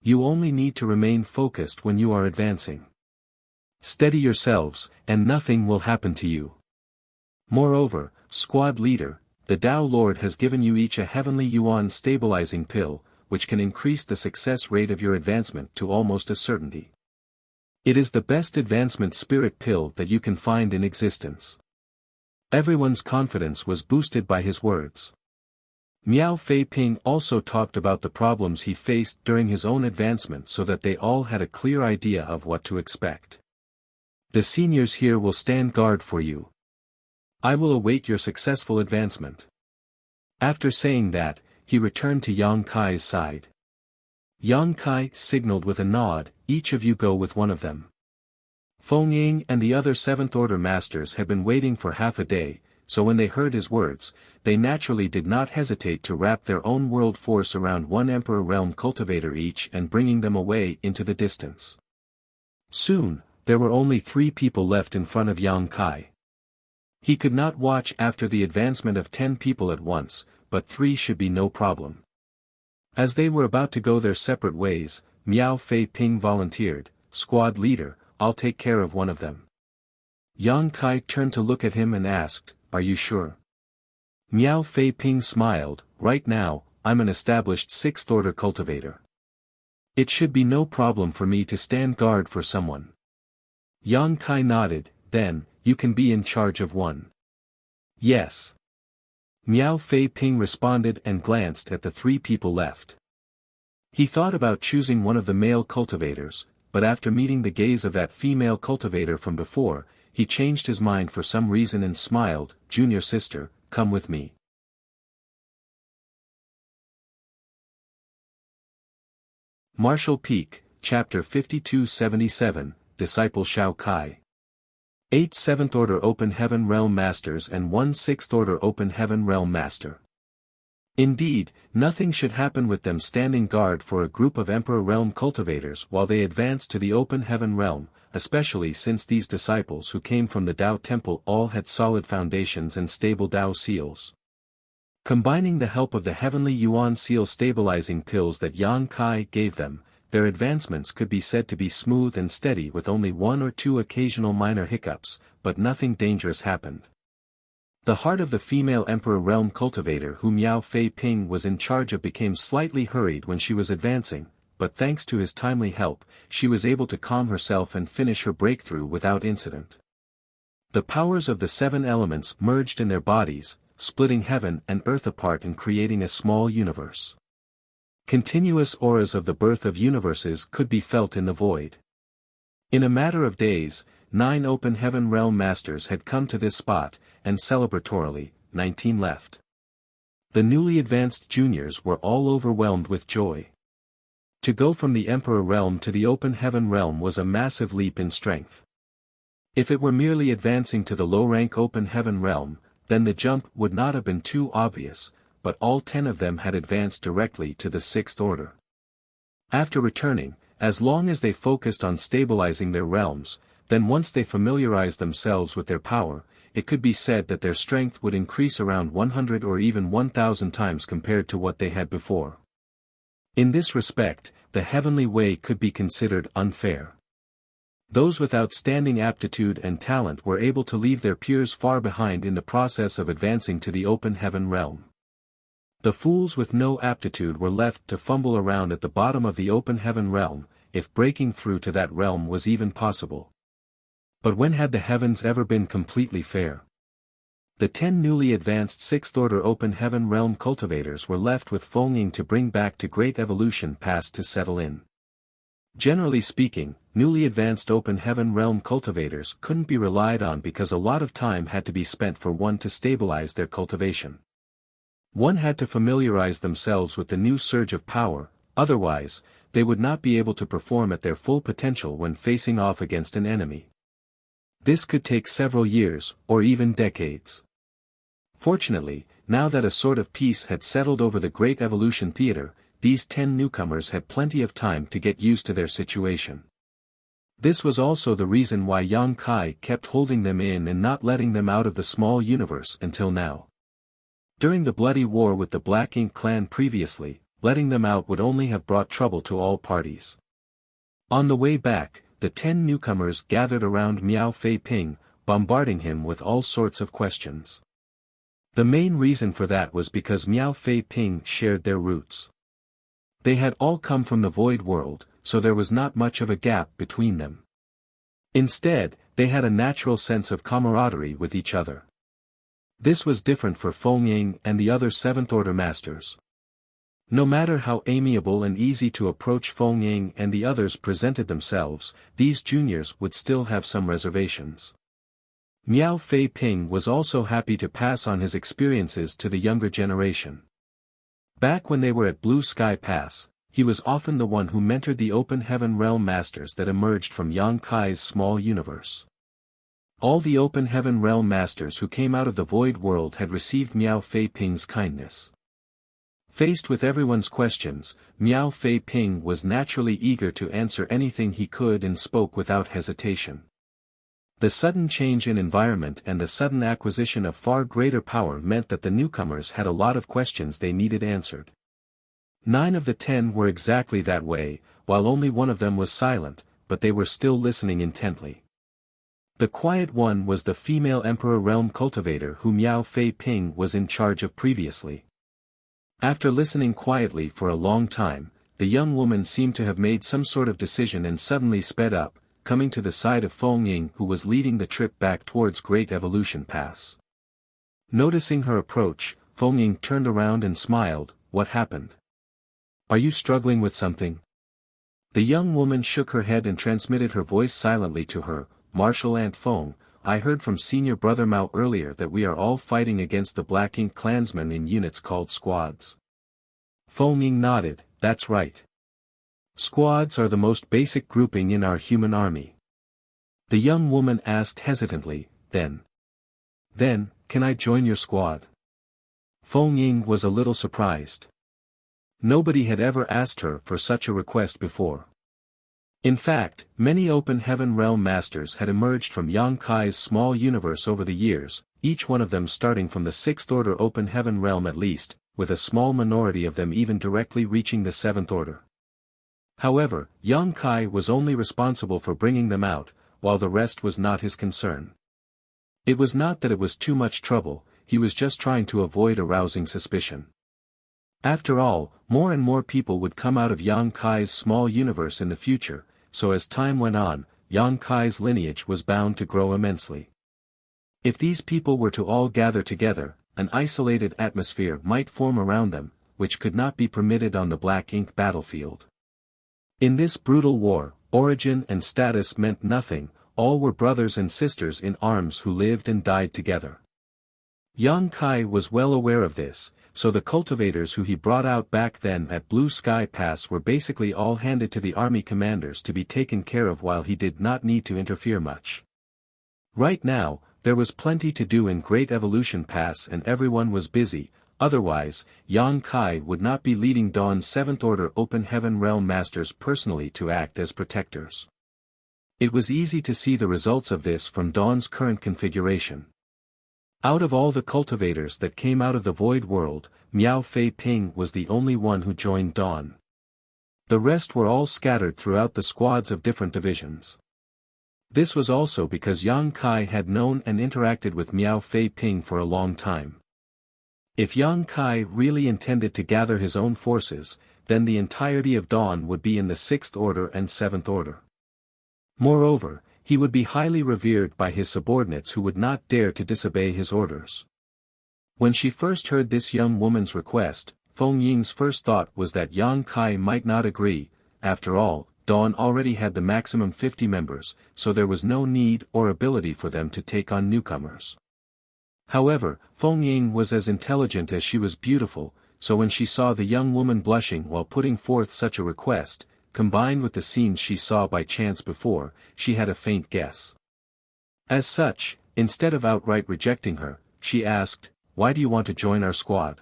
You only need to remain focused when you are advancing. Steady yourselves, and nothing will happen to you. Moreover, squad leader, the Tao Lord has given you each a heavenly Yuan stabilizing pill, which can increase the success rate of your advancement to almost a certainty. It is the best advancement spirit pill that you can find in existence. Everyone's confidence was boosted by his words. Miao Fei Ping also talked about the problems he faced during his own advancement so that they all had a clear idea of what to expect. The seniors here will stand guard for you. I will await your successful advancement. After saying that, he returned to Yang Kai's side. Yang Kai signaled with a nod, each of you go with one of them. Feng Ying and the other Seventh Order Masters had been waiting for half a day, so when they heard his words, they naturally did not hesitate to wrap their own world force around one Emperor Realm cultivator each and bringing them away into the distance. Soon, there were only 3 people left in front of Yang Kai. He could not watch after the advancement of 10 people at once, but 3 should be no problem. As they were about to go their separate ways, Miao Fei Ping volunteered, "Squad leader, I'll take care of one of them." Yang Kai turned to look at him and asked, "Are you sure?" Miao Fei Ping smiled, "Right now, I'm an established 6th Order cultivator. It should be no problem for me to stand guard for someone." Yang Kai nodded, "Then, you can be in charge of one." "Yes." Miao Fei Ping responded and glanced at the 3 people left. He thought about choosing one of the male cultivators, but after meeting the gaze of that female cultivator from before, he changed his mind for some reason and smiled, "Junior sister, come with me." Martial Peak, Chapter 5277, Disciple Shao Kai. 8 7th Order Open Heaven Realm Masters and 1 6th Order Open Heaven Realm Master. Indeed, nothing should happen with them standing guard for a group of Emperor Realm cultivators while they advance to the Open Heaven Realm, especially since these disciples who came from the Dao Temple all had solid foundations and stable Dao seals. Combining the help of the Heavenly Yuan Seal stabilizing pills that Yang Kai gave them, their advancements could be said to be smooth and steady with only 1 or 2 occasional minor hiccups, but nothing dangerous happened. The heart of the female Emperor Realm cultivator whom Miao Fei Ping was in charge of became slightly hurried when she was advancing, but thanks to his timely help, she was able to calm herself and finish her breakthrough without incident. The powers of the 7 elements merged in their bodies, splitting heaven and earth apart and creating a small universe. Continuous auras of the birth of universes could be felt in the void. In a matter of days, 9 Open Heaven Realm Masters had come to this spot, and celebratorily, 19 left. The newly advanced juniors were all overwhelmed with joy. To go from the Emperor Realm to the Open Heaven Realm was a massive leap in strength. If it were merely advancing to the low-rank Open Heaven Realm, then the jump would not have been too obvious, but all 10 of them had advanced directly to the 6th Order. After returning, as long as they focused on stabilizing their realms, then once they familiarized themselves with their power, it could be said that their strength would increase around 100 or even 1,000 times compared to what they had before. In this respect, the heavenly way could be considered unfair. Those with outstanding aptitude and talent were able to leave their peers far behind in the process of advancing to the Open Heaven Realm. The fools with no aptitude were left to fumble around at the bottom of the Open Heaven Realm, if breaking through to that realm was even possible. But when had the heavens ever been completely fair? The 10 newly advanced 6th Order Open Heaven Realm cultivators were left with Feng Ying to bring back to Great Evolution Pass to settle in. Generally speaking, newly advanced Open Heaven Realm cultivators couldn't be relied on because a lot of time had to be spent for one to stabilize their cultivation. One had to familiarize themselves with the new surge of power, otherwise, they would not be able to perform at their full potential when facing off against an enemy. This could take several years, or even decades. Fortunately, now that a sort of peace had settled over the Great Evolution Theater, these 10 newcomers had plenty of time to get used to their situation. This was also the reason why Yang Kai kept holding them in and not letting them out of the small universe until now. During the bloody war with the Black Ink clan previously, letting them out would only have brought trouble to all parties. On the way back, the 10 newcomers gathered around Miao Fei Ping, bombarding him with all sorts of questions. The main reason for that was because Miao Fei Ping shared their roots. They had all come from the void world, so there was not much of a gap between them. Instead, they had a natural sense of camaraderie with each other. This was different for Feng Ying and the other seventh-order masters. No matter how amiable and easy to approach Feng Ying and the others presented themselves, these juniors would still have some reservations. Miao Fei Ping was also happy to pass on his experiences to the younger generation. Back when they were at Blue Sky Pass, he was often the one who mentored the Open Heaven Realm Masters that emerged from Yang Kai's small universe. All the Open Heaven Realm Masters who came out of the Void World had received Miao Fei Ping's kindness. Faced with everyone's questions, Miao Fei Ping was naturally eager to answer anything he could and spoke without hesitation. The sudden change in environment and the sudden acquisition of far greater power meant that the newcomers had a lot of questions they needed answered. 9 of the 10 were exactly that way, while only one of them was silent, but they were still listening intently. The quiet one was the female Emperor Realm Cultivator who Miao Fei Ping was in charge of previously. After listening quietly for a long time, the young woman seemed to have made some sort of decision and suddenly sped up, coming to the side of Feng Ying who was leading the trip back towards Great Evolution Pass. Noticing her approach, Feng Ying turned around and smiled. "What happened? Are you struggling with something?" The young woman shook her head and transmitted her voice silently to her. "Martial Aunt Feng, I heard from Senior Brother Mao earlier that we are all fighting against the Black Ink clansmen in units called squads." Feng Ying nodded. "That's right. Squads are the most basic grouping in our human army." The young woman asked hesitantly, Then, can I join your squad?" Feng Ying was a little surprised. Nobody had ever asked her for such a request before. In fact, many Open Heaven Realm Masters had emerged from Yang Kai's small universe over the years, each one of them starting from the 6th Order Open Heaven Realm at least, with a small minority of them even directly reaching the 7th Order. However, Yang Kai was only responsible for bringing them out, while the rest was not his concern. It was not that it was too much trouble, he was just trying to avoid arousing suspicion. After all, more and more people would come out of Yang Kai's small universe in the future, so as time went on, Yang Kai's lineage was bound to grow immensely. If these people were to all gather together, an isolated atmosphere might form around them, which could not be permitted on the Black Ink battlefield. In this brutal war, origin and status meant nothing, all were brothers and sisters in arms who lived and died together. Yang Kai was well aware of this, so the cultivators who he brought out back then at Blue Sky Pass were basically all handed to the army commanders to be taken care of while he did not need to interfere much. Right now, there was plenty to do in Great Evolution Pass and everyone was busy, otherwise, Yang Kai would not be leading Dawn's 7th Order Open Heaven Realm Masters personally to act as protectors. It was easy to see the results of this from Dawn's current configuration. Out of all the cultivators that came out of the Void World, Miao Fei Ping was the only one who joined Dawn. The rest were all scattered throughout the squads of different divisions. This was also because Yang Kai had known and interacted with Miao Fei Ping for a long time. If Yang Kai really intended to gather his own forces, then the entirety of Dawn would be in the 6th Order and 7th Order. Moreover, he would be highly revered by his subordinates who would not dare to disobey his orders. When she first heard this young woman's request, Feng Ying's first thought was that Yang Kai might not agree. After all, Dawn already had the maximum 50 members, so there was no need or ability for them to take on newcomers. However, Feng Ying was as intelligent as she was beautiful, so when she saw the young woman blushing while putting forth such a request, combined with the scenes she saw by chance before, she had a faint guess. As such, instead of outright rejecting her, she asked, "Why do you want to join our squad?"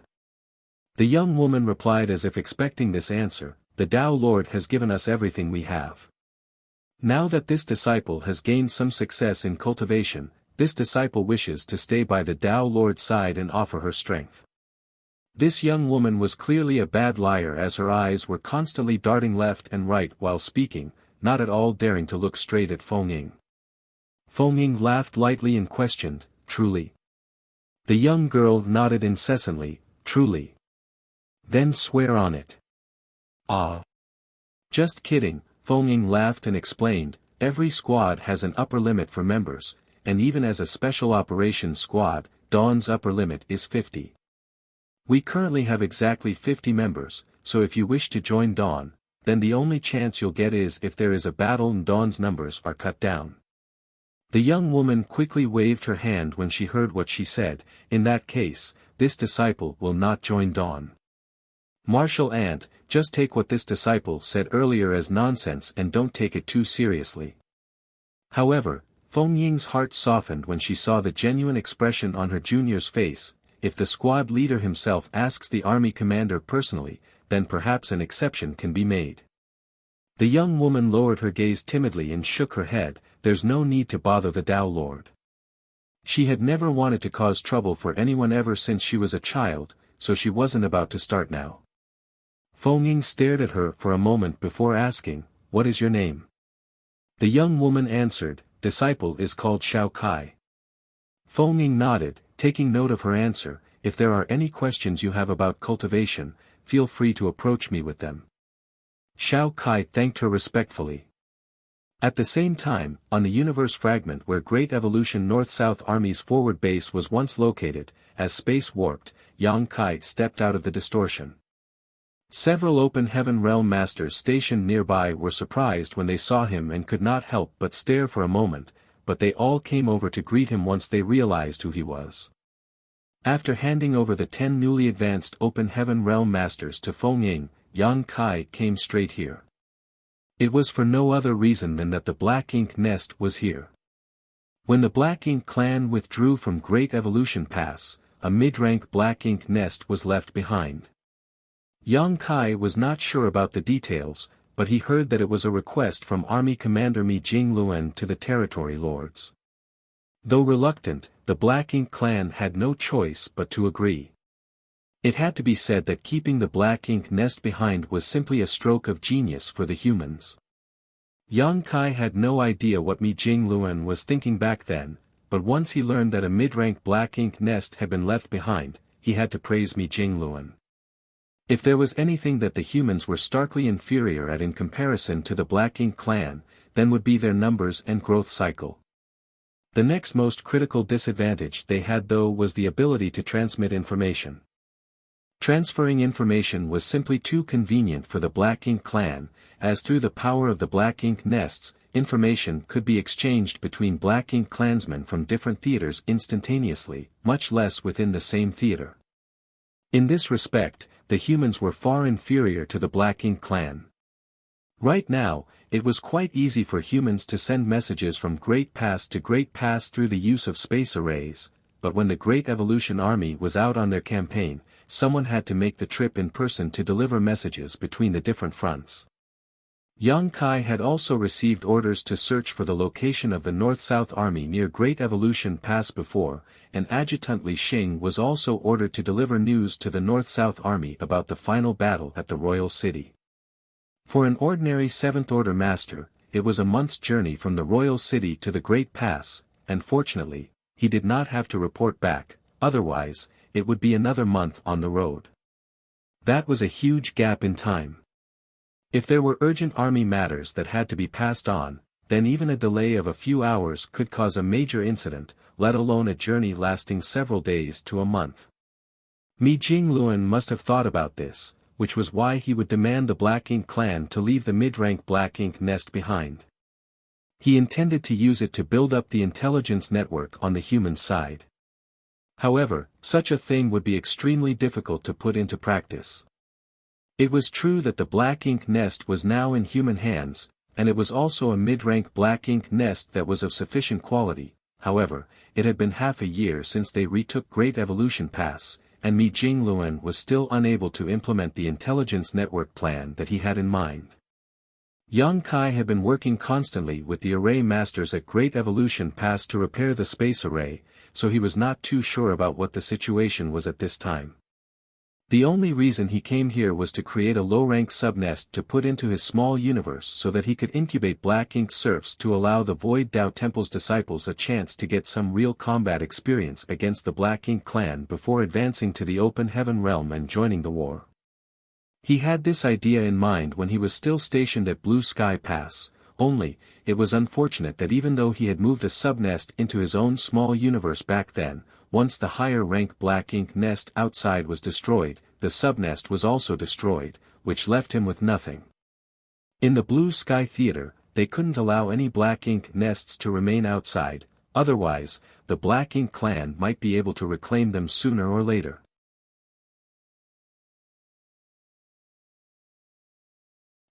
The young woman replied as if expecting this answer, "The Tao Lord has given us everything we have. Now that this disciple has gained some success in cultivation, this disciple wishes to stay by the Tao Lord's side and offer her strength." This young woman was clearly a bad liar as her eyes were constantly darting left and right while speaking, not at all daring to look straight at Feng Ying. Feng Ying laughed lightly and questioned, "Truly?" The young girl nodded incessantly, "Truly." "Then swear on it." "Ah. Just kidding," Feng Ying laughed and explained, every squad has an upper limit for members, and even as a special operations squad, Dawn's upper limit is 50. We currently have exactly 50 members, so if you wish to join Dawn, then the only chance you'll get is if there is a battle and Dawn's numbers are cut down. The young woman quickly waved her hand when she heard what she said. In that case, this disciple will not join Dawn. Martial Ant, just take what this disciple said earlier as nonsense and don't take it too seriously. However, Feng Ying's heart softened when she saw the genuine expression on her junior's face. If the squad leader himself asks the army commander personally, then perhaps an exception can be made. The young woman lowered her gaze timidly and shook her head. There's no need to bother the Tao Lord. She had never wanted to cause trouble for anyone ever since she was a child, so she wasn't about to start now. Feng Ying stared at her for a moment before asking, "What is your name?" The young woman answered, "Disciple is called Xiao Kai." Feng Ying nodded, taking note of her answer. "If there are any questions you have about cultivation, feel free to approach me with them." Xiao Kai thanked her respectfully. At the same time, on the universe fragment where Great Evolution North-South Army's forward base was once located, as space warped, Yang Kai stepped out of the distortion. Several Open Heaven Realm Masters stationed nearby were surprised when they saw him and could not help but stare for a moment, but they all came over to greet him once they realized who he was. After handing over the 10 newly advanced Open Heaven Realm Masters to Feng Ying, Yang Kai came straight here. It was for no other reason than that the Black Ink Nest was here. When the Black Ink clan withdrew from Great Evolution Pass, a mid-rank Black Ink Nest was left behind. Yang Kai was not sure about the details, but he heard that it was a request from Army Commander Mi Jingluan to the Territory Lords. Though reluctant, the Black Ink clan had no choice but to agree. It had to be said that keeping the Black Ink Nest behind was simply a stroke of genius for the humans. Yang Kai had no idea what Mi Jingluan was thinking back then, but once he learned that a mid-rank Black Ink Nest had been left behind, he had to praise Mi Jingluan. If there was anything that the humans were starkly inferior at in comparison to the Black Ink clan, then would be their numbers and growth cycle. The next most critical disadvantage they had though was the ability to transmit information. Transferring information was simply too convenient for the Black Ink clan, as through the power of the Black Ink Nests, information could be exchanged between Black Ink clansmen from different theaters instantaneously, much less within the same theater. In this respect, the humans were far inferior to the Black Ink clan. Right now, it was quite easy for humans to send messages from Great Pass to Great Pass through the use of space arrays, but when the Great Evolution Army was out on their campaign, someone had to make the trip in person to deliver messages between the different fronts. Yang Kai had also received orders to search for the location of the North-South Army near Great Evolution Pass before, and Adjutant Li Xing was also ordered to deliver news to the North-South Army about the final battle at the Royal City. For an ordinary 7th Order Master, it was a month's journey from the Royal City to the Great Pass, and fortunately, he did not have to report back, otherwise, it would be another month on the road. That was a huge gap in time. If there were urgent army matters that had to be passed on, then even a delay of a few hours could cause a major incident, let alone a journey lasting several days to a month. Mi Jingluan must have thought about this, which was why he would demand the Black Ink clan to leave the mid-rank Black Ink Nest behind. He intended to use it to build up the intelligence network on the human side. However, such a thing would be extremely difficult to put into practice. It was true that the Black Ink Nest was now in human hands, and it was also a mid-rank Black Ink Nest that was of sufficient quality. However, it had been half a year since they retook Great Evolution Pass, and Mi Jingluan was still unable to implement the intelligence network plan that he had in mind. Yang Kai had been working constantly with the array masters at Great Evolution Pass to repair the space array, so he was not too sure about what the situation was at this time. The only reason he came here was to create a low-rank subnest to put into his small universe so that he could incubate Black Ink serfs to allow the Void Dao Temple's disciples a chance to get some real combat experience against the Black Ink clan before advancing to the Open Heaven realm and joining the war. He had this idea in mind when he was still stationed at Blue Sky Pass, only, it was unfortunate that even though he had moved a subnest into his own small universe back then, once the higher rank black ink nest outside was destroyed, the subnest was also destroyed, which left him with nothing. In the Blue Sky Theater, they couldn't allow any black ink nests to remain outside, otherwise, the Black Ink clan might be able to reclaim them sooner or later.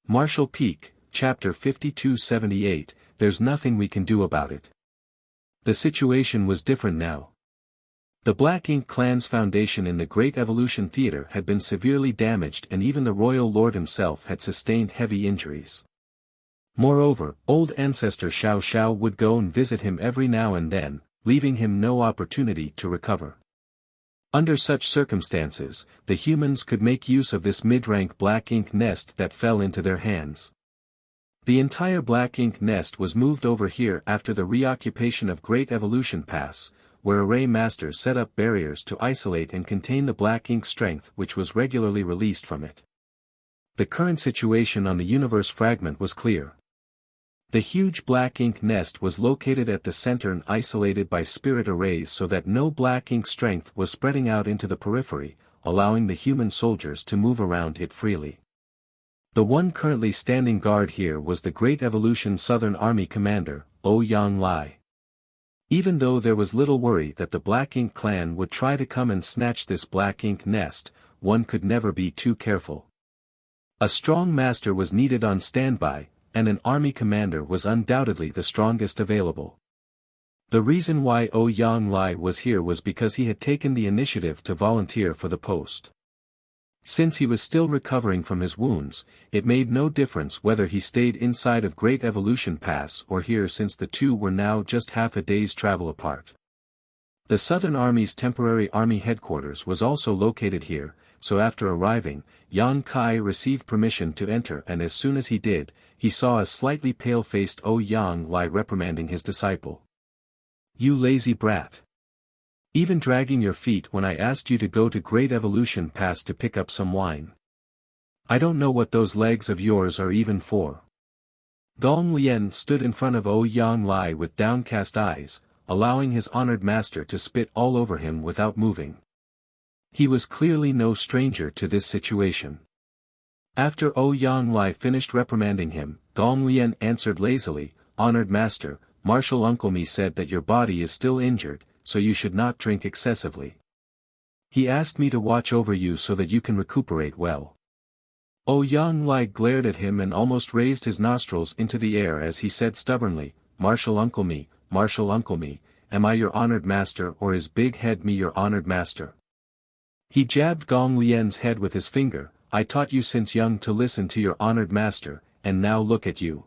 Marshall Peak, Chapter 5278, There's Nothing We Can Do About It. The situation was different now. The Black Ink clan's foundation in the Great Evolution Theater had been severely damaged, and even the Royal Lord himself had sustained heavy injuries. Moreover, old ancestor Xiao Xiao would go and visit him every now and then, leaving him no opportunity to recover. Under such circumstances, the humans could make use of this mid-rank black ink nest that fell into their hands. The entire black ink nest was moved over here after the reoccupation of Great Evolution Pass, where Array Masters set up barriers to isolate and contain the black ink strength which was regularly released from it. The current situation on the universe fragment was clear. The huge black ink nest was located at the center and isolated by spirit arrays so that no black ink strength was spreading out into the periphery, allowing the human soldiers to move around it freely. The one currently standing guard here was the Great Evolution Southern Army Commander, Ouyang Lai. Even though there was little worry that the Black Ink clan would try to come and snatch this black ink nest, one could never be too careful. A strong master was needed on standby, and an army commander was undoubtedly the strongest available. The reason why Ouyang Lai was here was because he had taken the initiative to volunteer for the post. Since he was still recovering from his wounds, it made no difference whether he stayed inside of Great Evolution Pass or here, since the two were now just half a day's travel apart. The Southern Army's temporary army headquarters was also located here, so after arriving, Yang Kai received permission to enter, and as soon as he did, he saw a slightly pale-faced Ouyang Lai reprimanding his disciple. "You lazy brat. Even dragging your feet when I asked you to go to Great Evolution Pass to pick up some wine. I don't know what those legs of yours are even for." Gong Lian stood in front of Ouyang Lai with downcast eyes, allowing his honored master to spit all over him without moving. He was clearly no stranger to this situation. After Ouyang Lai finished reprimanding him, Gong Lian answered lazily, "Honored master, Marshal Uncle Mi said that your body is still injured, so you should not drink excessively. He asked me to watch over you so that you can recuperate well." Ouyang Lai glared at him and almost raised his nostrils into the air as he said stubbornly, Marshal Uncle Mi, am I your honored master, or is Big Head Me your honored master?" He jabbed Gong Lian's head with his finger. "I taught you since young to listen to your honored master, and now look at you.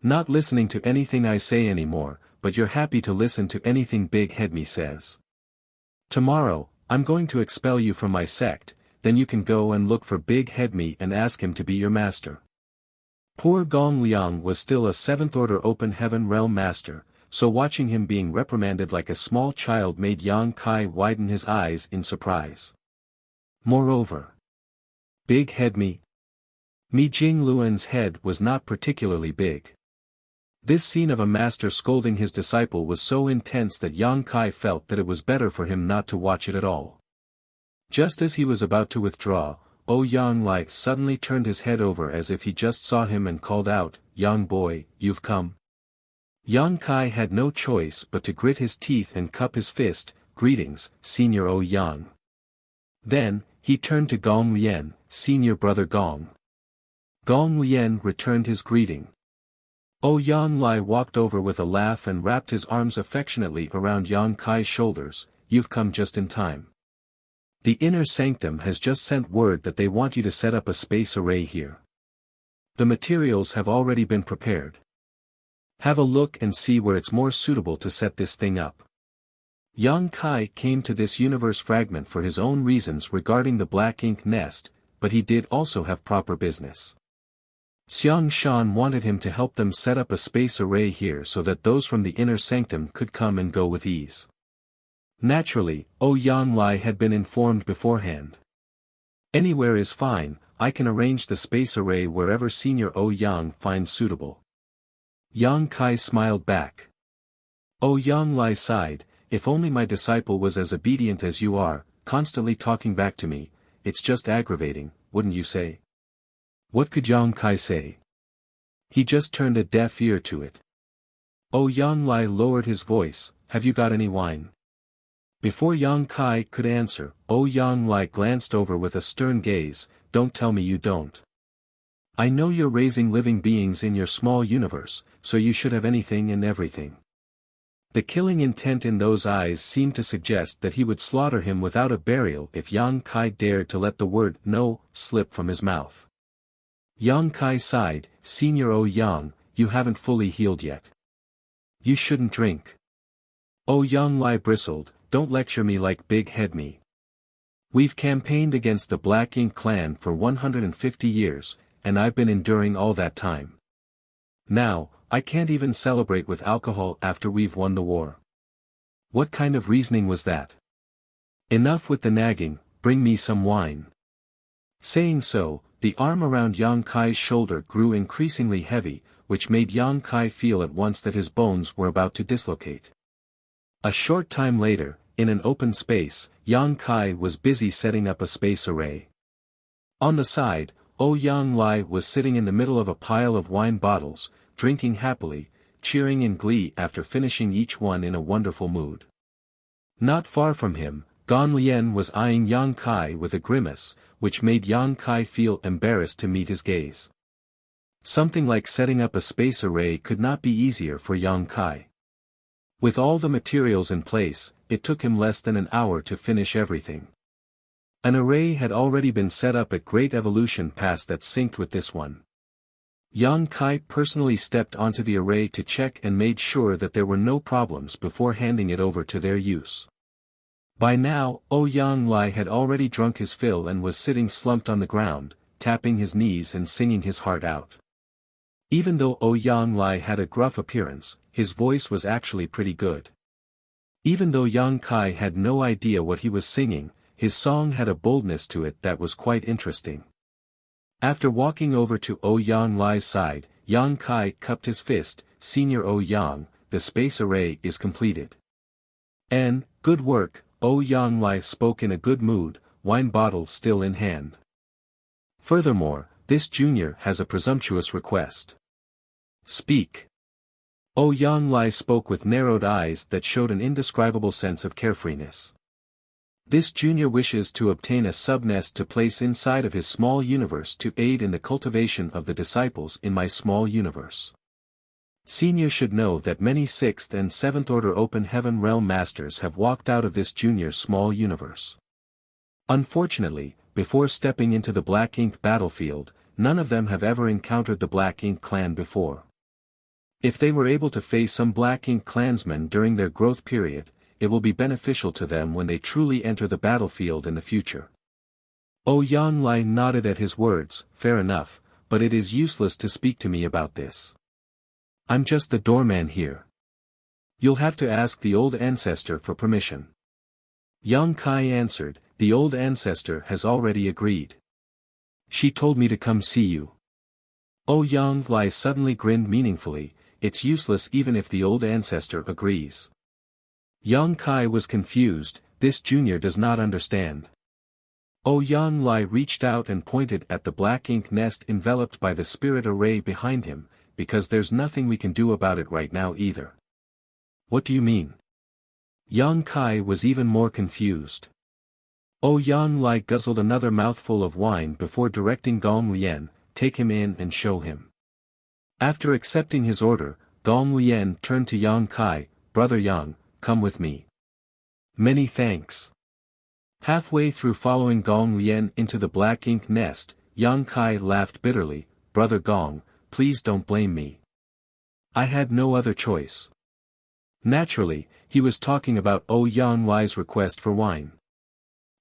Not listening to anything I say anymore, but you're happy to listen to anything Big Head Me says. Tomorrow, I'm going to expel you from my sect, then you can go and look for Big Head Me and ask him to be your master." Poor Gong Liang was still a 7th Order Open Heaven Realm master, so watching him being reprimanded like a small child made Yang Kai widen his eyes in surprise. Moreover, Big Head Me? Mi Jing Luan's head was not particularly big. This scene of a master scolding his disciple was so intense that Yang Kai felt that it was better for him not to watch it at all. Just as he was about to withdraw, Ouyang Lai suddenly turned his head over as if he just saw him and called out, "Young boy, you've come." Yang Kai had no choice but to grit his teeth and cup his fist. "Greetings, Senior Ouyang." Then, he turned to Gong Lian, "Senior Brother Gong." Gong Lian returned his greeting. Ouyang Lai walked over with a laugh and wrapped his arms affectionately around Yang Kai's shoulders. "You've come just in time. The Inner Sanctum has just sent word that they want you to set up a space array here. The materials have already been prepared. Have a look and see where it's more suitable to set this thing up." Yang Kai came to this universe fragment for his own reasons regarding the black ink nest, but he did also have proper business. Xiang Shan wanted him to help them set up a space array here so that those from the Inner Sanctum could come and go with ease. Naturally, Ouyang Lai had been informed beforehand. "Anywhere is fine, I can arrange the space array wherever Senior Ouyang finds suitable." Yang Kai smiled back. Oh, Yang Lai sighed, if only my disciple was as obedient as you are, constantly talking back to me, it's just aggravating, wouldn't you say? What could Yang Kai say? He just turned a deaf ear to it. Oh, Yang Lai lowered his voice, have you got any wine? Before Yang Kai could answer, Oh, Yang Lai glanced over with a stern gaze, don't tell me you don't. I know you're raising living beings in your small universe, so you should have anything and everything. The killing intent in those eyes seemed to suggest that he would slaughter him without a burial if Yang Kai dared to let the word no slip from his mouth. Yang Kai sighed, Senior Oh Yang, you haven't fully healed yet. You shouldn't drink. Oh, Yang Lai bristled, don't lecture me like Big Head me. We've campaigned against the Black Ink clan for 150 years, and I've been enduring all that time. Now, I can't even celebrate with alcohol after we've won the war. What kind of reasoning was that? Enough with the nagging, bring me some wine. Saying so, the arm around Yang Kai's shoulder grew increasingly heavy, which made Yang Kai feel at once that his bones were about to dislocate. A short time later, in an open space, Yang Kai was busy setting up a space array. On the side, Oh Yang Lai was sitting in the middle of a pile of wine bottles, drinking happily, cheering in glee after finishing each one in a wonderful mood. Not far from him, Gong Lien was eyeing Yang Kai with a grimace, which made Yang Kai feel embarrassed to meet his gaze. Something like setting up a space array could not be easier for Yang Kai. With all the materials in place, it took him less than an hour to finish everything. An array had already been set up at Great Evolution Pass that synced with this one. Yang Kai personally stepped onto the array to check and made sure that there were no problems before handing it over to their use. By now, Oh Yang Lai had already drunk his fill and was sitting slumped on the ground, tapping his knees and singing his heart out. Even though Oh Yang Lai had a gruff appearance, his voice was actually pretty good. Even though Yang Kai had no idea what he was singing, his song had a boldness to it that was quite interesting. After walking over to Oh Yang Lai's side, Yang Kai cupped his fist, Senior Oh Yang, the space array is completed. And, good work, Oh Yang Lai spoke in a good mood, wine bottle still in hand. Furthermore, this junior has a presumptuous request. Speak. Oh Yang Lai spoke with narrowed eyes that showed an indescribable sense of carefreeness. This junior wishes to obtain a subnest to place inside of his small universe to aid in the cultivation of the disciples in my small universe. Senior should know that many 6th and 7th order open heaven realm masters have walked out of this junior's small universe. Unfortunately, before stepping into the Black Ink battlefield, none of them have ever encountered the Black Ink clan before. If they were able to face some Black Ink clansmen during their growth period, it will be beneficial to them when they truly enter the battlefield in the future. Oh Yang Lai nodded at his words, fair enough, but it is useless to speak to me about this. I'm just the doorman here. You'll have to ask the old ancestor for permission. Yang Kai answered, the old ancestor has already agreed. She told me to come see you. Oh Yang Lai suddenly grinned meaningfully, it's useless even if the old ancestor agrees. Yang Kai was confused, this junior does not understand. Oh Yang Lai reached out and pointed at the Black Ink nest enveloped by the spirit array behind him, because there's nothing we can do about it right now either. What do you mean? Yang Kai was even more confused. Oh Yang Lai guzzled another mouthful of wine before directing Gong Lien, take him in and show him. After accepting his order, Gong Lien turned to Yang Kai, Brother Yang, come with me. Many thanks. Halfway through following Gong Lien into the Black Ink nest, Yang Kai laughed bitterly, Brother Gong, please don't blame me. I had no other choice. Naturally, he was talking about Oh Yang Lai's request for wine.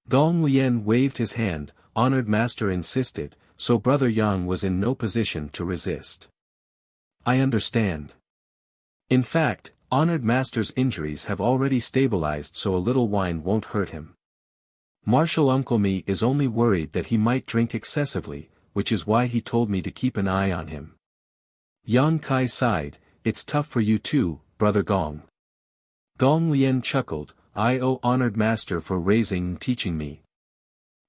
Gong Lien waved his hand, honored master insisted, so Brother Yang was in no position to resist. I understand. In fact, honored master's injuries have already stabilized so a little wine won't hurt him. Marshal Uncle Me is only worried that he might drink excessively, which is why he told me to keep an eye on him. Yang Kai sighed, it's tough for you too, Brother Gong. Gong Lien chuckled, I owe honored master for raising and teaching me.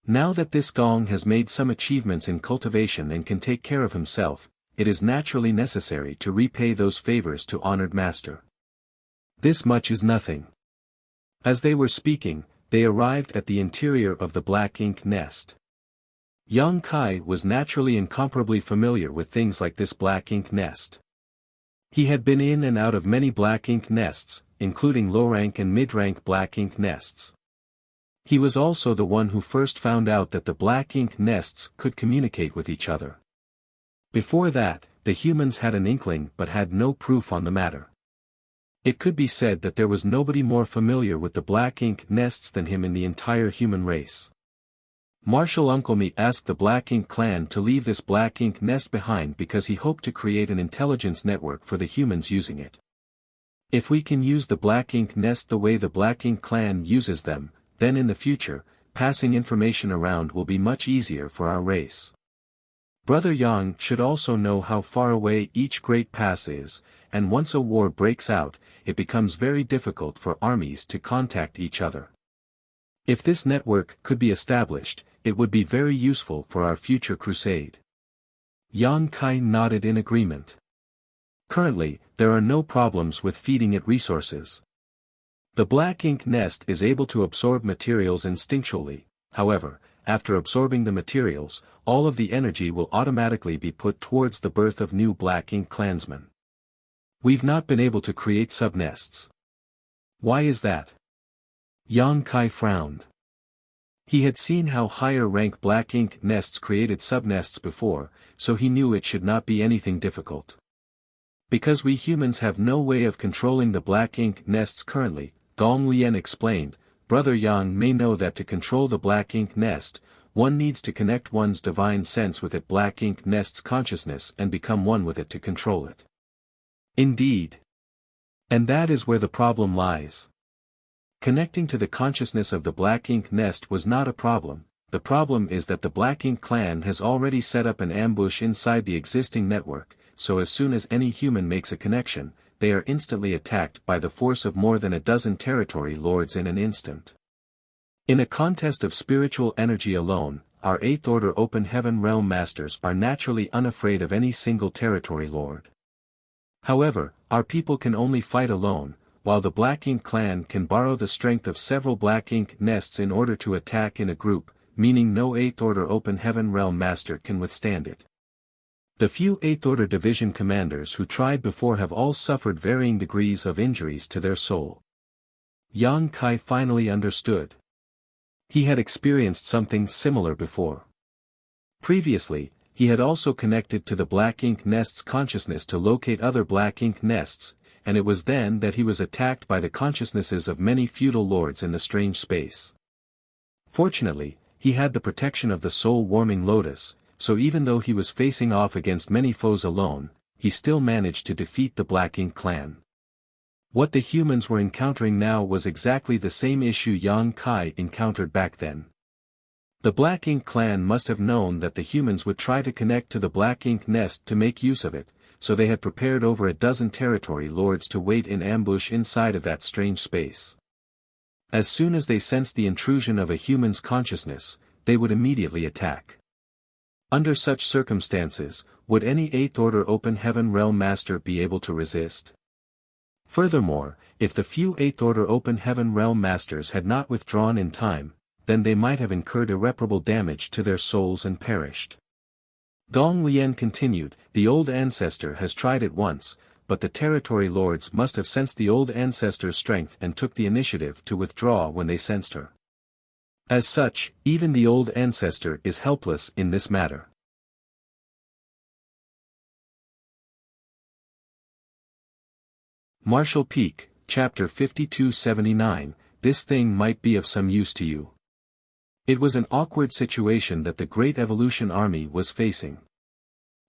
Now that this Gong has made some achievements in cultivation and can take care of himself, it is naturally necessary to repay those favors to honored master. This much is nothing. As they were speaking, they arrived at the interior of the black ink nest. Yang Kai was naturally incomparably familiar with things like this black ink nest. He had been in and out of many black ink nests, including low-rank and mid-rank black ink nests. He was also the one who first found out that the black ink nests could communicate with each other. Before that, the humans had an inkling but had no proof on the matter. It could be said that there was nobody more familiar with the black ink nests than him in the entire human race. Marshal Uncle Me asked the Black Ink clan to leave this black ink nest behind because he hoped to create an intelligence network for the humans using it. If we can use the black ink nest the way the Black Ink clan uses them, then in the future, passing information around will be much easier for our race. Brother Yang should also know how far away each great pass is, and once a war breaks out, it becomes very difficult for armies to contact each other. If this network could be established, it would be very useful for our future crusade. Yang Kai nodded in agreement. Currently, there are no problems with feeding it resources. The black ink nest is able to absorb materials instinctually, however, after absorbing the materials, all of the energy will automatically be put towards the birth of new black ink clansmen. We've not been able to create subnests. Why is that? Yang Kai frowned. He had seen how higher rank black ink nests created subnests before, so he knew it should not be anything difficult. Because we humans have no way of controlling the black ink nests currently, Gong Lien explained, Brother Yang may know that to control the black ink nest, one needs to connect one's divine sense with it black ink nest's consciousness and become one with it to control it. Indeed. And that is where the problem lies. Connecting to the consciousness of the black ink nest was not a problem. The problem is that the Black Ink clan has already set up an ambush inside the existing network, so as soon as any human makes a connection, they are instantly attacked by the force of more than a dozen territory lords in an instant. In a contest of spiritual energy alone, our 8th Order Open Heaven Realm Masters are naturally unafraid of any single territory lord. However, our people can only fight alone, while the Black Ink clan can borrow the strength of several Black Ink nests in order to attack in a group, meaning no 8th Order Open Heaven Realm Master can withstand it. The few 8th Order Division commanders who tried before have all suffered varying degrees of injuries to their soul. Yang Kai finally understood. He had experienced something similar before. Previously, he had also connected to the Black Ink nest's consciousness to locate other Black Ink nests, and it was then that he was attacked by the consciousnesses of many feudal lords in the strange space. Fortunately, he had the protection of the soul-warming lotus, so even though he was facing off against many foes alone, he still managed to defeat the Black Ink clan. What the humans were encountering now was exactly the same issue Yang Kai encountered back then. The Black Ink clan must have known that the humans would try to connect to the Black Ink nest to make use of it, so they had prepared over a dozen territory lords to wait in ambush inside of that strange space. As soon as they sensed the intrusion of a human's consciousness, they would immediately attack. Under such circumstances, would any 8th Order Open Heaven Realm Master be able to resist? Furthermore, if the few 8th Order Open Heaven Realm Masters had not withdrawn in time, then they might have incurred irreparable damage to their souls and perished. Gong Lien continued, the old ancestor has tried it once, but the territory lords must have sensed the old ancestor's strength and took the initiative to withdraw when they sensed her. As such, even the old ancestor is helpless in this matter. Marshal Peak, Chapter 5279, This thing might be of some use to you. It was an awkward situation that the Great Evolution Army was facing.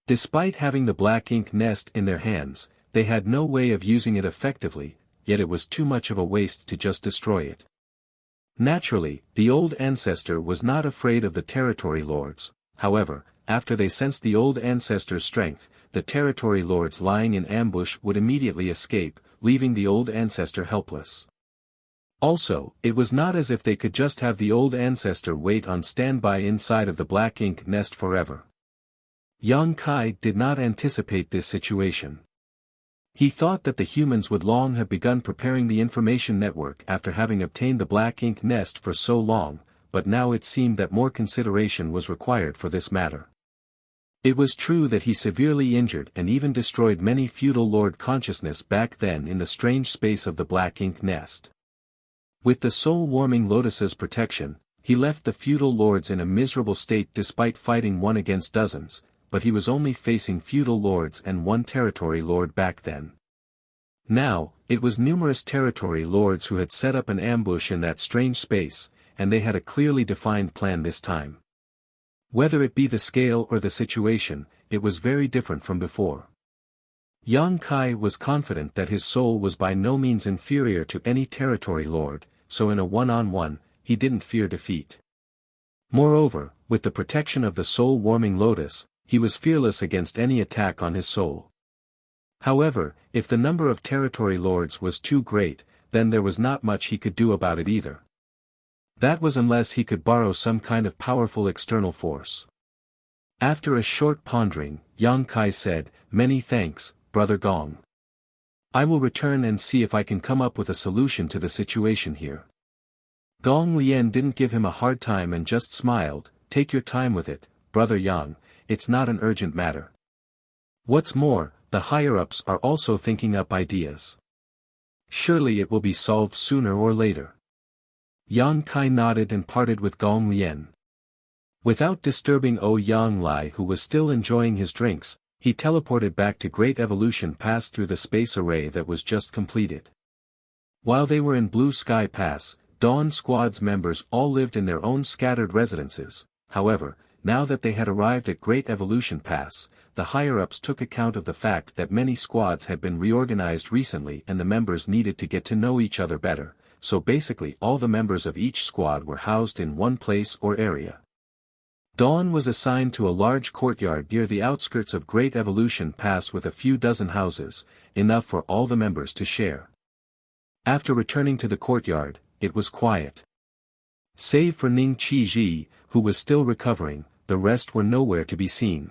Despite having the Black Ink nest in their hands, they had no way of using it effectively, yet it was too much of a waste to just destroy it. Naturally, the old ancestor was not afraid of the territory lords, however, after they sensed the old ancestor's strength, the territory lords lying in ambush would immediately escape, leaving the old ancestor helpless. Also, it was not as if they could just have the old ancestor wait on standby inside of the black ink nest forever. Yang Kai did not anticipate this situation. He thought that the humans would long have begun preparing the information network after having obtained the black ink nest for so long, but now it seemed that more consideration was required for this matter. It was true that he severely injured and even destroyed many feudal lord consciousness back then in the strange space of the black ink nest. With the soul-warming lotus's protection, he left the feudal lords in a miserable state despite fighting one against dozens, but he was only facing feudal lords and one territory lord back then. Now, it was numerous territory lords who had set up an ambush in that strange space, and they had a clearly defined plan this time. Whether it be the scale or the situation, it was very different from before. Yang Kai was confident that his soul was by no means inferior to any territory lord, so in a one-on-one, he didn't fear defeat. Moreover, with the protection of the soul-warming lotus, he was fearless against any attack on his soul. However, if the number of territory lords was too great, then there was not much he could do about it either. That was unless he could borrow some kind of powerful external force. After a short pondering, Yang Kai said, "Many thanks, Brother Gong. I will return and see if I can come up with a solution to the situation here." Gong Lien didn't give him a hard time and just smiled, "Take your time with it, Brother Yang, it's not an urgent matter. What's more, the higher-ups are also thinking up ideas. Surely it will be solved sooner or later." Yang Kai nodded and parted with Gong Lien. Without disturbing Yang Lai, who was still enjoying his drinks, he teleported back to Great Evolution Pass through the space array that was just completed. While they were in Blue Sky Pass, Dawn Squad's members all lived in their own scattered residences. However, now that they had arrived at Great Evolution Pass, the higher-ups took account of the fact that many squads had been reorganized recently and the members needed to get to know each other better, so basically all the members of each squad were housed in one place or area. Dawn was assigned to a large courtyard near the outskirts of Great Evolution Pass with a few dozen houses, enough for all the members to share. After returning to the courtyard, it was quiet. Save for Ning Qi, who was still recovering, the rest were nowhere to be seen.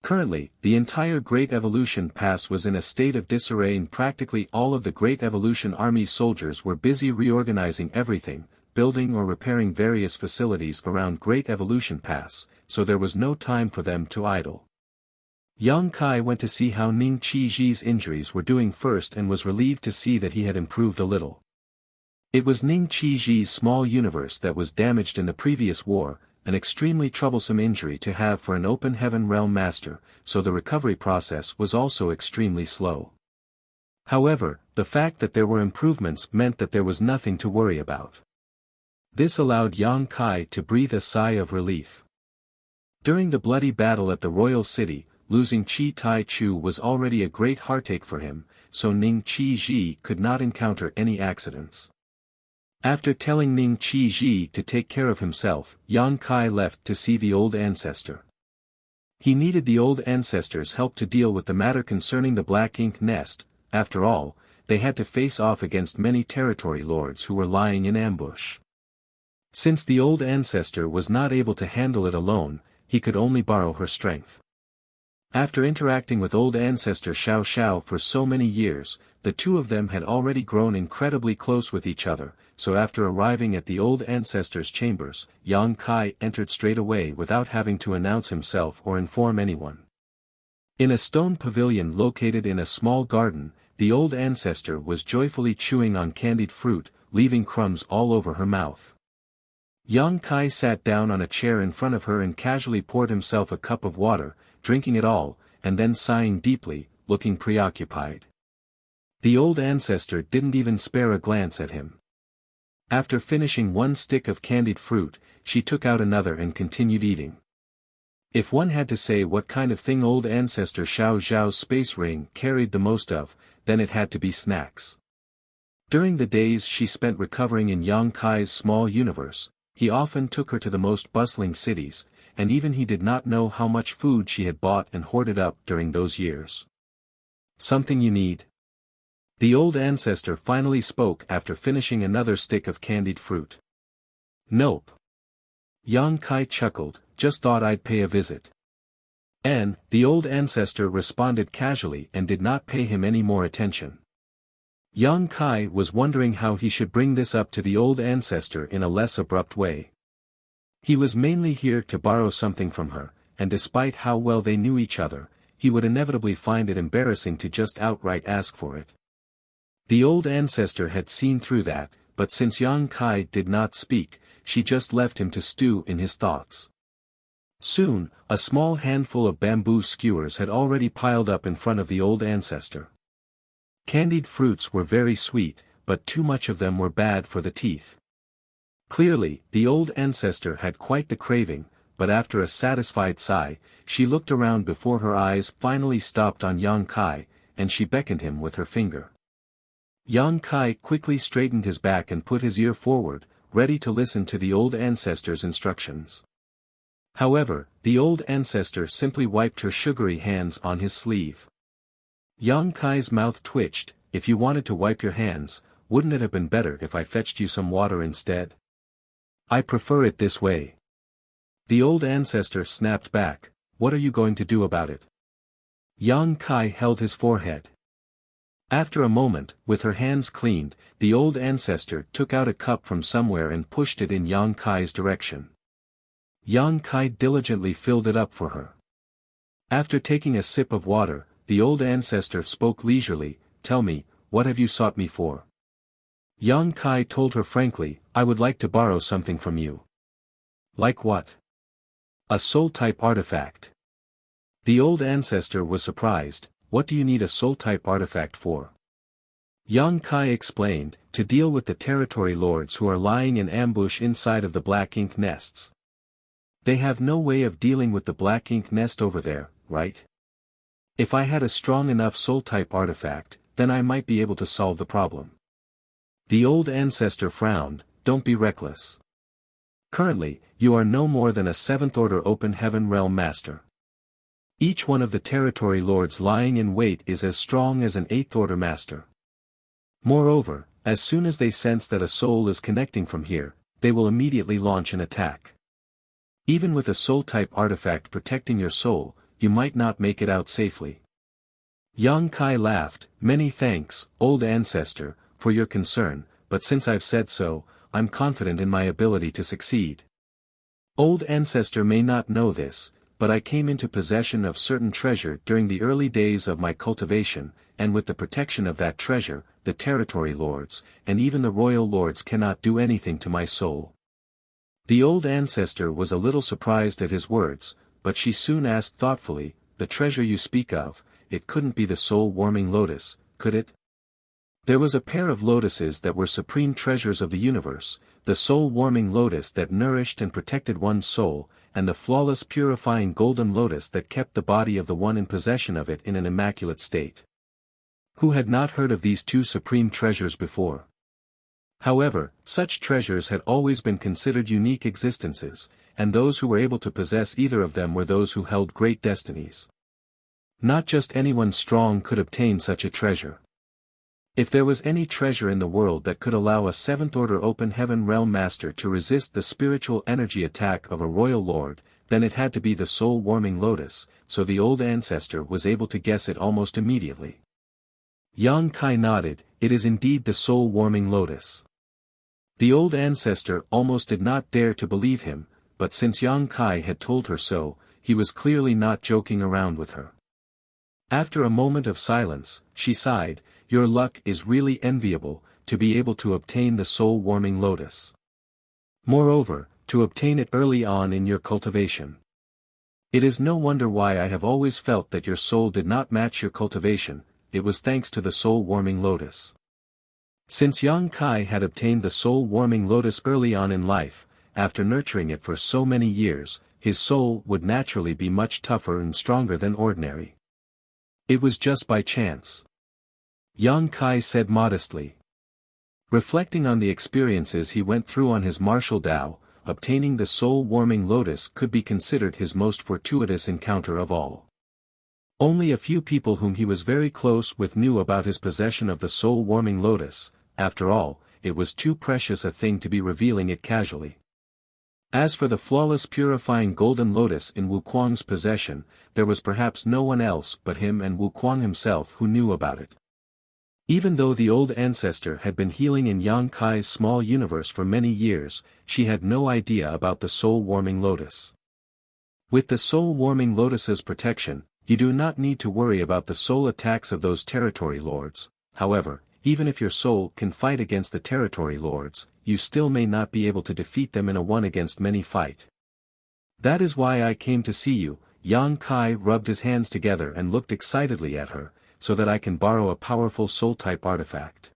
Currently, the entire Great Evolution Pass was in a state of disarray and practically all of the Great Evolution Army's soldiers were busy reorganizing everything, building or repairing various facilities around Great Evolution Pass, so there was no time for them to idle. Yang Kai went to see how Ning Qi's injuries were doing first and was relieved to see that he had improved a little. It was Ning Qi's small universe that was damaged in the previous war, an extremely troublesome injury to have for an open heaven realm master, so the recovery process was also extremely slow. However, the fact that there were improvements meant that there was nothing to worry about. This allowed Yang Kai to breathe a sigh of relief. During the bloody battle at the royal city, losing Chi Tai Chu was already a great heartache for him, so Ning Qi could not encounter any accidents. After telling Ning Qi to take care of himself, Yang Kai left to see the old ancestor. He needed the old ancestor's help to deal with the matter concerning the black ink nest. After all, they had to face off against many territory lords who were lying in ambush. Since the old ancestor was not able to handle it alone, he could only borrow her strength. After interacting with old ancestor Xiao Xiao for so many years, the two of them had already grown incredibly close with each other, so after arriving at the old ancestor's chambers, Yang Kai entered straight away without having to announce himself or inform anyone. In a stone pavilion located in a small garden, the old ancestor was joyfully chewing on candied fruit, leaving crumbs all over her mouth. Yang Kai sat down on a chair in front of her and casually poured himself a cup of water, drinking it all, and then sighing deeply, looking preoccupied. The old ancestor didn't even spare a glance at him. After finishing one stick of candied fruit, she took out another and continued eating. If one had to say what kind of thing old ancestor Xiao Zhao's space ring carried the most of, then it had to be snacks. During the days she spent recovering in Yang Kai's small universe, he often took her to the most bustling cities, and even he did not know how much food she had bought and hoarded up during those years. Something you need? The old ancestor finally spoke after finishing another stick of candied fruit. Nope. Yang Kai chuckled, just thought I'd pay a visit. And, the old ancestor responded casually and did not pay him any more attention. Yang Kai was wondering how he should bring this up to the old ancestor in a less abrupt way. He was mainly here to borrow something from her, and despite how well they knew each other, he would inevitably find it embarrassing to just outright ask for it. The old ancestor had seen through that, but since Yang Kai did not speak, she just left him to stew in his thoughts. Soon, a small handful of bamboo skewers had already piled up in front of the old ancestor. Candied fruits were very sweet, but too much of them were bad for the teeth. Clearly, the old ancestor had quite the craving, but after a satisfied sigh, she looked around before her eyes finally stopped on Yang Kai, and she beckoned him with her finger. Yang Kai quickly straightened his back and put his ear forward, ready to listen to the old ancestor's instructions. However, the old ancestor simply wiped her sugary hands on his sleeve. Yang Kai's mouth twitched. If you wanted to wipe your hands, wouldn't it have been better if I fetched you some water instead? I prefer it this way. The old ancestor snapped back. What are you going to do about it? Yang Kai held his forehead. After a moment, with her hands cleaned, the old ancestor took out a cup from somewhere and pushed it in Yang Kai's direction. Yang Kai diligently filled it up for her. After taking a sip of water, the old ancestor spoke leisurely, "Tell me, what have you sought me for?" Yang Kai told her frankly, "I would like to borrow something from you." Like what? A soul-type artifact. The old ancestor was surprised. What do you need a soul-type artifact for? Yang Kai explained, to deal with the territory lords who are lying in ambush inside of the black ink nests. They have no way of dealing with the black ink nest over there, right? If I had a strong enough soul-type artifact, then I might be able to solve the problem. The old ancestor frowned, "Don't be reckless. Currently, you are no more than a 7th Order Open Heaven Realm Master. Each one of the territory lords lying in wait is as strong as an 8th Order Master. Moreover, as soon as they sense that a soul is connecting from here, they will immediately launch an attack. Even with a soul-type artifact protecting your soul, you might not make it out safely." Yang Kai laughed, "Many thanks, old ancestor, for your concern, but since I've said so, I'm confident in my ability to succeed. Old ancestor may not know this, but I came into possession of certain treasure during the early days of my cultivation, and with the protection of that treasure, the territory lords, and even the royal lords cannot do anything to my soul." The old ancestor was a little surprised at his words, but she soon asked thoughtfully, "The treasure you speak of, it couldn't be the soul-warming lotus, could it?" There was a pair of lotuses that were supreme treasures of the universe, the soul-warming lotus that nourished and protected one's soul, and the flawless purifying golden lotus that kept the body of the one in possession of it in an immaculate state. Who had not heard of these two supreme treasures before? However, such treasures had always been considered unique existences, and those who were able to possess either of them were those who held great destinies. Not just anyone strong could obtain such a treasure. If there was any treasure in the world that could allow a 7th Order Open Heaven Realm Master to resist the spiritual energy attack of a royal lord, then it had to be the soul-warming lotus, so the old ancestor was able to guess it almost immediately. Yang Kai nodded, "It is indeed the soul-warming lotus." The old ancestor almost did not dare to believe him, but since Yang Kai had told her so, he was clearly not joking around with her. After a moment of silence, she sighed, "Your luck is really enviable, to be able to obtain the soul-warming lotus. Moreover, to obtain it early on in your cultivation. It is no wonder why I have always felt that your soul did not match your cultivation, it was thanks to the soul-warming lotus." Since Yang Kai had obtained the soul-warming lotus early on in life, after nurturing it for so many years, his soul would naturally be much tougher and stronger than ordinary. It was just by chance. Yang Kai said modestly. Reflecting on the experiences he went through on his martial Tao, obtaining the soul-warming lotus could be considered his most fortuitous encounter of all. Only a few people whom he was very close with knew about his possession of the soul-warming lotus. After all, it was too precious a thing to be revealing it casually. As for the flawless purifying golden lotus in Wuquang's possession, there was perhaps no one else but him and Wuquang himself who knew about it. Even though the old ancestor had been healing in Yang Kai's small universe for many years, she had no idea about the soul-warming lotus. With the soul-warming lotus's protection, you do not need to worry about the soul attacks of those territory lords. However, even if your soul can fight against the territory lords, you still may not be able to defeat them in a one-against-many fight. That is why I came to see you. Yang Kai rubbed his hands together and looked excitedly at her, so that I can borrow a powerful soul-type artifact.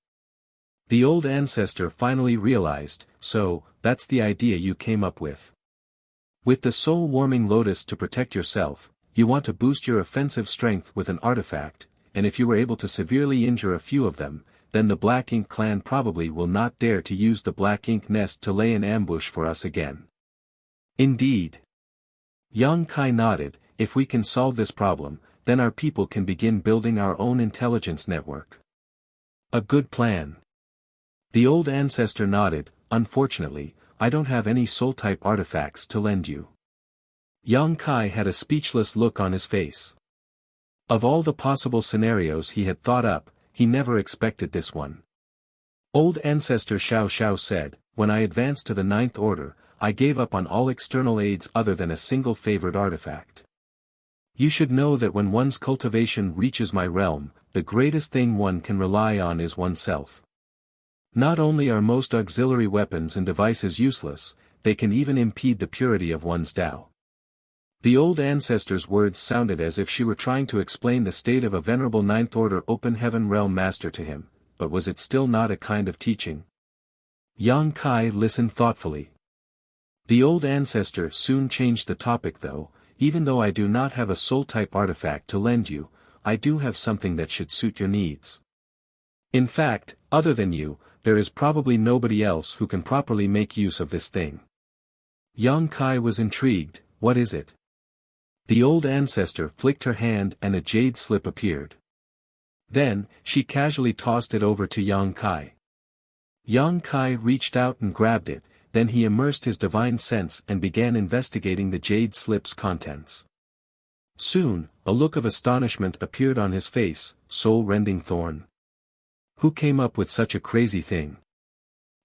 The old ancestor finally realized, so, that's the idea you came up with. With the soul-warming lotus to protect yourself, you want to boost your offensive strength with an artifact, and if you were able to severely injure a few of them, then the Black Ink clan probably will not dare to use the Black Ink nest to lay an ambush for us again. Indeed. Yang Kai nodded. If we can solve this problem, then our people can begin building our own intelligence network. A good plan. The old ancestor nodded. Unfortunately, I don't have any soul-type artifacts to lend you. Yang Kai had a speechless look on his face. Of all the possible scenarios he had thought up, he never expected this one. Old ancestor Xiao Xiao said, when I advanced to the 9th order, I gave up on all external aids other than a single favored artifact. You should know that when one's cultivation reaches my realm, the greatest thing one can rely on is oneself. Not only are most auxiliary weapons and devices useless, they can even impede the purity of one's Tao. The old ancestor's words sounded as if she were trying to explain the state of a venerable 9th order open heaven realm master to him, but was it still not a kind of teaching? Yang Kai listened thoughtfully. The old ancestor soon changed the topic though. Even though I do not have a soul-type artifact to lend you, I do have something that should suit your needs. In fact, other than you, there is probably nobody else who can properly make use of this thing. Yang Kai was intrigued. What is it? The old ancestor flicked her hand and a jade slip appeared. Then, she casually tossed it over to Yang Kai. Yang Kai reached out and grabbed it. Then he immersed his divine sense and began investigating the jade slip's contents. Soon, a look of astonishment appeared on his face. Soul-rending thorn. Who came up with such a crazy thing?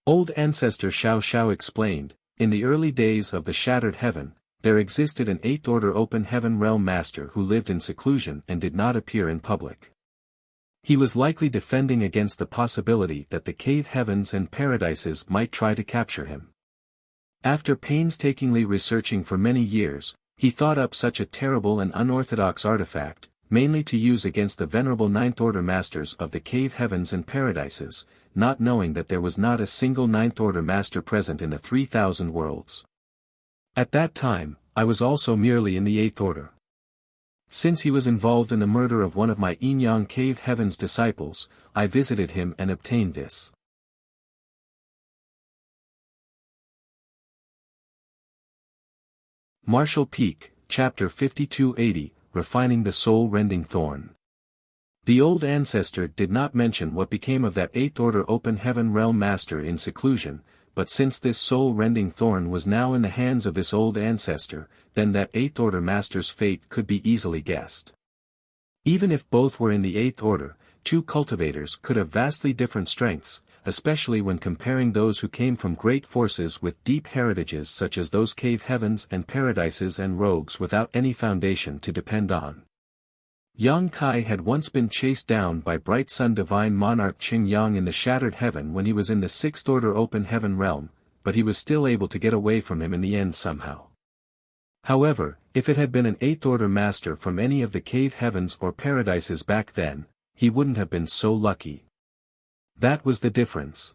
Old ancestor Xiao Xiao explained, in the early days of the Shattered Heaven, there existed an 8th order open heaven realm master who lived in seclusion and did not appear in public. He was likely defending against the possibility that the cave heavens and paradises might try to capture him. After painstakingly researching for many years, he thought up such a terrible and unorthodox artifact, mainly to use against the venerable 9th order masters of the cave heavens and paradises, not knowing that there was not a single 9th order master present in the 3,000 worlds. At that time, I was also merely in the 8th order. Since he was involved in the murder of one of my Yin-Yang cave heavens disciples, I visited him and obtained this. Martial Peak, Chapter 5280, Refining the Soul-Rending Thorn. The old ancestor did not mention what became of that 8th order open heaven realm master in seclusion, but since this soul-rending thorn was now in the hands of this old ancestor, then that 8th order master's fate could be easily guessed. Even if both were in the 8th order, two cultivators could have vastly different strengths, especially when comparing those who came from great forces with deep heritages such as those cave heavens and paradises and rogues without any foundation to depend on. Yang Kai had once been chased down by Bright Sun Divine Monarch Qing Yang in the Shattered Heaven when he was in the 6th order open heaven realm, but he was still able to get away from him in the end somehow. However, if it had been an 8th order master from any of the cave heavens or paradises back then, he wouldn't have been so lucky. That was the difference.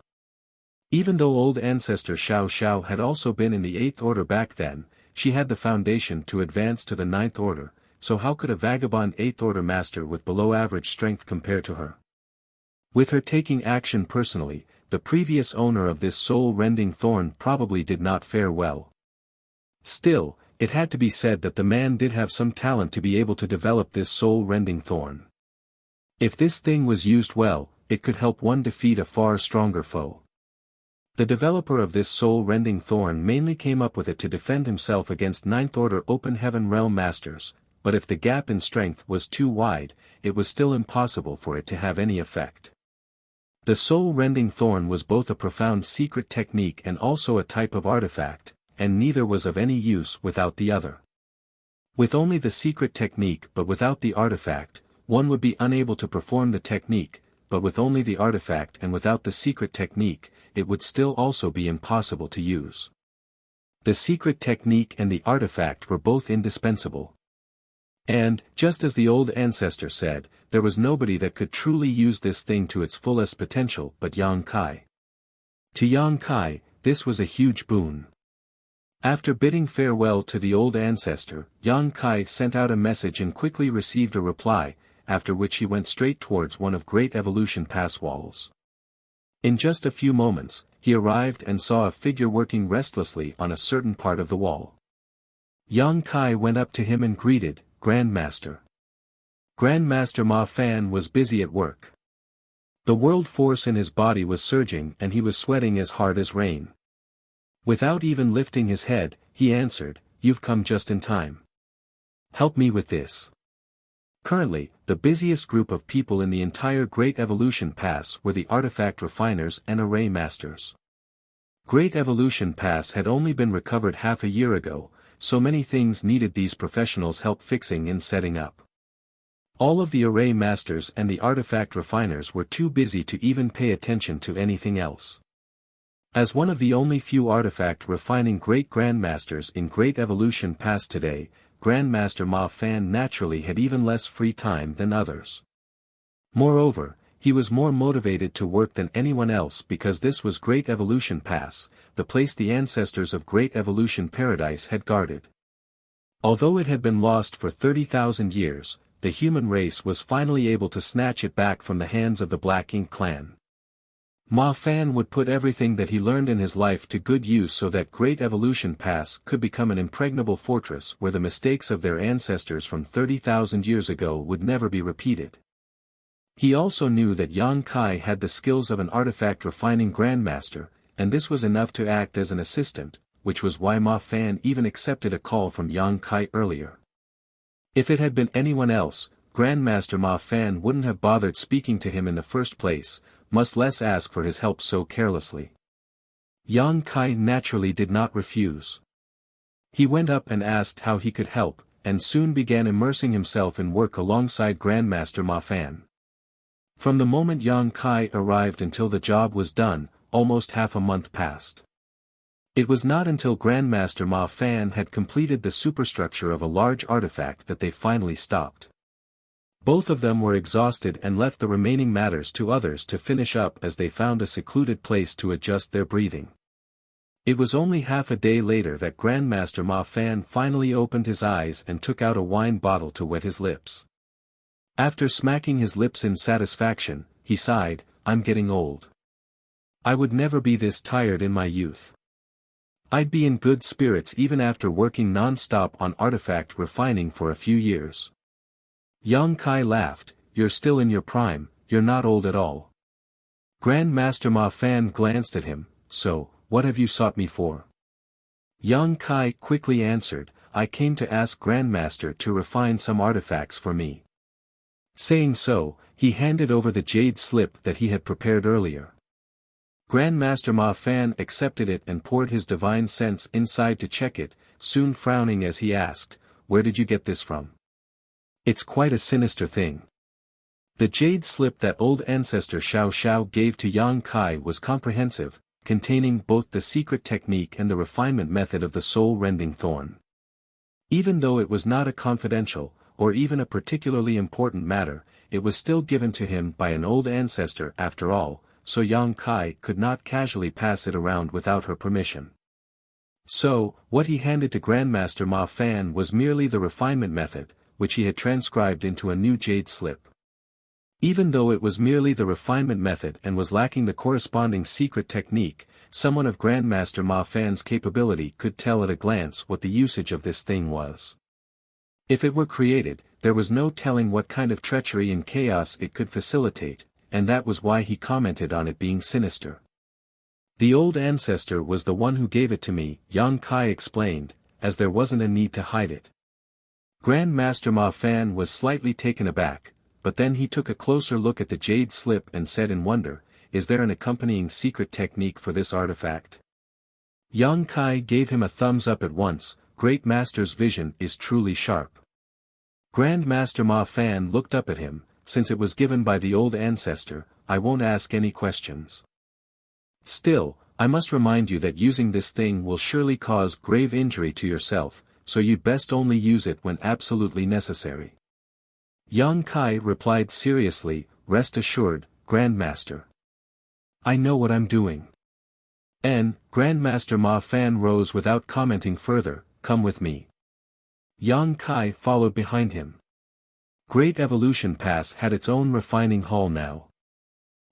Even though old ancestor Xiao Xiao had also been in the 8th order back then, she had the foundation to advance to the 9th order, so how could a vagabond 8th order master with below average strength compare to her? With her taking action personally, the previous owner of this soul-rending thorn probably did not fare well. Still, it had to be said that the man did have some talent to be able to develop this soul-rending thorn. If this thing was used well, it could help one defeat a far stronger foe. The developer of this soul-rending thorn mainly came up with it to defend himself against Ninth Order Open Heaven Realm Masters, but if the gap in strength was too wide, it was still impossible for it to have any effect. The soul-rending thorn was both a profound secret technique and also a type of artifact, and neither was of any use without the other. With only the secret technique but without the artifact, one would be unable to perform the technique, but with only the artifact and without the secret technique, it would still also be impossible to use. The secret technique and the artifact were both indispensable. And, just as the old ancestor said, there was nobody that could truly use this thing to its fullest potential but Yang Kai. To Yang Kai, this was a huge boon. After bidding farewell to the old ancestor, Yang Kai sent out a message and quickly received a reply, after which he went straight towards one of Great Evolution Pass walls. In just a few moments, he arrived and saw a figure working restlessly on a certain part of the wall. Yang Kai went up to him and greeted, "Grandmaster." Grandmaster Ma Fan was busy at work. The world force in his body was surging and he was sweating as hard as rain. Without even lifting his head, he answered, "You've come just in time. Help me with this." Currently, the busiest group of people in the entire Great Evolution Pass were the artifact refiners and array masters. Great Evolution Pass had only been recovered half a year ago, so many things needed these professionals' help fixing and setting up. All of the array masters and the artifact refiners were too busy to even pay attention to anything else. As one of the only few artifact refining great grandmasters in Great Evolution Pass today, Grandmaster Ma Fan naturally had even less free time than others. Moreover, he was more motivated to work than anyone else because this was Great Evolution Pass, the place the ancestors of Great Evolution Paradise had guarded. Although it had been lost for 30,000 years, the human race was finally able to snatch it back from the hands of the Black Ink clan. Ma Fan would put everything that he learned in his life to good use so that Great Evolution Pass could become an impregnable fortress where the mistakes of their ancestors from 30,000 years ago would never be repeated. He also knew that Yang Kai had the skills of an artifact refining grandmaster, and this was enough to act as an assistant, which was why Ma Fan even accepted a call from Yang Kai earlier. If it had been anyone else, Grandmaster Ma Fan wouldn't have bothered speaking to him in the first place, much less ask for his help so carelessly. Yang Kai naturally did not refuse. He went up and asked how he could help, and soon began immersing himself in work alongside Grandmaster Ma Fan. From the moment Yang Kai arrived until the job was done, almost half a month passed. It was not until Grandmaster Ma Fan had completed the superstructure of a large artifact that they finally stopped. Both of them were exhausted and left the remaining matters to others to finish up as they found a secluded place to adjust their breathing. It was only half a day later that Grandmaster Ma Fan finally opened his eyes and took out a wine bottle to wet his lips. After smacking his lips in satisfaction, he sighed, "I'm getting old. I would never be this tired in my youth. I'd be in good spirits even after working non-stop on artifact refining for a few years." Yang Kai laughed, "You're still in your prime, you're not old at all." Grandmaster Ma Fan glanced at him, "So, what have you sought me for?" Yang Kai quickly answered, "I came to ask Grandmaster to refine some artifacts for me." Saying so, he handed over the jade slip that he had prepared earlier. Grandmaster Ma Fan accepted it and poured his divine sense inside to check it, soon frowning as he asked, "Where did you get this from? It's quite a sinister thing." The jade slip that old ancestor Xiao Xiao gave to Yang Kai was comprehensive, containing both the secret technique and the refinement method of the soul-rending thorn. Even though it was not a confidential, or even a particularly important matter, it was still given to him by an old ancestor after all, so Yang Kai could not casually pass it around without her permission. So, what he handed to Grandmaster Ma Fan was merely the refinement method, which he had transcribed into a new jade slip. Even though it was merely the refinement method and was lacking the corresponding secret technique, someone of Grandmaster Ma Fan's capability could tell at a glance what the usage of this thing was. If it were created, there was no telling what kind of treachery and chaos it could facilitate, and that was why he commented on it being sinister. The old ancestor was the one who gave it to me, Yang Kai explained, as there wasn't a need to hide it. Grandmaster Ma Fan was slightly taken aback, but then he took a closer look at the jade slip and said in wonder, "Is there an accompanying secret technique for this artifact?" Yang Kai gave him a thumbs up at once. Great Master's vision is truly sharp. Grandmaster Ma Fan looked up at him. Since it was given by the old ancestor, I won't ask any questions. Still, I must remind you that using this thing will surely cause grave injury to yourself, so you'd best only use it when absolutely necessary. Yang Kai replied seriously, "Rest assured, Grandmaster. I know what I'm doing." And, Grandmaster Ma Fan rose without commenting further, "Come with me." Yang Kai followed behind him. Great Evolution Pass had its own refining hall now.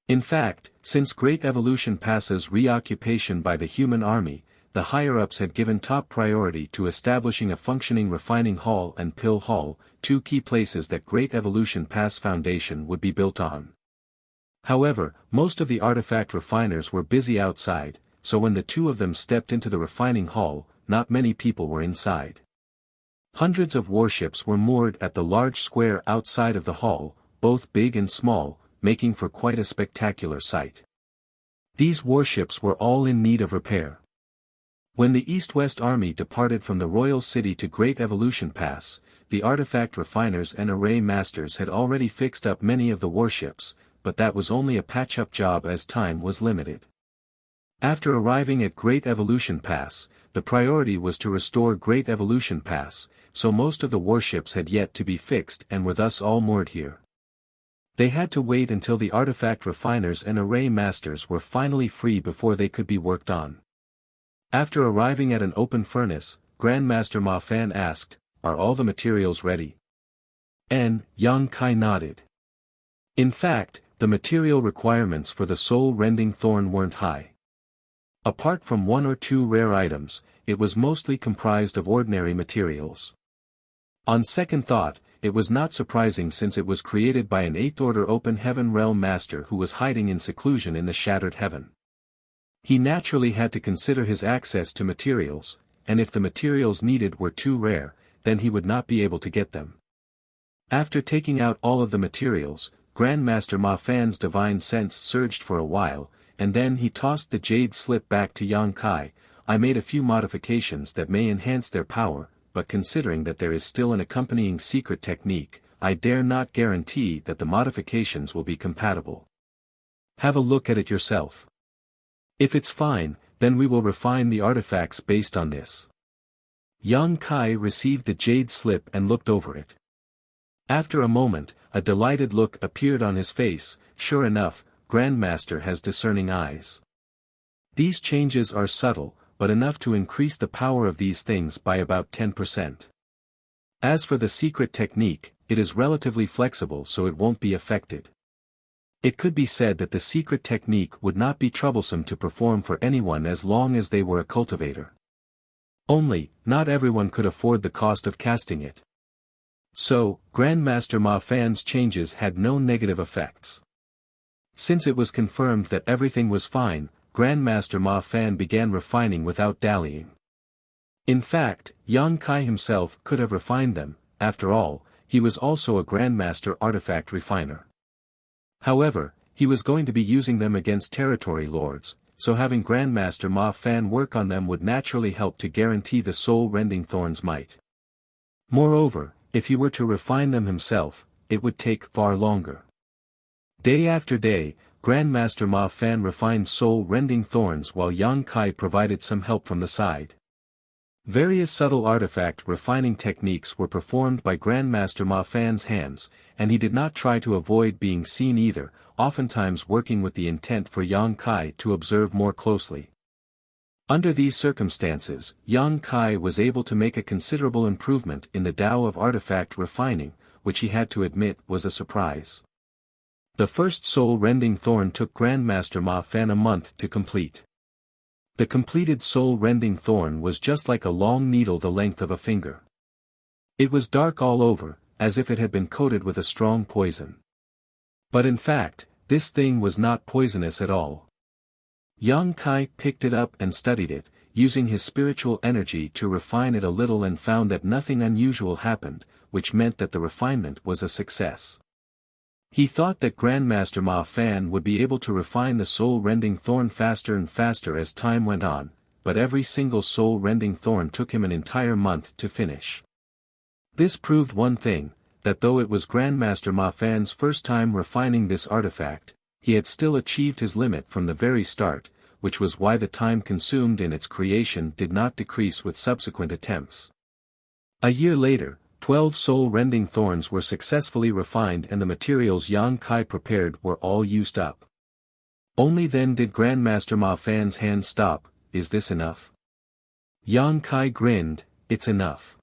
In fact, since Great Evolution Pass's reoccupation by the human army, the higher-ups had given top priority to establishing a functioning refining hall and pill hall, two key places that Great Evolution Pass Foundation would be built on. However, most of the artifact refiners were busy outside, so when the two of them stepped into the refining hall, not many people were inside. Hundreds of warships were moored at the large square outside of the hall, both big and small, making for quite a spectacular sight. These warships were all in need of repair. When the East-West Army departed from the Royal City to Great Evolution Pass, the artifact refiners and array masters had already fixed up many of the warships, but that was only a patch-up job as time was limited. After arriving at Great Evolution Pass, the priority was to restore Great Evolution Pass, so most of the warships had yet to be fixed and were thus all moored here. They had to wait until the artifact refiners and array masters were finally free before they could be worked on. After arriving at an open furnace, Grandmaster Ma Fan asked, "Are all the materials ready?" And, Yang Kai nodded. In fact, the material requirements for the soul-rending thorn weren't high. Apart from one or two rare items, it was mostly comprised of ordinary materials. On second thought, it was not surprising since it was created by an 8th Order Open Heaven Realm Master who was hiding in seclusion in the Shattered Heaven. He naturally had to consider his access to materials, and if the materials needed were too rare, then he would not be able to get them. After taking out all of the materials, Grandmaster Ma Fan's divine sense surged for a while, and then he tossed the jade slip back to Yang Kai. "I made a few modifications that may enhance their power, but considering that there is still an accompanying secret technique, I dare not guarantee that the modifications will be compatible. Have a look at it yourself. If it's fine, then we will refine the artifacts based on this." Yang Kai received the jade slip and looked over it. After a moment, a delighted look appeared on his face. "Sure enough, Grandmaster has discerning eyes. These changes are subtle, but enough to increase the power of these things by about 10%. As for the secret technique, it is relatively flexible so it won't be affected. It could be said that the secret technique would not be troublesome to perform for anyone as long as they were a cultivator. Only, not everyone could afford the cost of casting it. So, Grandmaster Ma Fan's changes had no negative effects. Since it was confirmed that everything was fine, Grandmaster Ma Fan began refining without dallying. In fact, Yang Kai himself could have refined them. After all, he was also a Grandmaster artifact refiner. However, he was going to be using them against territory lords, so having Grandmaster Ma Fan work on them would naturally help to guarantee the soul-rending thorn's might. Moreover, if he were to refine them himself, it would take far longer. Day after day, Grandmaster Ma Fan refined soul-rending thorns while Yang Kai provided some help from the side. Various subtle artifact refining techniques were performed by Grandmaster Ma Fan's hands, and he did not try to avoid being seen either, oftentimes working with the intent for Yang Kai to observe more closely. Under these circumstances, Yang Kai was able to make a considerable improvement in the Tao of artifact refining, which he had to admit was a surprise. The first soul-rending thorn took Grandmaster Ma Fan a month to complete. The completed soul-rending thorn was just like a long needle the length of a finger. It was dark all over, as if it had been coated with a strong poison. But in fact, this thing was not poisonous at all. Yang Kai picked it up and studied it, using his spiritual energy to refine it a little, and found that nothing unusual happened, which meant that the refinement was a success. He thought that Grandmaster Ma Fan would be able to refine the soul-rending thorn faster and faster as time went on, but every single soul-rending thorn took him an entire month to finish. This proved one thing, that though it was Grandmaster Ma Fan's first time refining this artifact, he had still achieved his limit from the very start, which was why the time consumed in its creation did not decrease with subsequent attempts. A year later, 12 soul-rending thorns were successfully refined and the materials Yang Kai prepared were all used up. Only then did Grandmaster Ma Fan's hand stop. Is this enough? Yang Kai grinned. It's enough.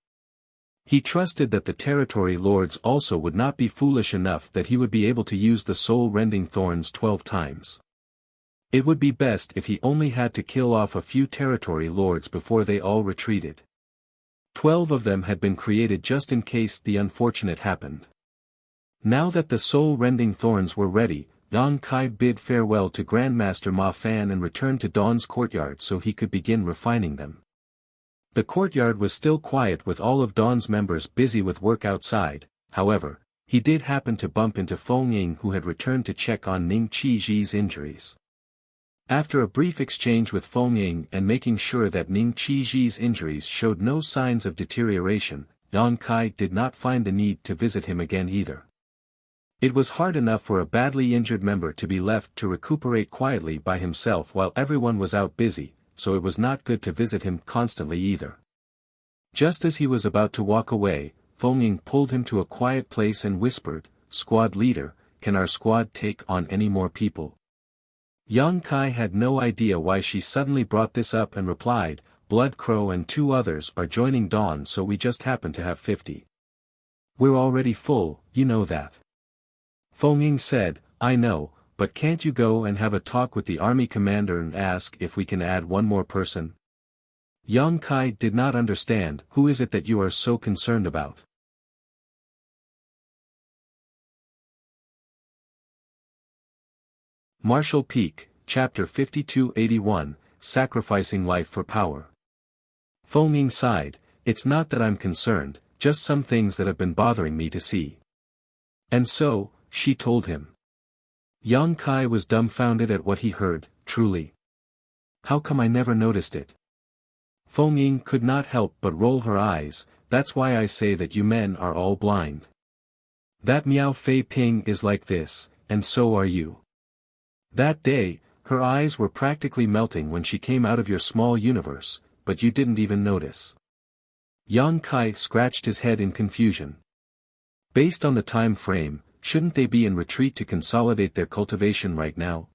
He trusted that the territory lords also would not be foolish enough that he would be able to use the soul-rending thorns 12 times. It would be best if he only had to kill off a few territory lords before they all retreated. 12 of them had been created just in case the unfortunate happened. Now that the soul-rending thorns were ready, Yang Kai bid farewell to Grandmaster Ma Fan and returned to Dawn's courtyard so he could begin refining them. The courtyard was still quiet with all of Dawn's members busy with work outside. However, he did happen to bump into Feng Ying, who had returned to check on Ning Qiji's injuries. After a brief exchange with Feng Ying and making sure that Ning Qiji's injuries showed no signs of deterioration, Yang Kai did not find the need to visit him again either. It was hard enough for a badly injured member to be left to recuperate quietly by himself while everyone was out busy, so it was not good to visit him constantly either. Just as he was about to walk away, Feng Ying pulled him to a quiet place and whispered, "Squad leader, can our squad take on any more people?" Yang Kai had no idea why she suddenly brought this up and replied, "Blood Crow and 2 others are joining Dawn, so we just happen to have 50. We're already full, you know that." Feng Ying said, "I know, but can't you go and have a talk with the army commander and ask if we can add one more person?" Yang Kai did not understand. Who is it that you are so concerned about? Martial Peak, Chapter 5281, Sacrificing Life for Power. Feng Ying sighed. "It's not that I'm concerned, just some things that have been bothering me to see." "And so," she told him. Yang Kai was dumbfounded at what he heard. "Truly? How come I never noticed it?" Feng Ying could not help but roll her eyes. "That's why I say that you men are all blind. That Miao Fei Ping is like this, and so are you. That day, her eyes were practically melting when she came out of your small universe, but you didn't even notice." Yang Kai scratched his head in confusion. Based on the time frame, shouldn't they be in retreat to consolidate their cultivation right now?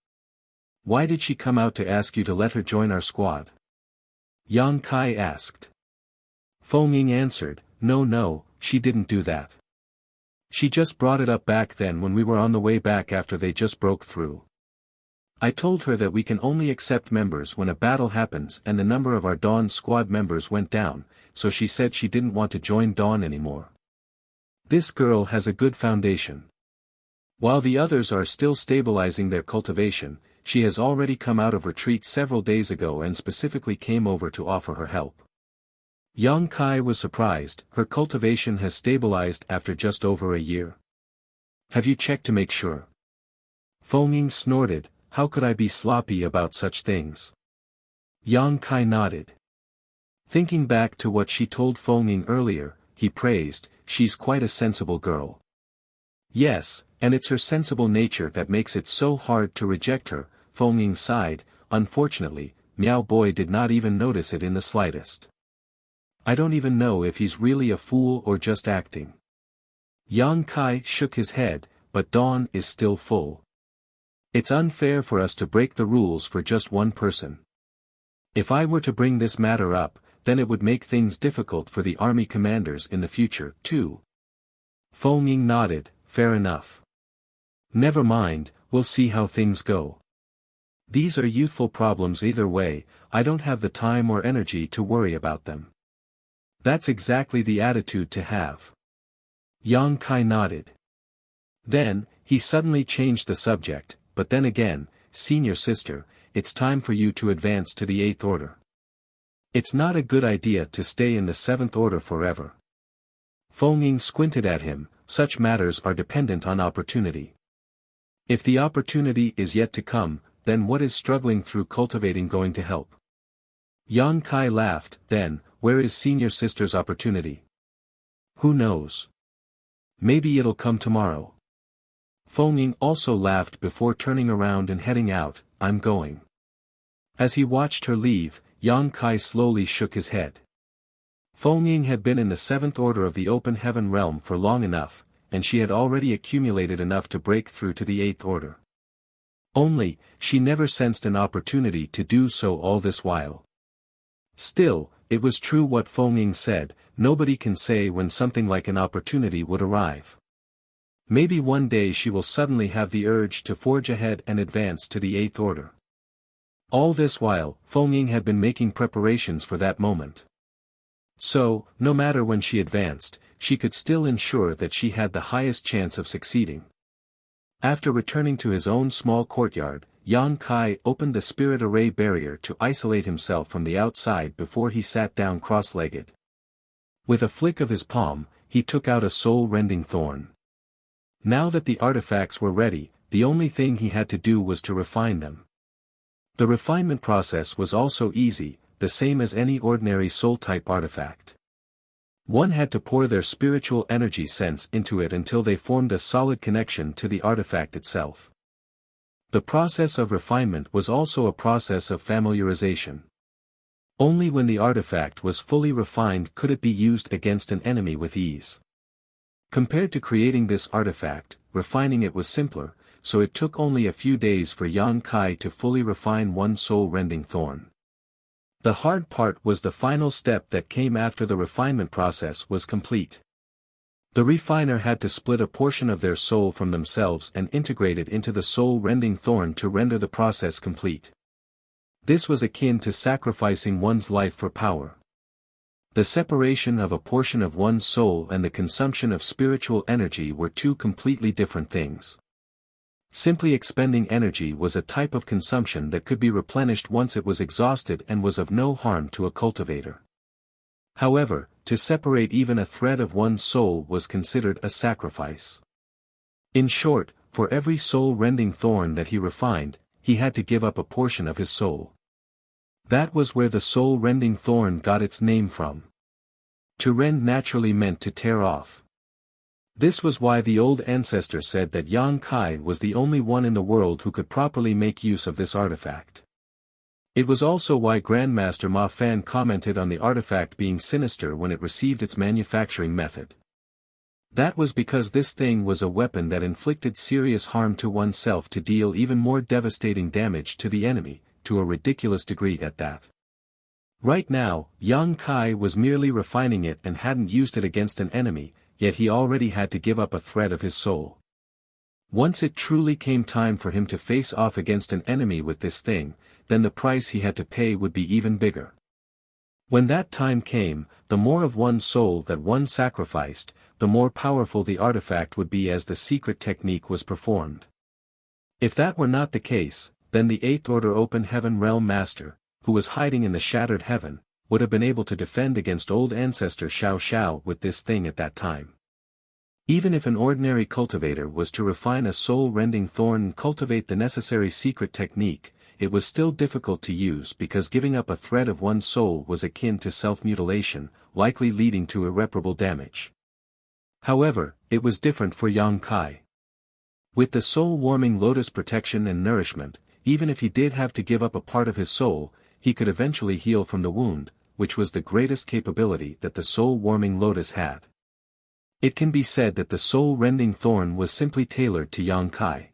Why did she come out to ask you to let her join our squad? Yang Kai asked. Feng Ying answered, No, she didn't do that. She just brought it up back then when we were on the way back after they just broke through. I told her that we can only accept members when a battle happens, and the number of our Dawn squad members went down, so she said she didn't want to join Dawn anymore. This girl has a good foundation. While the others are still stabilizing their cultivation, she has already come out of retreat several days ago and specifically came over to offer her help. Yang Kai was surprised. Her cultivation has stabilized after just over a year. Have you checked to make sure? Feng Ying snorted. How could I be sloppy about such things? Yang Kai nodded. Thinking back to what she told Feng Ying earlier, he praised, she's quite a sensible girl. Yes, and it's her sensible nature that makes it so hard to reject her. Feng Ying sighed. Unfortunately, Miao Boy did not even notice it in the slightest. I don't even know if he's really a fool or just acting. Yang Kai shook his head, but Dawn is still full. It's unfair for us to break the rules for just one person. If I were to bring this matter up, then it would make things difficult for the army commanders in the future, too. Feng Ying nodded. Fair enough. Never mind, we'll see how things go. These are youthful problems either way, I don't have the time or energy to worry about them. That's exactly the attitude to have. Yang Kai nodded. Then, he suddenly changed the subject, but then again, senior sister, it's time for you to advance to the 8th order. It's not a good idea to stay in the 7th order forever. Feng squinted at him, such matters are dependent on opportunity. If the opportunity is yet to come, then what is struggling through cultivating going to help? Yang Kai laughed, then, where is senior sister's opportunity? Who knows? Maybe it'll come tomorrow. Feng also laughed before turning around and heading out, I'm going. As he watched her leave, Yang Kai slowly shook his head. Feng had been in the 7th order of the open heaven realm for long enough, and she had already accumulated enough to break through to the 8th order. Only, she never sensed an opportunity to do so all this while. Still, it was true what Feng said, nobody can say when something like an opportunity would arrive. Maybe one day she will suddenly have the urge to forge ahead and advance to the 8th order. All this while, Feng had been making preparations for that moment. So, no matter when she advanced, she could still ensure that she had the highest chance of succeeding. After returning to his own small courtyard, Yang Kai opened the spirit array barrier to isolate himself from the outside before he sat down cross-legged. With a flick of his palm, he took out a soul-rending thorn. Now that the artifacts were ready, the only thing he had to do was to refine them. The refinement process was also easy, the same as any ordinary soul-type artifact. One had to pour their spiritual energy sense into it until they formed a solid connection to the artifact itself. The process of refinement was also a process of familiarization. Only when the artifact was fully refined could it be used against an enemy with ease. Compared to creating this artifact, refining it was simpler, so it took only a few days for Yang Kai to fully refine one soul-rending thorn. The hard part was the final step that came after the refinement process was complete. The refiner had to split a portion of their soul from themselves and integrate it into the soul-rending thorn to render the process complete. This was akin to sacrificing one's life for power. The separation of a portion of one's soul and the consumption of spiritual energy were two completely different things. Simply expending energy was a type of consumption that could be replenished once it was exhausted and was of no harm to a cultivator. However, to separate even a thread of one's soul was considered a sacrifice. In short, for every soul-rending thorn that he refined, he had to give up a portion of his soul. That was where the soul-rending thorn got its name from. To rend naturally meant to tear off. This was why the old ancestor said that Yang Kai was the only one in the world who could properly make use of this artifact. It was also why Grandmaster Ma Fan commented on the artifact being sinister when it received its manufacturing method. That was because this thing was a weapon that inflicted serious harm to oneself to deal even more devastating damage to the enemy, to a ridiculous degree at that. Right now, Yang Kai was merely refining it and hadn't used it against an enemy, yet he already had to give up a thread of his soul. Once it truly came time for him to face off against an enemy with this thing, then the price he had to pay would be even bigger. When that time came, the more of one's soul that one sacrificed, the more powerful the artifact would be as the secret technique was performed. If that were not the case, then the 8th Order Open Heaven Realm Master, who was hiding in the Shattered Heaven, would have been able to defend against old ancestor Xiao Xiao with this thing at that time. Even if an ordinary cultivator was to refine a soul-rending thorn and cultivate the necessary secret technique, it was still difficult to use because giving up a thread of one's soul was akin to self-mutilation, likely leading to irreparable damage. However, it was different for Yang Kai. With the soul-warming lotus protection and nourishment, even if he did have to give up a part of his soul, he could eventually heal from the wound, which was the greatest capability that the soul-warming lotus had. It can be said that the soul-rending thorn was simply tailored to Yang Kai.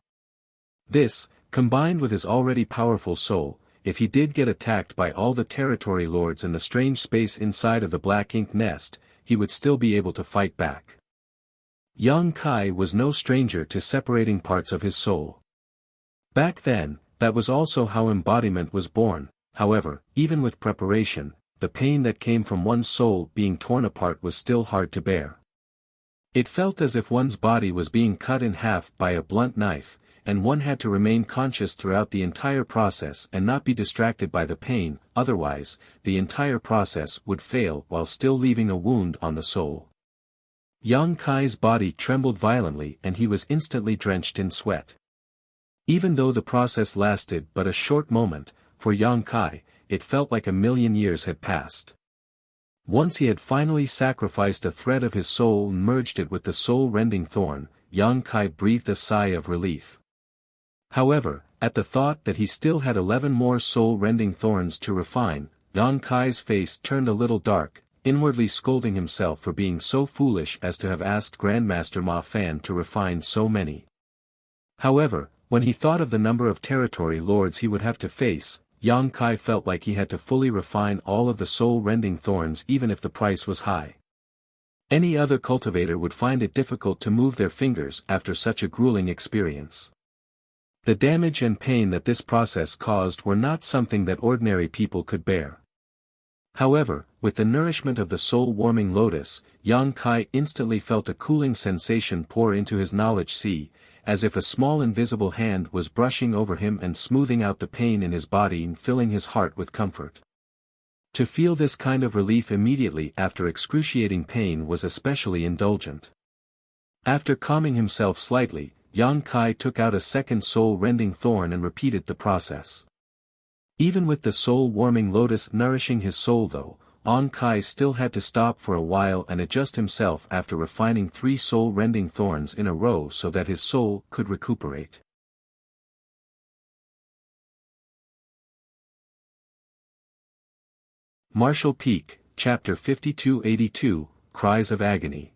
This, combined with his already powerful soul, if he did get attacked by all the territory lords in the strange space inside of the black ink nest, he would still be able to fight back. Yang Kai was no stranger to separating parts of his soul. Back then, that was also how embodiment was born. However, even with preparation, the pain that came from one's soul being torn apart was still hard to bear. It felt as if one's body was being cut in half by a blunt knife, and one had to remain conscious throughout the entire process and not be distracted by the pain, otherwise, the entire process would fail while still leaving a wound on the soul. Yang Kai's body trembled violently and he was instantly drenched in sweat. Even though the process lasted but a short moment, for Yang Kai, it felt like a million years had passed. Once he had finally sacrificed a thread of his soul and merged it with the soul-rending thorn, Yang Kai breathed a sigh of relief. However, at the thought that he still had 11 more soul-rending thorns to refine, Yang Kai's face turned a little dark, inwardly scolding himself for being so foolish as to have asked Grandmaster Ma Fan to refine so many. However, when he thought of the number of territory lords he would have to face, Yang Kai felt like he had to fully refine all of the soul-rending thorns even if the price was high. Any other cultivator would find it difficult to move their fingers after such a grueling experience. The damage and pain that this process caused were not something that ordinary people could bear. However, with the nourishment of the soul-warming lotus, Yang Kai instantly felt a cooling sensation pour into his knowledge sea, as if a small invisible hand was brushing over him and smoothing out the pain in his body and filling his heart with comfort. To feel this kind of relief immediately after excruciating pain was especially indulgent. After calming himself slightly, Yang Kai took out a second soul-rending thorn and repeated the process. Even with the soul-warming lotus nourishing his soul though, Yang Kai still had to stop for a while and adjust himself after refining 3 soul-rending thorns in a row so that his soul could recuperate. Martial Peak, Chapter 5282, Cries of Agony.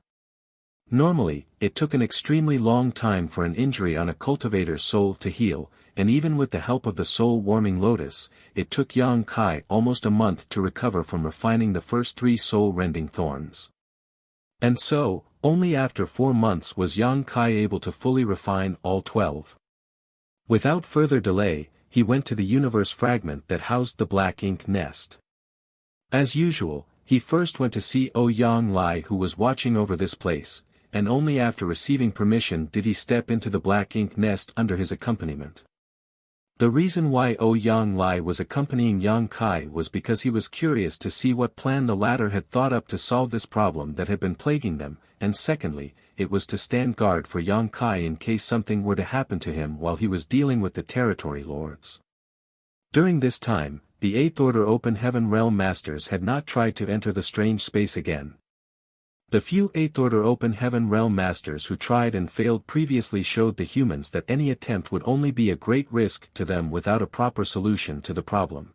Normally, it took an extremely long time for an injury on a cultivator's soul to heal, and even with the help of the soul-warming lotus, it took Yang Kai almost a month to recover from refining the first 3 soul-rending thorns. And so, only after 4 months was Yang Kai able to fully refine all 12. Without further delay, he went to the universe fragment that housed the black ink nest. As usual, he first went to see Ouyang Lai who was watching over this place, and only after receiving permission did he step into the black ink nest under his accompaniment. The reason why Ouyang Lai was accompanying Yang Kai was because he was curious to see what plan the latter had thought up to solve this problem that had been plaguing them, and secondly, it was to stand guard for Yang Kai in case something were to happen to him while he was dealing with the territory lords. During this time, the 8th Order Open Heaven Realm Masters had not tried to enter the strange space again. The few 8th Order Open Heaven Realm Masters who tried and failed previously showed the humans that any attempt would only be a great risk to them without a proper solution to the problem.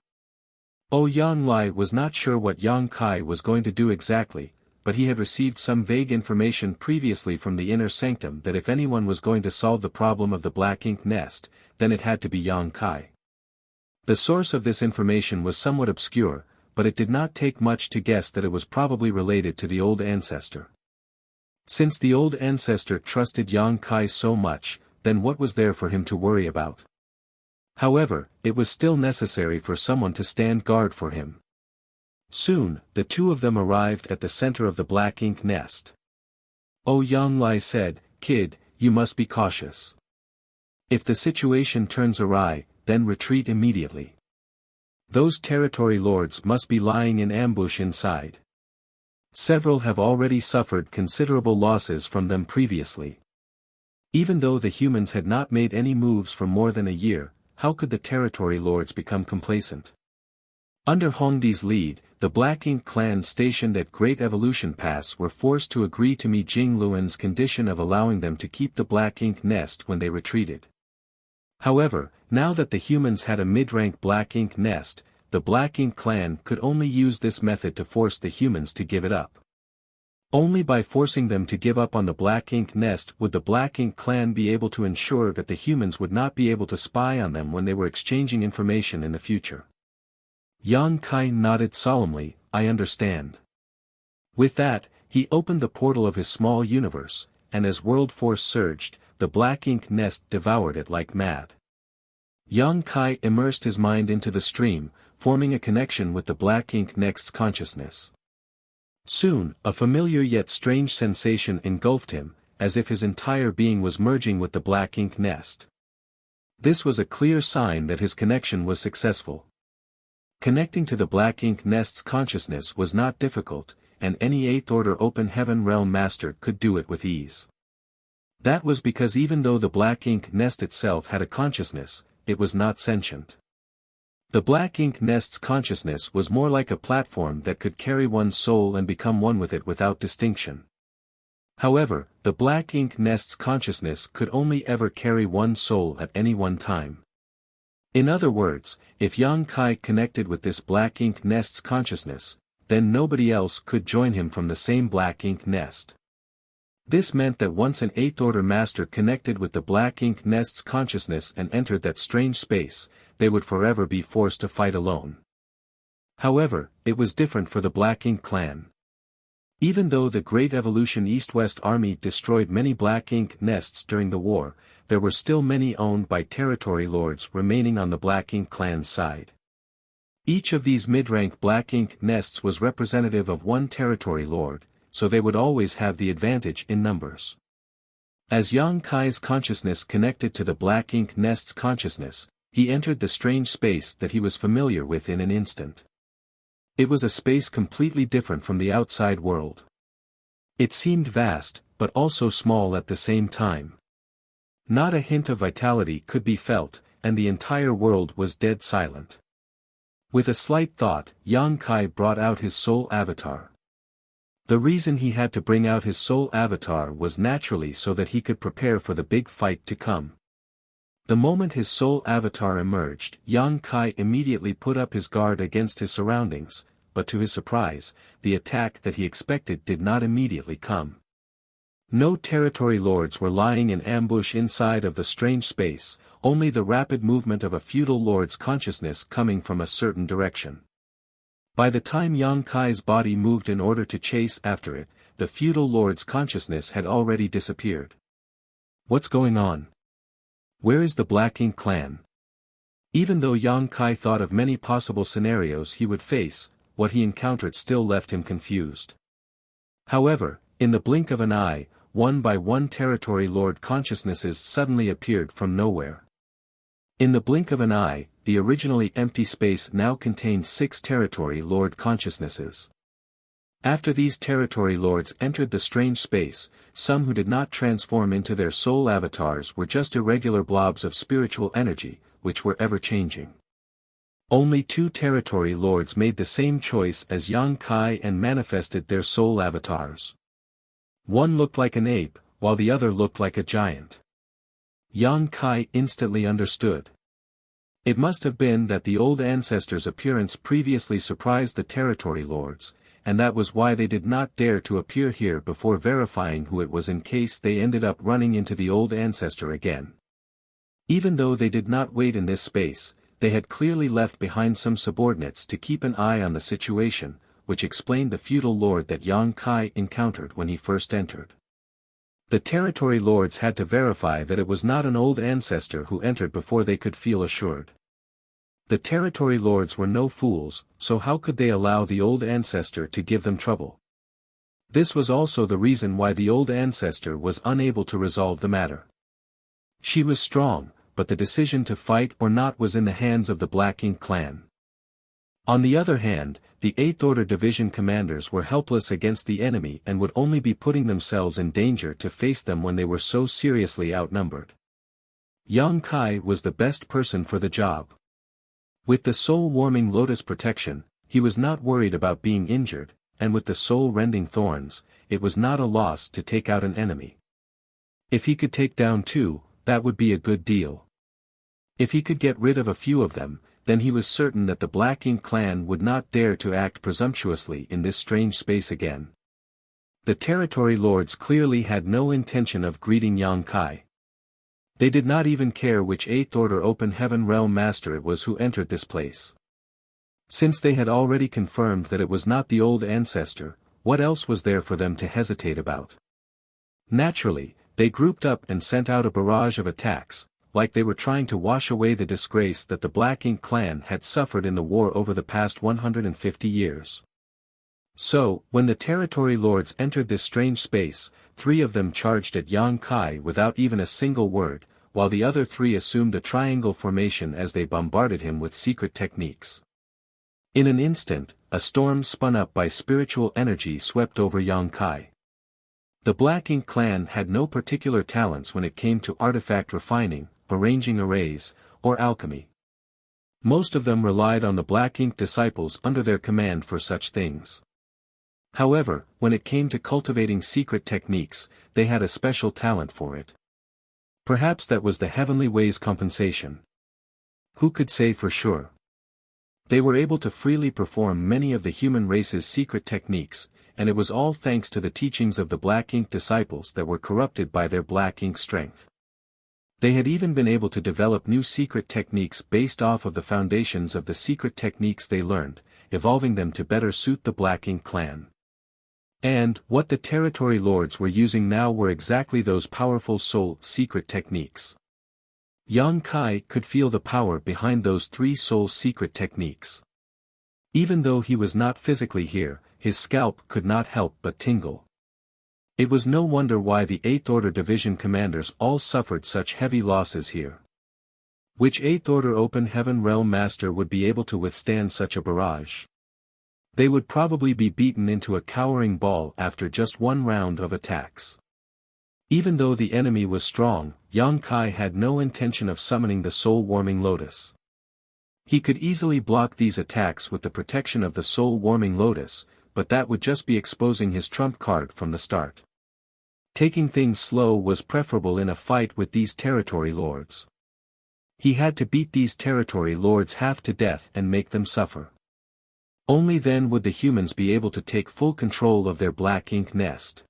Ouyang Lai was not sure what Yang Kai was going to do exactly, but he had received some vague information previously from the inner sanctum that if anyone was going to solve the problem of the black ink nest, then it had to be Yang Kai. The source of this information was somewhat obscure, but it did not take much to guess that it was probably related to the old ancestor. Since the old ancestor trusted Yang Kai so much, then what was there for him to worry about? However, it was still necessary for someone to stand guard for him. Soon, the 2 of them arrived at the center of the black ink nest. Ouyang Lai said, "Kid, you must be cautious. If the situation turns awry, then retreat immediately. Those territory lords must be lying in ambush inside. Several have already suffered considerable losses from them previously. Even though the humans had not made any moves for more than a year, how could the territory lords become complacent?" Under Hongdi's lead, the Black Ink clan stationed at Great Evolution Pass were forced to agree to meet Jing Luan's condition of allowing them to keep the Black Ink nest when they retreated. However, now that the humans had a mid-rank Black Ink nest, the Black Ink clan could only use this method to force the humans to give it up. Only by forcing them to give up on the Black Ink nest would the Black Ink clan be able to ensure that the humans would not be able to spy on them when they were exchanging information in the future. Yang Kai nodded solemnly, "I understand." With that, he opened the portal of his small universe, and as world force surged, the black ink nest devoured it like mad. Yang Kai immersed his mind into the stream, forming a connection with the black ink nest's consciousness. Soon, a familiar yet strange sensation engulfed him, as if his entire being was merging with the black ink nest. This was a clear sign that his connection was successful. Connecting to the black ink nest's consciousness was not difficult, and any eighth-order open heaven realm master could do it with ease. That was because even though the black ink nest itself had a consciousness, it was not sentient. The black ink nest's consciousness was more like a platform that could carry one's soul and become one with it without distinction. However, the black ink nest's consciousness could only ever carry one soul at any one time. In other words, if Yang Kai connected with this black ink nest's consciousness, then nobody else could join him from the same black ink nest. This meant that once an eighth-order master connected with the black ink nest's consciousness and entered that strange space, they would forever be forced to fight alone. However, it was different for the Black Ink clan. Even though the Great Evolution East-West Army destroyed many black ink nests during the war, there were still many owned by territory lords remaining on the Black Ink clan's side. Each of these mid-rank black ink nests was representative of one territory lord, so they would always have the advantage in numbers. As Yang Kai's consciousness connected to the black ink nest's consciousness, he entered the strange space that he was familiar with in an instant. It was a space completely different from the outside world. It seemed vast, but also small at the same time. Not a hint of vitality could be felt, and the entire world was dead silent. With a slight thought, Yang Kai brought out his soul avatar. The reason he had to bring out his soul avatar was naturally so that he could prepare for the big fight to come. The moment his soul avatar emerged, Yang Kai immediately put up his guard against his surroundings, but to his surprise, the attack that he expected did not immediately come. No territory lords were lying in ambush inside of the strange space, only the rapid movement of a feudal lord's consciousness coming from a certain direction. By the time Yang Kai's body moved in order to chase after it, the feudal lord's consciousness had already disappeared. What's going on? Where is the Black Ink clan? Even though Yang Kai thought of many possible scenarios he would face, what he encountered still left him confused. However, in the blink of an eye, one by one territory lord consciousnesses suddenly appeared from nowhere. In the blink of an eye, the originally empty space now contained 6 territory lord consciousnesses. After these territory lords entered the strange space, some who did not transform into their soul avatars were just irregular blobs of spiritual energy, which were ever-changing. Only 2 territory lords made the same choice as Yang Kai and manifested their soul avatars. One looked like an ape, while the other looked like a giant. Yang Kai instantly understood. It must have been that the old ancestor's appearance previously surprised the territory lords, and that was why they did not dare to appear here before verifying who it was in case they ended up running into the old ancestor again. Even though they did not wait in this space, they had clearly left behind some subordinates to keep an eye on the situation, which explained the feudal lord that Yang Kai encountered when he first entered. The territory lords had to verify that it was not an old ancestor who entered before they could feel assured. The territory lords were no fools, so how could they allow the old ancestor to give them trouble? This was also the reason why the old ancestor was unable to resolve the matter. She was strong, but the decision to fight or not was in the hands of the Black Ink clan. On the other hand, the 8th Order Division commanders were helpless against the enemy and would only be putting themselves in danger to face them when they were so seriously outnumbered. Yang Kai was the best person for the job. With the soul-warming lotus protection, he was not worried about being injured, and with the soul-rending thorns, it was not a loss to take out an enemy. If he could take down 2, that would be a good deal. If he could get rid of a few of them, then he was certain that the Black Ink clan would not dare to act presumptuously in this strange space again. The territory lords clearly had no intention of greeting Yang Kai. They did not even care which 8th Order Open Heaven Realm Master it was who entered this place. Since they had already confirmed that it was not the old ancestor, what else was there for them to hesitate about? Naturally, they grouped up and sent out a barrage of attacks, like they were trying to wash away the disgrace that the Black Ink clan had suffered in the war over the past 150 years. So, when the territory lords entered this strange space, 3 of them charged at Yang Kai without even a single word, while the other 3 assumed a triangle formation as they bombarded him with secret techniques. In an instant, a storm spun up by spiritual energy swept over Yang Kai. The Black Ink clan had no particular talents when it came to artifact refining, arranging arrays, or alchemy. Most of them relied on the Black Ink disciples under their command for such things. However, when it came to cultivating secret techniques, they had a special talent for it. Perhaps that was the Heavenly Way's compensation. Who could say for sure? They were able to freely perform many of the human race's secret techniques, and it was all thanks to the teachings of the Black Ink disciples that were corrupted by their Black Ink strength. They had even been able to develop new secret techniques based off of the foundations of the secret techniques they learned, evolving them to better suit the Black Ink clan. And, what the territory lords were using now were exactly those powerful soul secret techniques. Yang Kai could feel the power behind those 3 soul secret techniques. Even though he was not physically here, his scalp could not help but tingle. It was no wonder why the 8th Order Division commanders all suffered such heavy losses here. Which 8th Order Open Heaven Realm Master would be able to withstand such a barrage? They would probably be beaten into a cowering ball after just 1 round of attacks. Even though the enemy was strong, Yang Kai had no intention of summoning the soul-warming lotus. He could easily block these attacks with the protection of the soul-warming lotus, but that would just be exposing his trump card from the start. Taking things slow was preferable in a fight with these territory lords. He had to beat these territory lords half to death and make them suffer. Only then would the humans be able to take full control of their Black Ink nest.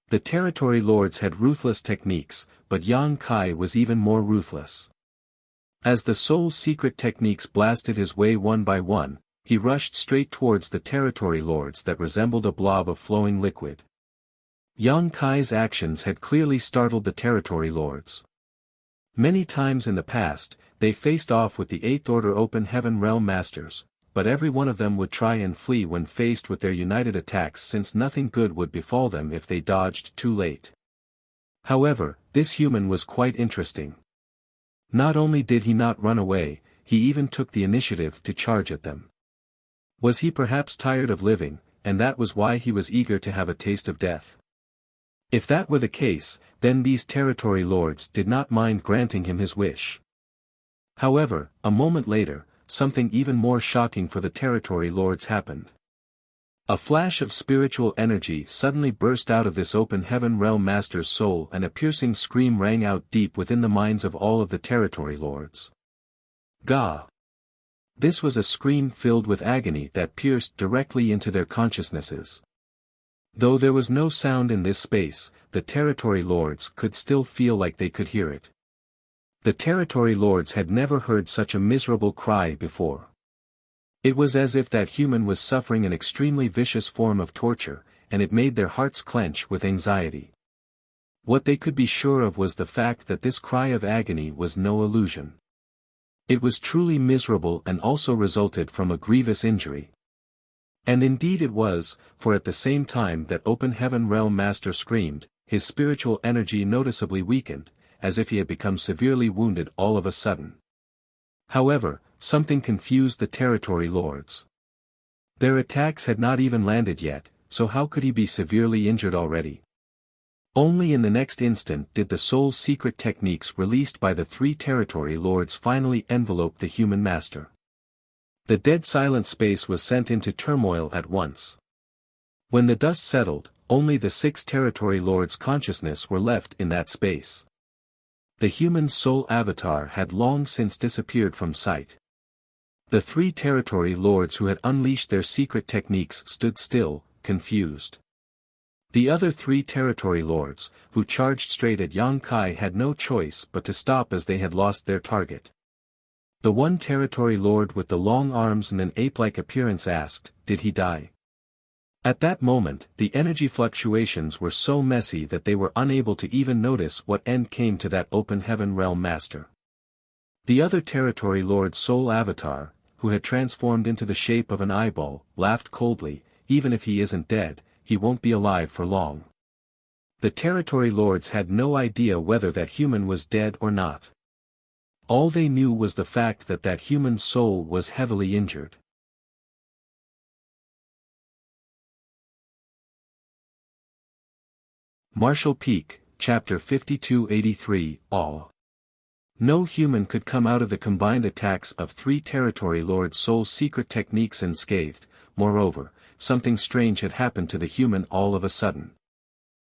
The territory lords had ruthless techniques, but Yang Kai was even more ruthless. As the soul's secret techniques blasted his way one by one, he rushed straight towards the territory lords that resembled a blob of flowing liquid. Yang Kai's actions had clearly startled the territory lords. Many times in the past, they faced off with the 8th Order Open Heaven Realm Masters, but every one of them would try and flee when faced with their united attacks since nothing good would befall them if they dodged too late. However, this human was quite interesting. Not only did he not run away, he even took the initiative to charge at them. Was he perhaps tired of living, and that was why he was eager to have a taste of death? If that were the case, then these territory lords did not mind granting him his wish. However, a moment later, something even more shocking for the territory lords happened. A flash of spiritual energy suddenly burst out of this Open Heaven Realm Master's soul and a piercing scream rang out deep within the minds of all of the territory lords. Gah! This was a scream filled with agony that pierced directly into their consciousnesses. Though there was no sound in this space, the territory lords could still feel like they could hear it. The territory lords had never heard such a miserable cry before. It was as if that human was suffering an extremely vicious form of torture, and it made their hearts clench with anxiety. What they could be sure of was the fact that this cry of agony was no illusion. It was truly miserable and also resulted from a grievous injury. And indeed it was, for at the same time that Open Heaven Realm Master screamed, his spiritual energy noticeably weakened, as if he had become severely wounded all of a sudden. However, something confused the territory lords. Their attacks had not even landed yet, so how could he be severely injured already? Only in the next instant did the soul's secret techniques released by the 3 territory lords finally envelope the human master. The dead silent space was sent into turmoil at once. When the dust settled, only the 6 territory lords' consciousness were left in that space. The human soul avatar had long since disappeared from sight. The 3 territory lords who had unleashed their secret techniques stood still, confused. The other 3 territory lords, who charged straight at Yang Kai, had no choice but to stop as they had lost their target. The one territory lord with the long arms and an ape-like appearance asked, "Did he die?" At that moment, the energy fluctuations were so messy that they were unable to even notice what end came to that open heaven realm master. The other territory lord soul avatar, who had transformed into the shape of an eyeball, laughed coldly, even if he isn't dead, he won't be alive for long. The territory lords had no idea whether that human was dead or not. All they knew was the fact that that human's soul was heavily injured. Martial Peak, Chapter 5283, All. No human could come out of the combined attacks of 3 territory lords' soul secret techniques unscathed. Moreover, something strange had happened to the human all of a sudden.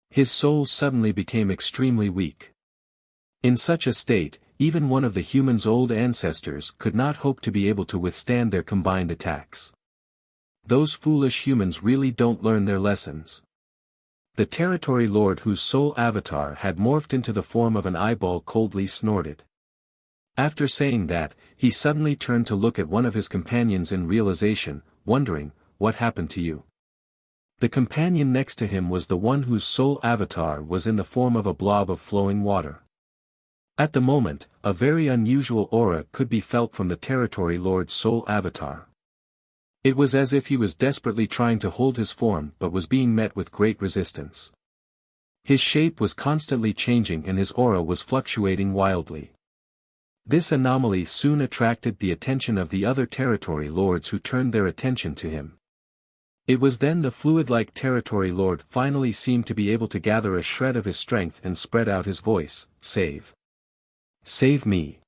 His soul suddenly became extremely weak. In such a state, even one of the human's old ancestors could not hope to be able to withstand their combined attacks. Those foolish humans really don't learn their lessons. The territory lord whose soul avatar had morphed into the form of an eyeball coldly snorted. After saying that, he suddenly turned to look at one of his companions in realization, wondering, what happened to you? The companion next to him was the one whose soul avatar was in the form of a blob of flowing water. At the moment, a very unusual aura could be felt from the territory lord's soul avatar. It was as if he was desperately trying to hold his form but was being met with great resistance. His shape was constantly changing and his aura was fluctuating wildly. This anomaly soon attracted the attention of the other territory lords who turned their attention to him. It was then the fluid-like territory lord finally seemed to be able to gather a shred of his strength and spread out his voice, "Save! Save me!"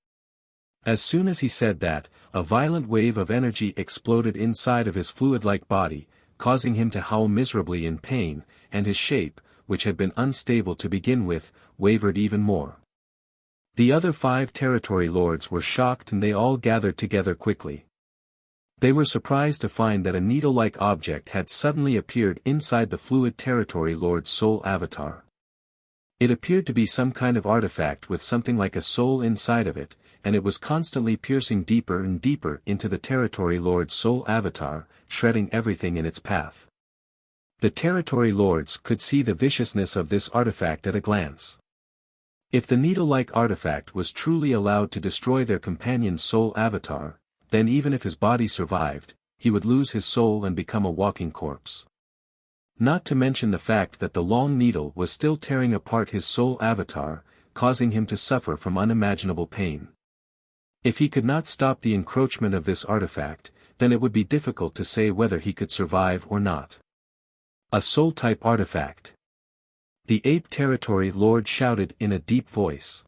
As soon as he said that, a violent wave of energy exploded inside of his fluid-like body, causing him to howl miserably in pain, and his shape, which had been unstable to begin with, wavered even more. The other 5 territory lords were shocked and they all gathered together quickly. They were surprised to find that a needle-like object had suddenly appeared inside the fluid territory lord's soul avatar. It appeared to be some kind of artifact with something like a soul inside of it, and it was constantly piercing deeper and deeper into the territory lord's soul avatar, shredding everything in its path. The territory lords could see the viciousness of this artifact at a glance. If the needle-like artifact was truly allowed to destroy their companion's soul avatar, then even if his body survived, he would lose his soul and become a walking corpse. Not to mention the fact that the long needle was still tearing apart his soul avatar, causing him to suffer from unimaginable pain. If he could not stop the encroachment of this artifact, then it would be difficult to say whether he could survive or not. A soul-type artifact. The ape territory lord shouted in a deep voice.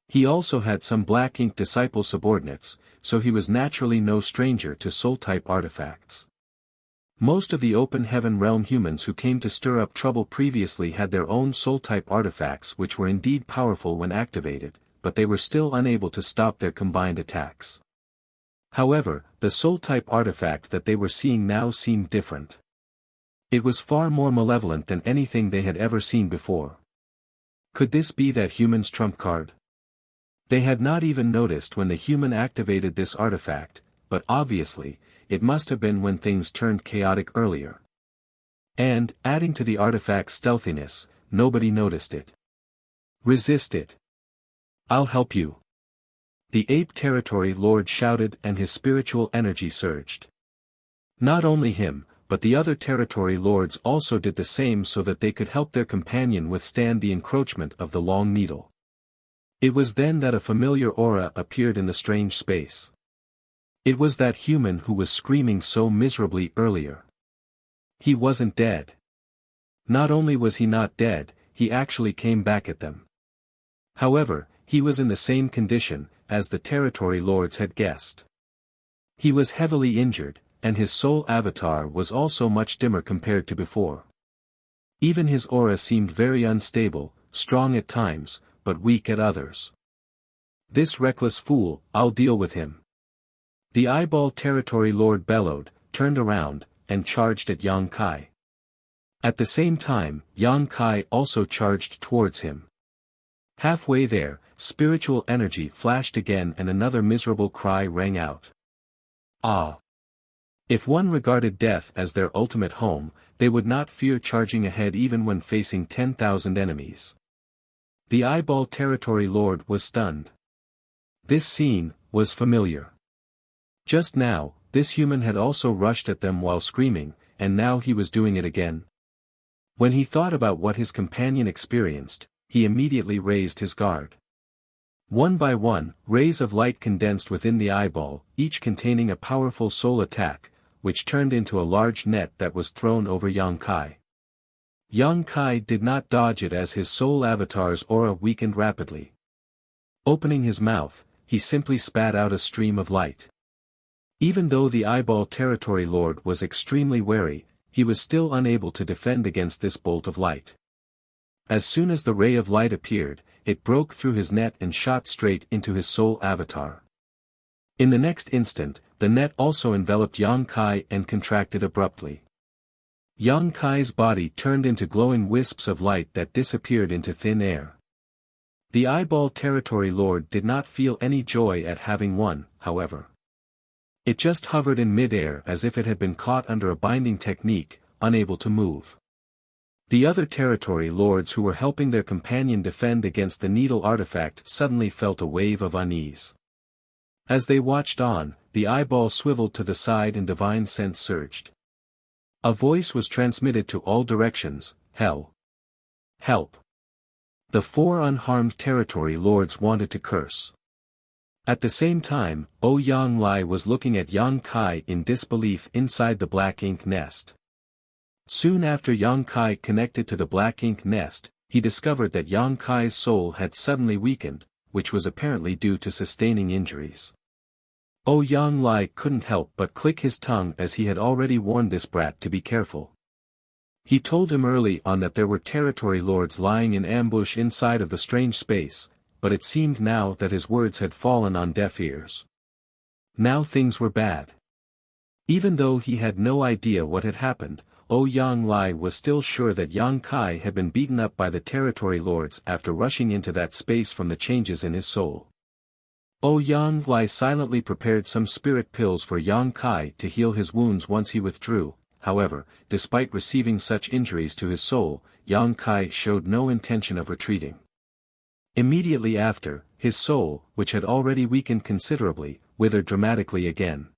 He also had some black ink disciple subordinates, so he was naturally no stranger to soul-type artifacts. Most of the open heaven realm humans who came to stir up trouble previously had their own soul-type artifacts which were indeed powerful when activated, but they were still unable to stop their combined attacks. However, the soul-type artifact that they were seeing now seemed different. It was far more malevolent than anything they had ever seen before. Could this be that human's trump card? They had not even noticed when the human activated this artifact, but obviously, it must have been when things turned chaotic earlier. And, adding to the artifact's stealthiness, nobody noticed it. Resist it. I'll help you. The ape territory lord shouted and his spiritual energy surged. Not only him, but the other territory lords also did the same so that they could help their companion withstand the encroachment of the long needle. It was then that a familiar aura appeared in the strange space. It was that human who was screaming so miserably earlier. He wasn't dead. Not only was he not dead, he actually came back at them. However, he was in the same condition, as the territory lords had guessed. He was heavily injured, and his soul avatar was also much dimmer compared to before. Even his aura seemed very unstable, strong at times, but weak at others. This reckless fool, I'll deal with him. The eyeball territory lord bellowed, turned around, and charged at Yang Kai. At the same time, Yang Kai also charged towards him. Halfway there, spiritual energy flashed again and another miserable cry rang out. Ah! If one regarded death as their ultimate home, they would not fear charging ahead even when facing 10,000 enemies. The Eyeball Territory Lord was stunned. This scene was familiar. Just now, this human had also rushed at them while screaming, and now he was doing it again. When he thought about what his companion experienced, he immediately raised his guard. One by one, rays of light condensed within the eyeball, each containing a powerful soul attack, which turned into a large net that was thrown over Yang Kai. Yang Kai did not dodge it as his soul avatar's aura weakened rapidly. Opening his mouth, he simply spat out a stream of light. Even though the Eyeball Territory Lord was extremely wary, he was still unable to defend against this bolt of light. As soon as the ray of light appeared, it broke through his net and shot straight into his soul avatar. In the next instant, the net also enveloped Yang Kai and contracted abruptly. Yang Kai's body turned into glowing wisps of light that disappeared into thin air. The Eyeball Territory Lord did not feel any joy at having won, however. It just hovered in mid-air as if it had been caught under a binding technique, unable to move. The other territory lords who were helping their companion defend against the needle artifact suddenly felt a wave of unease. As they watched on, the eyeball swiveled to the side and divine sense surged. A voice was transmitted to all directions, "Hell! Help!" The four unharmed territory lords wanted to curse. At the same time, Yang Lai was looking at Yang Kai in disbelief inside the black ink nest. Soon after Yang Kai connected to the black ink nest, he discovered that Yang Kai's soul had suddenly weakened, which was apparently due to sustaining injuries. Yang Lai couldn't help but click his tongue as he had already warned this brat to be careful. He told him early on that there were territory lords lying in ambush inside of the strange space, but it seemed now that his words had fallen on deaf ears. Now things were bad. Even though he had no idea what had happened, Yang Lai was still sure that Yang Kai had been beaten up by the territory lords after rushing into that space from the changes in his soul. Yang Lai silently prepared some spirit pills for Yang Kai to heal his wounds once he withdrew. However, despite receiving such injuries to his soul, Yang Kai showed no intention of retreating. Immediately after, his soul, which had already weakened considerably, withered dramatically again.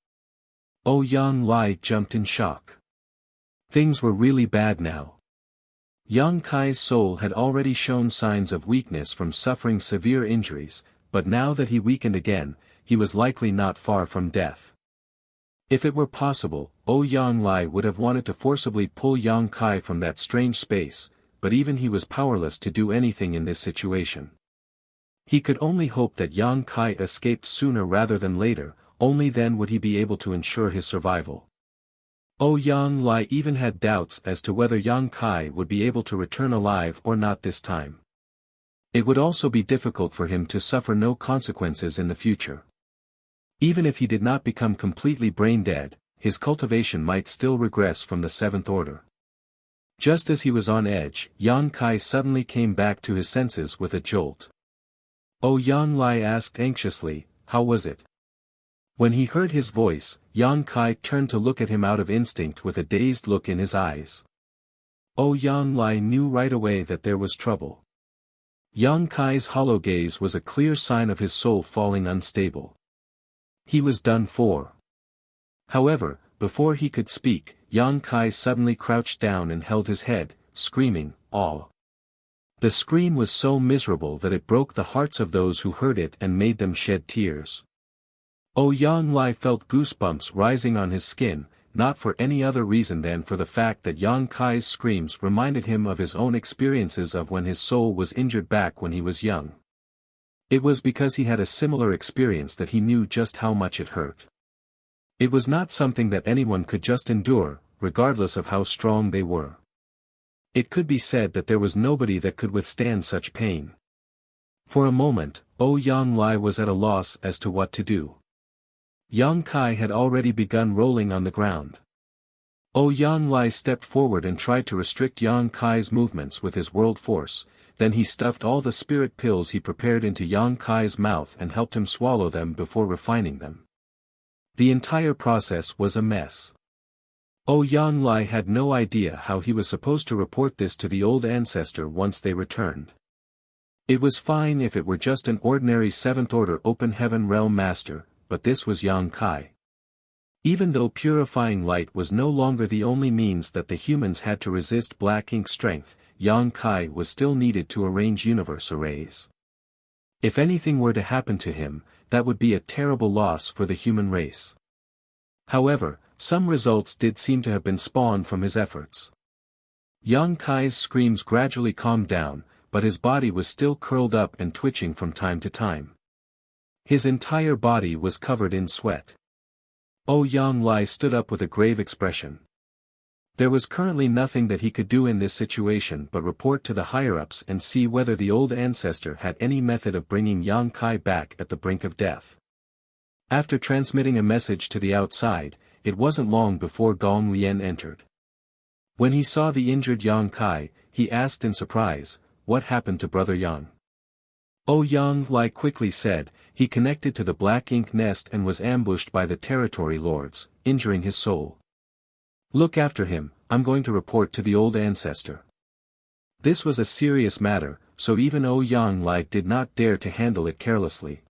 Yang Lai jumped in shock. Things were really bad now. Yang Kai's soul had already shown signs of weakness from suffering severe injuries, but now that he weakened again, he was likely not far from death. If it were possible, Yang Lai would have wanted to forcibly pull Yang Kai from that strange space, but even he was powerless to do anything in this situation. He could only hope that Yang Kai escaped sooner rather than later, only then would he be able to ensure his survival. Yang Lai even had doubts as to whether Yang Kai would be able to return alive or not this time. It would also be difficult for him to suffer no consequences in the future. Even if he did not become completely brain-dead, his cultivation might still regress from the seventh order. Just as he was on edge, Yang Kai suddenly came back to his senses with a jolt. Yang Lai asked anxiously, "How was it?" When he heard his voice, Yang Kai turned to look at him out of instinct with a dazed look in his eyes. Yang Lai knew right away that there was trouble. Yang Kai's hollow gaze was a clear sign of his soul falling unstable. He was done for. However, before he could speak, Yang Kai suddenly crouched down and held his head, screaming, "Aw!" The scream was so miserable that it broke the hearts of those who heard it and made them shed tears. Yang Lai felt goosebumps rising on his skin, not for any other reason than for the fact that Yang Kai's screams reminded him of his own experiences of when his soul was injured back when he was young. It was because he had a similar experience that he knew just how much it hurt. It was not something that anyone could just endure, regardless of how strong they were. It could be said that there was nobody that could withstand such pain. For a moment, Yang Lai was at a loss as to what to do. Yang Kai had already begun rolling on the ground. Yang Lai stepped forward and tried to restrict Yang Kai's movements with his world force, then he stuffed all the spirit pills he prepared into Yang Kai's mouth and helped him swallow them before refining them. The entire process was a mess. Yang Lai had no idea how he was supposed to report this to the old ancestor once they returned. It was fine if it were just an ordinary 7th order open heaven realm master, but this was Yang Kai. Even though purifying light was no longer the only means that the humans had to resist black ink strength, Yang Kai was still needed to arrange universe arrays. If anything were to happen to him, that would be a terrible loss for the human race. However, some results did seem to have been spawned from his efforts. Yang Kai's screams gradually calmed down, but his body was still curled up and twitching from time to time. His entire body was covered in sweat. Yang Lai stood up with a grave expression. There was currently nothing that he could do in this situation but report to the higher-ups and see whether the old ancestor had any method of bringing Yang Kai back at the brink of death. After transmitting a message to the outside, it wasn't long before Gong Lian entered. When he saw the injured Yang Kai, he asked in surprise, "What happened to Brother Yang?" Yang Lai quickly said, "He connected to the black ink nest and was ambushed by the territory lords, injuring his soul. Look after him, I'm going to report to the old ancestor." This was a serious matter, so even Yang Lai did not dare to handle it carelessly.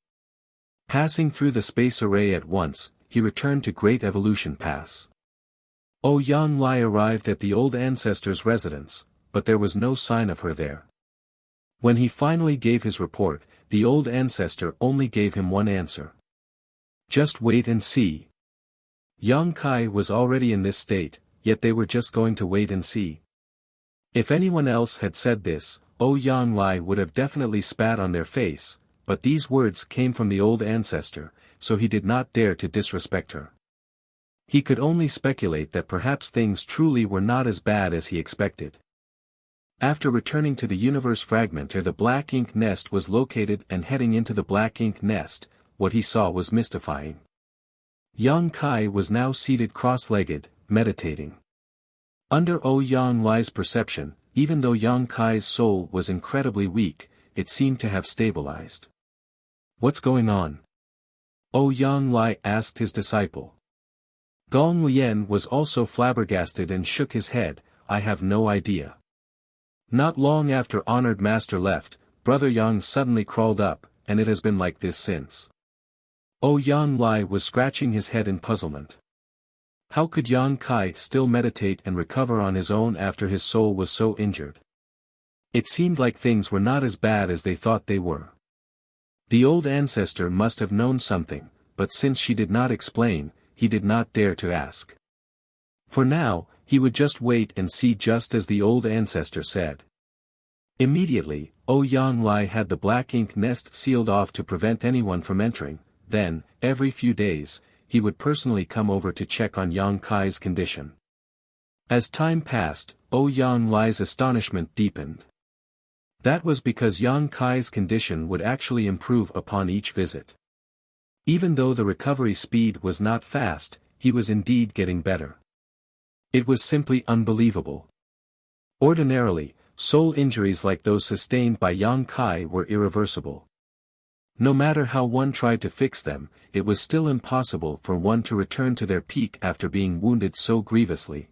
Passing through the space array at once, he returned to Great Evolution Pass. Yang Lai arrived at the old ancestor's residence, but there was no sign of her there. When he finally gave his report, the old ancestor only gave him one answer. "Just wait and see." Yang Kai was already in this state, yet they were just going to wait and see. If anyone else had said this, Yang Lai would have definitely spat on their face, but these words came from the old ancestor, so he did not dare to disrespect her. He could only speculate that perhaps things truly were not as bad as he expected. After returning to the universe fragment where the black ink nest was located and heading into the black ink nest, what he saw was mystifying. Yang Kai was now seated cross-legged, meditating. Under Yang Lai's perception, even though Yang Kai's soul was incredibly weak, it seemed to have stabilized. "What's going on?" Yang Lai asked his disciple. Gong Lian was also flabbergasted and shook his head, "I have no idea." Not long after Honored Master left, Brother Yang suddenly crawled up, and it has been like this since. Yang Lai was scratching his head in puzzlement. How could Yang Kai still meditate and recover on his own after his soul was so injured? It seemed like things were not as bad as they thought they were. The old ancestor must have known something, but since she did not explain, he did not dare to ask. For now, he would just wait and see, just as the old ancestor said. Immediately, Yang Lai had the black ink nest sealed off to prevent anyone from entering. Then, every few days, he would personally come over to check on Yang Kai's condition. As time passed, Yang Lai's astonishment deepened. That was because Yang Kai's condition would actually improve upon each visit. Even though the recovery speed was not fast, he was indeed getting better. It was simply unbelievable. Ordinarily, soul injuries like those sustained by Yang Kai were irreversible. No matter how one tried to fix them, it was still impossible for one to return to their peak after being wounded so grievously.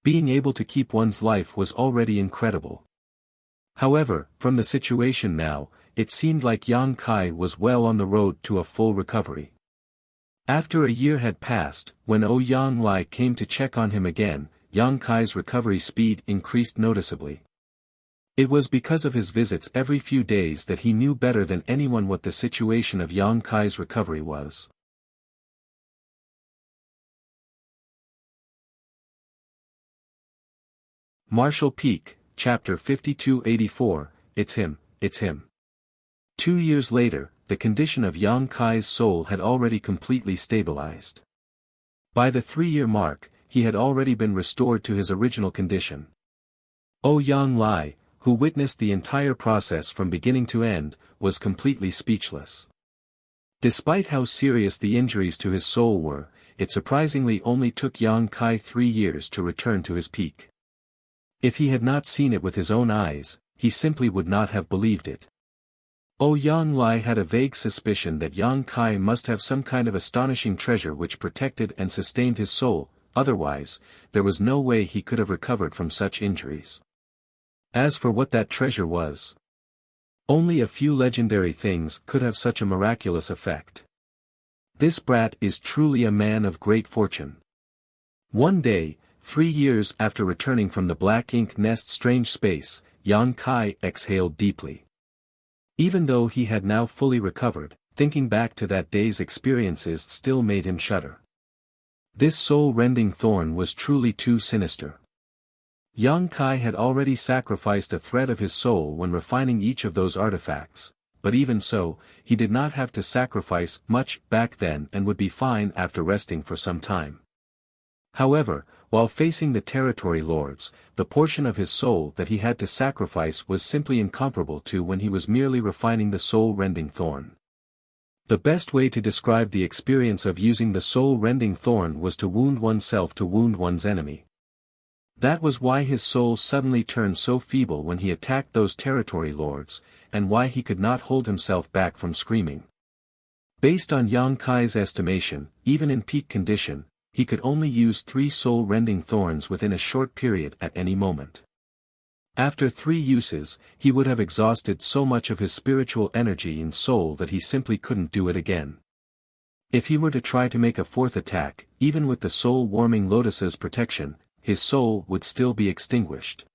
Being able to keep one's life was already incredible. However, from the situation now, it seemed like Yang Kai was well on the road to a full recovery. After a year had passed, when Yang Lai came to check on him again, Yang Kai's recovery speed increased noticeably. It was because of his visits every few days that he knew better than anyone what the situation of Yang Kai's recovery was. Marshall Peak, Chapter 5284, It's Him, It's Him. 2 years later, the condition of Yang Kai's soul had already completely stabilized. By the 3-year mark, he had already been restored to his original condition. Yang Lai, who witnessed the entire process from beginning to end, was completely speechless. Despite how serious the injuries to his soul were, it surprisingly only took Yang Kai 3 years to return to his peak. If he had not seen it with his own eyes, he simply would not have believed it. Yang Lai had a vague suspicion that Yang Kai must have some kind of astonishing treasure which protected and sustained his soul, otherwise, there was no way he could have recovered from such injuries. As for what that treasure was, only a few legendary things could have such a miraculous effect. This brat is truly a man of great fortune. One day, 3 years after returning from the Black Ink Nest strange space, Yang Kai exhaled deeply. Even though he had now fully recovered, thinking back to that day's experiences still made him shudder. This soul-rending thorn was truly too sinister. Yang Kai had already sacrificed a thread of his soul when refining each of those artifacts, but even so, he did not have to sacrifice much back then and would be fine after resting for some time. However, while facing the territory lords, the portion of his soul that he had to sacrifice was simply incomparable to when he was merely refining the soul-rending thorn. The best way to describe the experience of using the soul-rending thorn was to wound oneself to wound one's enemy. That was why his soul suddenly turned so feeble when he attacked those territory lords, and why he could not hold himself back from screaming. Based on Yang Kai's estimation, even in peak condition, he could only use 3 soul-rending thorns within a short period at any moment. After 3 uses, he would have exhausted so much of his spiritual energy and soul that he simply couldn't do it again. If he were to try to make a 4th attack, even with the soul-warming lotus's protection, his soul would still be extinguished.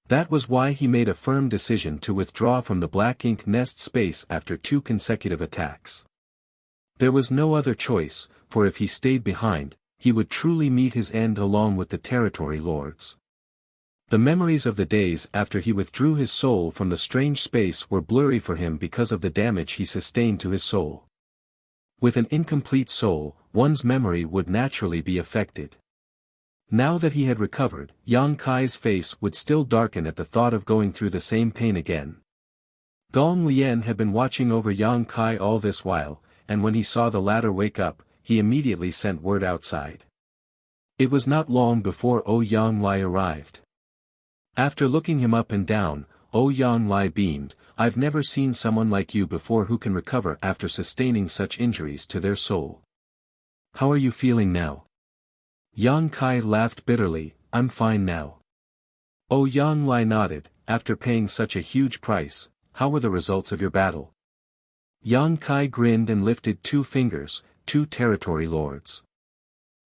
That was why he made a firm decision to withdraw from the Black Ink Nest space after 2 consecutive attacks. There was no other choice, for if he stayed behind, he would truly meet his end along with the territory lords. The memories of the days after he withdrew his soul from the strange space were blurry for him because of the damage he sustained to his soul. With an incomplete soul, one's memory would naturally be affected. Now that he had recovered, Yang Kai's face would still darken at the thought of going through the same pain again. Gong Lian had been watching over Yang Kai all this while, and when he saw the latter wake up, he immediately sent word outside. It was not long before Yang Lai arrived. After looking him up and down, Yang Lai beamed, "I've never seen someone like you before who can recover after sustaining such injuries to their soul. How are you feeling now?" Yang Kai laughed bitterly, "I'm fine now." Yang Lai nodded, "After paying such a huge price, how were the results of your battle?" Yang Kai grinned and lifted 2 fingers, 2 territory lords.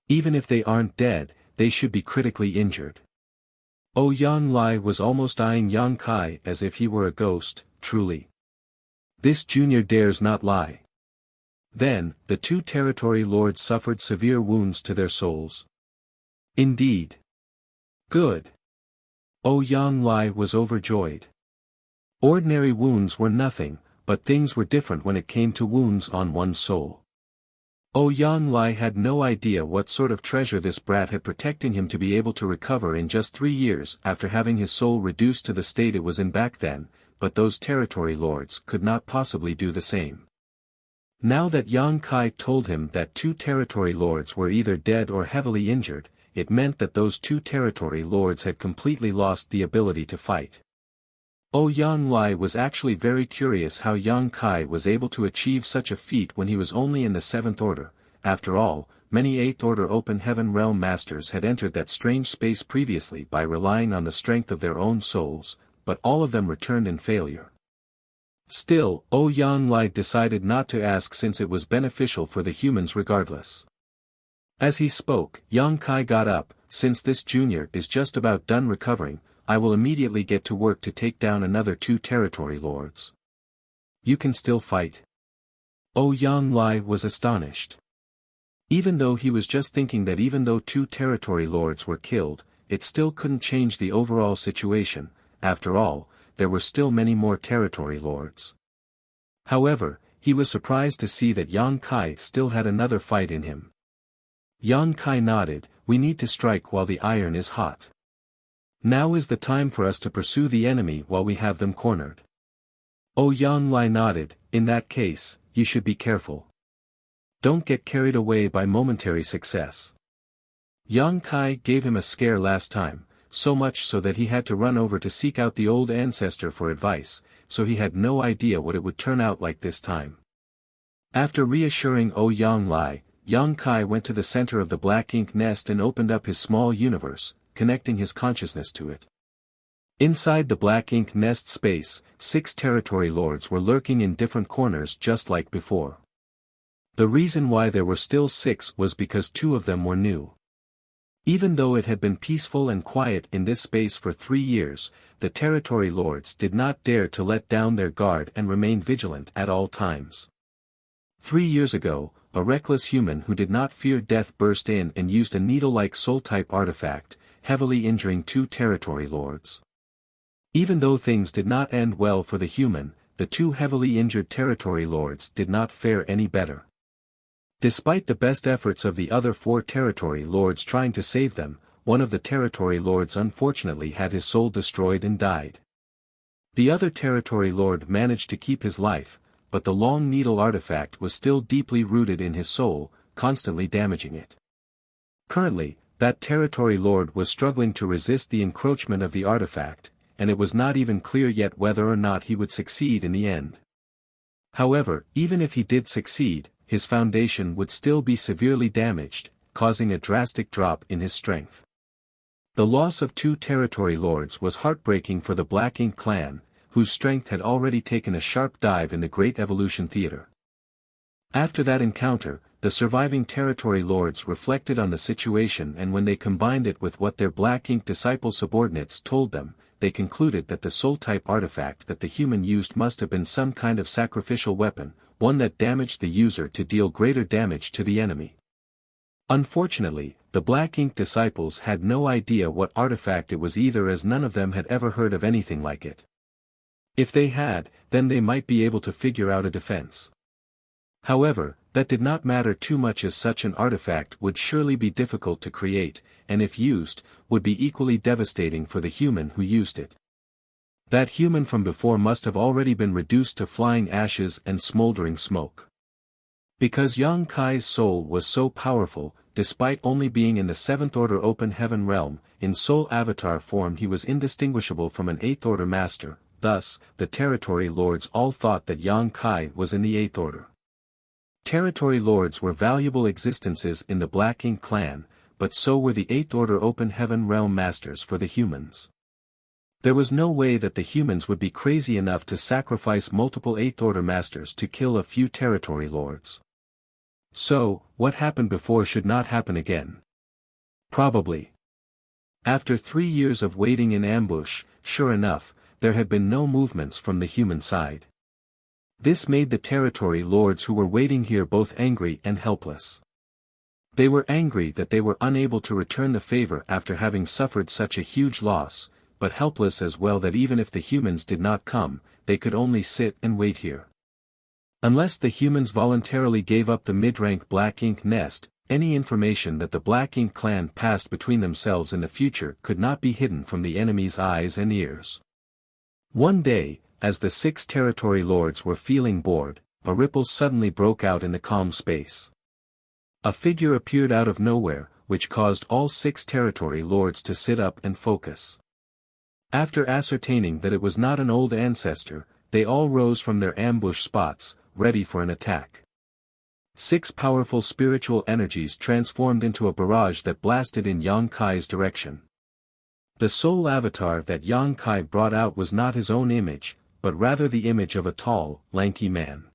Even if they aren't dead, they should be critically injured. Yang Lai was almost eyeing Yang Kai as if he were a ghost, truly. This junior dares not lie. Then, the 2 territory lords suffered severe wounds to their souls. Indeed. Good. Yang Lai was overjoyed. Ordinary wounds were nothing, but things were different when it came to wounds on one's soul. Yang Lai had no idea what sort of treasure this brat had protecting him to be able to recover in just 3 years after having his soul reduced to the state it was in back then, but those territory lords could not possibly do the same. Now that Yang Kai told him that 2 territory lords were either dead or heavily injured, it meant that those 2 territory lords had completely lost the ability to fight. Yang Lai was actually very curious how Yang Kai was able to achieve such a feat when he was only in the 7th order. After all, many 8th order open heaven realm masters had entered that strange space previously by relying on the strength of their own souls, but all of them returned in failure. Still, Yang Lai decided not to ask since it was beneficial for the humans regardless. As he spoke, Yang Kai got up, "Since this junior is just about done recovering, I will immediately get to work to take down another 2 territory lords." "You can still fight?" Yang Lai was astonished. Even though he was just thinking that even though 2 territory lords were killed, it still couldn't change the overall situation. After all, there were still many more territory lords. However, he was surprised to see that Yang Kai still had another fight in him. Yang Kai nodded, "We need to strike while the iron is hot. Now is the time for us to pursue the enemy while we have them cornered." Yang Lai nodded, "In that case, you should be careful. Don't get carried away by momentary success." Yang Kai gave him a scare last time, so much so that he had to run over to seek out the old ancestor for advice, so he had no idea what it would turn out like this time. After reassuring Yang Lai, Yang Kai went to the center of the black ink nest and opened up his small universe, connecting his consciousness to it. Inside the black ink nest space, 6 territory lords were lurking in different corners just like before. The reason why there were still 6 was because 2 of them were new. Even though it had been peaceful and quiet in this space for 3 years, the territory lords did not dare to let down their guard and remain vigilant at all times. 3 years ago, a reckless human who did not fear death burst in and used a needle-like soul-type artifact, heavily injuring 2 territory lords. Even though things did not end well for the human, the 2 heavily injured territory lords did not fare any better. Despite the best efforts of the other 4 territory lords trying to save them, one of the territory lords unfortunately had his soul destroyed and died. The other territory lord managed to keep his life, but the long needle artifact was still deeply rooted in his soul, constantly damaging it. Currently, that territory lord was struggling to resist the encroachment of the artifact, and it was not even clear yet whether or not he would succeed in the end. However, even if he did succeed, his foundation would still be severely damaged, causing a drastic drop in his strength. The loss of 2 territory lords was heartbreaking for the Black Ink clan, whose strength had already taken a sharp dive in the Great Evolution Theater. After that encounter, the surviving territory lords reflected on the situation, and when they combined it with what their Black Ink disciple subordinates told them, they concluded that the soul-type artifact that the human used must have been some kind of sacrificial weapon, one that damaged the user to deal greater damage to the enemy. Unfortunately, the Black Ink disciples had no idea what artifact it was either, as none of them had ever heard of anything like it. If they had, then they might be able to figure out a defense. However, that did not matter too much, as such an artifact would surely be difficult to create, and if used, would be equally devastating for the human who used it. That human from before must have already been reduced to flying ashes and smoldering smoke. Because Yang Kai's soul was so powerful, despite only being in the 7th Order Open Heaven realm, in soul avatar form he was indistinguishable from an 8th Order master. Thus, the territory lords all thought that Yang Kai was in the 8th Order. Territory lords were valuable existences in the Black Ink clan, but so were the 8th Order Open Heaven realm masters for the humans. There was no way that the humans would be crazy enough to sacrifice multiple 8th Order masters to kill a few territory lords. So, what happened before should not happen again. Probably. After 3 years of waiting in ambush, sure enough, there had been no movements from the human side. This made the territory lords who were waiting here both angry and helpless. They were angry that they were unable to return the favor after having suffered such a huge loss, but helpless as well that even if the humans did not come, they could only sit and wait here. Unless the humans voluntarily gave up the mid-rank Black Ink nest, any information that the Black Ink clan passed between themselves in the future could not be hidden from the enemy's eyes and ears. One day, as the 6 territory lords were feeling bored, a ripple suddenly broke out in the calm space. A figure appeared out of nowhere, which caused all 6 territory lords to sit up and focus. After ascertaining that it was not an old ancestor, they all rose from their ambush spots, ready for an attack. 6 powerful spiritual energies transformed into a barrage that blasted in Yang Kai's direction. The soul avatar that Yang Kai brought out was not his own image, but rather the image of a tall, lanky man.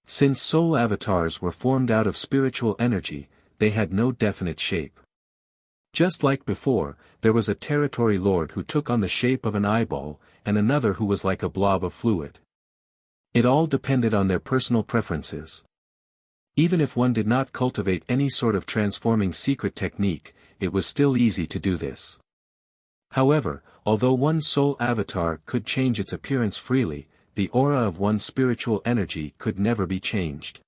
Since soul avatars were formed out of spiritual energy, they had no definite shape. Just like before, there was a territory lord who took on the shape of an eyeball, and another who was like a blob of fluid. It all depended on their personal preferences. Even if one did not cultivate any sort of transforming secret technique, it was still easy to do this. However, although one's soul avatar could change its appearance freely, the aura of one's spiritual energy could never be changed.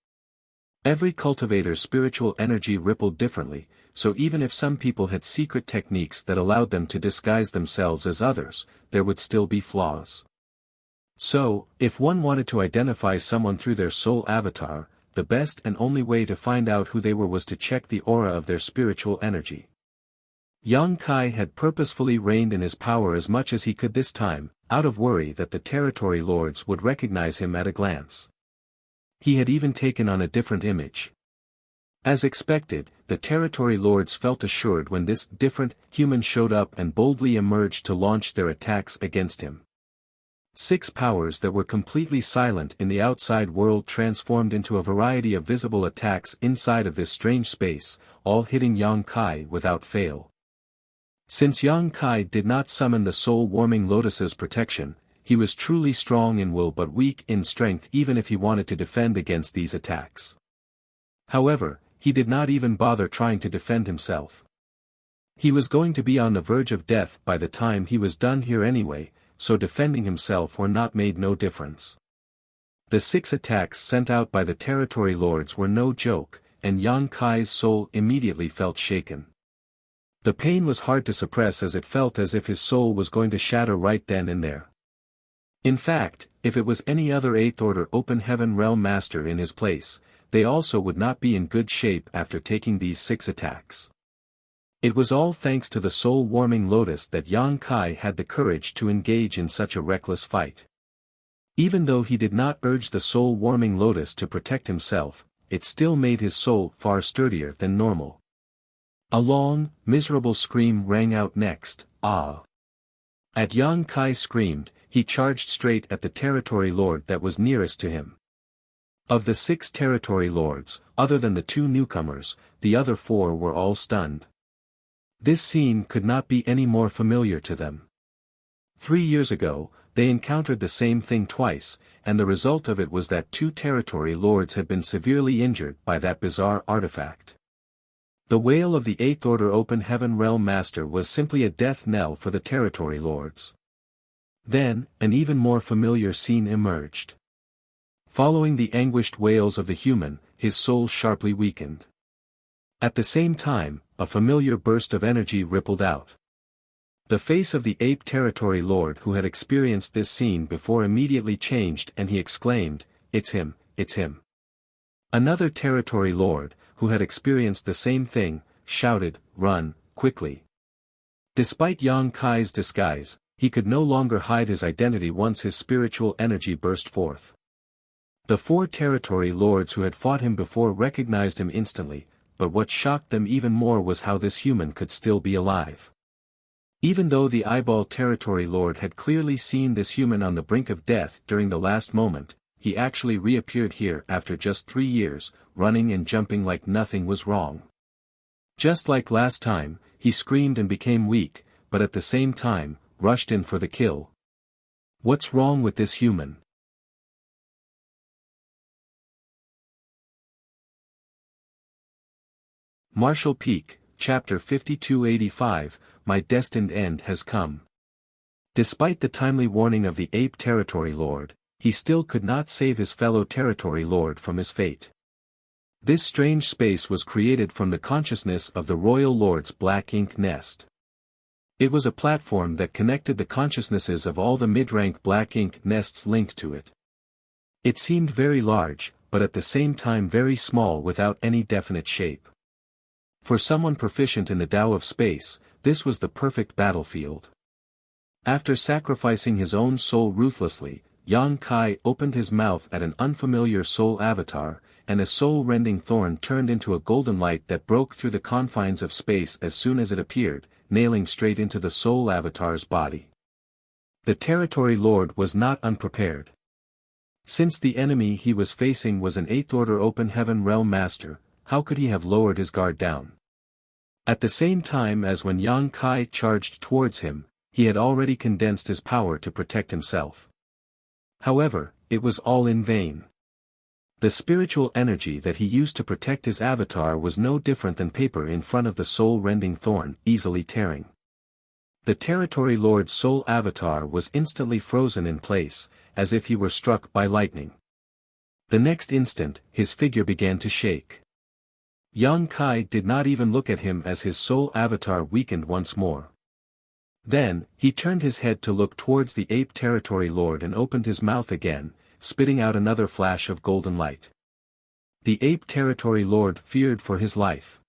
Every cultivator's spiritual energy rippled differently, so even if some people had secret techniques that allowed them to disguise themselves as others, there would still be flaws. So, if one wanted to identify someone through their soul avatar, the best and only way to find out who they were was to check the aura of their spiritual energy. Yang Kai had purposefully reined in his power as much as he could this time, out of worry that the territory lords would recognize him at a glance. He had even taken on a different image. As expected, the territory lords felt assured when this different human showed up and boldly emerged to launch their attacks against him. 6 powers that were completely silent in the outside world transformed into a variety of visible attacks inside of this strange space, all hitting Yang Kai without fail. Since Yang Kai did not summon the soul-warming lotus's protection, he was truly strong in will but weak in strength even if he wanted to defend against these attacks. However, he did not even bother trying to defend himself. He was going to be on the verge of death by the time he was done here anyway, so defending himself or not made no difference. The 6 attacks sent out by the territory lords were no joke, and Yang Kai's soul immediately felt shaken. The pain was hard to suppress as it felt as if his soul was going to shatter right then and there. In fact, if it was any other 8th Order Open Heaven Realm Master in his place, they also would not be in good shape after taking these 6 attacks. It was all thanks to the soul-warming lotus that Yang Kai had the courage to engage in such a reckless fight. Even though he did not urge the soul-warming lotus to protect himself, it still made his soul far sturdier than normal. A long, miserable scream rang out next, "Ah!" At Yang Kai screamed, he charged straight at the territory lord that was nearest to him. Of the 6 territory lords, other than the 2 newcomers, the other 4 were all stunned. This scene could not be any more familiar to them. 3 years ago, they encountered the same thing twice, and the result of it was that 2 territory lords had been severely injured by that bizarre artifact. The wail of the 8th Order Open Heaven Realm Master was simply a death knell for the territory lords. Then, an even more familiar scene emerged. Following the anguished wails of the human, his soul sharply weakened. At the same time, a familiar burst of energy rippled out. The face of the ape territory lord who had experienced this scene before immediately changed and he exclaimed, "It's him, it's him." Another territory lord, who had experienced the same thing, shouted, "Run, quickly." Despite Yang Kai's disguise, he could no longer hide his identity once his spiritual energy burst forth. The 4 territory lords who had fought him before recognized him instantly, but what shocked them even more was how this human could still be alive. Even though the eyeball territory lord had clearly seen this human on the brink of death during the last moment, he actually reappeared here after just 3 years, running and jumping like nothing was wrong. Just like last time, he screamed and became weak, but at the same time, rushed in for the kill. What's wrong with this human? Marshall Peak, Chapter 5285, My Destined End Has Come. Despite the timely warning of the ape territory lord, he still could not save his fellow territory lord from his fate. This strange space was created from the consciousness of the royal lord's black ink nest. It was a platform that connected the consciousnesses of all the mid-rank black ink nests linked to it. It seemed very large, but at the same time very small without any definite shape. For someone proficient in the Tao of space, this was the perfect battlefield. After sacrificing his own soul ruthlessly, Yang Kai opened his mouth at an unfamiliar soul avatar, and a soul-rending thorn turned into a golden light that broke through the confines of space as soon as it appeared, nailing straight into the soul avatar's body. The territory lord was not unprepared. Since the enemy he was facing was an 8th Order Open Heaven Realm Master, how could he have lowered his guard down? At the same time as when Yang Kai charged towards him, he had already condensed his power to protect himself. However, it was all in vain. The spiritual energy that he used to protect his avatar was no different than paper in front of the soul-rending thorn, easily tearing. The territory lord's soul avatar was instantly frozen in place, as if he were struck by lightning. The next instant, his figure began to shake. Yang Kai did not even look at him as his soul avatar weakened once more. Then, he turned his head to look towards the ape territory lord and opened his mouth again, spitting out another flash of golden light. The ape territory lord feared for his life.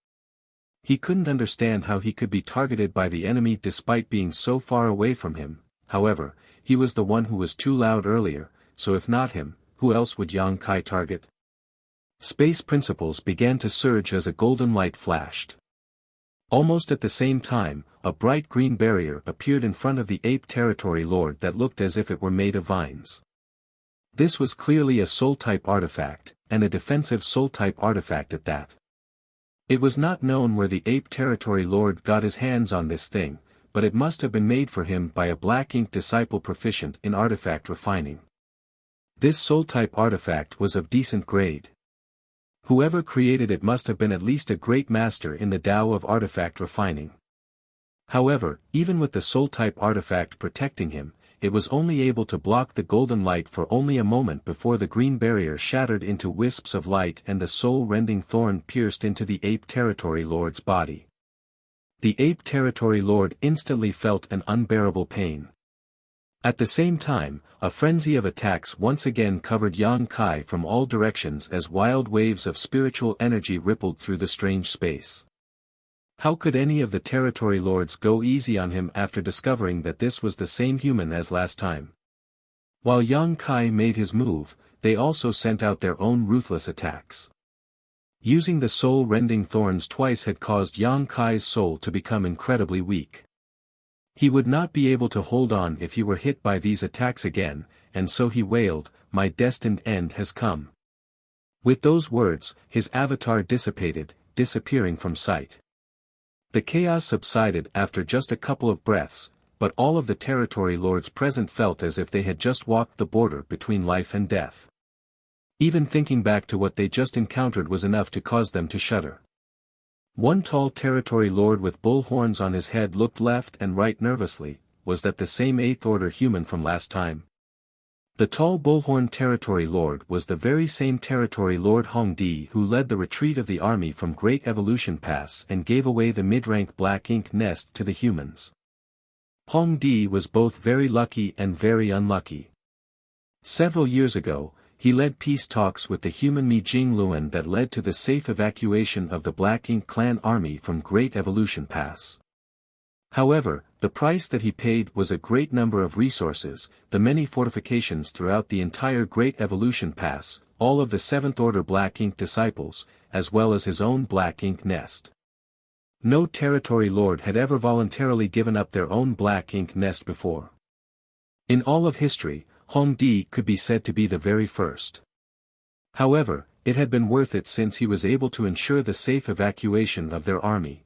He couldn't understand how he could be targeted by the enemy despite being so far away from him. However, he was the one who was too loud earlier, so if not him, who else would Yang Kai target? Space principles began to surge as a golden light flashed. Almost at the same time, a bright green barrier appeared in front of the ape territory lord that looked as if it were made of vines. This was clearly a soul-type artifact, and a defensive soul-type artifact at that. It was not known where the ape territory lord got his hands on this thing, but it must have been made for him by a black ink disciple proficient in artifact refining. This soul-type artifact was of decent grade. Whoever created it must have been at least a great master in the Tao of artifact refining. However, even with the soul-type artifact protecting him, it was only able to block the golden light for only a moment before the green barrier shattered into wisps of light and the soul-rending thorn pierced into the ape territory lord's body. The ape territory lord instantly felt an unbearable pain. At the same time, a frenzy of attacks once again covered Yang Kai from all directions as wild waves of spiritual energy rippled through the strange space. How could any of the territory lords go easy on him after discovering that this was the same human as last time? While Yang Kai made his move, they also sent out their own ruthless attacks. Using the soul-rending thorns twice had caused Yang Kai's soul to become incredibly weak. He would not be able to hold on if he were hit by these attacks again, and so he wailed, "My destined end has come." With those words, his avatar dissipated, disappearing from sight. The chaos subsided after just a couple of breaths, but all of the territory lords present felt as if they had just walked the border between life and death. Even thinking back to what they just encountered was enough to cause them to shudder. One tall territory lord with bull horns on his head looked left and right nervously. Was that the same 8th Order human from last time? The tall bullhorn territory lord was the very same territory lord Hong Di who led the retreat of the army from Great Evolution Pass and gave away the mid-rank black ink nest to the humans. Hong Di was both very lucky and very unlucky. Several years ago, he led peace talks with the human Mi Jing Luan that led to the safe evacuation of the Black Ink clan army from Great Evolution Pass. However, the price that he paid was a great number of resources, the many fortifications throughout the entire Great Evolution Pass, all of the 7th Order Black Ink disciples, as well as his own Black Ink nest. No territory lord had ever voluntarily given up their own Black Ink nest before. In all of history, Hong Di could be said to be the very first. However, it had been worth it since he was able to ensure the safe evacuation of their army.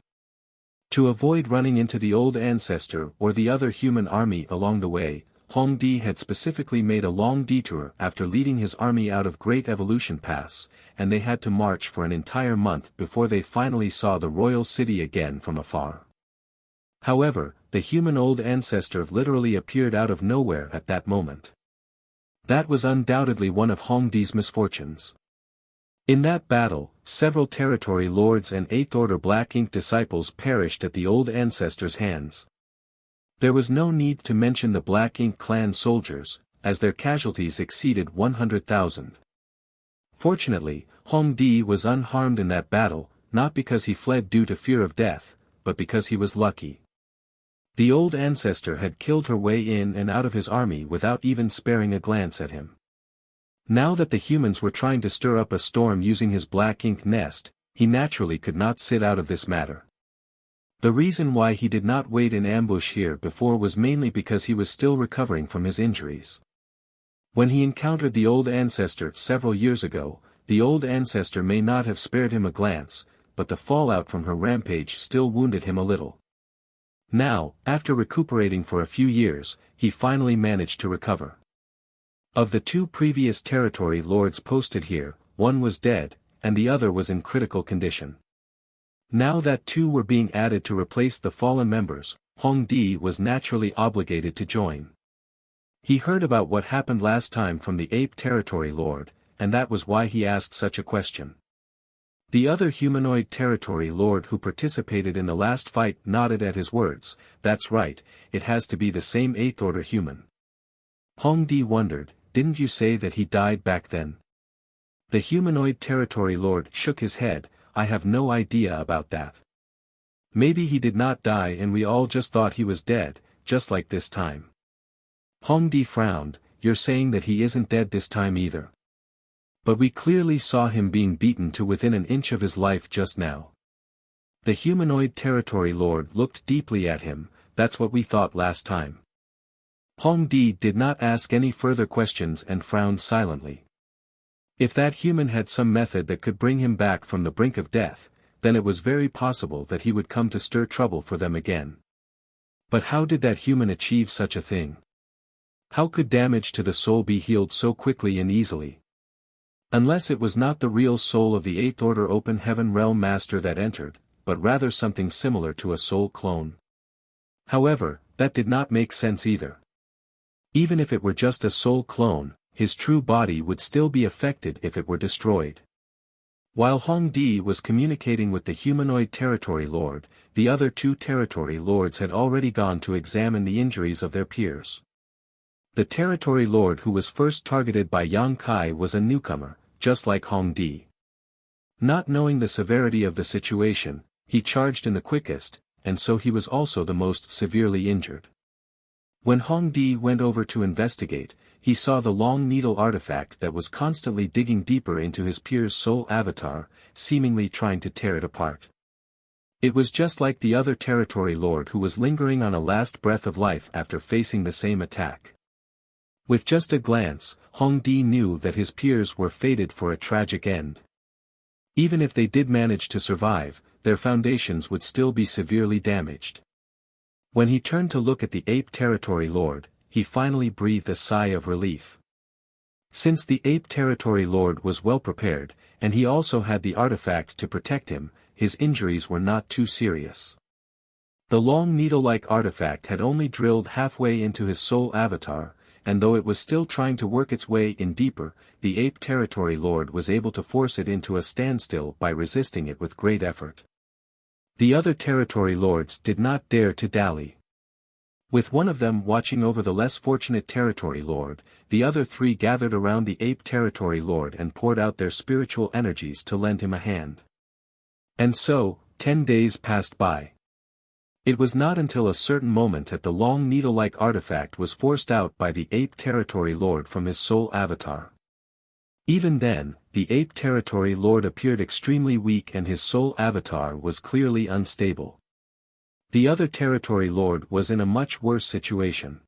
To avoid running into the old ancestor or the other human army along the way, Hong Di had specifically made a long detour after leading his army out of Great Evolution Pass, and they had to march for an entire month before they finally saw the royal city again from afar. However, the human old ancestor literally appeared out of nowhere at that moment. That was undoubtedly one of Hong Di's misfortunes. In that battle, several territory lords and 8th Order Black Ink disciples perished at the old ancestor's hands. There was no need to mention the Black Ink clan soldiers, as their casualties exceeded 100,000. Fortunately, Hong Di was unharmed in that battle, not because he fled due to fear of death, but because he was lucky. The old ancestor had killed her way in and out of his army without even sparing a glance at him. Now that the humans were trying to stir up a storm using his Black Ink nest, he naturally could not sit out of this matter. The reason why he did not wait in ambush here before was mainly because he was still recovering from his injuries. When he encountered the old ancestor several years ago, the old ancestor may not have spared him a glance, but the fallout from her rampage still wounded him a little. Now, after recuperating for a few years, he finally managed to recover. Of the 2 previous territory lords posted here, one was dead, and the other was in critical condition. Now that 2 were being added to replace the fallen members, Hong Di was naturally obligated to join. He heard about what happened last time from the ape territory lord, and that was why he asked such a question. The other humanoid territory lord who participated in the last fight nodded at his words. That's right, it has to be the same 8th Order human. Hong Di wondered, didn't you say that he died back then? The humanoid territory lord shook his head. I have no idea about that. Maybe he did not die and we all just thought he was dead, just like this time. Hong Di frowned. You're saying that he isn't dead this time either? But we clearly saw him being beaten to within an inch of his life just now. The humanoid territory lord looked deeply at him. That's what we thought last time. Hongdi did not ask any further questions and frowned silently. If that human had some method that could bring him back from the brink of death, then it was very possible that he would come to stir trouble for them again. But how did that human achieve such a thing? How could damage to the soul be healed so quickly and easily? Unless it was not the real soul of the Eighth Order Open Heaven Realm Master that entered, but rather something similar to a soul clone. However, that did not make sense either. Even if it were just a soul clone, his true body would still be affected if it were destroyed. While Hongdi was communicating with the humanoid territory lord, the other two territory lords had already gone to examine the injuries of their peers. The territory lord who was first targeted by Yang Kai was a newcomer, just like Hongdi. Not knowing the severity of the situation, he charged in the quickest, and so he was also the most severely injured. When Hongdi went over to investigate, he saw the long needle artifact that was constantly digging deeper into his peer's soul avatar, seemingly trying to tear it apart. It was just like the other territory lord who was lingering on a last breath of life after facing the same attack. With just a glance, Hongdi knew that his peers were fated for a tragic end. Even if they did manage to survive, their foundations would still be severely damaged. When he turned to look at the ape territory lord, he finally breathed a sigh of relief. Since the ape territory lord was well prepared, and he also had the artifact to protect him, his injuries were not too serious. The long needle-like artifact had only drilled halfway into his soul avatar, and though it was still trying to work its way in deeper, the ape territory lord was able to force it into a standstill by resisting it with great effort. The other territory lords did not dare to dally. With one of them watching over the less fortunate territory lord, the other three gathered around the ape territory lord and poured out their spiritual energies to lend him a hand. And so, 10 days passed by. It was not until a certain moment that the long needle-like artifact was forced out by the ape territory lord from his soul avatar. Even then, the ape territory lord appeared extremely weak and his soul avatar was clearly unstable. The other territory lord was in a much worse situation.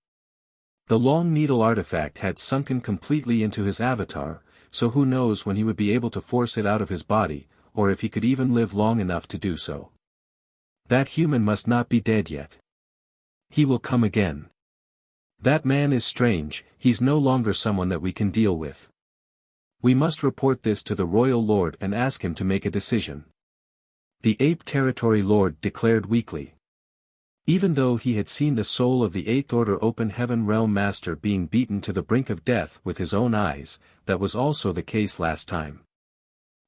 The long needle artifact had sunken completely into his avatar, so who knows when he would be able to force it out of his body, or if he could even live long enough to do so. That human must not be dead yet. He will come again. That man is strange, he's no longer someone that we can deal with. We must report this to the royal lord and ask him to make a decision. The ape territory lord declared weakly. Even though he had seen the soul of the Eighth Order Open Heaven Realm Master being beaten to the brink of death with his own eyes, that was also the case last time.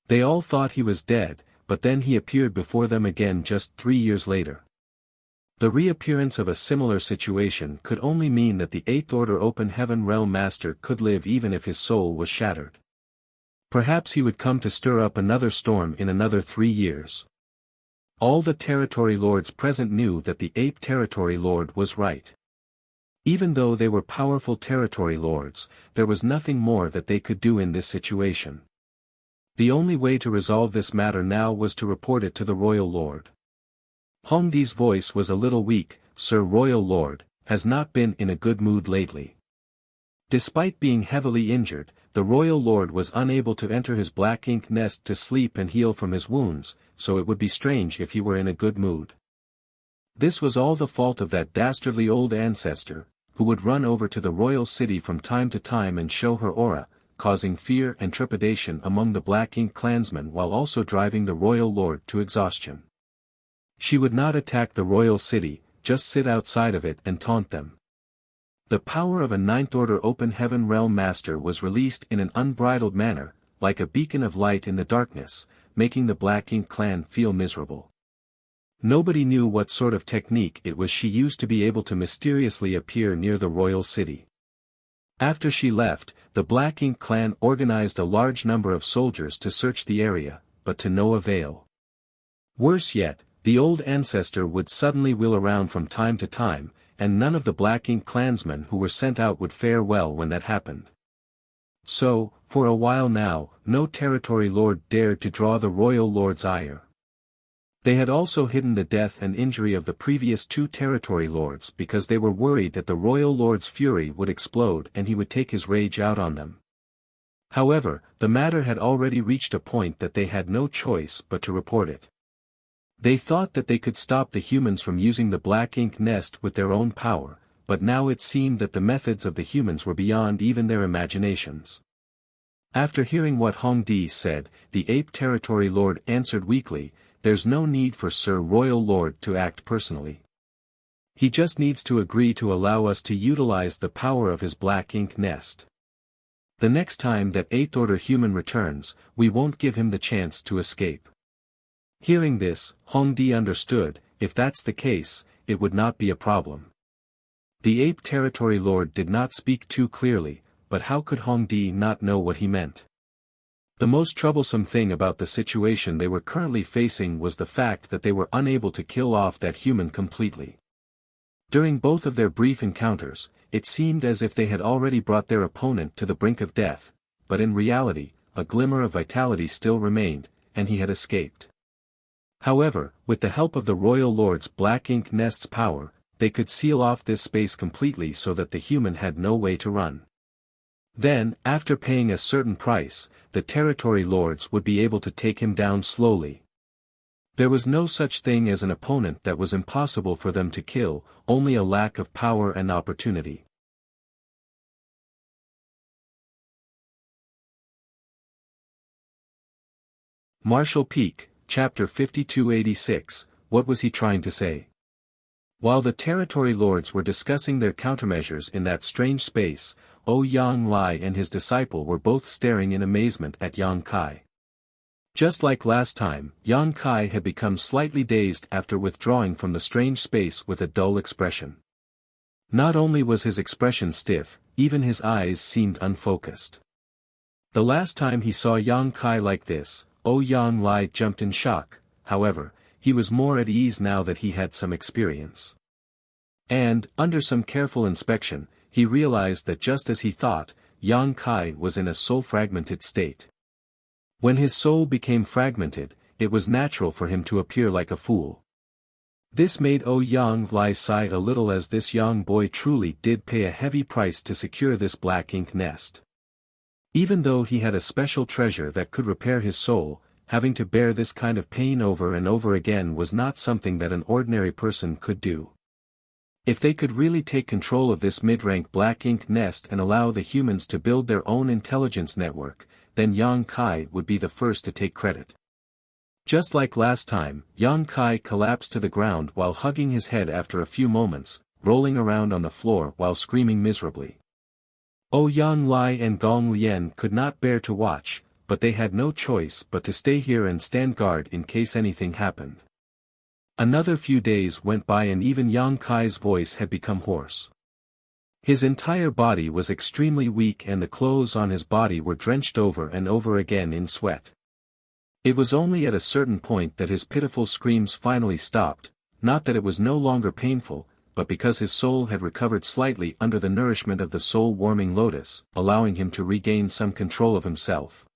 They all thought he was dead, but then he appeared before them again just 3 years later. The reappearance of a similar situation could only mean that the Eighth Order Open Heaven Realm Master could live even if his soul was shattered. Perhaps he would come to stir up another storm in another 3 years. All the territory lords present knew that the ape territory lord was right. Even though they were powerful territory lords, there was nothing more that they could do in this situation. The only way to resolve this matter now was to report it to the royal lord. Hongdi's voice was a little weak. Sir Royal Lord, has not been in a good mood lately. Despite being heavily injured, the royal lord was unable to enter his black ink nest to sleep and heal from his wounds, so it would be strange if he were in a good mood. This was all the fault of that dastardly old ancestor, who would run over to the royal city from time to time and show her aura, causing fear and trepidation among the black ink clansmen while also driving the royal lord to exhaustion. She would not attack the royal city, just sit outside of it and taunt them. The power of a Ninth Order Open Heaven Realm Master was released in an unbridled manner, like a beacon of light in the darkness, making the Black Ink clan feel miserable. Nobody knew what sort of technique it was she used to be able to mysteriously appear near the royal city. After she left, the Black Ink clan organized a large number of soldiers to search the area, but to no avail. Worse yet, the old ancestor would suddenly wheel around from time to time, and none of the Black Ink clansmen who were sent out would fare well when that happened. So, for a while now, no territory lord dared to draw the royal lord's ire. They had also hidden the death and injury of the previous 2 territory lords because they were worried that the royal lord's fury would explode and he would take his rage out on them. However, the matter had already reached a point that they had no choice but to report it. They thought that they could stop the humans from using the black ink nest with their own power, but now it seemed that the methods of the humans were beyond even their imaginations. After hearing what Hongdi said, the ape territory lord answered weakly, "There's no need for Sir Royal Lord to act personally. He just needs to agree to allow us to utilize the power of his black ink nest. The next time that 8th Order human returns, we won't give him the chance to escape." Hearing this, Hongdi understood, if that's the case, it would not be a problem. The ape territory lord did not speak too clearly, but how could Hongdi not know what he meant? The most troublesome thing about the situation they were currently facing was the fact that they were unable to kill off that human completely. During both of their brief encounters, it seemed as if they had already brought their opponent to the brink of death, but in reality, a glimmer of vitality still remained, and he had escaped. However, with the help of the Royal Lord's black ink nest's power, they could seal off this space completely so that the human had no way to run. Then, after paying a certain price, the territory lords would be able to take him down slowly. There was no such thing as an opponent that was impossible for them to kill, only a lack of power and opportunity. Marshall Peak, Chapter 5286, What was he trying to say? While the territory lords were discussing their countermeasures in that strange space, Yang Lai and his disciple were both staring in amazement at Yang Kai. Just like last time, Yang Kai had become slightly dazed after withdrawing from the strange space with a dull expression. Not only was his expression stiff, even his eyes seemed unfocused. The last time he saw Yang Kai like this, Yang Lai jumped in shock. However, he was more at ease now that he had some experience. And, under some careful inspection, he realized that just as he thought, Yang Kai was in a soul-fragmented state. When his soul became fragmented, it was natural for him to appear like a fool. This made Yang Lai sigh a little, as this young boy truly did pay a heavy price to secure this black ink nest. Even though he had a special treasure that could repair his soul, having to bear this kind of pain over and over again was not something that an ordinary person could do. If they could really take control of this mid-rank black ink nest and allow the humans to build their own intelligence network, then Yang Kai would be the first to take credit. Just like last time, Yang Kai collapsed to the ground while hugging his head after a few moments, rolling around on the floor while screaming miserably. Yang Lai and Gong Lian could not bear to watch, but they had no choice but to stay here and stand guard in case anything happened. Another few days went by and even Yang Kai's voice had become hoarse. His entire body was extremely weak and the clothes on his body were drenched over and over again in sweat. It was only at a certain point that his pitiful screams finally stopped, not that it was no longer painful, but because his soul had recovered slightly under the nourishment of the soul-warming lotus, allowing him to regain some control of himself.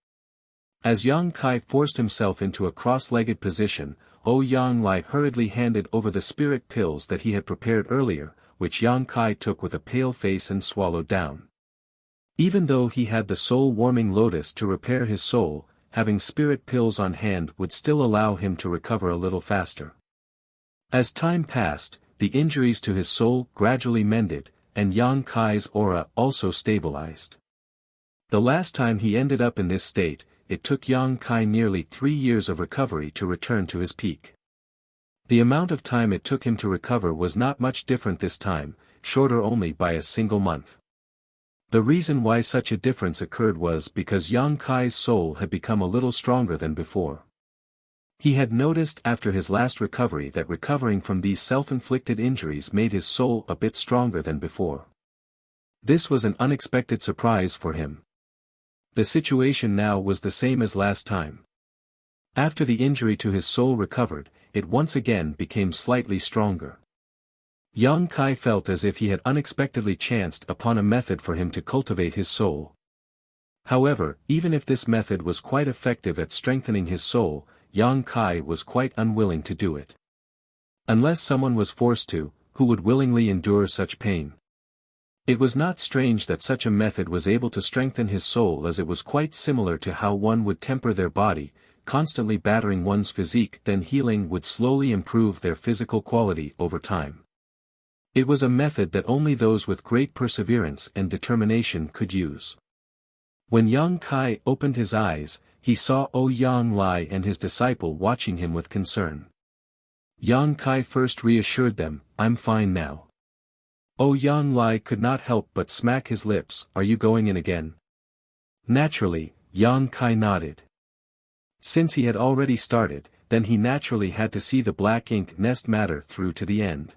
As Yang Kai forced himself into a cross-legged position, Yang Lai hurriedly handed over the spirit pills that he had prepared earlier, which Yang Kai took with a pale face and swallowed down. Even though he had the soul-warming lotus to repair his soul, having spirit pills on hand would still allow him to recover a little faster. As time passed, the injuries to his soul gradually mended, and Yang Kai's aura also stabilized. The last time he ended up in this state, it took Yang Kai nearly 3 years of recovery to return to his peak. The amount of time it took him to recover was not much different this time, shorter only by a single month. The reason why such a difference occurred was because Yang Kai's soul had become a little stronger than before. He had noticed after his last recovery that recovering from these self-inflicted injuries made his soul a bit stronger than before. This was an unexpected surprise for him. The situation now was the same as last time. After the injury to his soul recovered, it once again became slightly stronger. Yang Kai felt as if he had unexpectedly chanced upon a method for him to cultivate his soul. However, even if this method was quite effective at strengthening his soul, Yang Kai was quite unwilling to do it. Unless someone was forced to, who would willingly endure such pain? It was not strange that such a method was able to strengthen his soul, as it was quite similar to how one would temper their body, constantly battering one's physique, then healing would slowly improve their physical quality over time. It was a method that only those with great perseverance and determination could use. When Yang Kai opened his eyes, he saw Yang Lai and his disciple watching him with concern. Yang Kai first reassured them, "I'm fine now." Yang Lai could not help but smack his lips. "Are you going in again?" Naturally, Yang Kai nodded. Since he had already started, then he naturally had to see the black ink nest matter through to the end.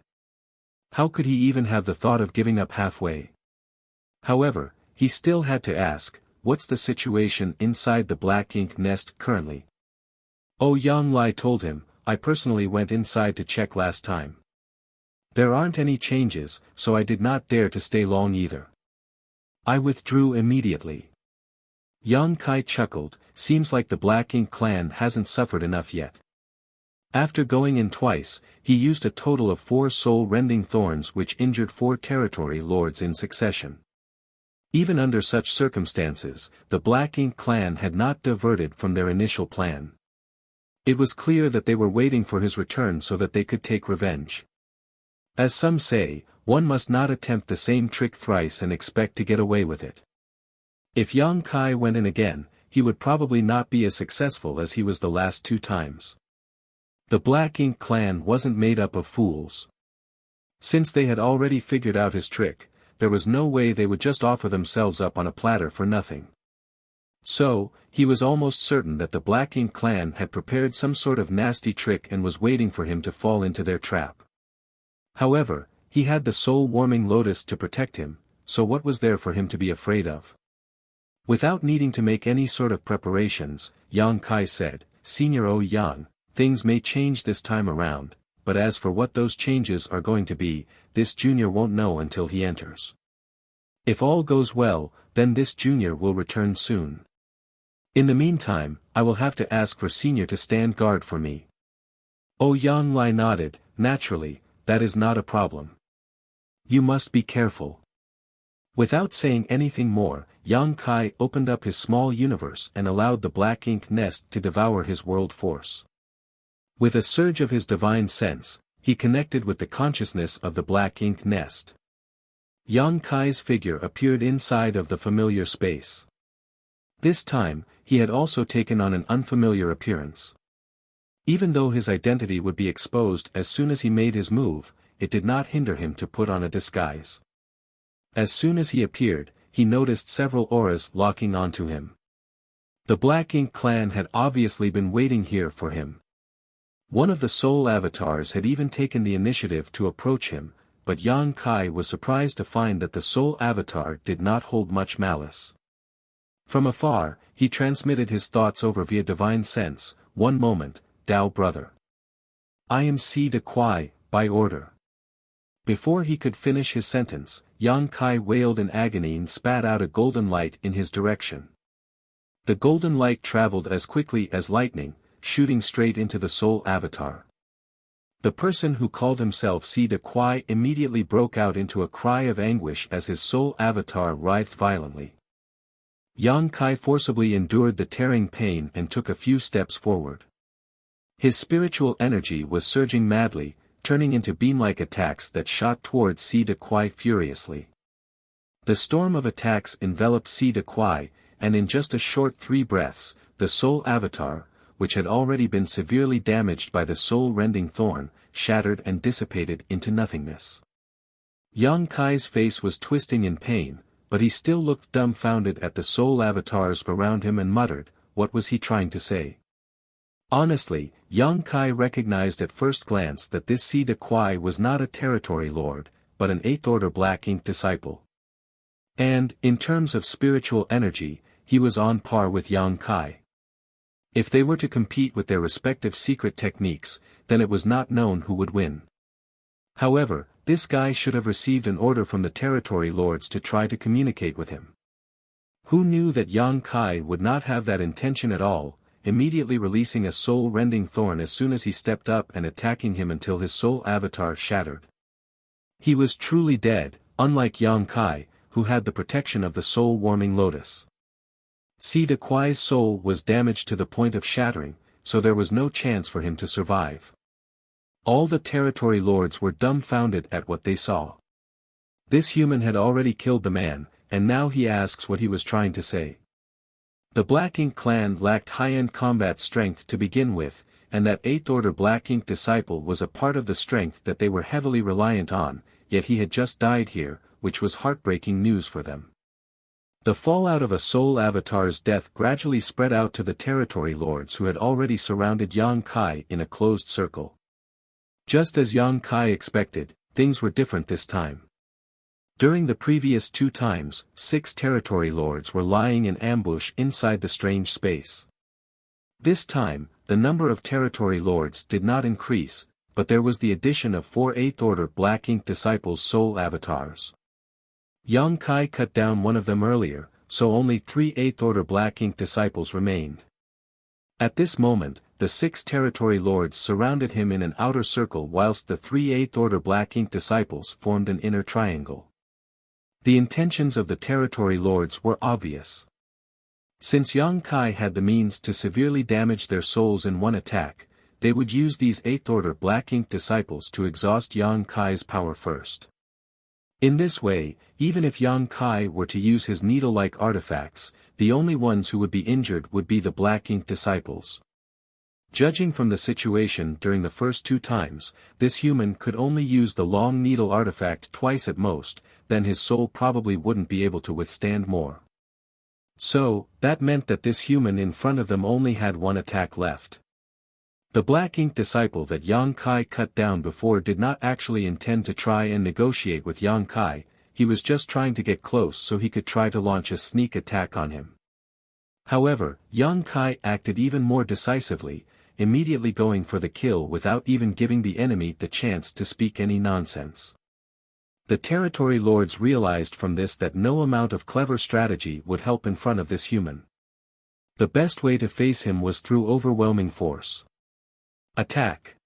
How could he even have the thought of giving up halfway? However, he still had to ask, "What's the situation inside the black ink nest currently?" Yang Lai told him, "I personally went inside to check last time. There aren't any changes, so I did not dare to stay long either. I withdrew immediately." Yang Kai chuckled, "Seems like the Black Ink clan hasn't suffered enough yet." After going in twice, he used a total of 4 soul-rending thorns which injured 4 territory lords in succession. Even under such circumstances, the Black Ink clan had not diverted from their initial plan. It was clear that they were waiting for his return so that they could take revenge. As some say, one must not attempt the same trick thrice and expect to get away with it. If Yang Kai went in again, he would probably not be as successful as he was the last 2 times. The Black Ink clan wasn't made up of fools. Since they had already figured out his trick, there was no way they would just offer themselves up on a platter for nothing. So, he was almost certain that the Black Ink clan had prepared some sort of nasty trick and was waiting for him to fall into their trap. However, he had the soul-warming lotus to protect him, so what was there for him to be afraid of? Without needing to make any sort of preparations, Yang Kai said, "Senior Yang, things may change this time around, but as for what those changes are going to be, this junior won't know until he enters. If all goes well, then this junior will return soon. In the meantime, I will have to ask for senior to stand guard for me." Yang Lai nodded, "Naturally, that is not a problem. You must be careful." Without saying anything more, Yang Kai opened up his small universe and allowed the Black Ink nest to devour his world force. With a surge of his divine sense, he connected with the consciousness of the Black Ink nest. Yang Kai's figure appeared inside of the familiar space. This time, he had also taken on an unfamiliar appearance. Even though his identity would be exposed as soon as he made his move, it did not hinder him to put on a disguise. As soon as he appeared, he noticed several auras locking onto him. The Black Ink clan had obviously been waiting here for him. One of the soul avatars had even taken the initiative to approach him, but Yang Kai was surprised to find that the soul avatar did not hold much malice. From afar, he transmitted his thoughts over via divine sense. "One moment, Dao brother. I am Si De Kwai, by order." Before he could finish his sentence, Yang Kai wailed in agony and spat out a golden light in his direction. The golden light traveled as quickly as lightning, shooting straight into the soul avatar. The person who called himself Si De Kwai immediately broke out into a cry of anguish as his soul avatar writhed violently. Yang Kai forcibly endured the tearing pain and took a few steps forward. His spiritual energy was surging madly, turning into beam-like attacks that shot towards Si De Kwai furiously. The storm of attacks enveloped Si De Kwai, and in just a short 3 breaths, the soul avatar, which had already been severely damaged by the soul-rending thorn, shattered and dissipated into nothingness. Yang Kai's face was twisting in pain, but he still looked dumbfounded at the soul avatars around him and muttered, what was he trying to say? Honestly, Yang Kai recognized at first glance that this Si De Kwai was not a territory lord, but an 8th order Black Ink disciple. And, in terms of spiritual energy, he was on par with Yang Kai. If they were to compete with their respective secret techniques, then it was not known who would win. However, this guy should have received an order from the territory lords to try to communicate with him. Who knew that Yang Kai would not have that intention at all, immediately releasing a soul-rending thorn as soon as he stepped up and attacking him until his soul avatar shattered. He was truly dead, unlike Yang Kai, who had the protection of the soul-warming lotus. Si De Kuai's soul was damaged to the point of shattering, so there was no chance for him to survive. All the territory lords were dumbfounded at what they saw. This human had already killed the man, and now he asks what he was trying to say. The Black Ink clan lacked high-end combat strength to begin with, and that 8th Order Black Ink disciple was a part of the strength that they were heavily reliant on, yet he had just died here, which was heartbreaking news for them. The fallout of a soul avatar's death gradually spread out to the territory lords who had already surrounded Yang Kai in a closed circle. Just as Yang Kai expected, things were different this time. During the previous 2 times, 6 territory lords were lying in ambush inside the strange space. This time, the number of territory lords did not increase, but there was the addition of 4 8th Order Black Ink disciples' soul avatars. Yang Kai cut down one of them earlier, so only 3 8th Order Black Ink disciples remained. At this moment, the 6 territory lords surrounded him in an outer circle whilst the 3 8th Order Black Ink disciples formed an inner triangle. The intentions of the territory lords were obvious. Since Yang Kai had the means to severely damage their souls in one attack, they would use these 8th Order Black Ink disciples to exhaust Yang Kai's power first. In this way, even if Yang Kai were to use his needle-like artifacts, the only ones who would be injured would be the Black Ink disciples. Judging from the situation during the first 2 times, this human could only use the long needle artifact twice at most, then his soul probably wouldn't be able to withstand more. So, that meant that this human in front of them only had 1 attack left. The Black Ink disciple that Yang Kai cut down before did not actually intend to try and negotiate with Yang Kai, he was just trying to get close so he could try to launch a sneak attack on him. However, Yang Kai acted even more decisively, immediately going for the kill without even giving the enemy the chance to speak any nonsense. The territory lords realized from this that no amount of clever strategy would help in front of this human. The best way to face him was through overwhelming force. Attack!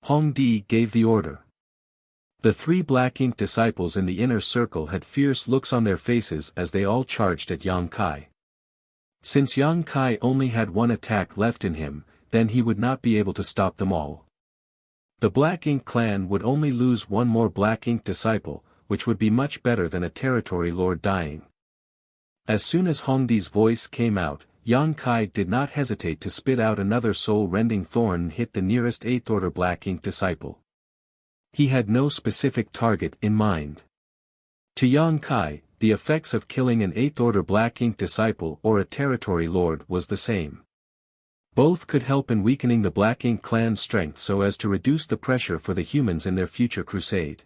Hong Di gave the order. The 3 Black Ink disciples in the inner circle had fierce looks on their faces as they all charged at Yang Kai. Since Yang Kai only had 1 attack left in him, then he would not be able to stop them all. The Black Ink clan would only lose 1 more Black Ink disciple, which would be much better than a territory lord dying. As soon as Hongdi's voice came out, Yang Kai did not hesitate to spit out another soul-rending thorn and hit the nearest 8th Order Black Ink disciple. He had no specific target in mind. To Yang Kai, the effects of killing an 8th Order Black Ink disciple or a territory lord was the same. Both could help in weakening the Black Ink clan's strength so as to reduce the pressure for the humans in their future crusade.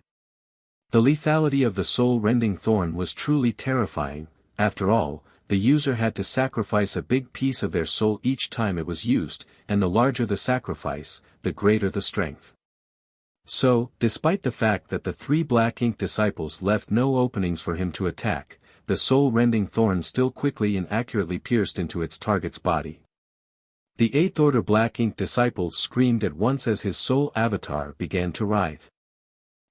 The lethality of the soul-rending thorn was truly terrifying. After all, the user had to sacrifice a big piece of their soul each time it was used, and the larger the sacrifice, the greater the strength. So, despite the fact that the 3 Black Ink disciples left no openings for him to attack, the soul-rending thorn still quickly and accurately pierced into its target's body. The 8th Order Black Ink disciple screamed at once as his soul avatar began to writhe.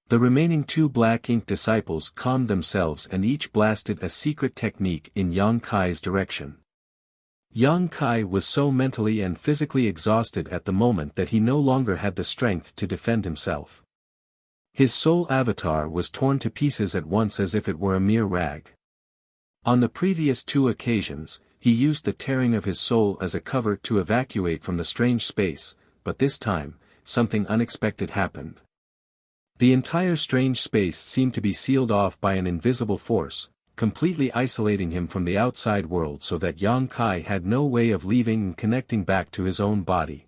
The remaining 2 Black Ink disciples calmed themselves and each blasted a secret technique in Yang Kai's direction. Yang Kai was so mentally and physically exhausted at the moment that he no longer had the strength to defend himself. His soul avatar was torn to pieces at once as if it were a mere rag. On the previous 2 occasions, he used the tearing of his soul as a cover to evacuate from the strange space, but this time, something unexpected happened. The entire strange space seemed to be sealed off by an invisible force, completely isolating him from the outside world so that Yang Kai had no way of leaving and connecting back to his own body.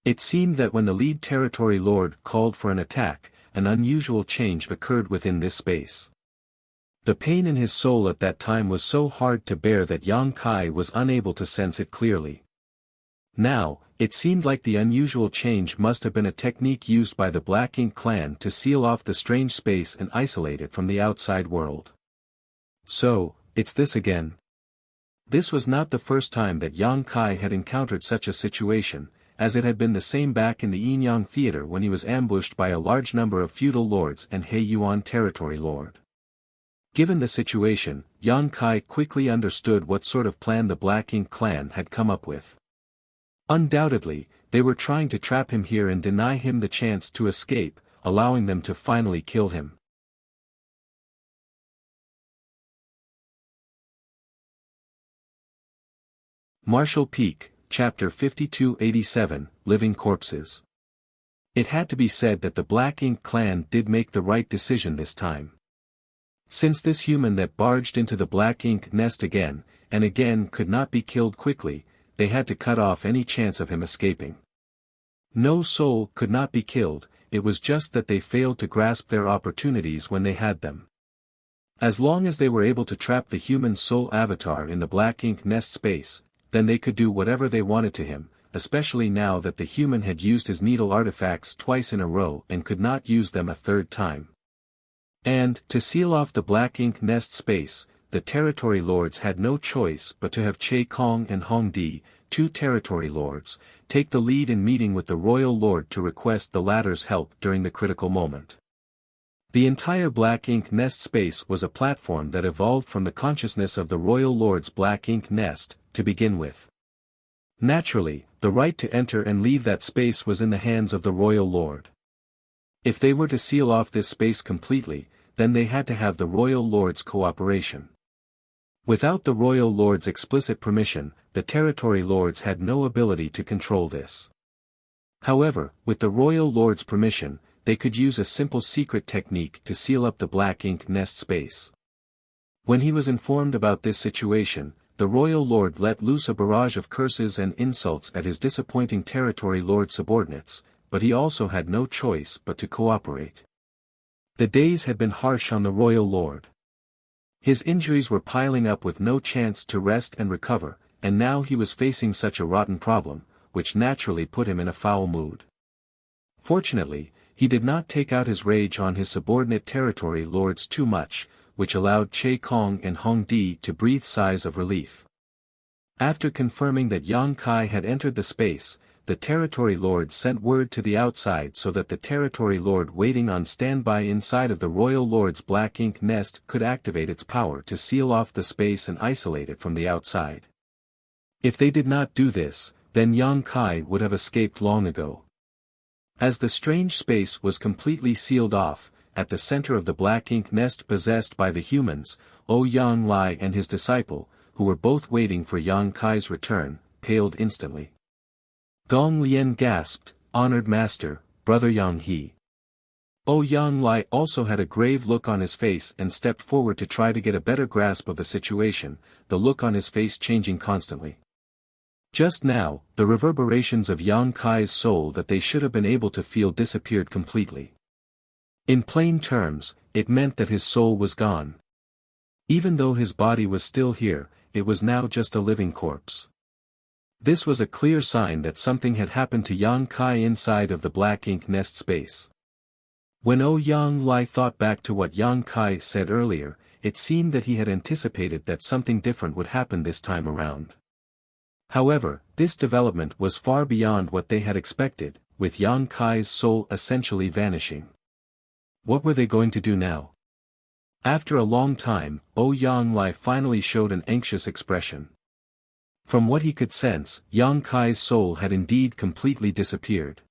It seemed that when the lead territory lord called for an attack, an unusual change occurred within this space. The pain in his soul at that time was so hard to bear that Yang Kai was unable to sense it clearly. Now, it seemed like the unusual change must have been a technique used by the Black Ink clan to seal off the strange space and isolate it from the outside world. So, it's this again. This was not the first time that Yang Kai had encountered such a situation, as it had been the same back in the Yinyang Theater when he was ambushed by a large number of feudal lords and He Yuan territory lord. Given the situation, Yang Kai quickly understood what sort of plan the Black Ink clan had come up with. Undoubtedly, they were trying to trap him here and deny him the chance to escape, allowing them to finally kill him. Marshall Peak, Chapter 5287, Living Corpses. It had to be said that the Black Ink clan did make the right decision this time. Since this human that barged into the Black Ink nest again, and again could not be killed quickly, they had to cut off any chance of him escaping. No soul could not be killed, it was just that they failed to grasp their opportunities when they had them. As long as they were able to trap the human soul avatar in the Black Ink nest space, then they could do whatever they wanted to him, especially now that the human had used his needle artifacts twice in a row and could not use them a third time. And, to seal off the Black Ink nest space, the territory lords had no choice but to have Che Kong and Hong Di, two territory lords, take the lead in meeting with the royal lord to request the latter's help during the critical moment. The entire Black Ink nest space was a platform that evolved from the consciousness of the royal lord's Black Ink nest, to begin with. Naturally, the right to enter and leave that space was in the hands of the royal lord. If they were to seal off this space completely, then they had to have the royal lord's cooperation. Without the royal lord's explicit permission, the territory lords had no ability to control this. However, with the royal lord's permission, they could use a simple secret technique to seal up the Black Ink nest space. When he was informed about this situation, the royal lord let loose a barrage of curses and insults at his disappointing territory lord subordinates, but he also had no choice but to cooperate. The days had been harsh on the royal lord. His injuries were piling up with no chance to rest and recover, and now he was facing such a rotten problem, which naturally put him in a foul mood. Fortunately, he did not take out his rage on his subordinate territory lords too much, which allowed Che Kong and Hong Di to breathe sighs of relief. After confirming that Yang Kai had entered the space, the territory lord sent word to the outside so that the territory lord waiting on standby inside of the royal lord's Black Ink nest could activate its power to seal off the space and isolate it from the outside. If they did not do this, then Yang Kai would have escaped long ago. As the strange space was completely sealed off, at the center of the Black Ink nest possessed by the humans, Yang Lai and his disciple, who were both waiting for Yang Kai's return, paled instantly. Gong Lien gasped, "Honored master, brother Yang He." Yang Lai also had a grave look on his face and stepped forward to try to get a better grasp of the situation, the look on his face changing constantly. Just now, the reverberations of Yang Kai's soul that they should have been able to feel disappeared completely. In plain terms, it meant that his soul was gone. Even though his body was still here, it was now just a living corpse. This was a clear sign that something had happened to Yang Kai inside of the Black Ink nest space. When Yang Lai thought back to what Yang Kai said earlier, it seemed that he had anticipated that something different would happen this time around. However, this development was far beyond what they had expected, with Yang Kai's soul essentially vanishing. What were they going to do now? After a long time, Yang Lai finally showed an anxious expression. From what he could sense, Yang Kai's soul had indeed completely disappeared.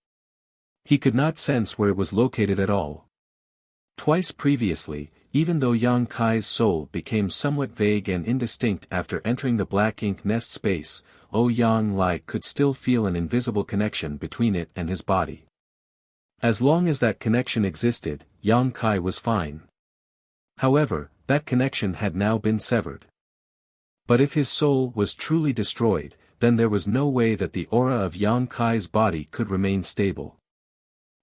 He could not sense where it was located at all. Twice previously, even though Yang Kai's soul became somewhat vague and indistinct after entering the Black Ink nest space, Yang Lai could still feel an invisible connection between it and his body. As long as that connection existed, Yang Kai was fine. However, that connection had now been severed. But if his soul was truly destroyed, then there was no way that the aura of Yang Kai's body could remain stable.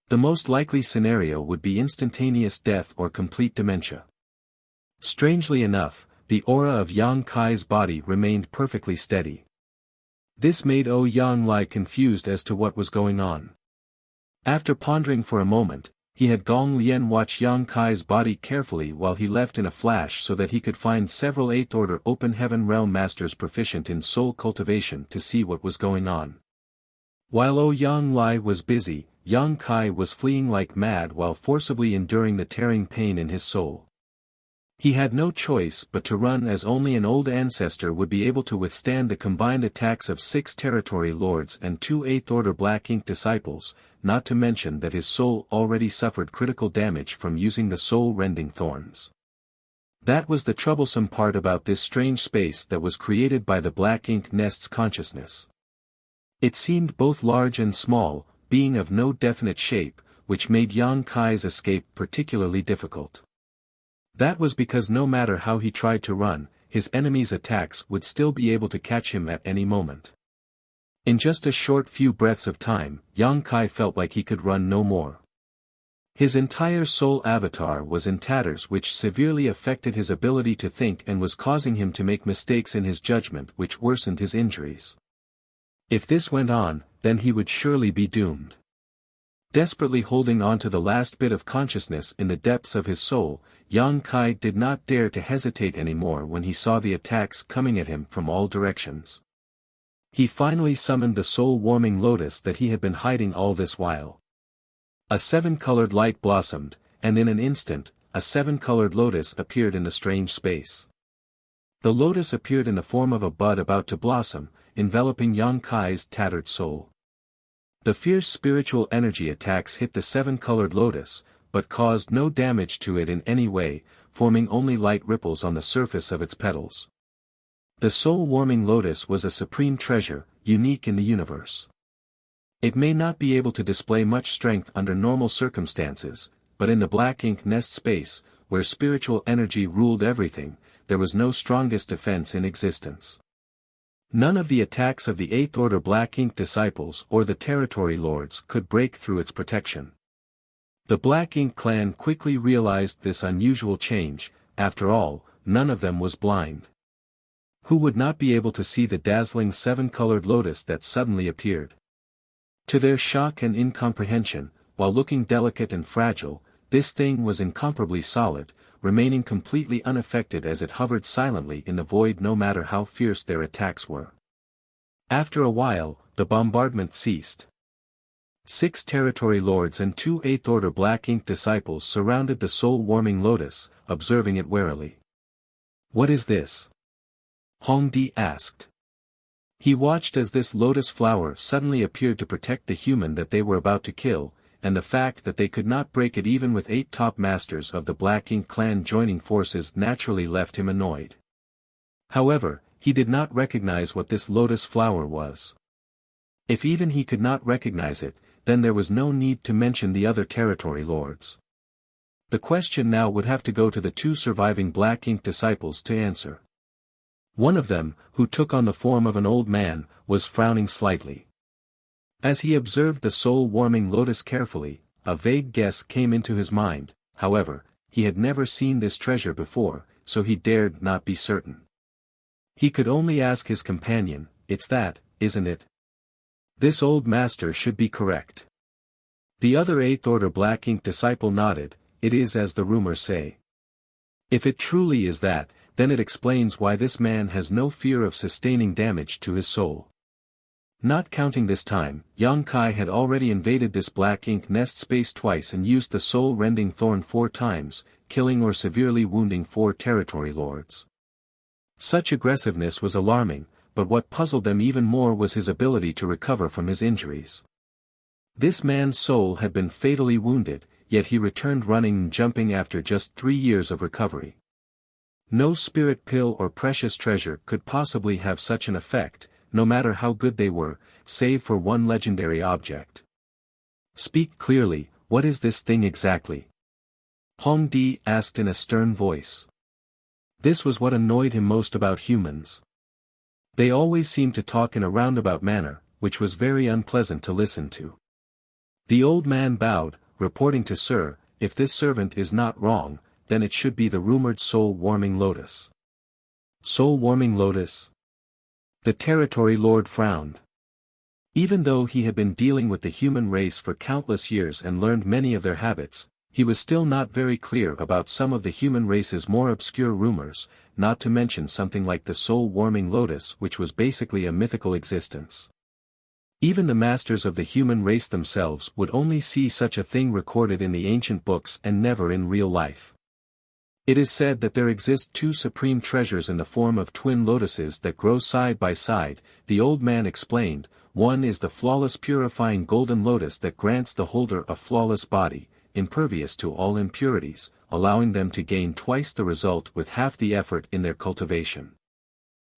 The most likely scenario would be instantaneous death or complete dementia. Strangely enough, the aura of Yang Kai's body remained perfectly steady. This made Yang Lai confused as to what was going on. After pondering for a moment, he had Gong Lien watch Yang Kai's body carefully while he left in a flash so that he could find several 8th Order Open Heaven Realm Masters proficient in soul cultivation to see what was going on. While Ouyang Lai was busy, Yang Kai was fleeing like mad while forcibly enduring the tearing pain in his soul. He had no choice but to run, as only an old ancestor would be able to withstand the combined attacks of 6 territory lords and 2 8th Order Black Ink disciples, not to mention that his soul already suffered critical damage from using the soul-rending thorns. That was the troublesome part about this strange space that was created by the Black Ink Nest's consciousness. It seemed both large and small, being of no definite shape, which made Yang Kai's escape particularly difficult. That was because no matter how he tried to run, his enemy's attacks would still be able to catch him at any moment. In just a short few breaths of time, Yang Kai felt like he could run no more. His entire soul avatar was in tatters, which severely affected his ability to think and was causing him to make mistakes in his judgment, which worsened his injuries. If this went on, then he would surely be doomed. Desperately holding on to the last bit of consciousness in the depths of his soul, Yang Kai did not dare to hesitate anymore when he saw the attacks coming at him from all directions. He finally summoned the soul-warming lotus that he had been hiding all this while. A 7-colored light blossomed, and in an instant, a 7-colored lotus appeared in the strange space. The lotus appeared in the form of a bud about to blossom, enveloping Yang Kai's tattered soul. The fierce spiritual energy attacks hit the 7-colored lotus, but caused no damage to it in any way, forming only light ripples on the surface of its petals. The soul-warming lotus was a supreme treasure, unique in the universe. It may not be able to display much strength under normal circumstances, but in the Black Ink Nest space, where spiritual energy ruled everything, there was no strongest defense in existence. None of the attacks of the 8th Order Black Ink disciples or the territory lords could break through its protection. The Black Ink clan quickly realized this unusual change. After all, none of them was blind. Who would not be able to see the dazzling 7-colored lotus that suddenly appeared? To their shock and incomprehension, while looking delicate and fragile, this thing was incomparably solid, remaining completely unaffected as it hovered silently in the void no matter how fierce their attacks were. After a while, the bombardment ceased. 6 territory lords and 2 8th Order Black Ink disciples surrounded the soul-warming lotus, observing it warily. "What is this?" Hongdi asked. He watched as this lotus flower suddenly appeared to protect the human that they were about to kill, and the fact that they could not break it even with 8 top masters of the Black Ink clan joining forces naturally left him annoyed. However, he did not recognize what this lotus flower was. If even he could not recognize it, then there was no need to mention the other territory lords. The question now would have to go to the 2 surviving Black Ink disciples to answer. One of them, who took on the form of an old man, was frowning slightly. As he observed the soul-warming lotus carefully, a vague guess came into his mind. However, he had never seen this treasure before, so he dared not be certain. He could only ask his companion, "It's that, isn't it?" This old master should be correct. The other 8th Order Black Ink disciple nodded. "It is as the rumors say. If it truly is that, then it explains why this man has no fear of sustaining damage to his soul." Not counting this time, Yang Kai had already invaded this Black Ink Nest space twice and used the soul-rending thorn 4 times, killing or severely wounding 4 territory lords. Such aggressiveness was alarming, but what puzzled them even more was his ability to recover from his injuries. This man's soul had been fatally wounded, yet he returned running and jumping after just 3 years of recovery. No spirit pill or precious treasure could possibly have such an effect, no matter how good they were, save for one legendary object. "Speak clearly, what is this thing exactly?" Hongdi asked in a stern voice. This was what annoyed him most about humans. They always seemed to talk in a roundabout manner, which was very unpleasant to listen to. The old man bowed, reporting to Sir, "If this servant is not wrong, then it should be the rumored soul-warming lotus." "Soul-warming lotus?" The territory lord frowned. Even though he had been dealing with the human race for countless years and learned many of their habits, he was still not very clear about some of the human race's more obscure rumors, not to mention something like the soul-warming lotus, which was basically a mythical existence. Even the masters of the human race themselves would only see such a thing recorded in the ancient books and never in real life. It is said that there exist two supreme treasures in the form of twin lotuses that grow side by side, the old man explained. One is the flawless purifying golden lotus that grants the holder a flawless body, impervious to all impurities, allowing them to gain twice the result with half the effort in their cultivation.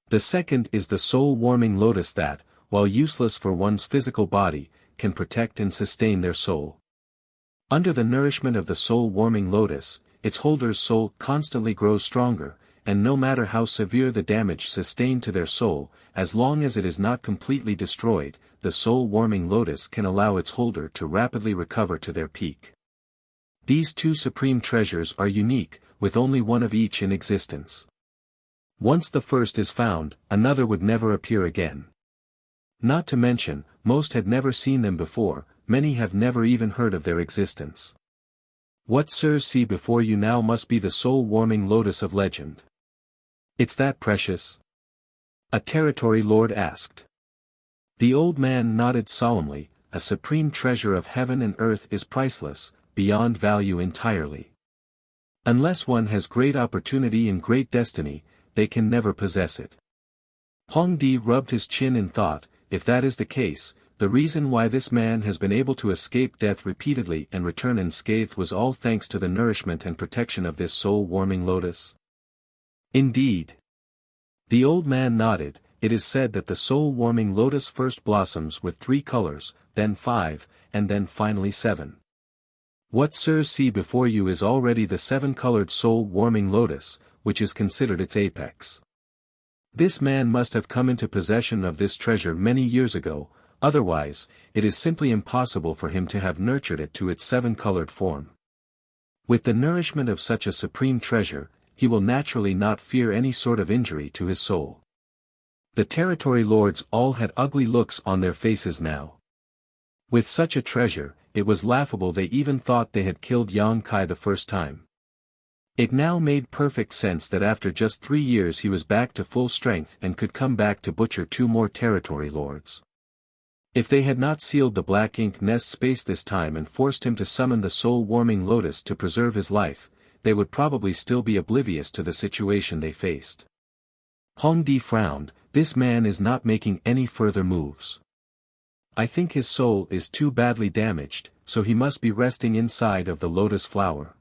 The second is the soul-warming lotus that, while useless for one's physical body, can protect and sustain their soul. Under the nourishment of the soul-warming lotus, its holder's soul constantly grows stronger, and no matter how severe the damage sustained to their soul, as long as it is not completely destroyed, the soul-warming lotus can allow its holder to rapidly recover to their peak. These two supreme treasures are unique, with only one of each in existence. Once the first is found, another would never appear again. Not to mention, most had never seen them before, many have never even heard of their existence. What sirs see before you now must be the soul-warming lotus of legend. It's that precious? A territory lord asked. The old man nodded solemnly. A supreme treasure of heaven and earth is priceless, beyond value entirely. Unless one has great opportunity and great destiny, they can never possess it. Hongdi rubbed his chin in thought. If that is the case, the reason why this man has been able to escape death repeatedly and return unscathed was all thanks to the nourishment and protection of this soul-warming lotus. Indeed. The old man nodded. It is said that the soul-warming lotus first blossoms with 3 colors, then 5, and then finally 7. What sirs see before you is already the 7-colored soul-warming lotus, which is considered its apex. This man must have come into possession of this treasure many years ago, otherwise, it is simply impossible for him to have nurtured it to its 7-colored form. With the nourishment of such a supreme treasure, he will naturally not fear any sort of injury to his soul. The territory lords all had ugly looks on their faces now. With such a treasure, it was laughable they even thought they had killed Yang Kai the first time. It now made perfect sense that after just 3 years he was back to full strength and could come back to butcher 2 more territory lords. If they had not sealed the black ink nest space this time and forced him to summon the soul-warming lotus to preserve his life, they would probably still be oblivious to the situation they faced. Hongdi frowned. This man is not making any further moves. I think his soul is too badly damaged, so he must be resting inside of the lotus flower.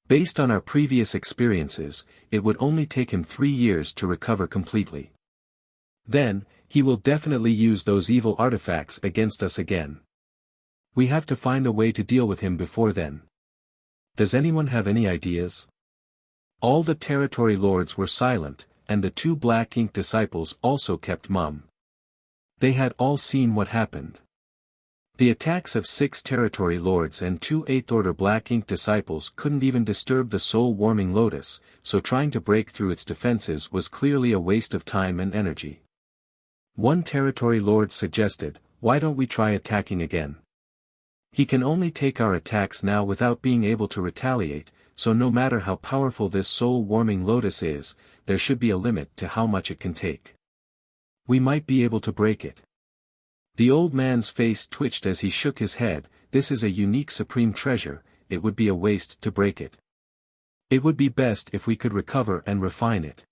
Based on our previous experiences, it would only take him 3 years to recover completely. Then, he will definitely use those evil artifacts against us again. We have to find a way to deal with him before then. Does anyone have any ideas? All the territory lords were silent, and the 2 black ink disciples also kept mum. They had all seen what happened. The attacks of 6 territory lords and 2 8th-order black ink disciples couldn't even disturb the soul-warming lotus, so trying to break through its defenses was clearly a waste of time and energy. One territory lord suggested, why don't we try attacking again? He can only take our attacks now without being able to retaliate, so no matter how powerful this soul-warming lotus is, there should be a limit to how much it can take. We might be able to break it. The old man's face twitched as he shook his head. This is a unique supreme treasure, it would be a waste to break it. It would be best if we could recover and refine it.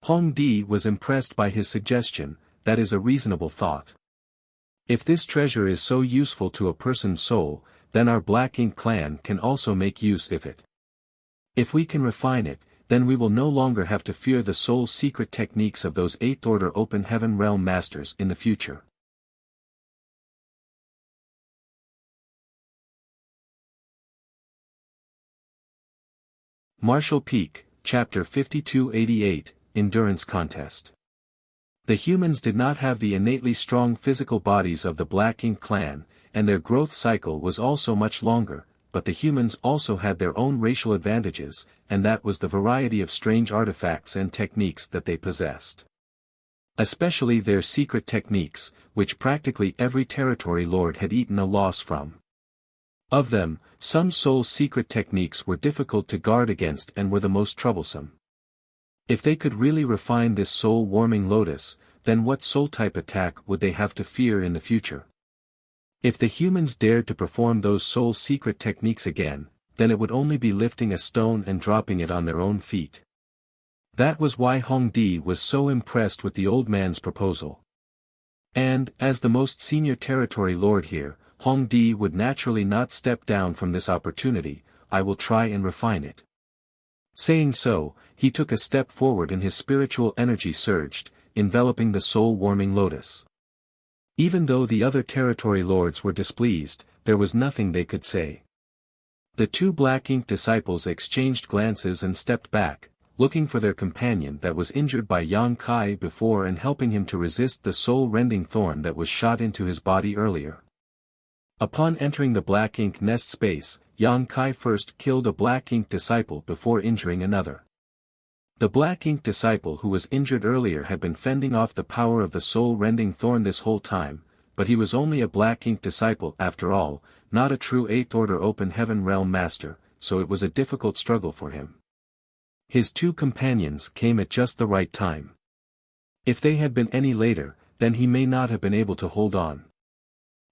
Hongdi was impressed by his suggestion. That is a reasonable thought. If this treasure is so useful to a person's soul, then our Black Ink clan can also make use of it. If we can refine it, then we will no longer have to fear the soul's secret techniques of those 8th Order Open Heaven Realm Masters in the future. Martial Peak, Chapter 5288, Endurance Contest. The humans did not have the innately strong physical bodies of the Black Ink clan, and their growth cycle was also much longer, but the humans also had their own racial advantages, and that was the variety of strange artifacts and techniques that they possessed. Especially their secret techniques, which practically every territory lord had eaten a loss from. Of them, some soul secret techniques were difficult to guard against and were the most troublesome. If they could really refine this soul-warming lotus, then what soul-type attack would they have to fear in the future? If the humans dared to perform those soul secret techniques again, then it would only be lifting a stone and dropping it on their own feet. That was why Hongdi was so impressed with the old man's proposal. And, as the most senior territory lord here, Hongdi would naturally not step down from this opportunity. I will try and refine it. Saying so, he took a step forward and his spiritual energy surged, enveloping the soul-warming lotus. Even though the other territory lords were displeased, there was nothing they could say. The two black ink disciples exchanged glances and stepped back, looking for their companion that was injured by Yang Kai before and helping him to resist the soul-rending thorn that was shot into his body earlier. Upon entering the black ink nest space, Yang Kai first killed a black ink disciple before injuring another. The black ink disciple who was injured earlier had been fending off the power of the soul-rending thorn this whole time, but he was only a black ink disciple after all, not a true 8th order open heaven realm master, so it was a difficult struggle for him. His two companions came at just the right time. If they had been any later, then he may not have been able to hold on.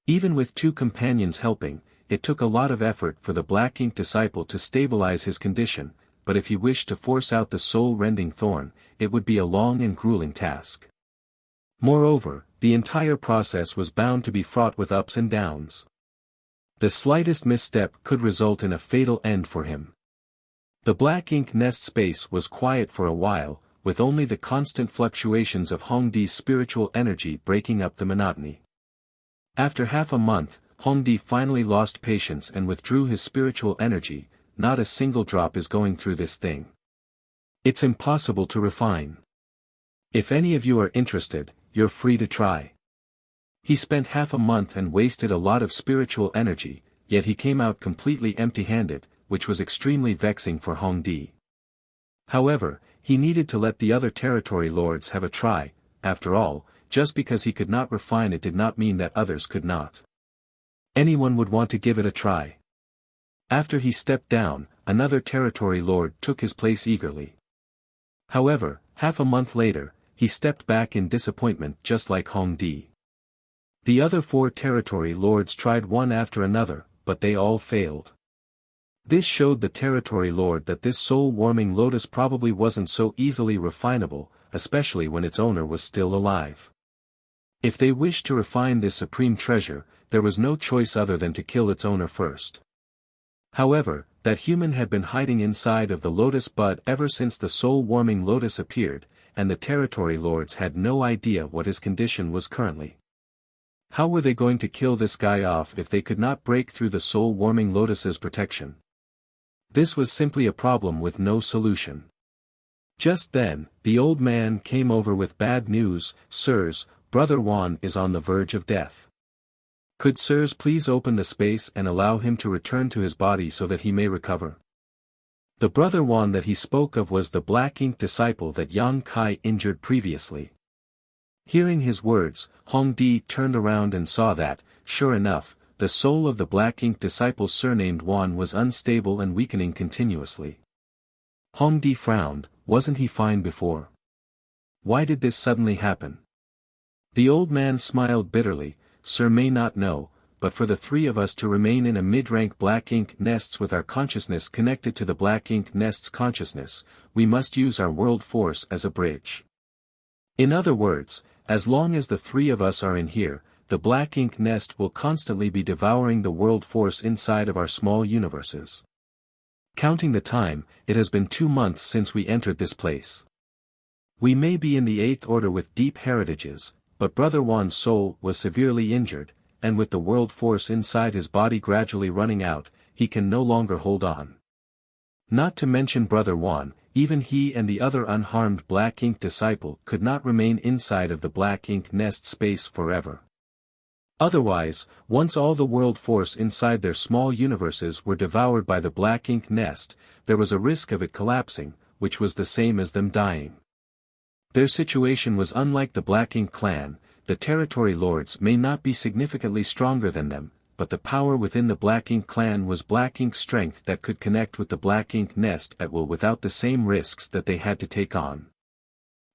Even with two companions helping, it took a lot of effort for the black ink disciple to stabilize his condition, but if he wished to force out the soul-rending thorn, it would be a long and grueling task. Moreover, the entire process was bound to be fraught with ups and downs. The slightest misstep could result in a fatal end for him. The black ink nest space was quiet for a while, with only the constant fluctuations of Hongdi's spiritual energy breaking up the monotony. After half a month, Hongdi finally lost patience and withdrew his spiritual energy. Not a single drop is going through this thing. It's impossible to refine. If any of you are interested, you're free to try. He spent half a month and wasted a lot of spiritual energy, yet he came out completely empty-handed, which was extremely vexing for Hongdi. However, he needed to let the other territory lords have a try. After all, just because he could not refine it did not mean that others could not. Anyone would want to give it a try. After he stepped down, another territory lord took his place eagerly. However, half a month later, he stepped back in disappointment just like Hongdi. The other 4 territory lords tried one after another, but they all failed. This showed the territory lord that this soul-warming lotus probably wasn't so easily refinable, especially when its owner was still alive. If they wished to refine this supreme treasure, there was no choice other than to kill its owner first. However, that human had been hiding inside of the lotus bud ever since the soul-warming lotus appeared, and the territory lords had no idea what his condition was currently. How were they going to kill this guy off if they could not break through the soul-warming lotus's protection? This was simply a problem with no solution. Just then, the old man came over with bad news. Sirs, Brother Wan is on the verge of death. Could sirs please open the space and allow him to return to his body so that he may recover? The Brother Wan that he spoke of was the black ink disciple that Yang Kai injured previously. Hearing his words, Hongdi turned around and saw that, sure enough, the soul of the black ink disciple surnamed Wan was unstable and weakening continuously. Hongdi frowned. Wasn't he fine before? Why did this suddenly happen? The old man smiled bitterly. Sir may not know, but for the 3 of us to remain in a mid-rank black ink nests with our consciousness connected to the black ink nest's consciousness, we must use our world force as a bridge. In other words, as long as the 3 of us are in here, the black ink nest will constantly be devouring the world force inside of our small universes. Counting the time, it has been 2 months since we entered this place. We may be in the 8th order with deep heritages, but Brother Wan's soul was severely injured, and with the world force inside his body gradually running out, he can no longer hold on. Not to mention Brother Wan, even he and the other unharmed black ink disciple could not remain inside of the black ink nest space forever. Otherwise, once all the world force inside their small universes were devoured by the black ink nest, there was a risk of it collapsing, which was the same as them dying. Their situation was unlike the Black Ink clan. The territory lords may not be significantly stronger than them, but the power within the Black Ink clan was Black Ink strength that could connect with the Black Ink nest at will without the same risks that they had to take on.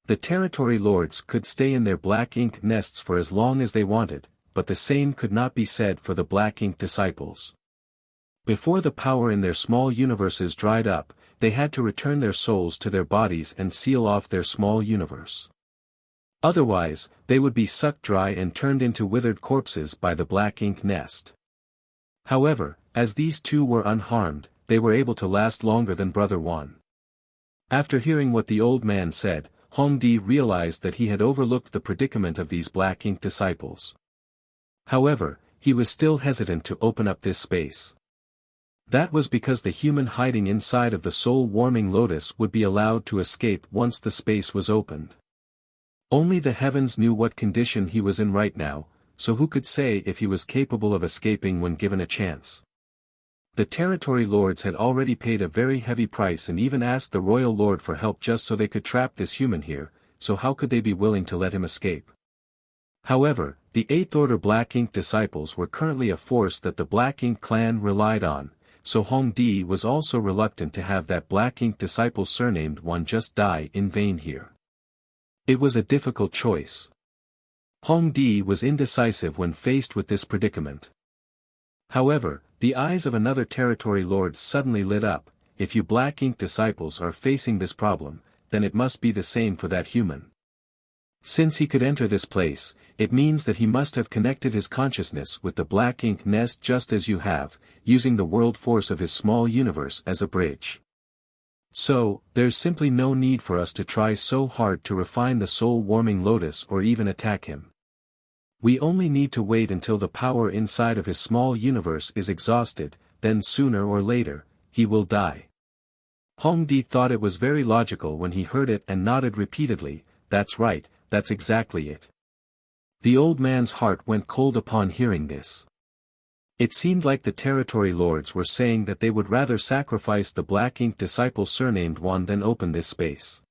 The territory lords could stay in their Black Ink nests for as long as they wanted, but the same could not be said for the Black Ink disciples. Before the power in their small universes dried up, they had to return their souls to their bodies and seal off their small universe. Otherwise, they would be sucked dry and turned into withered corpses by the Black Ink nest. However, as these two were unharmed, they were able to last longer than Brother One. After hearing what the old man said, Hongdi realized that he had overlooked the predicament of these Black Ink disciples. However, he was still hesitant to open up this space. That was because the human hiding inside of the soul-warming lotus would be allowed to escape once the space was opened. Only the heavens knew what condition he was in right now, so who could say if he was capable of escaping when given a chance? The territory lords had already paid a very heavy price and even asked the royal lord for help just so they could trap this human here, so how could they be willing to let him escape? However, the Eighth Order Black Ink disciples were currently a force that the Black Ink clan relied on, so Hongdi was also reluctant to have that Black Ink disciple surnamed One just die in vain here. It was a difficult choice. Hongdi was indecisive when faced with this predicament. However, the eyes of another territory lord suddenly lit up. If you Black Ink disciples are facing this problem, then it must be the same for that human. Since he could enter this place, it means that he must have connected his consciousness with the Black Ink nest just as you have, using the world force of his small universe as a bridge. So, there's simply no need for us to try so hard to refine the soul-warming lotus or even attack him. We only need to wait until the power inside of his small universe is exhausted, then sooner or later, he will die. Hongdi thought it was very logical when he heard it and nodded repeatedly. That's right, that's exactly it. The old man's heart went cold upon hearing this. It seemed like the territory lords were saying that they would rather sacrifice the Black Ink disciple surnamed One than open this space.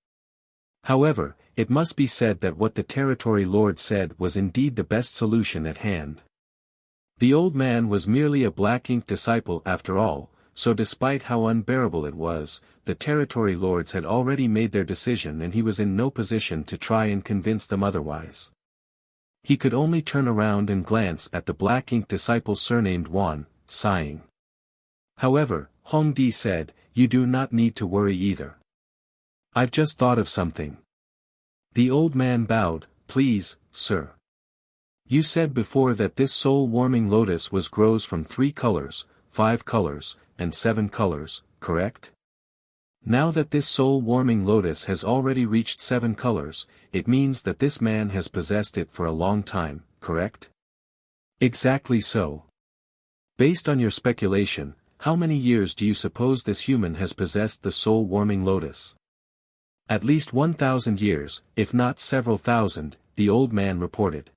However, it must be said that what the territory lord said was indeed the best solution at hand. The old man was merely a Black Ink disciple after all, so despite how unbearable it was, the territory lords had already made their decision and he was in no position to try and convince them otherwise. He could only turn around and glance at the Black Ink disciple surnamed One, sighing. However, Hongdi said, "You do not need to worry either. I've just thought of something." The old man bowed, "Please, sir. You said before that this soul-warming lotus grows from 3 colors, 5 colors, and 7 colors, correct? Now that this soul-warming lotus has already reached 7 colors, it means that this man has possessed it for a long time, correct?" "Exactly so. Based on your speculation, how many years do you suppose this human has possessed the soul-warming lotus?" "At least 1,000 years, if not several thousand," the old man reported.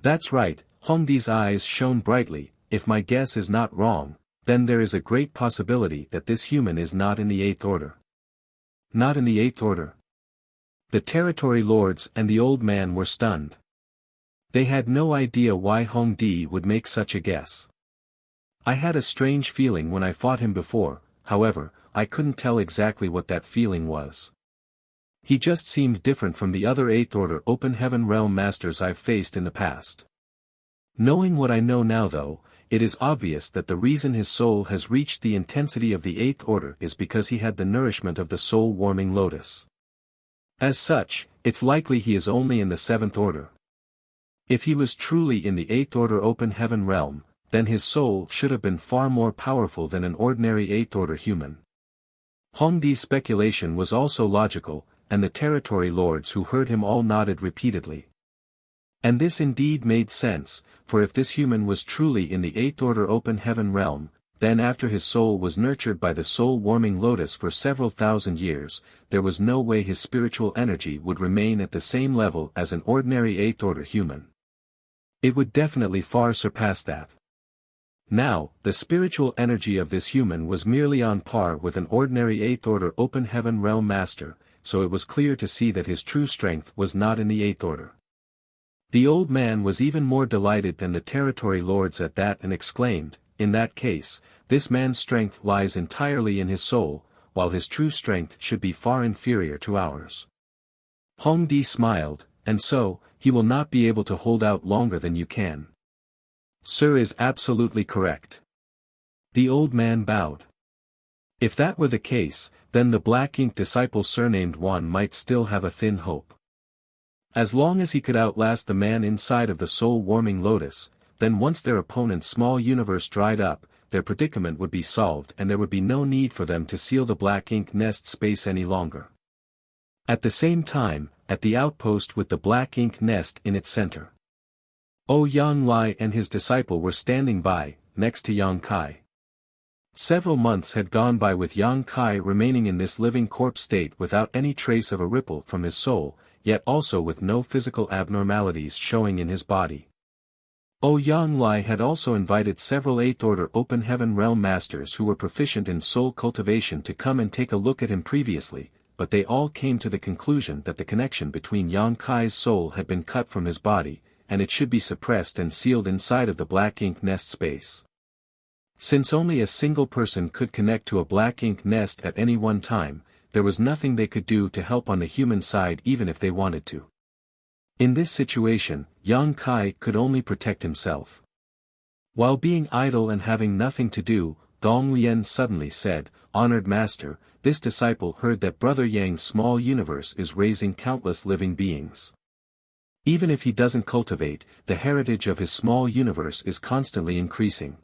"That's right," Hongdi's eyes shone brightly. "If my guess is not wrong, then there is a great possibility that this human is not in the Eighth Order." "Not in the Eighth Order?" The territory lords and the old man were stunned. They had no idea why Hongdi would make such a guess. "I had a strange feeling when I fought him before, however, I couldn't tell exactly what that feeling was. He just seemed different from the other Eighth Order Open Heaven Realm Masters I've faced in the past. Knowing what I know now though, it is obvious that the reason his soul has reached the intensity of the Eighth Order is because he had the nourishment of the soul-warming lotus. As such, it's likely he is only in the 7th Order. If he was truly in the 8th Order Open Heaven Realm, then his soul should have been far more powerful than an ordinary 8th Order human." Hongdi's speculation was also logical, and the territory lords who heard him all nodded repeatedly. And this indeed made sense, for if this human was truly in the 8th Order Open Heaven Realm, then after his soul was nurtured by the soul-warming lotus for several thousand years, there was no way his spiritual energy would remain at the same level as an ordinary 8th Order human. It would definitely far surpass that. Now, the spiritual energy of this human was merely on par with an ordinary 8th Order Open Heaven Realm Master, so it was clear to see that his true strength was not in the eighth order. The old man was even more delighted than the territory lords at that and exclaimed, "In that case, this man's strength lies entirely in his soul, while his true strength should be far inferior to ours." Hong Di smiled, "And so, he will not be able to hold out longer than you can." "Sir is absolutely correct." The old man bowed. If that were the case, then the black ink disciple surnamed Wan might still have a thin hope. As long as he could outlast the man inside of the soul-warming lotus, then once their opponent's small universe dried up, their predicament would be solved and there would be no need for them to seal the black ink nest space any longer. At the same time, at the outpost with the black ink nest in its center, Yang Lai and his disciple were standing by, next to Yang Kai. Several months had gone by with Yang Kai remaining in this living corpse state without any trace of a ripple from his soul, yet also with no physical abnormalities showing in his body. Yang Lai had also invited several eighth-order open heaven realm masters who were proficient in soul cultivation to come and take a look at him previously, but they all came to the conclusion that the connection between Yang Kai's soul had been cut from his body, and it should be suppressed and sealed inside of the black ink nest space. Since only a single person could connect to a black ink nest at any one time, there was nothing they could do to help on the human side even if they wanted to. In this situation, Yang Kai could only protect himself. While being idle and having nothing to do, Gong Lian suddenly said, "Honored Master, this disciple heard that Brother Yang's small universe is raising countless living beings. Even if he doesn't cultivate, the heritage of his small universe is constantly increasing.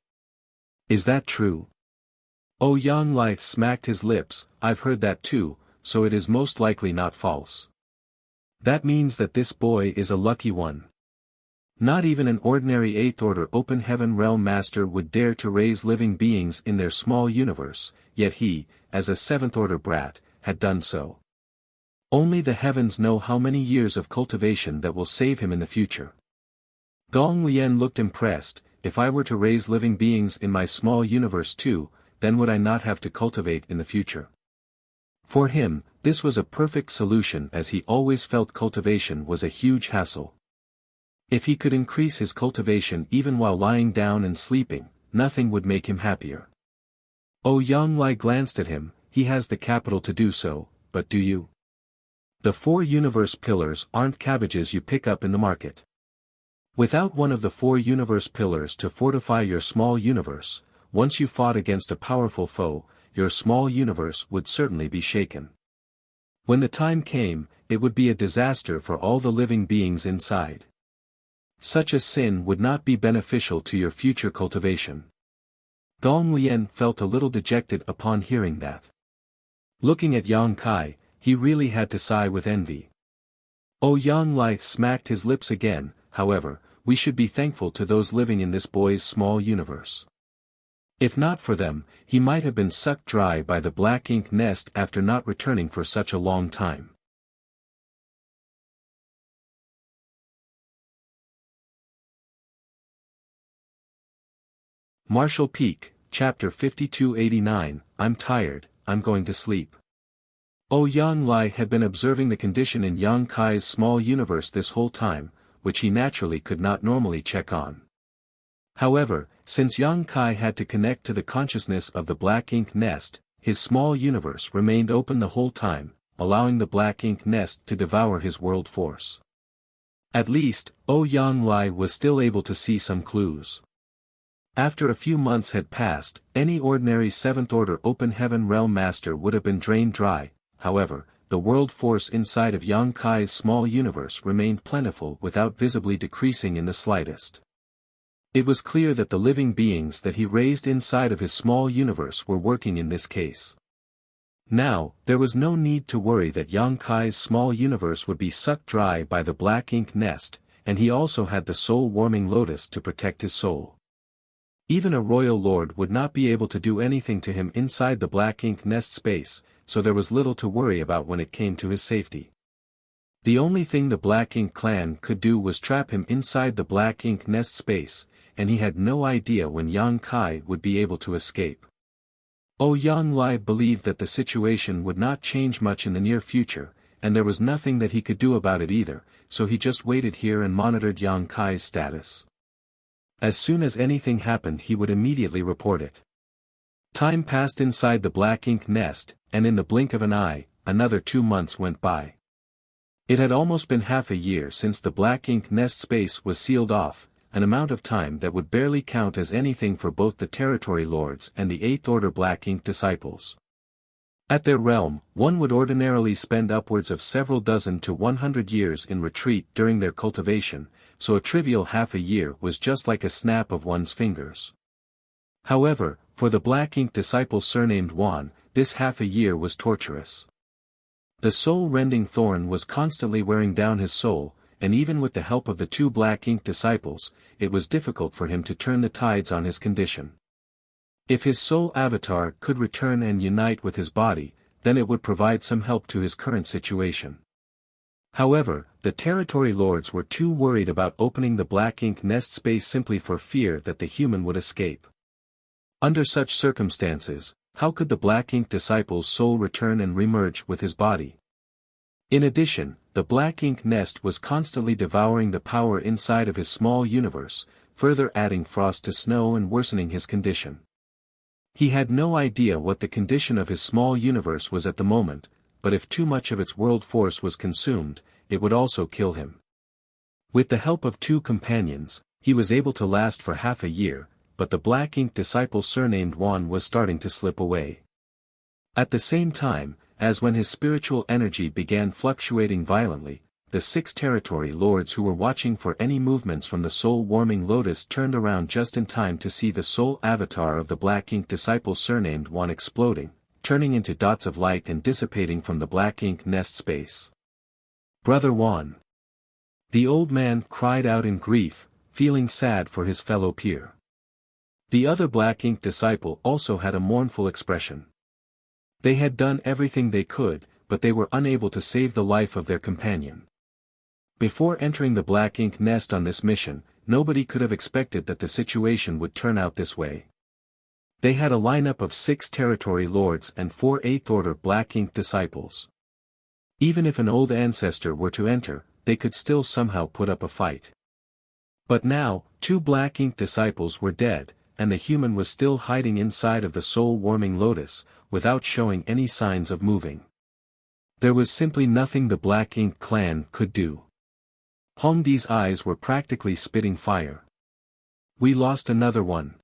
Is that true?" Yang Lai smacked his lips, "I've heard that too, so it is most likely not false. That means that this boy is a lucky one. Not even an ordinary eighth-order open heaven realm master would dare to raise living beings in their small universe, yet he, as a seventh-order brat, had done so. Only the heavens know how many years of cultivation that will save him in the future." Gong Lian looked impressed. "If I were to raise living beings in my small universe too, then would I not have to cultivate in the future?" For him, this was a perfect solution as he always felt cultivation was a huge hassle. If he could increase his cultivation even while lying down and sleeping, nothing would make him happier. Yang Lai glanced at him. "He has the capital to do so, but do you? The 4 universe pillars aren't cabbages you pick up in the market. Without one of the 4 universe pillars to fortify your small universe, once you fought against a powerful foe, your small universe would certainly be shaken. When the time came, it would be a disaster for all the living beings inside. Such a sin would not be beneficial to your future cultivation." Gong Lian felt a little dejected upon hearing that. Looking at Yang Kai, he really had to sigh with envy. Yang Lai smacked his lips again. "However, we should be thankful to those living in this boy's small universe. If not for them, he might have been sucked dry by the black ink nest after not returning for such a long time." Marshall Peak, Chapter 5289, "I'm tired, I'm going to sleep." Yang Lai had been observing the condition in Yang Kai's small universe this whole time, which he naturally could not normally check on. However, since Yang Kai had to connect to the consciousness of the black ink nest, his small universe remained open the whole time, allowing the black ink nest to devour his world force. At least, Yang Lai was still able to see some clues. After a few months had passed, any ordinary 7th-order open heaven realm master would have been drained dry. However, the world force inside of Yang Kai's small universe remained plentiful without visibly decreasing in the slightest. It was clear that the living beings that he raised inside of his small universe were working in this case. Now, there was no need to worry that Yang Kai's small universe would be sucked dry by the black ink nest, and he also had the soul-warming lotus to protect his soul. Even a royal lord would not be able to do anything to him inside the black ink nest space, so there was little to worry about when it came to his safety. The only thing the Black Ink clan could do was trap him inside the black ink nest space, and he had no idea when Yang Kai would be able to escape. Yang Lai believed that the situation would not change much in the near future, and there was nothing that he could do about it either, so he just waited here and monitored Yang Kai's status. As soon as anything happened he would immediately report it. Time passed inside the black ink nest, and in the blink of an eye, another 2 months went by. It had almost been half a year since the black ink nest space was sealed off, an amount of time that would barely count as anything for both the territory lords and the Eighth Order black ink disciples. At their realm, one would ordinarily spend upwards of several dozen to 100 years in retreat during their cultivation, so a trivial half a year was just like a snap of one's fingers. However, for the black ink disciple surnamed Wan, this half a year was torturous. The soul-rending thorn was constantly wearing down his soul, and even with the help of the 2 black ink disciples, it was difficult for him to turn the tides on his condition. If his soul avatar could return and unite with his body, then it would provide some help to his current situation. However, the territory lords were too worried about opening the black ink nest space simply for fear that the human would escape. Under such circumstances, how could the black ink disciple's soul return and remerge with his body? In addition, the black ink nest was constantly devouring the power inside of his small universe, further adding frost to snow and worsening his condition. He had no idea what the condition of his small universe was at the moment, but if too much of its world force was consumed, it would also kill him. With the help of 2 companions, he was able to last for half a year, but the black ink disciple surnamed Wan was starting to slip away. At the same time, as when his spiritual energy began fluctuating violently, the 6 territory lords who were watching for any movements from the soul-warming lotus turned around just in time to see the soul avatar of the black ink disciple surnamed Wan exploding, turning into dots of light and dissipating from the black ink nest space. "Brother Wan!" The old man cried out in grief, feeling sad for his fellow peer. The other black ink disciple also had a mournful expression. They had done everything they could, but they were unable to save the life of their companion. Before entering the black ink nest on this mission, nobody could have expected that the situation would turn out this way. They had a lineup of 6 territory lords and 4 Eighth Order black ink disciples. Even if an old ancestor were to enter, they could still somehow put up a fight. But now, 2 black ink disciples were dead, and the human was still hiding inside of the soul-warming lotus, without showing any signs of moving. There was simply nothing the black ink clan could do. Hongdi's eyes were practically spitting fire. "We lost another one."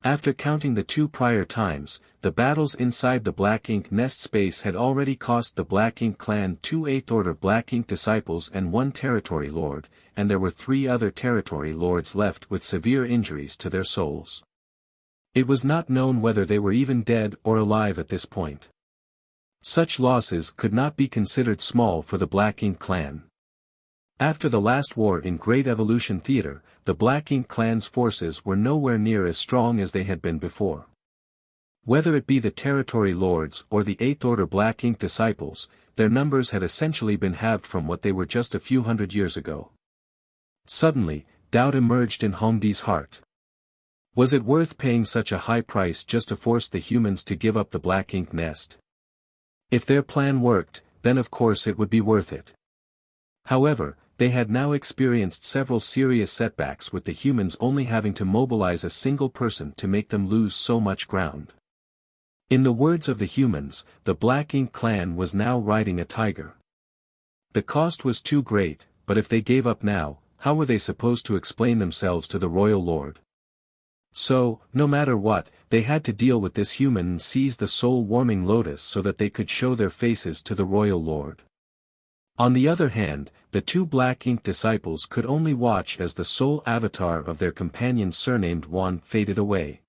After counting the 2 prior times, the battles inside the black ink nest space had already cost the black ink clan 2 Eighth Order black ink disciples and 1 territory lord, and there were 3 other territory lords left with severe injuries to their souls. It was not known whether they were even dead or alive at this point. Such losses could not be considered small for the black ink clan. After the last war in Great Evolution Theater, the black ink clan's forces were nowhere near as strong as they had been before. Whether it be the territory lords or the Eighth Order black ink disciples, their numbers had essentially been halved from what they were just a few hundred years ago. Suddenly, doubt emerged in Hongdi's heart. Was it worth paying such a high price just to force the humans to give up the black ink nest? If their plan worked, then of course it would be worth it. However, they had now experienced several serious setbacks with the humans only having to mobilize a single person to make them lose so much ground. In the words of the humans, the black ink clan was now riding a tiger. The cost was too great, but if they gave up now, how were they supposed to explain themselves to the royal lord? So, no matter what, they had to deal with this human and seize the soul-warming lotus so that they could show their faces to the royal lord. On the other hand, the 2 black ink disciples could only watch as the soul avatar of their companion surnamed Wan faded away.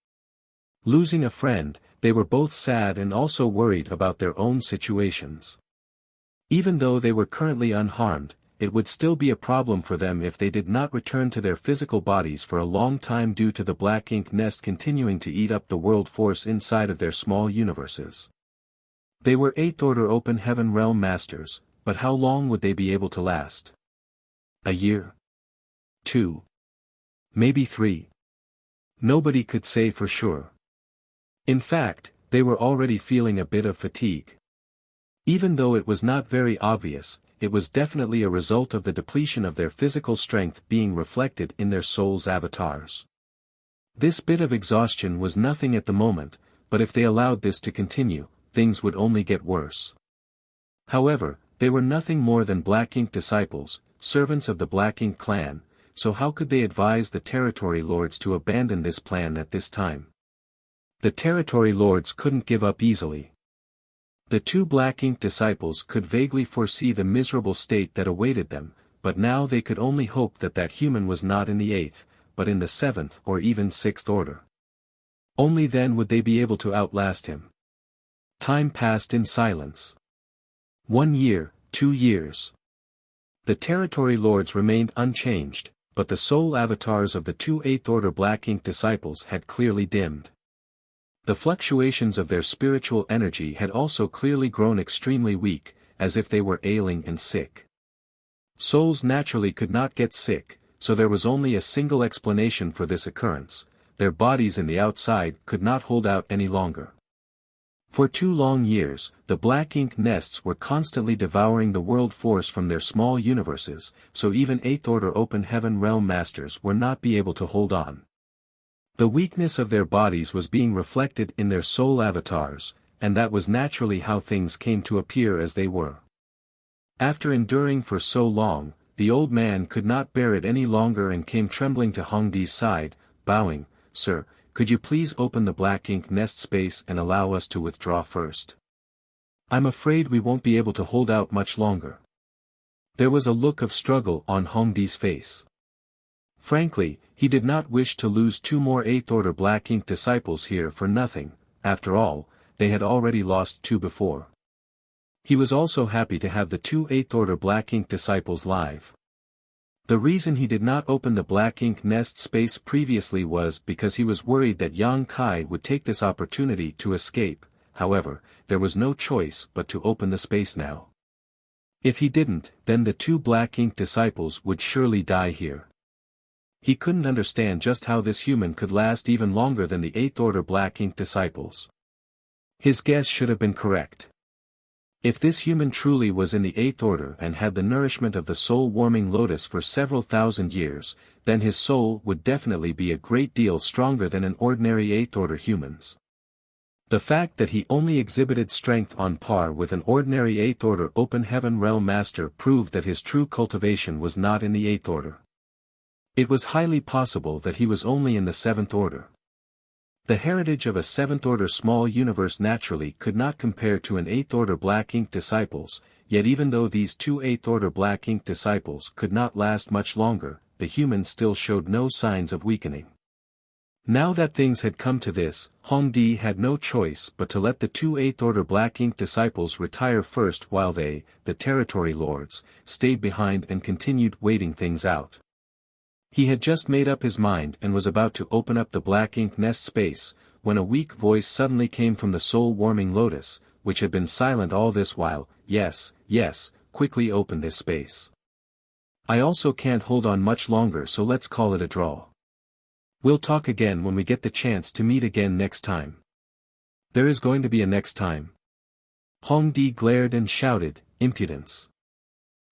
Losing a friend, they were both sad and also worried about their own situations. Even though they were currently unharmed, it would still be a problem for them if they did not return to their physical bodies for a long time due to the black ink nest continuing to eat up the world force inside of their small universes. They were Eighth Order Open Heaven Realm Masters, but how long would they be able to last? A year? 2? Maybe 3? Nobody could say for sure. In fact, they were already feeling a bit of fatigue. Even though it was not very obvious, it was definitely a result of the depletion of their physical strength being reflected in their souls' avatars. This bit of exhaustion was nothing at the moment, but if they allowed this to continue, things would only get worse. However, they were nothing more than Black Ink disciples, servants of the Black Ink clan, so how could they advise the territory lords to abandon this plan at this time? The territory lords couldn't give up easily. The two Black Ink disciples could vaguely foresee the miserable state that awaited them, but now they could only hope that that human was not in the 8th, but in the 7th or even 6th order. Only then would they be able to outlast him. Time passed in silence. 1 year, 2 years. The territory lords remained unchanged, but the soul avatars of the two 8th order Black Ink disciples had clearly dimmed. The fluctuations of their spiritual energy had also clearly grown extremely weak, as if they were ailing and sick. Souls naturally could not get sick, so there was only a single explanation for this occurrence: their bodies in the outside could not hold out any longer. For 2 long years, the Black Ink nests were constantly devouring the world force from their small universes, so even 8th order open heaven realm masters were not be able to hold on. The weakness of their bodies was being reflected in their soul avatars, and that was naturally how things came to appear as they were. After enduring for so long, the old man could not bear it any longer and came trembling to Hongdi's side, bowing, "Sir, could you please open the Black Ink nest space and allow us to withdraw first? I'm afraid we won't be able to hold out much longer." There was a look of struggle on Hongdi's face. Frankly, he did not wish to lose 2 more 8th order Black Ink disciples here for nothing. After all, they had already lost 2 before. He was also happy to have the 2 8th order Black Ink disciples live. The reason he did not open the Black Ink nest space previously was because he was worried that Yang Kai would take this opportunity to escape. However, there was no choice but to open the space now. If he didn't, then the 2 Black Ink disciples would surely die here. He couldn't understand just how this human could last even longer than the 8th order Black Ink disciples. His guess should have been correct. If this human truly was in the 8th order and had the nourishment of the soul-warming lotus for several thousand years, then his soul would definitely be a great deal stronger than an ordinary 8th order human's. The fact that he only exhibited strength on par with an ordinary 8th order open heaven realm master proved that his true cultivation was not in the 8th order. It was highly possible that he was only in the 7th order. The heritage of a 7th order small universe naturally could not compare to an 8th order Black Ink disciples, yet even though these 2 8th order Black Ink disciples could not last much longer, the humans still showed no signs of weakening. Now that things had come to this, Hongdi had no choice but to let the 2 8th order Black Ink disciples retire first while they, the territory lords, stayed behind and continued waiting things out. He had just made up his mind and was about to open up the Black Ink nest space, when a weak voice suddenly came from the soul-warming lotus, which had been silent all this while. "Yes, yes, quickly open this space. I also can't hold on much longer, so let's call it a draw. We'll talk again when we get the chance to meet again next time." There is going to be a next time. Hongdi glared and shouted, "Impudence.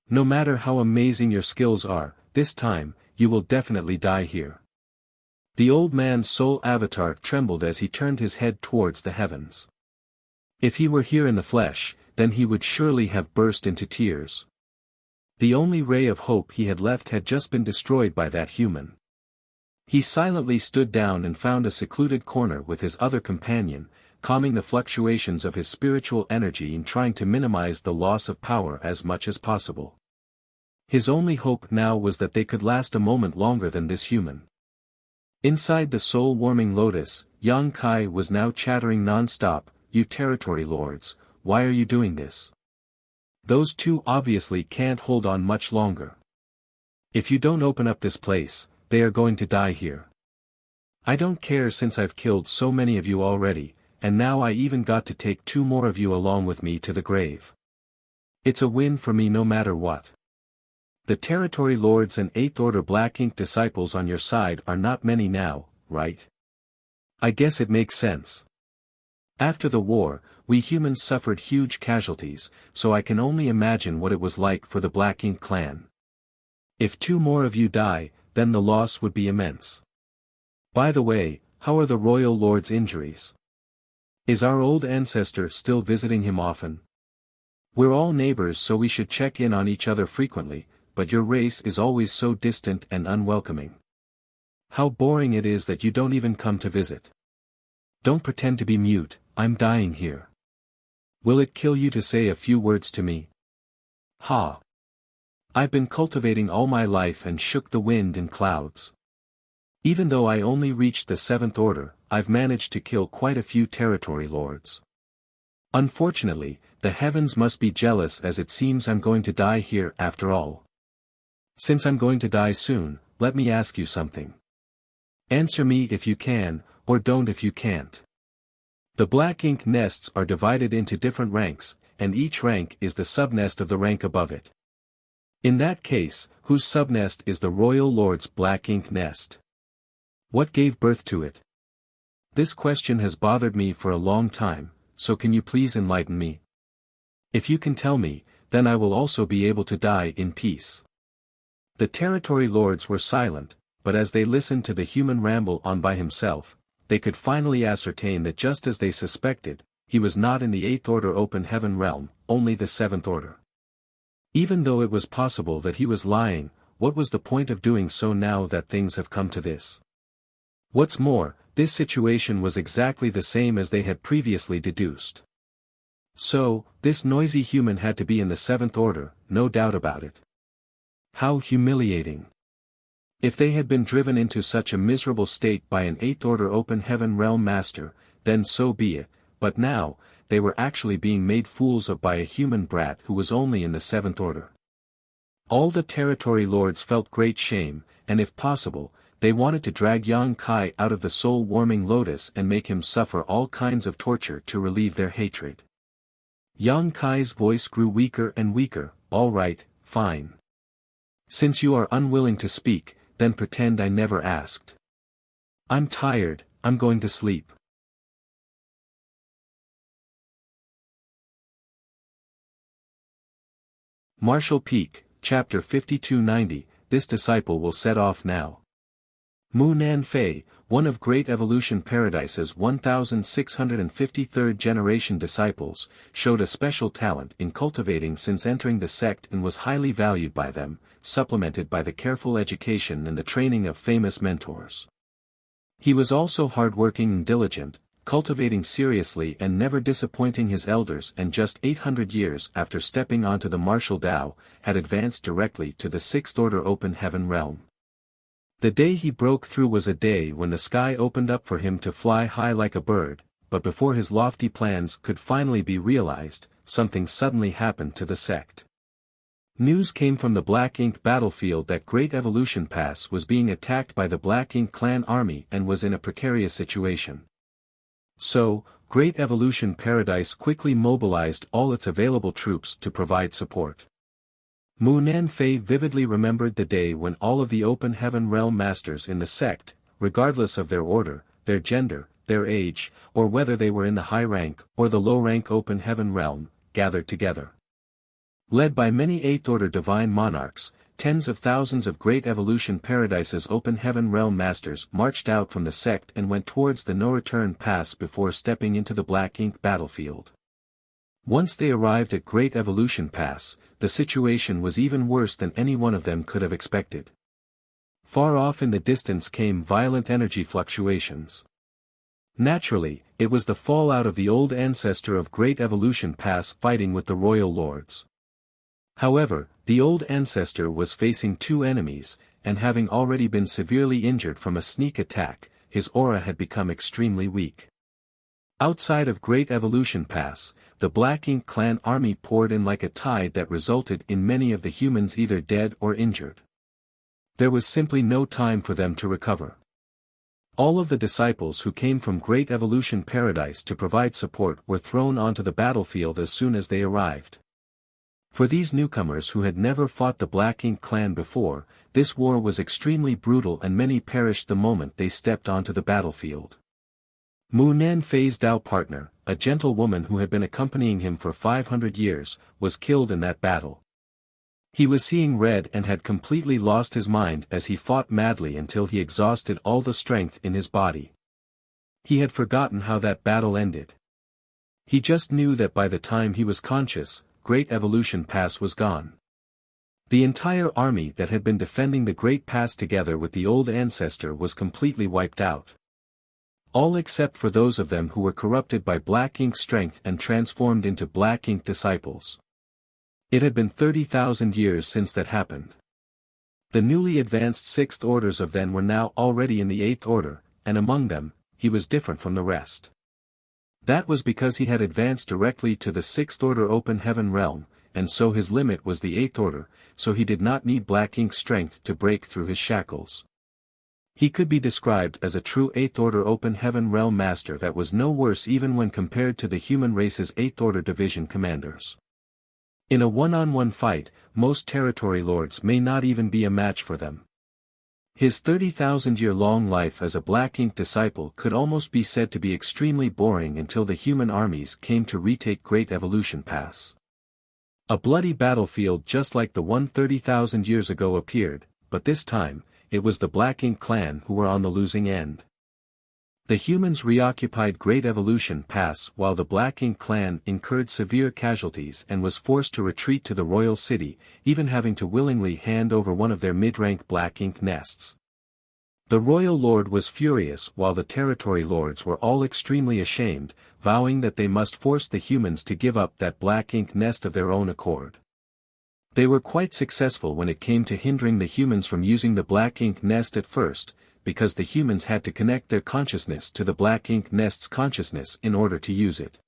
No matter how amazing your skills are, this time, you will definitely die here." The old man's soul avatar trembled as he turned his head towards the heavens. If he were here in the flesh, then he would surely have burst into tears. The only ray of hope he had left had just been destroyed by that human. He silently stood down and found a secluded corner with his other companion, calming the fluctuations of his spiritual energy and trying to minimize the loss of power as much as possible. His only hope now was that they could last a moment longer than this human. Inside the soul-warming lotus, Yang Kai was now chattering non-stop, "You territory lords, why are you doing this? Those 2 obviously can't hold on much longer. If you don't open up this place, they are going to die here. I don't care since I've killed so many of you already, and now I even got to take 2 more of you along with me to the grave. It's a win for me no matter what. The territory lords and 8th order Black Ink disciples on your side are not many now, right? I guess it makes sense. After the war, we humans suffered huge casualties, so I can only imagine what it was like for the Black Ink clan. If 2 more of you die, then the loss would be immense. By the way, how are the royal lord's injuries? Is our old ancestor still visiting him often? We're all neighbors, so we should check in on each other frequently, but your race is always so distant and unwelcoming. How boring it is that you don't even come to visit. Don't pretend to be mute, I'm dying here. Will it kill you to say a few words to me? Ha! I've been cultivating all my life and shook the wind and clouds. Even though I only reached the 7th order, I've managed to kill quite a few territory lords. Unfortunately, the heavens must be jealous, as it seems I'm going to die here after all. Since I'm going to die soon, let me ask you something. Answer me if you can, or don't if you can't. The Black Ink nests are divided into different ranks, and each rank is the subnest of the rank above it. In that case, whose subnest is the royal lord's Black Ink nest? What gave birth to it? This question has bothered me for a long time, so can you please enlighten me? If you can tell me, then I will also be able to die in peace. The territory lords were silent, but as they listened to the human ramble on by himself, they could finally ascertain that just as they suspected, he was not in the 8th order open heaven realm, only the 7th order. Even though it was possible that he was lying, what was the point of doing so now that things have come to this? What's more, this situation was exactly the same as they had previously deduced. So, this noisy human had to be in the 7th order, no doubt about it. How humiliating. If they had been driven into such a miserable state by an 8th order open heaven realm master, then so be it, but now, they were actually being made fools of by a human brat who was only in the 7th order. All the territory lords felt great shame, and if possible, they wanted to drag Yang Kai out of the soul-warming lotus and make him suffer all kinds of torture to relieve their hatred. Yang Kai's voice grew weaker and weaker. All right, fine. Since you are unwilling to speak, then pretend I never asked. I'm tired, I'm going to sleep. Marshall Peak, Chapter 5290, This Disciple Will Set Off Now. Mu Nan Fei, one of Great Evolution Paradise's 1653rd generation disciples, showed a special talent in cultivating since entering the sect and was highly valued by them, supplemented by the careful education and the training of famous mentors. He was also hardworking and diligent, cultivating seriously and never disappointing his elders, and just 800 years after stepping onto the martial Tao, had advanced directly to the 6th order open heaven realm. The day he broke through was a day when the sky opened up for him to fly high like a bird, but before his lofty plans could finally be realized, something suddenly happened to the sect. News came from the Black Ink battlefield that Great Evolution Pass was being attacked by the Black Ink clan army and was in a precarious situation. So, Great Evolution Paradise quickly mobilized all its available troops to provide support. Mu Nan Fei vividly remembered the day when all of the open heaven realm masters in the sect, regardless of their order, their gender, their age, or whether they were in the high rank or the low rank open heaven realm, gathered together. Led by many 8th order divine monarchs, tens of thousands of Great Evolution Paradise's open heaven realm masters marched out from the sect and went towards the no-return pass before stepping into the Black Ink battlefield. Once they arrived at Great Evolution Pass, the situation was even worse than any one of them could have expected. Far off in the distance came violent energy fluctuations. Naturally, it was the fallout of the old ancestor of Great Evolution Pass fighting with the royal lords. However, the old ancestor was facing 2 enemies, and having already been severely injured from a sneak attack, his aura had become extremely weak. Outside of Great Evolution Pass, the Black Ink clan army poured in like a tide that resulted in many of the humans either dead or injured. There was simply no time for them to recover. All of the disciples who came from Great Evolution Paradise to provide support were thrown onto the battlefield as soon as they arrived. For these newcomers who had never fought the Black Ink clan before, this war was extremely brutal and many perished the moment they stepped onto the battlefield. Mu Nanfei's Dao partner, a gentlewoman who had been accompanying him for 500 years, was killed in that battle. He was seeing red and had completely lost his mind as he fought madly until he exhausted all the strength in his body. He had forgotten how that battle ended. He just knew that by the time he was conscious, Great Evolution Pass was gone. The entire army that had been defending the Great Pass together with the old ancestor was completely wiped out. All except for those of them who were corrupted by black ink strength and transformed into black ink disciples. It had been 30,000 years since that happened. The newly advanced sixth orders of then were now already in the eighth order, and among them, he was different from the rest. That was because he had advanced directly to the sixth order open heaven realm, and so his limit was the eighth order, so he did not need black ink strength to break through his shackles. He could be described as a true eighth order open heaven realm master that was no worse even when compared to the human race's eighth order division commanders. In a one-on-one fight, most territory lords may not even be a match for them. His 30,000-year-long life as a black ink disciple could almost be said to be extremely boring until the human armies came to retake Great Evolution Pass. A bloody battlefield just like the one 30,000 years ago appeared, but this time, it was the Black Ink clan who were on the losing end. The humans reoccupied Great Evolution Pass while the Black Ink clan incurred severe casualties and was forced to retreat to the royal city, even having to willingly hand over one of their mid-rank Black Ink nests. The royal lord was furious while the territory lords were all extremely ashamed, vowing that they must force the humans to give up that Black Ink nest of their own accord. They were quite successful when it came to hindering the humans from using the Black Ink nest at first, because the humans had to connect their consciousness to the Black Ink nest's consciousness in order to use it.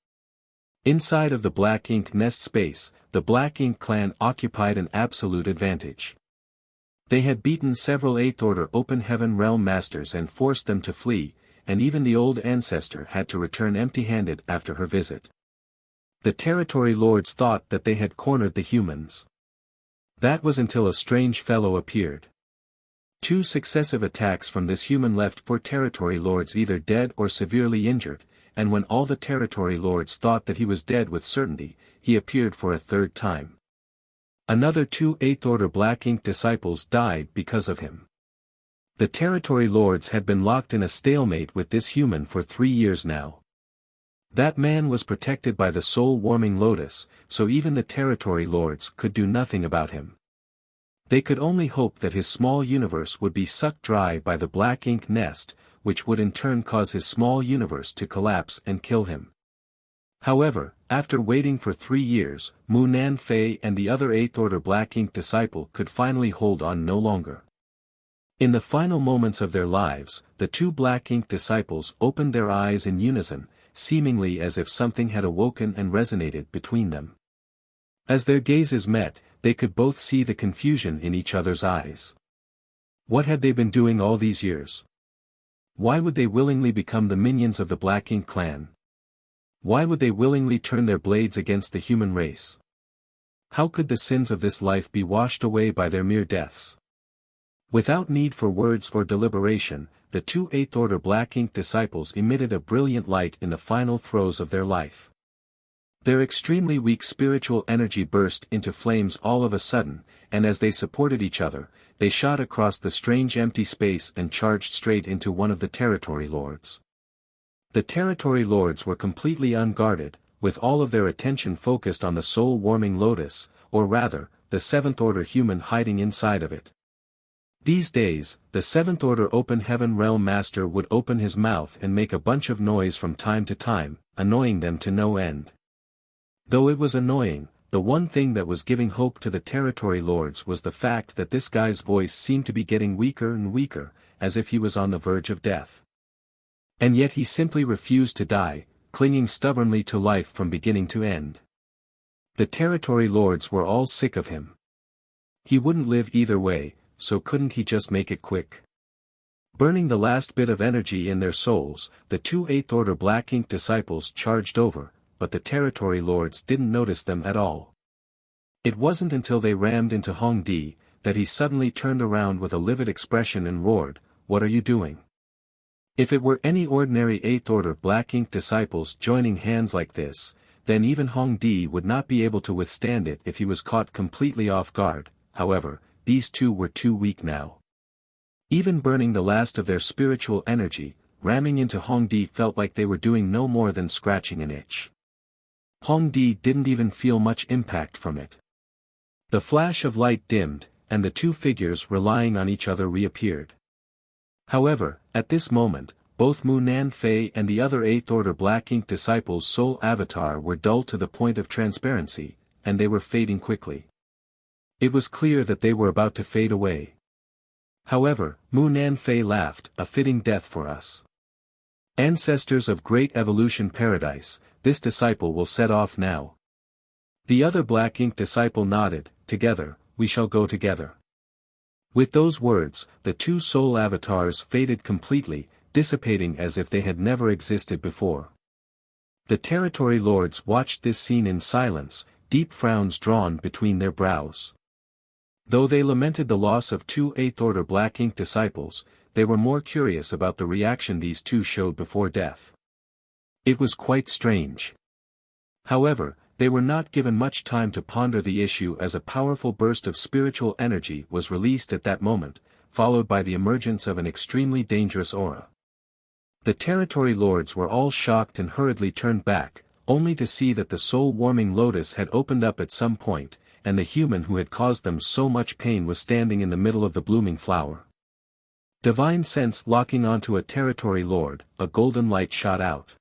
Inside of the Black Ink nest space, the Black Ink clan occupied an absolute advantage. They had beaten several eighth order open heaven realm masters and forced them to flee, and even the old ancestor had to return empty-handed after her visit. The territory lords thought that they had cornered the humans. That was until a strange fellow appeared. 2 successive attacks from this human left 4 territory lords either dead or severely injured, and when all the territory lords thought that he was dead with certainty, he appeared for a 3rd time. Another 2 eighth order Black Ink disciples died because of him. The territory lords had been locked in a stalemate with this human for 3 years now. That man was protected by the soul-warming lotus, so even the territory lords could do nothing about him. They could only hope that his small universe would be sucked dry by the Black Ink nest, which would in turn cause his small universe to collapse and kill him. However, after waiting for 3 years, Mu Nanfei and the other eighth order Black Ink disciple could finally hold on no longer. In the final moments of their lives, the 2 Black Ink disciples opened their eyes in unison, seemingly as if something had awoken and resonated between them. As their gazes met, they could both see the confusion in each other's eyes. What had they been doing all these years? Why would they willingly become the minions of the Black Ink clan? Why would they willingly turn their blades against the human race? How could the sins of this life be washed away by their mere deaths? Without need for words or deliberation, the 2 eighth order Black Ink disciples emitted a brilliant light in the final throes of their life. Their extremely weak spiritual energy burst into flames all of a sudden, and as they supported each other, they shot across the strange empty space and charged straight into one of the territory lords. The territory lords were completely unguarded, with all of their attention focused on the soul-warming lotus, or rather, the 7th order human hiding inside of it. These days, the 7th order open heaven realm master would open his mouth and make a bunch of noise from time to time, annoying them to no end. Though it was annoying, the one thing that was giving hope to the territory lords was the fact that this guy's voice seemed to be getting weaker and weaker, as if he was on the verge of death. And yet he simply refused to die, clinging stubbornly to life from beginning to end. The territory lords were all sick of him. He wouldn't live either way, so couldn't he just make it quick? Burning the last bit of energy in their souls, the 2 eighth order Black Ink disciples charged over, but the territory lords didn't notice them at all. It wasn't until they rammed into Hong Di, that he suddenly turned around with a livid expression and roared, "What are you doing? If it were any ordinary 8th Order Black Ink disciples joining hands like this, then even Hong Di would not be able to withstand it if he was caught completely off guard. However, these two were too weak now. Even burning the last of their spiritual energy, ramming into Hong Di felt like they were doing no more than scratching an itch. Hong Di didn't even feel much impact from it. The flash of light dimmed, and the two figures relying on each other reappeared. However, at this moment, both Mu Nanfei and the other 8th Order Black Ink disciples' soul avatar were dull to the point of transparency, and they were fading quickly. It was clear that they were about to fade away. However, Mu Nanfei laughed, a fitting death for us. Ancestors of great evolution paradise, this disciple will set off now. The other Black Ink disciple nodded, together, we shall go together. With those words, the two soul avatars faded completely, dissipating as if they had never existed before. The territory lords watched this scene in silence, deep frowns drawn between their brows. Though they lamented the loss of two 8th Order Black Ink disciples, they were more curious about the reaction these two showed before death. It was quite strange. However, they were not given much time to ponder the issue as a powerful burst of spiritual energy was released at that moment, followed by the emergence of an extremely dangerous aura. The territory lords were all shocked and hurriedly turned back, only to see that the soul-warming lotus had opened up at some point, and the human who had caused them so much pain was standing in the middle of the blooming flower. Divine sense locking onto a territory lord, a golden light shot out.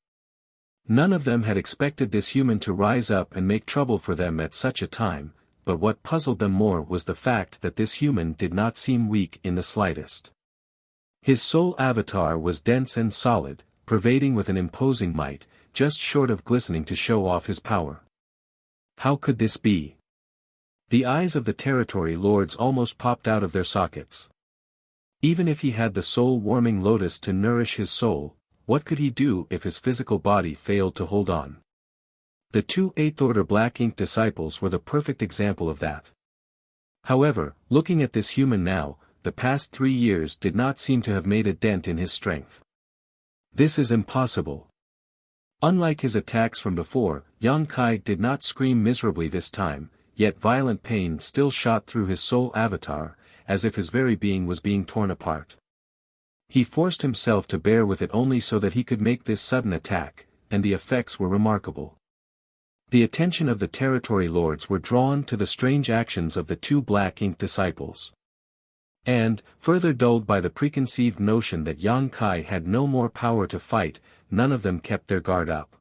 None of them had expected this human to rise up and make trouble for them at such a time, but what puzzled them more was the fact that this human did not seem weak in the slightest. His soul avatar was dense and solid, pervading with an imposing might, just short of glistening to show off his power. How could this be? The eyes of the territory lords almost popped out of their sockets. Even if he had the soul-warming lotus to nourish his soul, what could he do if his physical body failed to hold on? The two 8th Order Black Ink disciples were the perfect example of that. However, looking at this human now, the past 3 years did not seem to have made a dent in his strength. This is impossible. Unlike his attacks from before, Yang Kai did not scream miserably this time, yet violent pain still shot through his soul avatar, as if his very being was being torn apart. He forced himself to bear with it only so that he could make this sudden attack, and the effects were remarkable. The attention of the territory lords were drawn to the strange actions of the two Black Ink disciples. And, further dulled by the preconceived notion that Yang Kai had no more power to fight, none of them kept their guard up.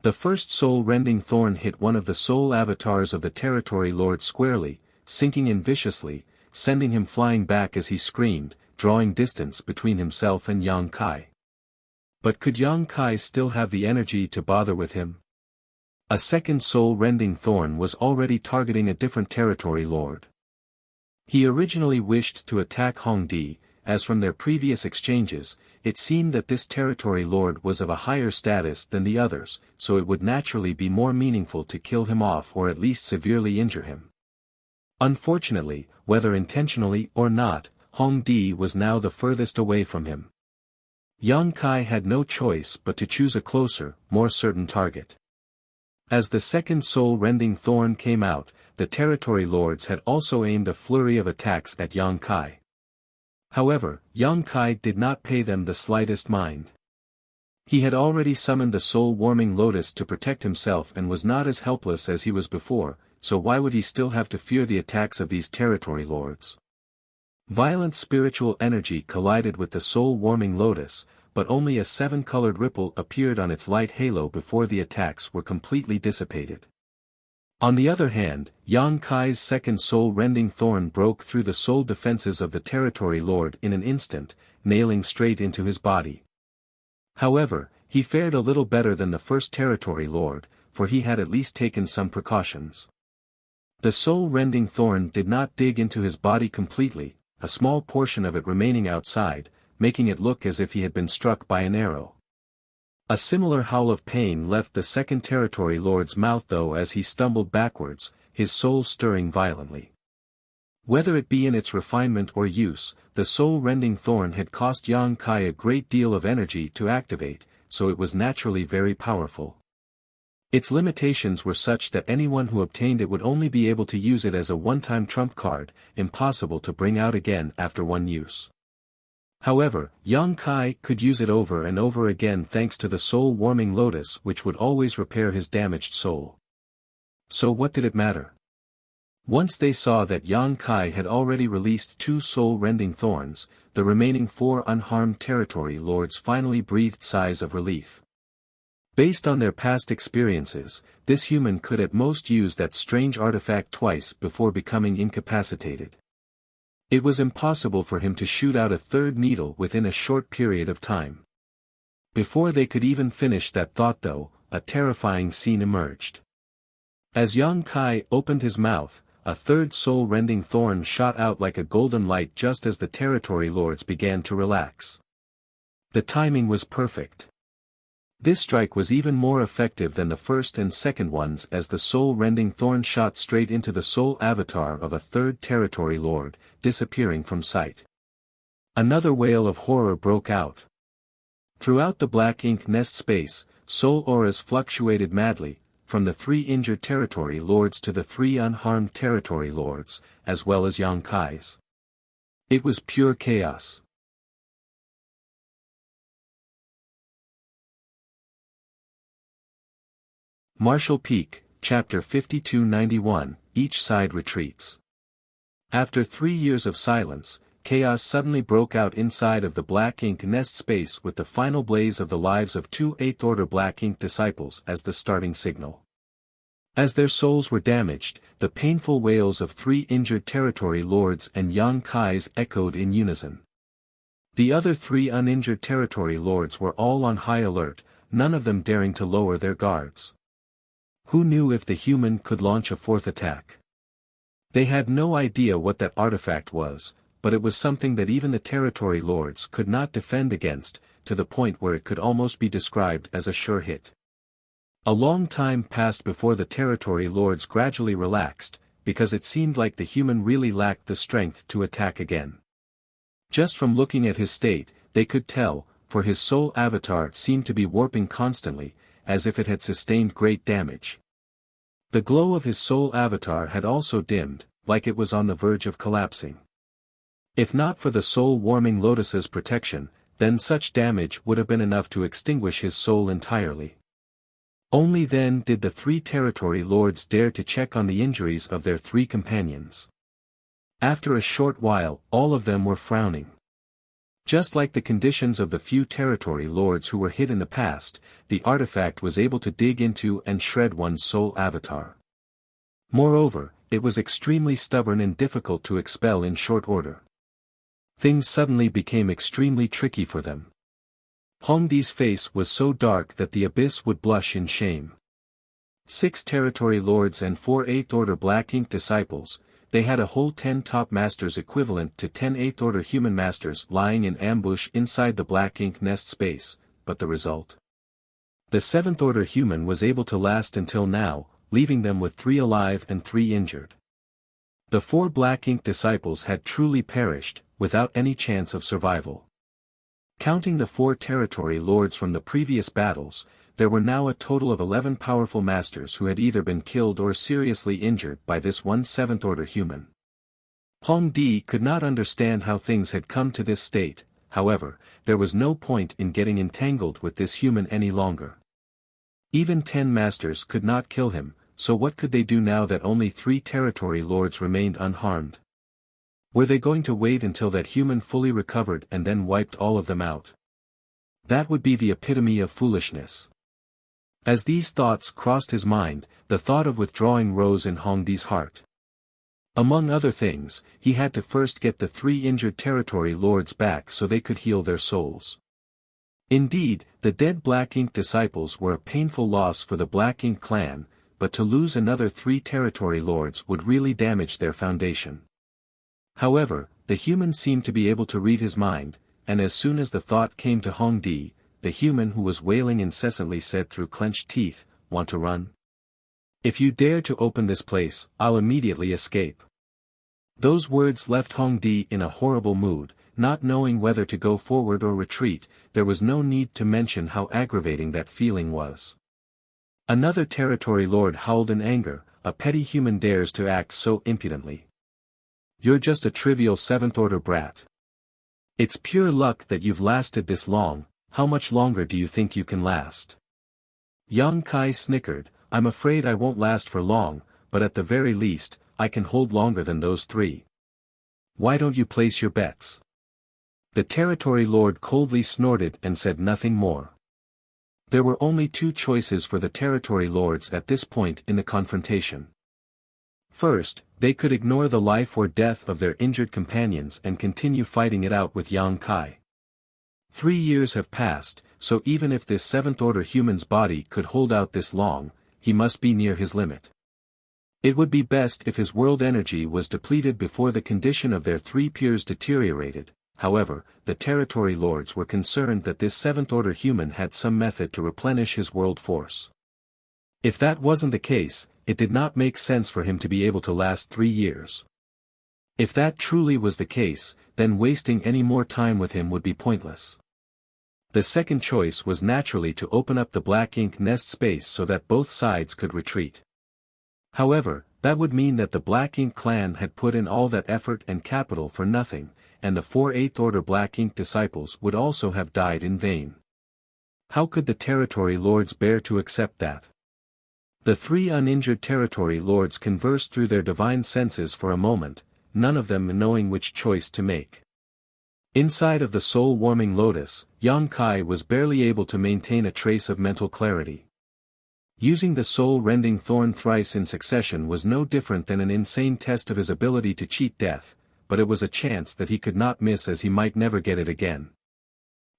The first soul-rending thorn hit one of the soul avatars of the territory lord squarely, sinking in viciously, sending him flying back as he screamed, drawing distance between himself and Yang Kai. But could Yang Kai still have the energy to bother with him? A second soul-rending thorn was already targeting a different territory lord. He originally wished to attack Hong Di, as from their previous exchanges, it seemed that this territory lord was of a higher status than the others, so it would naturally be more meaningful to kill him off or at least severely injure him. Unfortunately, whether intentionally or not, Hong Di was now the furthest away from him. Yang Kai had no choice but to choose a closer, more certain target. As the second soul-rending thorn came out, the territory lords had also aimed a flurry of attacks at Yang Kai. However, Yang Kai did not pay them the slightest mind. He had already summoned the soul-warming lotus to protect himself and was not as helpless as he was before, so why would he still have to fear the attacks of these territory lords? Violent spiritual energy collided with the soul-warming lotus, but only a 7-colored ripple appeared on its light halo before the attacks were completely dissipated. On the other hand, Yang Kai's second soul-rending thorn broke through the soul defenses of the territory lord in an instant, nailing straight into his body. However, he fared a little better than the first territory lord, for he had at least taken some precautions. The soul-rending thorn did not dig into his body completely, a small portion of it remaining outside, making it look as if he had been struck by an arrow. A similar howl of pain left the second territory lord's mouth though as he stumbled backwards, his soul stirring violently. Whether it be in its refinement or use, the soul-rending thorn had cost Yang Kai a great deal of energy to activate, so it was naturally very powerful. Its limitations were such that anyone who obtained it would only be able to use it as a one-time trump card, impossible to bring out again after one use. However, Yang Kai could use it over and over again thanks to the soul-warming lotus which would always repair his damaged soul. So what did it matter? Once they saw that Yang Kai had already released 2 soul-rending thorns, the remaining 4 unharmed territory lords finally breathed sighs of relief. Based on their past experiences, this human could at most use that strange artifact twice before becoming incapacitated. It was impossible for him to shoot out a 3rd needle within a short period of time. Before they could even finish that thought though, a terrifying scene emerged. As Yang Kai opened his mouth, a 3rd soul-rending thorn shot out like a golden light just as the territory lords began to relax. The timing was perfect. This strike was even more effective than the first and second ones as the soul-rending thorn shot straight into the soul avatar of a 3rd territory lord, disappearing from sight. Another wail of horror broke out. Throughout the black ink nest space, soul auras fluctuated madly, from the 3 injured territory lords to the 3 unharmed territory lords, as well as Yang Kai's. It was pure chaos. Martial Peak, Chapter 5291, Each Side Retreats. After 3 years of silence, chaos suddenly broke out inside of the black ink nest space with the final blaze of the lives of 2 8th-order black ink disciples as the starting signal. As their souls were damaged, the painful wails of 3 injured territory lords and Yang Kai's echoed in unison. The other 3 uninjured territory lords were all on high alert, none of them daring to lower their guards. Who knew if the human could launch a 4th attack? They had no idea what that artifact was, but it was something that even the territory lords could not defend against, to the point where it could almost be described as a sure hit. A long time passed before the territory lords gradually relaxed, because it seemed like the human really lacked the strength to attack again. Just from looking at his state, they could tell, for his soul avatar seemed to be warping constantly, as if it had sustained great damage. The glow of his soul avatar had also dimmed, like it was on the verge of collapsing. If not for the soul-warming lotus's protection, then such damage would have been enough to extinguish his soul entirely. Only then did the 3 territory lords dare to check on the injuries of their 3 companions. After a short while, all of them were frowning. Just like the conditions of the few territory lords who were hit in the past, the artifact was able to dig into and shred one's soul avatar. Moreover, it was extremely stubborn and difficult to expel in short order. Things suddenly became extremely tricky for them. Hongdi's face was so dark that the abyss would blush in shame. 6 territory lords and 4 8th-order black ink disciples, they had a whole 10 top masters equivalent to 10 8th-order human masters lying in ambush inside the black ink nest space, but the result? The 7th-order human was able to last until now, leaving them with 3 alive and 3 injured. The 4 black ink disciples had truly perished, without any chance of survival. Counting the 4 territory lords from the previous battles, there were now a total of 11 powerful masters who had either been killed or seriously injured by this one 7th-order human. Hong Di could not understand how things had come to this state, however, there was no point in getting entangled with this human any longer. Even 10 masters could not kill him, so what could they do now that only 3 territory lords remained unharmed? Were they going to wait until that human fully recovered and then wiped all of them out? That would be the epitome of foolishness. As these thoughts crossed his mind, the thought of withdrawing rose in Hongdi's heart. Among other things, he had to first get the 3 injured territory lords back so they could heal their souls. Indeed, the dead Black Ink disciples were a painful loss for the Black Ink clan, but to lose another 3 territory lords would really damage their foundation. However, the human seemed to be able to read his mind, and as soon as the thought came to Hongdi, the human who was wailing incessantly said through clenched teeth, "Want to run? If you dare to open this place, I'll immediately escape." Those words left Hongdi in a horrible mood, not knowing whether to go forward or retreat. There was no need to mention how aggravating that feeling was. Another territory lord howled in anger, "A petty human dares to act so impudently. You're just a trivial seventh-order brat. It's pure luck that you've lasted this long. How much longer do you think you can last?" Yang Kai snickered, "I'm afraid I won't last for long, but at the very least, I can hold longer than those three. Why don't you place your bets?" The territory lord coldly snorted and said nothing more. There were only two choices for the territory lords at this point in the confrontation. First, they could ignore the life or death of their injured companions and continue fighting it out with Yang Kai. 3 years have passed, so even if this seventh-order human's body could hold out this long, he must be near his limit. It would be best if his world energy was depleted before the condition of their three peers deteriorated. However, the territory lords were concerned that this seventh-order human had some method to replenish his world force. If that wasn't the case, it did not make sense for him to be able to last 3 years. If that truly was the case, then wasting any more time with him would be pointless. The second choice was naturally to open up the black ink nest space so that both sides could retreat. However, that would mean that the Black Ink clan had put in all that effort and capital for nothing, and the 4 8th-order Black Ink disciples would also have died in vain. How could the territory lords bear to accept that? The 3 uninjured territory lords conversed through their divine senses for a moment, none of them knowing which choice to make. Inside of the soul-warming lotus, Yang Kai was barely able to maintain a trace of mental clarity. Using the soul-rending thorn thrice in succession was no different than an insane test of his ability to cheat death, but it was a chance that he could not miss as he might never get it again.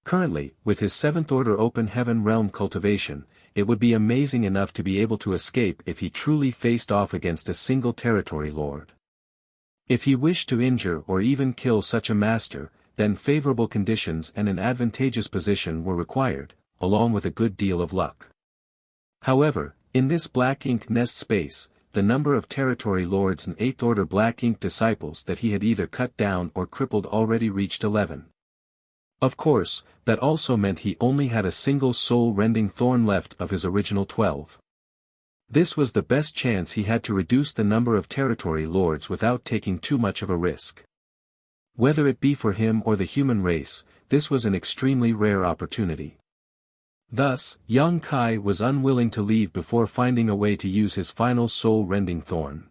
Currently, with his 7th-order open heaven realm cultivation, it would be amazing enough to be able to escape if he truly faced off against a single territory lord. If he wished to injure or even kill such a master, then favorable conditions and an advantageous position were required, along with a good deal of luck. However, in this Black Ink nest space, the number of territory lords and 8th-order Black Ink disciples that he had either cut down or crippled already reached 11. Of course, that also meant he only had a single soul-rending thorn left of his original 12. This was the best chance he had to reduce the number of territory lords without taking too much of a risk. Whether it be for him or the human race, this was an extremely rare opportunity. Thus, Yang Kai was unwilling to leave before finding a way to use his final soul-rending thorn.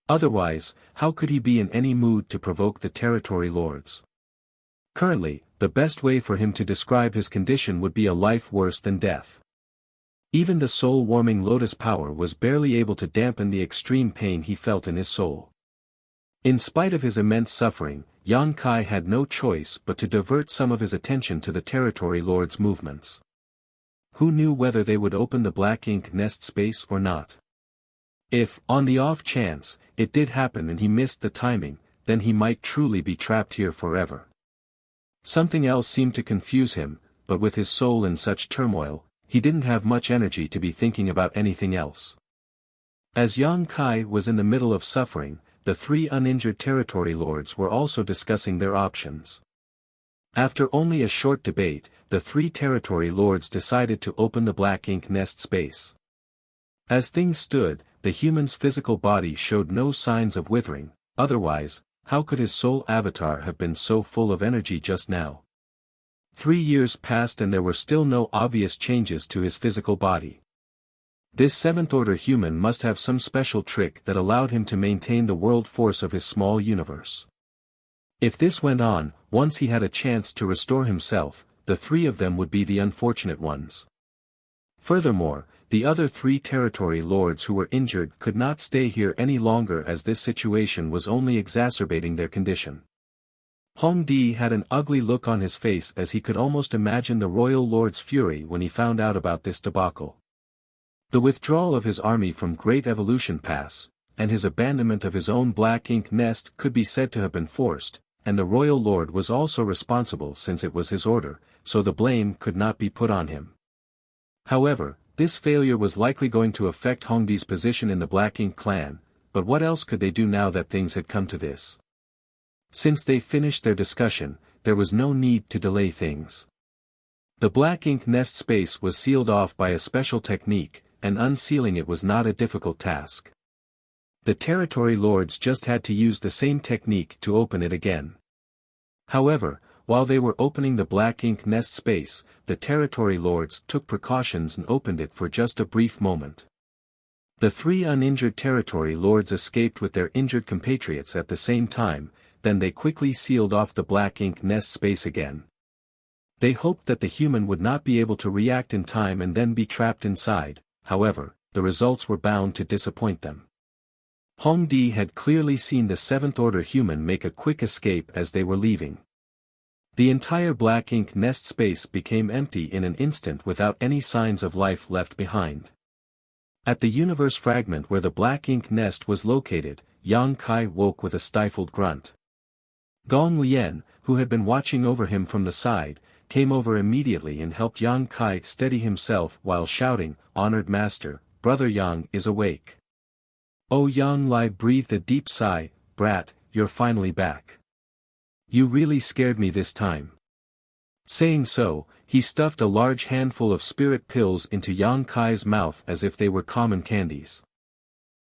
Otherwise, how could he be in any mood to provoke the territory lords? Currently, the best way for him to describe his condition would be a life worse than death. Even the soul-warming lotus power was barely able to dampen the extreme pain he felt in his soul. In spite of his immense suffering, Yang Kai had no choice but to divert some of his attention to the territory lords' movements. Who knew whether they would open the Black Ink nest space or not? If, on the off chance, it did happen and he missed the timing, then he might truly be trapped here forever. Something else seemed to confuse him, but with his soul in such turmoil, he didn't have much energy to be thinking about anything else. As Yang Kai was in the middle of suffering, the 3 uninjured territory lords were also discussing their options. After only a short debate, the 3 territory lords decided to open the Black Ink nest space. As things stood, the human's physical body showed no signs of withering, otherwise, how could his soul avatar have been so full of energy just now? 3 years passed and there were still no obvious changes to his physical body. This 7th-order human must have some special trick that allowed him to maintain the world force of his small universe. If this went on, once he had a chance to restore himself, the 3 of them would be the unfortunate ones. Furthermore, the other 3 territory lords who were injured could not stay here any longer as this situation was only exacerbating their condition. Hong Di had an ugly look on his face as he could almost imagine the royal lord's fury when he found out about this debacle. The withdrawal of his army from Great Evolution Pass, and his abandonment of his own Black Ink nest could be said to have been forced, and the royal lord was also responsible since it was his order, so the blame could not be put on him. However, this failure was likely going to affect Hongdi's position in the Black Ink clan, but what else could they do now that things had come to this? Since they finished their discussion, there was no need to delay things. The black ink nest space was sealed off by a special technique, and unsealing it was not a difficult task. The territory lords just had to use the same technique to open it again. However, while they were opening the black ink nest space, the territory lords took precautions and opened it for just a brief moment. The 3 uninjured territory lords escaped with their injured compatriots at the same time, then they quickly sealed off the black ink nest space again. They hoped that the human would not be able to react in time and then be trapped inside. However, the results were bound to disappoint them. Hongdi had clearly seen the 7th order human make a quick escape as they were leaving. The entire black ink nest space became empty in an instant without any signs of life left behind. At the universe fragment where the black ink nest was located, Yang Kai woke with a stifled grunt. Gong Lian, who had been watching over him from the side, came over immediately and helped Yang Kai steady himself while shouting, "Honored Master, Brother Yang is awake." Oh, Yang Lai breathed a deep sigh, "Brat, you're finally back. You really scared me this time." Saying so, he stuffed a large handful of spirit pills into Yang Kai's mouth as if they were common candies.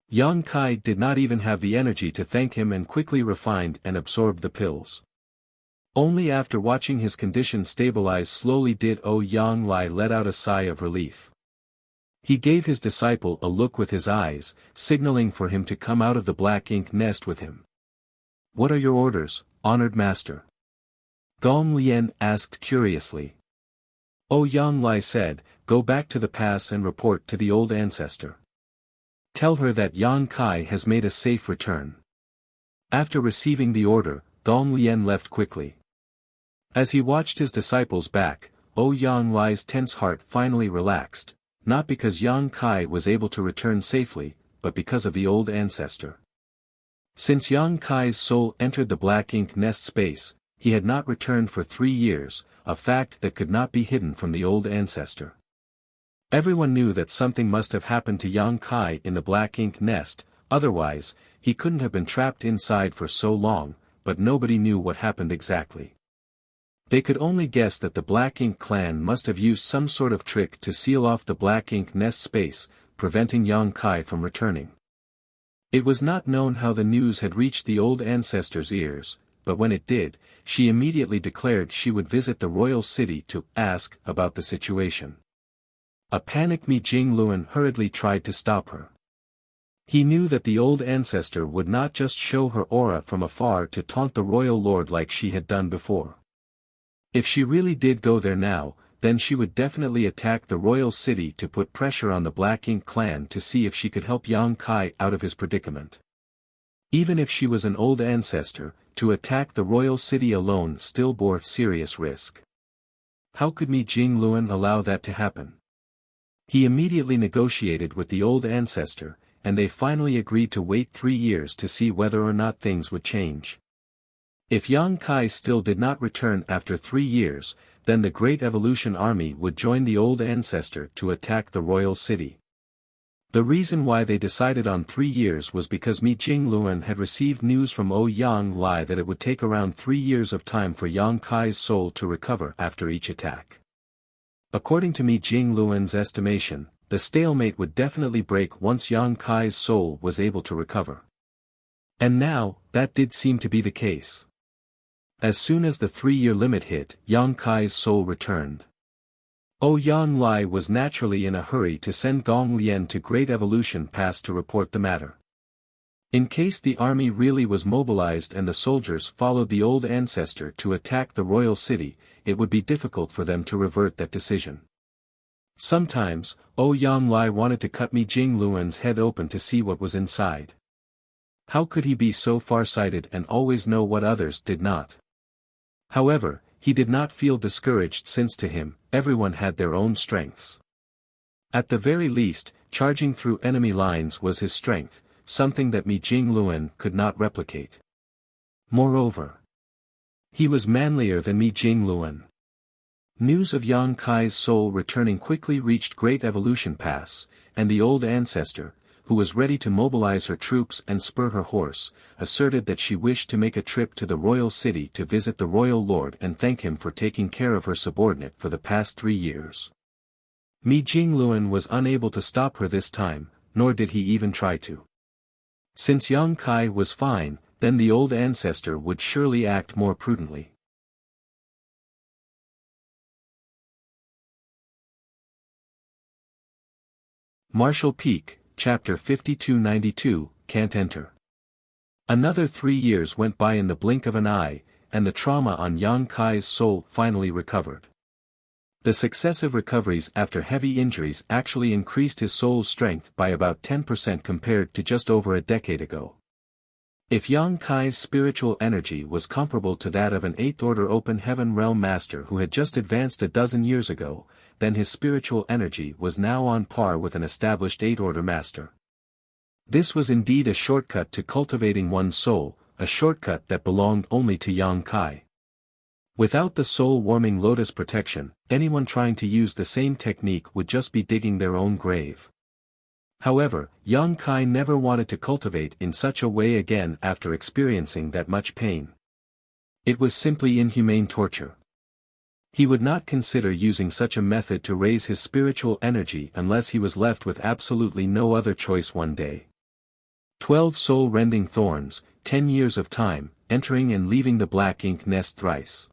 Yang Kai did not even have the energy to thank him and quickly refined and absorbed the pills. Only after watching his condition stabilize slowly did Yang Lai let out a sigh of relief. He gave his disciple a look with his eyes, signaling for him to come out of the black ink nest with him. "What are your orders, honored master?" Gong Lian asked curiously. Yang Lai said, "Go back to the pass and report to the old ancestor. Tell her that Yang Kai has made a safe return." After receiving the order, Gong Lian left quickly. As he watched his disciples back, Yang Lai's tense heart finally relaxed, not because Yang Kai was able to return safely, but because of the old ancestor. Since Yang Kai's soul entered the black ink nest space, he had not returned for 3 years, a fact that could not be hidden from the old ancestor. Everyone knew that something must have happened to Yang Kai in the black ink nest, otherwise, he couldn't have been trapped inside for so long, but nobody knew what happened exactly. They could only guess that the Black Ink clan must have used some sort of trick to seal off the black ink nest space, preventing Yang Kai from returning. It was not known how the news had reached the old ancestor's ears, but when it did, she immediately declared she would visit the royal city to ask about the situation. A panicked Mi Jingluan hurriedly tried to stop her. He knew that the old ancestor would not just show her aura from afar to taunt the royal lord like she had done before. If she really did go there now, then she would definitely attack the royal city to put pressure on the Black Ink clan to see if she could help Yang Kai out of his predicament. Even if she was an old ancestor, to attack the royal city alone still bore serious risk. How could Mi Jingluan allow that to happen? He immediately negotiated with the old ancestor, and they finally agreed to wait 3 years to see whether or not things would change. If Yang Kai still did not return after 3 years, then the Great Evolution Army would join the old ancestor to attack the royal city. The reason why they decided on 3 years was because Mi Jingluan had received news from Yang Lai that it would take around 3 years of time for Yang Kai's soul to recover after each attack. According to Mi Jingluan's estimation, the stalemate would definitely break once Yang Kai's soul was able to recover. And now, that did seem to be the case. As soon as the 3-year limit hit, Yang Kai's soul returned. Yang Lai was naturally in a hurry to send Gong Lian to Great Evolution Pass to report the matter. In case the army really was mobilized and the soldiers followed the old ancestor to attack the royal city, it would be difficult for them to revert that decision. Sometimes, Yang Lai wanted to cut Mi Jingluan's head open to see what was inside. How could he be so far-sighted and always know what others did not? However, he did not feel discouraged since to him, everyone had their own strengths. At the very least, charging through enemy lines was his strength, something that Mi Jingluan could not replicate. Moreover, he was manlier than Mi Jingluan. News of Yang Kai's soul returning quickly reached Great Evolution Pass, and the old ancestor, who was ready to mobilize her troops and spur her horse, asserted that she wished to make a trip to the royal city to visit the royal lord and thank him for taking care of her subordinate for the past 3 years. Mi Jingluan was unable to stop her this time, nor did he even try to. Since Yang Kai was fine, then the old ancestor would surely act more prudently. Martial Peak, Chapter 5292, Can't Enter. Another 3 years went by in the blink of an eye, and the trauma on Yang Kai's soul finally recovered. The successive recoveries after heavy injuries actually increased his soul's strength by about 10% compared to just over a decade ago. If Yang Kai's spiritual energy was comparable to that of an 8th Order Open Heaven Realm Master who had just advanced a dozen years ago, then his spiritual energy was now on par with an established 8th Order Master. This was indeed a shortcut to cultivating one's soul, a shortcut that belonged only to Yang Kai. Without the soul-warming lotus protection, anyone trying to use the same technique would just be digging their own grave. However, Yang Kai never wanted to cultivate in such a way again after experiencing that much pain. It was simply inhumane torture. He would not consider using such a method to raise his spiritual energy unless he was left with absolutely no other choice one day. 12 soul-rending thorns, 10 years of time, entering and leaving the black ink nest thrice.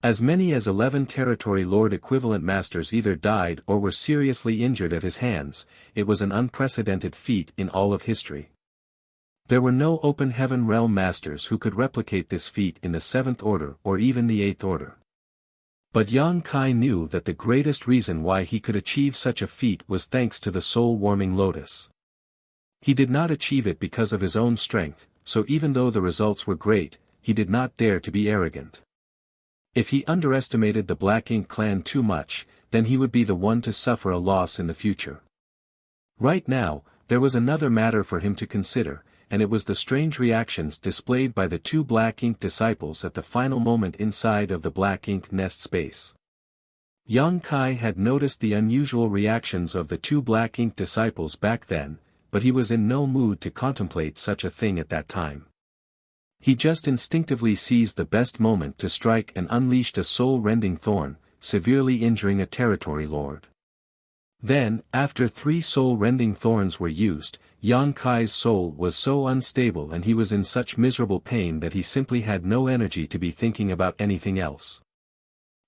As many as 11 Territory Lord equivalent masters either died or were seriously injured at his hands. It was an unprecedented feat in all of history. There were no Open Heaven Realm masters who could replicate this feat in the 7th Order or even the 8th Order. But Yang Kai knew that the greatest reason why he could achieve such a feat was thanks to the soul-warming lotus. He did not achieve it because of his own strength, so even though the results were great, he did not dare to be arrogant. If he underestimated the Black Ink clan too much, then he would be the one to suffer a loss in the future. Right now, there was another matter for him to consider, and it was the strange reactions displayed by the 2 Black Ink disciples at the final moment inside of the Black Ink nest space. Yang Kai had noticed the unusual reactions of the 2 Black Ink disciples back then, but he was in no mood to contemplate such a thing at that time. He just instinctively seized the best moment to strike and unleashed a soul-rending thorn, severely injuring a territory lord. Then, after 3 soul-rending thorns were used, Yang Kai's soul was so unstable and he was in such miserable pain that he simply had no energy to be thinking about anything else.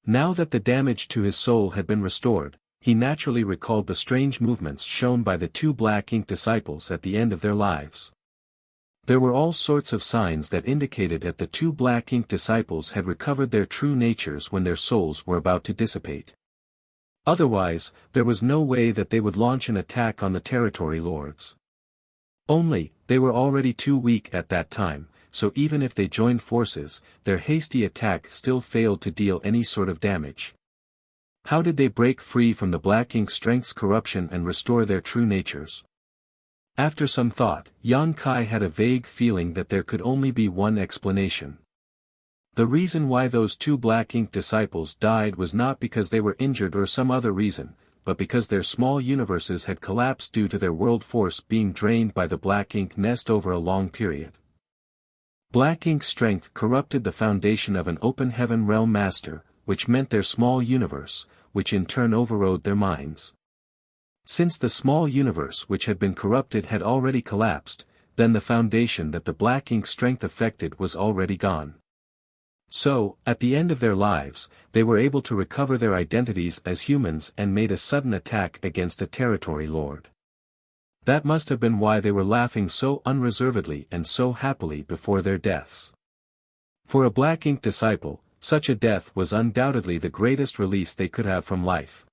Now that the damage to his soul had been restored, he naturally recalled the strange movements shown by the 2 Black Ink disciples at the end of their lives. There were all sorts of signs that indicated that the 2 Black Ink disciples had recovered their true natures when their souls were about to dissipate. Otherwise, there was no way that they would launch an attack on the territory lords. Only, they were already too weak at that time, so even if they joined forces, their hasty attack still failed to deal any sort of damage. How did they break free from the Black Ink strength's corruption and restore their true natures? After some thought, Yang Kai had a vague feeling that there could only be one explanation. The reason why those 2 Black Ink disciples died was not because they were injured or some other reason, but because their small universes had collapsed due to their world force being drained by the Black Ink nest over a long period. Black Ink strength corrupted the foundation of an Open Heaven Realm Master, which meant their small universe, which in turn overrode their minds. Since the small universe which had been corrupted had already collapsed, then the foundation that the Black Ink strength affected was already gone. So, at the end of their lives, they were able to recover their identities as humans and made a sudden attack against a territory lord. That must have been why they were laughing so unreservedly and so happily before their deaths. For a Black Ink disciple, such a death was undoubtedly the greatest release they could have from life.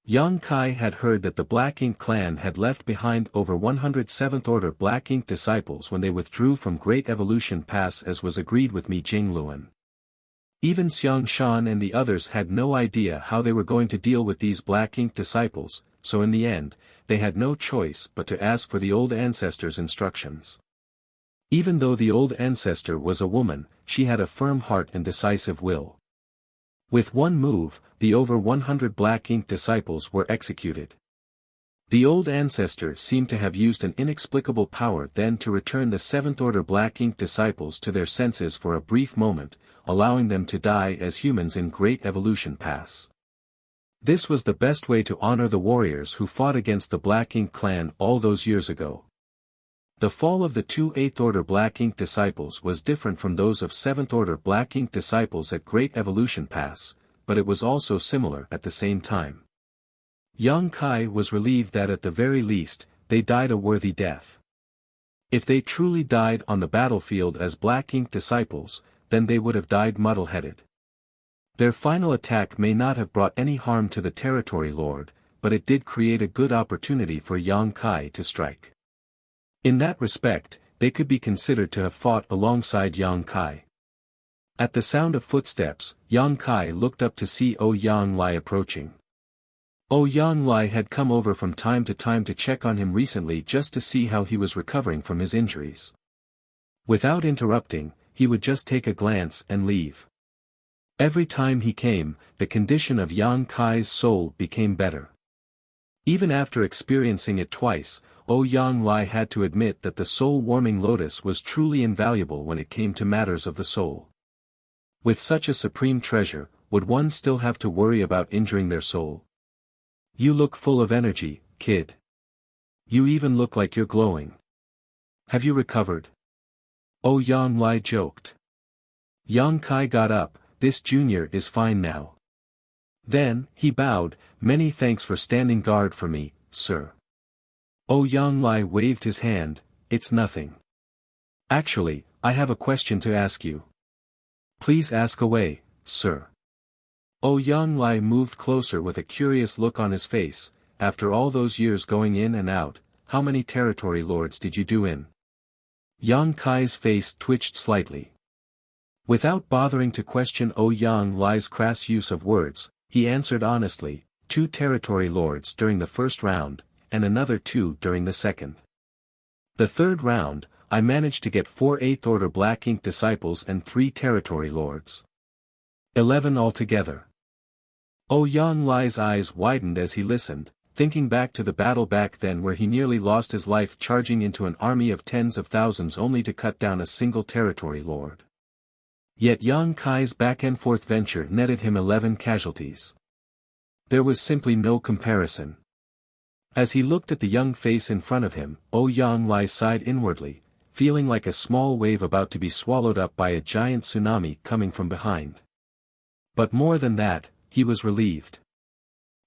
Yang Kai had heard that the Black Ink clan had left behind over 100 7th Order Black Ink disciples when they withdrew from Great Evolution Pass as was agreed with Mi Jingluan. Even Xiang Shan and the others had no idea how they were going to deal with these Black Ink disciples, so in the end, they had no choice but to ask for the old ancestor's instructions. Even though the old ancestor was a woman, she had a firm heart and decisive will. With one move, the over 100 Black Ink disciples were executed. The old ancestor seemed to have used an inexplicable power then to return the seventh-order Black Ink disciples to their senses for a brief moment, allowing them to die as humans in Great Evolution Pass. This was the best way to honor the warriors who fought against the Black Ink clan all those years ago. The fall of the two 8th-order Black Ink disciples was different from those of 7th-order Black Ink disciples at Great Evolution Pass, but it was also similar at the same time. Yang Kai was relieved that at the very least, they died a worthy death. If they truly died on the battlefield as Black Ink disciples, then they would have died muddle-headed. Their final attack may not have brought any harm to the Territory Lord, but it did create a good opportunity for Yang Kai to strike. In that respect, they could be considered to have fought alongside Yang Kai. At the sound of footsteps, Yang Kai looked up to see Yang Lai approaching. Yang Lai had come over from time to time to check on him recently just to see how he was recovering from his injuries. Without interrupting, he would just take a glance and leave. Every time he came, the condition of Yang Kai's soul became better. Even after experiencing it twice, Yang Lai had to admit that the soul-warming lotus was truly invaluable when it came to matters of the soul. With such a supreme treasure, would one still have to worry about injuring their soul? You look full of energy, kid. You even look like you're glowing. Have you recovered? Yang Lai joked. Yang Kai got up. This junior is fine now. Then, he bowed, many thanks for standing guard for me, sir. Yang Lai waved his hand, it's nothing. Actually, I have a question to ask you. Please ask away, sir. Yang Lai moved closer with a curious look on his face. After all those years going in and out, how many territory lords did you do in? Yang Kai's face twitched slightly. Without bothering to question Yang Lai's crass use of words, he answered honestly, 2 territory lords during the first round, and another 2 during the second. The third round, I managed to get 4 8th-order Black Ink disciples and 3 territory lords. 11 altogether. Yang Lai's eyes widened as he listened, thinking back to the battle back then where he nearly lost his life charging into an army of tens of thousands only to cut down a single territory lord. Yet Yang Kai's back-and-forth venture netted him 11 casualties. There was simply no comparison. As he looked at the young face in front of him, Yang Lai sighed inwardly, feeling like a small wave about to be swallowed up by a giant tsunami coming from behind. But more than that, he was relieved.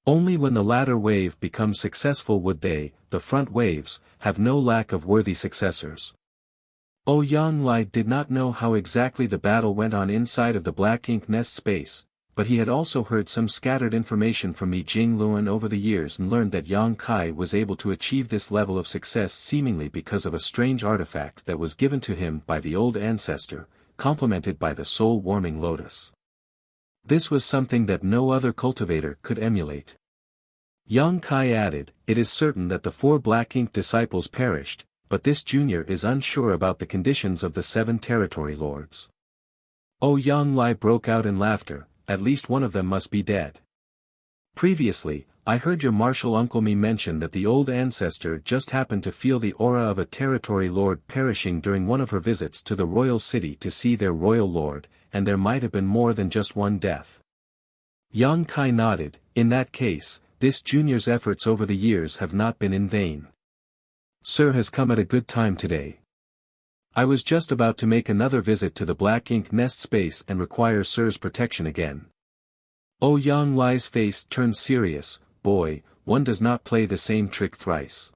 Only when the latter wave becomes successful would they, the front waves, have no lack of worthy successors. Yang Lai did not know how exactly the battle went on inside of the Black Ink nest space, but he had also heard some scattered information from Mi Jingluan over the years and learned that Yang Kai was able to achieve this level of success seemingly because of a strange artifact that was given to him by the old ancestor, complemented by the soul-warming lotus. This was something that no other cultivator could emulate. Yang Kai added, it is certain that the 4 Black Ink disciples perished, but this junior is unsure about the conditions of the 7 territory lords. Yang Lai broke out in laughter, at least one of them must be dead. Previously, I heard your martial uncle me mention that the old ancestor just happened to feel the aura of a territory lord perishing during one of her visits to the royal city to see their royal lord, and there might have been more than just one death. Yang Kai nodded, in that case, this junior's efforts over the years have not been in vain. Sir has come at a good time today. I was just about to make another visit to the Black Ink nest space and require Sir's protection again. Yang Lai's face turned serious, boy, one does not play the same trick thrice.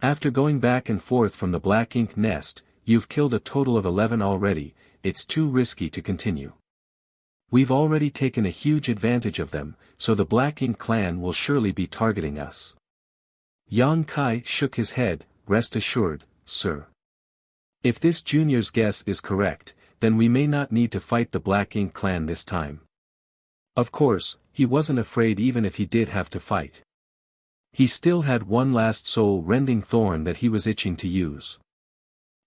After going back and forth from the Black Ink nest, you've killed a total of 11 already, it's too risky to continue. We've already taken a huge advantage of them, so the Black Ink clan will surely be targeting us. Yang Kai shook his head, rest assured, sir. If this junior's guess is correct, then we may not need to fight the Black Ink clan this time. Of course, he wasn't afraid even if he did have to fight. He still had one last soul-rending thorn that he was itching to use.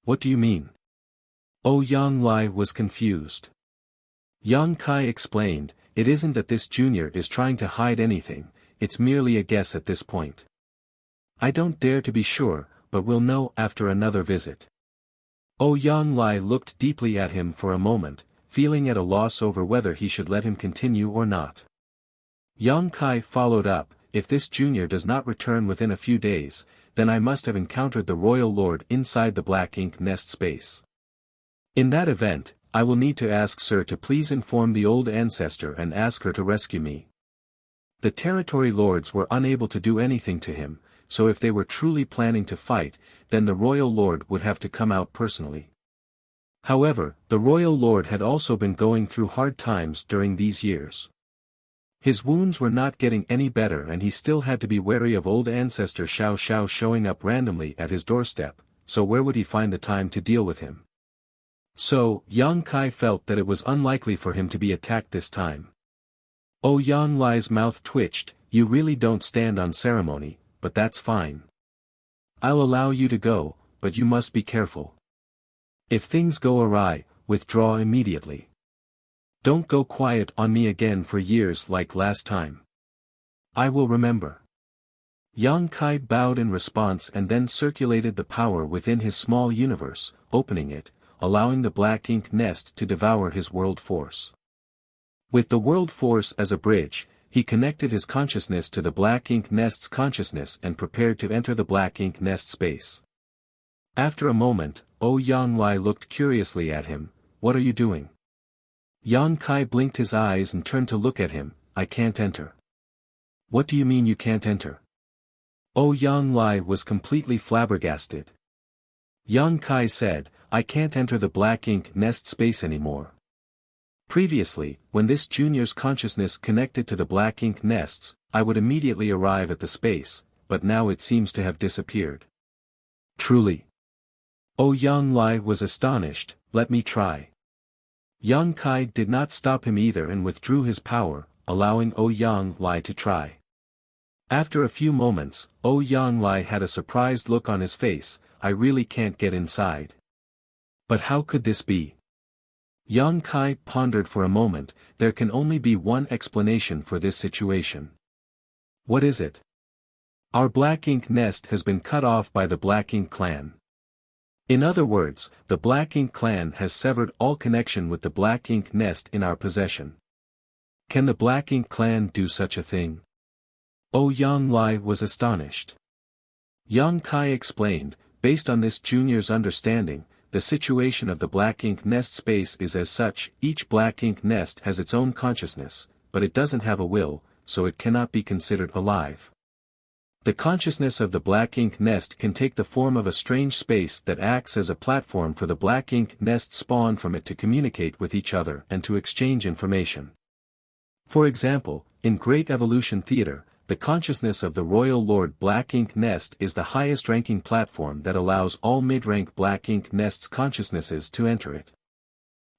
What do you mean? Yang Lai was confused. Yang Kai explained, it isn't that this junior is trying to hide anything, it's merely a guess at this point. I don't dare to be sure, but we'll know after another visit. Yang Lai looked deeply at him for a moment, feeling at a loss over whether he should let him continue or not. Yang Kai followed up, if this junior does not return within a few days, then I must have encountered the royal lord inside the black ink nest space. In that event, I will need to ask Sir to please inform the old ancestor and ask her to rescue me. The territory lords were unable to do anything to him, so if they were truly planning to fight, then the royal lord would have to come out personally. However, the royal lord had also been going through hard times during these years. His wounds were not getting any better and he still had to be wary of old ancestor Xiao Xiao showing up randomly at his doorstep, so where would he find the time to deal with him? So, Yang Kai felt that it was unlikely for him to be attacked this time. Yang Lai's mouth twitched, you really don't stand on ceremony, but that's fine. I'll allow you to go, but you must be careful. If things go awry, withdraw immediately. Don't go quiet on me again for years like last time. I will remember. Yang Kai bowed in response and then circulated the power within his small universe, opening it, allowing the black ink nest to devour his world force. With the world force as a bridge, he connected his consciousness to the black ink nest's consciousness and prepared to enter the black ink nest space. After a moment, Yang Lai looked curiously at him, what are you doing? Yang Kai blinked his eyes and turned to look at him, I can't enter. What do you mean you can't enter? Yang Lai was completely flabbergasted. Yang Kai said, I can't enter the black ink nest space anymore. Previously, when this junior's consciousness connected to the black ink nests, I would immediately arrive at the space, but now it seems to have disappeared. Truly. Yang Lai was astonished, let me try. Yang Kai did not stop him either and withdrew his power, allowing Yang Lai to try. After a few moments, Yang Lai had a surprised look on his face, I really can't get inside. But how could this be? Yang Kai pondered for a moment, there can only be one explanation for this situation. What is it? Our black ink nest has been cut off by the black ink clan. In other words, the black ink clan has severed all connection with the black ink nest in our possession. Can the black ink clan do such a thing? Yang Lai was astonished. Yang Kai explained, based on this junior's understanding, the situation of the black ink nest space is as such, each black ink nest has its own consciousness, but it doesn't have a will, so it cannot be considered alive. The consciousness of the black ink nest can take the form of a strange space that acts as a platform for the black ink nest spawn from it to communicate with each other and to exchange information. For example, in Great Evolution Theater, the consciousness of the Royal Lord Black Ink Nest is the highest ranking platform that allows all mid-rank Black Ink Nest's consciousnesses to enter it.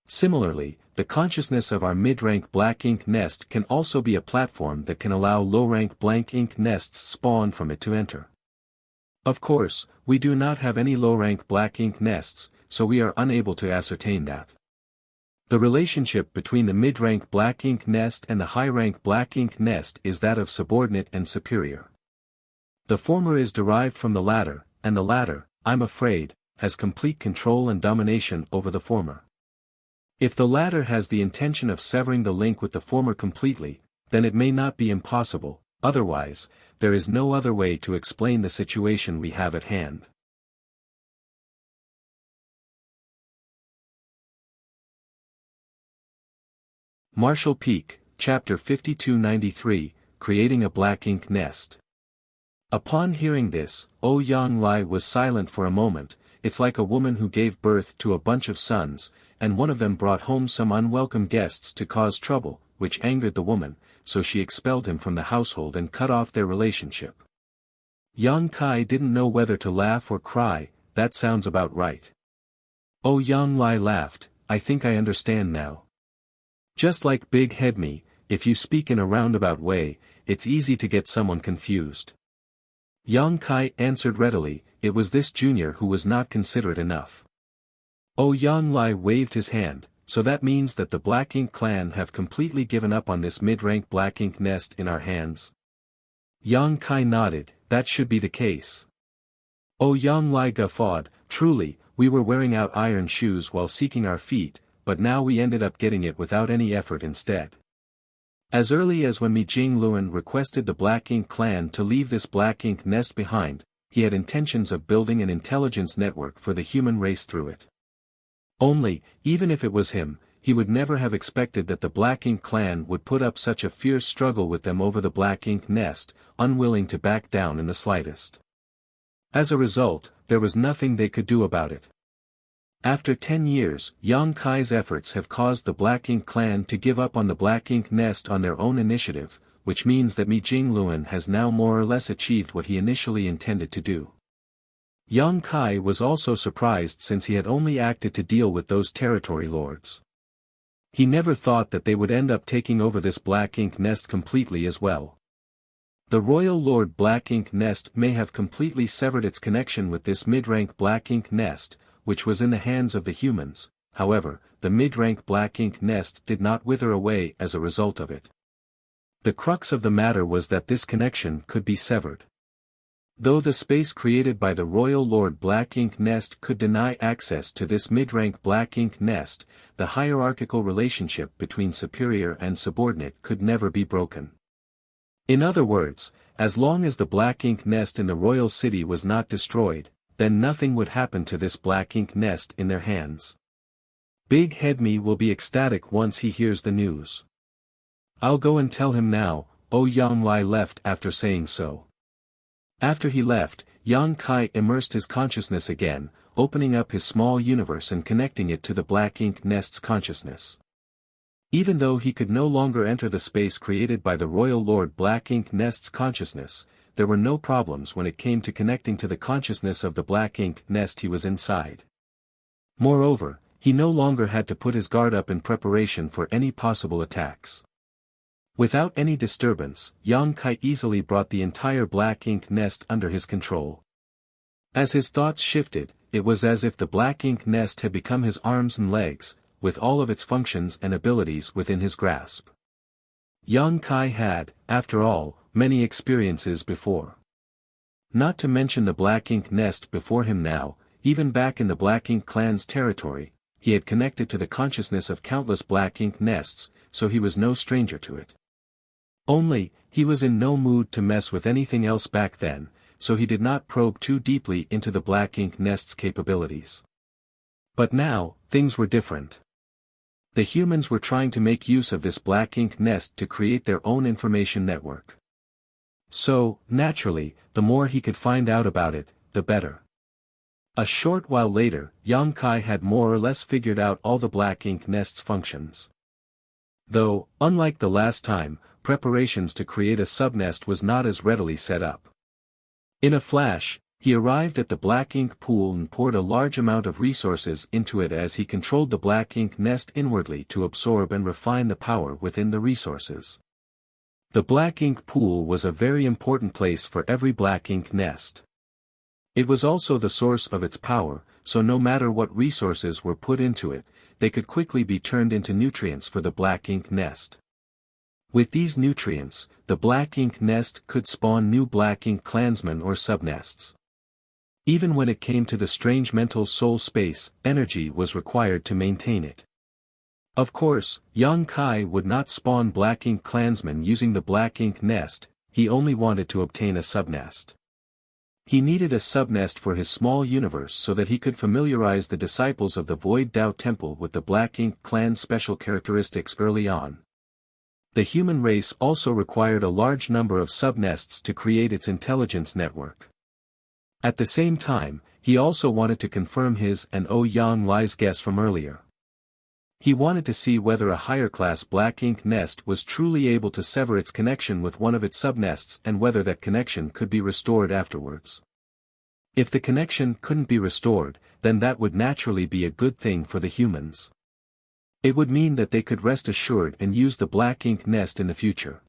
Similarly, the consciousness of our mid-rank black ink nest can also be a platform that can allow low-rank blank ink nests spawn from it to enter. Of course, we do not have any low-rank black ink nests, so we are unable to ascertain that. The relationship between the mid-rank black ink nest and the high-rank black ink nest is that of subordinate and superior. The former is derived from the latter, and the latter, I'm afraid, has complete control and domination over the former. If the latter has the intention of severing the link with the former completely, then it may not be impossible, otherwise, there is no other way to explain the situation we have at hand. Marshall Peak, Chapter 5293, Creating a Black Ink Nest. Upon hearing this, Yang Lai was silent for a moment. It's like a woman who gave birth to a bunch of sons, and one of them brought home some unwelcome guests to cause trouble, which angered the woman, so she expelled him from the household and cut off their relationship. Yang Kai didn't know whether to laugh or cry, that sounds about right. Yang Lai laughed, I think I understand now. Just like Big Head Me, if you speak in a roundabout way, it's easy to get someone confused. Yang Kai answered readily, it was this junior who was not considerate enough. Yang Lai waved his hand, so that means that the Black Ink clan have completely given up on this mid-rank Black Ink nest in our hands? Yang Kai nodded, that should be the case. Oh, Yang Lai guffawed, truly, we were wearing out iron shoes while seeking our feet, but now we ended up getting it without any effort instead. As early as when Mi Jing Luan requested the Black Ink clan to leave this black ink nest behind, he had intentions of building an intelligence network for the human race through it. Only, even if it was him, he would never have expected that the Black Ink clan would put up such a fierce struggle with them over the black ink nest, unwilling to back down in the slightest. As a result, there was nothing they could do about it. After 10 years, Yang Kai's efforts have caused the Black Ink clan to give up on the black ink nest on their own initiative, which means that Mi Jing Luan has now more or less achieved what he initially intended to do. Yang Kai was also surprised since he had only acted to deal with those territory lords. He never thought that they would end up taking over this black ink nest completely as well. The Royal Lord Black Ink Nest may have completely severed its connection with this mid-rank Black Ink Nest, which was in the hands of the humans. However, the mid-rank Black Ink Nest did not wither away as a result of it. The crux of the matter was that this connection could be severed. Though the space created by the Royal Lord Black Ink Nest could deny access to this mid-rank Black Ink Nest, the hierarchical relationship between superior and subordinate could never be broken. In other words, as long as the Black Ink Nest in the royal city was not destroyed, then nothing would happen to this Black Ink Nest in their hands. Big Head Me will be ecstatic once he hears the news. I'll go and tell him now. Oh, Yang Lai left after saying so. After he left, Yang Kai immersed his consciousness again, opening up his small universe and connecting it to the Black Ink Nest's consciousness. Even though he could no longer enter the space created by the Royal Lord Black Ink Nest's consciousness, there were no problems when it came to connecting to the consciousness of the Black Ink Nest he was inside. Moreover, he no longer had to put his guard up in preparation for any possible attacks. Without any disturbance, Yang Kai easily brought the entire Black Ink Nest under his control. As his thoughts shifted, it was as if the Black Ink Nest had become his arms and legs, with all of its functions and abilities within his grasp. Yang Kai had, after all, many experiences before. Not to mention the Black Ink Nest before him now, even back in the Black Ink clan's territory, he had connected to the consciousness of countless Black Ink Nests, so he was no stranger to it. Only, he was in no mood to mess with anything else back then, so he did not probe too deeply into the Black Ink Nest's capabilities. But now, things were different. The humans were trying to make use of this Black Ink Nest to create their own information network. So, naturally, the more he could find out about it, the better. A short while later, Yang Kai had more or less figured out all the Black Ink Nest's functions. Though, unlike the last time, preparations to create a subnest was not as readily set up. In a flash, he arrived at the Black Ink pool and poured a large amount of resources into it as he controlled the Black Ink Nest inwardly to absorb and refine the power within the resources. The Black Ink pool was a very important place for every Black Ink Nest. It was also the source of its power, so no matter what resources were put into it, they could quickly be turned into nutrients for the Black Ink Nest. With these nutrients, the Black Ink Nest could spawn new Black Ink clansmen or subnests. Even when it came to the strange mental soul space, energy was required to maintain it. Of course, Yang Kai would not spawn Black Ink clansmen using the Black Ink Nest, he only wanted to obtain a subnest. He needed a subnest for his small universe so that he could familiarize the disciples of the Void Dao Temple with the Black Ink clan's special characteristics early on. The human race also required a large number of subnests to create its intelligence network. At the same time, he also wanted to confirm his and Yang Lai's guess from earlier. He wanted to see whether a higher-class Black Ink Nest was truly able to sever its connection with one of its subnests and whether that connection could be restored afterwards. If the connection couldn't be restored, then that would naturally be a good thing for the humans. It would mean that they could rest assured and use the Black Ink Nest in the future.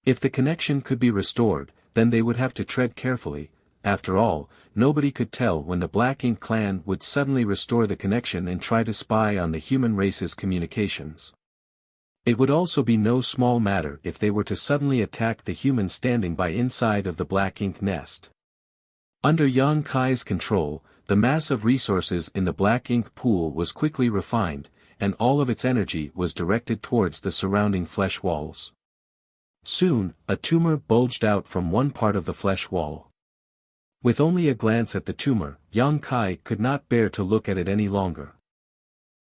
If the connection could be restored, then they would have to tread carefully. After all, nobody could tell when the Black Ink clan would suddenly restore the connection and try to spy on the human race's communications. It would also be no small matter if they were to suddenly attack the humans standing by inside of the black ink nest. Under Yang Kai's control, the mass of resources in the black ink pool was quickly refined, and all of its energy was directed towards the surrounding flesh walls. Soon, a tumor bulged out from one part of the flesh wall. With only a glance at the tumor, Yang Kai could not bear to look at it any longer.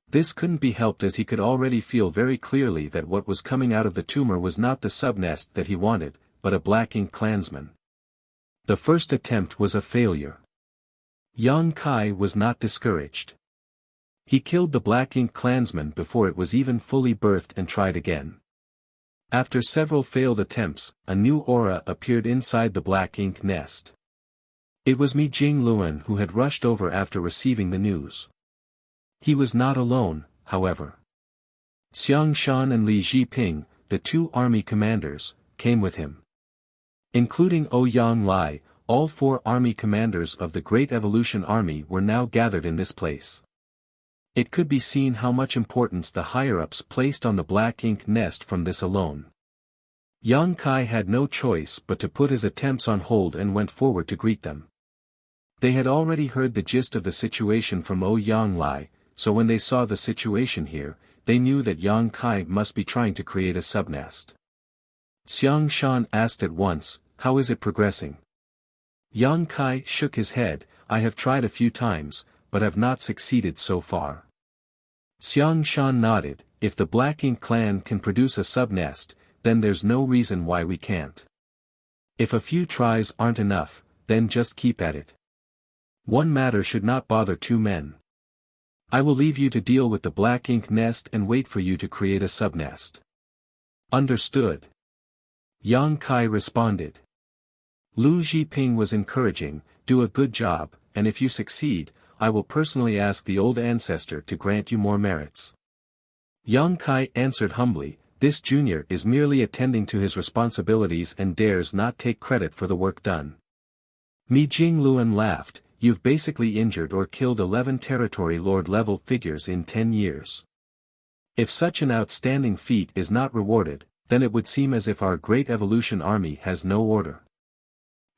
This couldn't be helped as he could already feel very clearly that what was coming out of the tumor was not the subnest that he wanted, but a black ink clansman. The first attempt was a failure. Yang Kai was not discouraged. He killed the black ink clansman before it was even fully birthed and tried again. After several failed attempts, a new aura appeared inside the black ink nest. It was Mi Jingluan who had rushed over after receiving the news. He was not alone, however. Xiang Shan and Li Jiping, the two army commanders, came with him. Including Ouyang Lai, all 4 army commanders of the Great Evolution Army were now gathered in this place. It could be seen how much importance the higher-ups placed on the black ink nest from this alone. Yang Kai had no choice but to put his attempts on hold and went forward to greet them. They had already heard the gist of the situation from Ouyang Lai, so when they saw the situation here, they knew that Yang Kai must be trying to create a subnest. Xiang Shan asked at once, "How is it progressing?" Yang Kai shook his head, "I have tried a few times, but have not succeeded so far." Xiang Shan nodded, "If the Black Ink clan can produce a subnest, then there's no reason why we can't. If a few tries aren't enough, then just keep at it. One matter should not bother 2 men. I will leave you to deal with the black ink nest and wait for you to create a subnest." "Understood." Yang Kai responded. Lu Jiping was encouraging, "Do a good job, and if you succeed, I will personally ask the old ancestor to grant you more merits." Yang Kai answered humbly, "This junior is merely attending to his responsibilities and dares not take credit for the work done." Mi Jingluan laughed, "You've basically injured or killed 11 territory lord-level figures in 10 years. If such an outstanding feat is not rewarded, then it would seem as if our great evolution army has no order.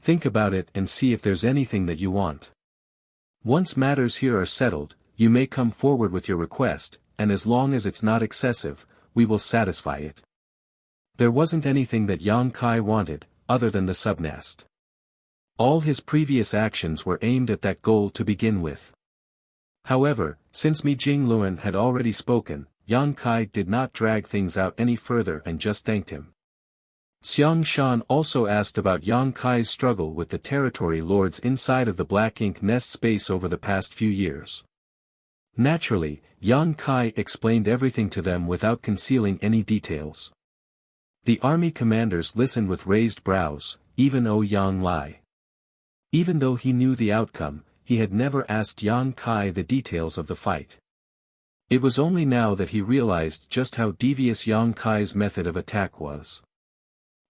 Think about it and see if there's anything that you want. Once matters here are settled, you may come forward with your request, and as long as it's not excessive, we will satisfy it." There wasn't anything that Yang Kai wanted, other than the subnest. All his previous actions were aimed at that goal to begin with. However, since Mi Jingluan had already spoken, Yang Kai did not drag things out any further and just thanked him. Xiang Shan also asked about Yang Kai's struggle with the territory lords inside of the black ink nest space over the past few years. Naturally, Yang Kai explained everything to them without concealing any details. The army commanders listened with raised brows, even Ouyang Lai. Even though he knew the outcome, he had never asked Yang Kai the details of the fight. It was only now that he realized just how devious Yang Kai's method of attack was.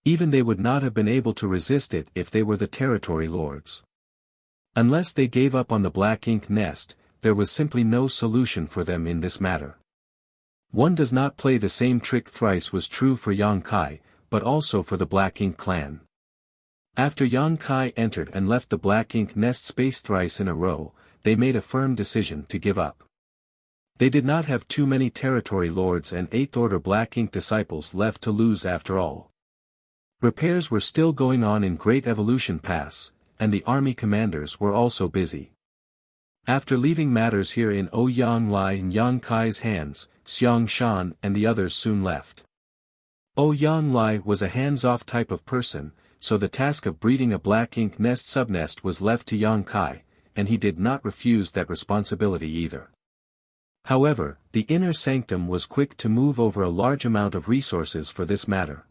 Even they would not have been able to resist it if they were the territory lords. Unless they gave up on the black ink nest, there was simply no solution for them in this matter. One does not play the same trick thrice was true for Yang Kai, but also for the black ink clan. After Yang Kai entered and left the black ink nest space thrice in a row, they made a firm decision to give up. They did not have too many territory lords and 8th order black ink disciples left to lose after all. Repairs were still going on in Great Evolution Pass, and the army commanders were also busy. After leaving matters here in Ouyang Lai and Yang Kai's hands, Xiang Shan and the others soon left. Ouyang Lai was a hands-off type of person, so the task of breeding a black ink nest subnest was left to Yang Kai, and he did not refuse that responsibility either. However, the inner sanctum was quick to move over a large amount of resources for this matter.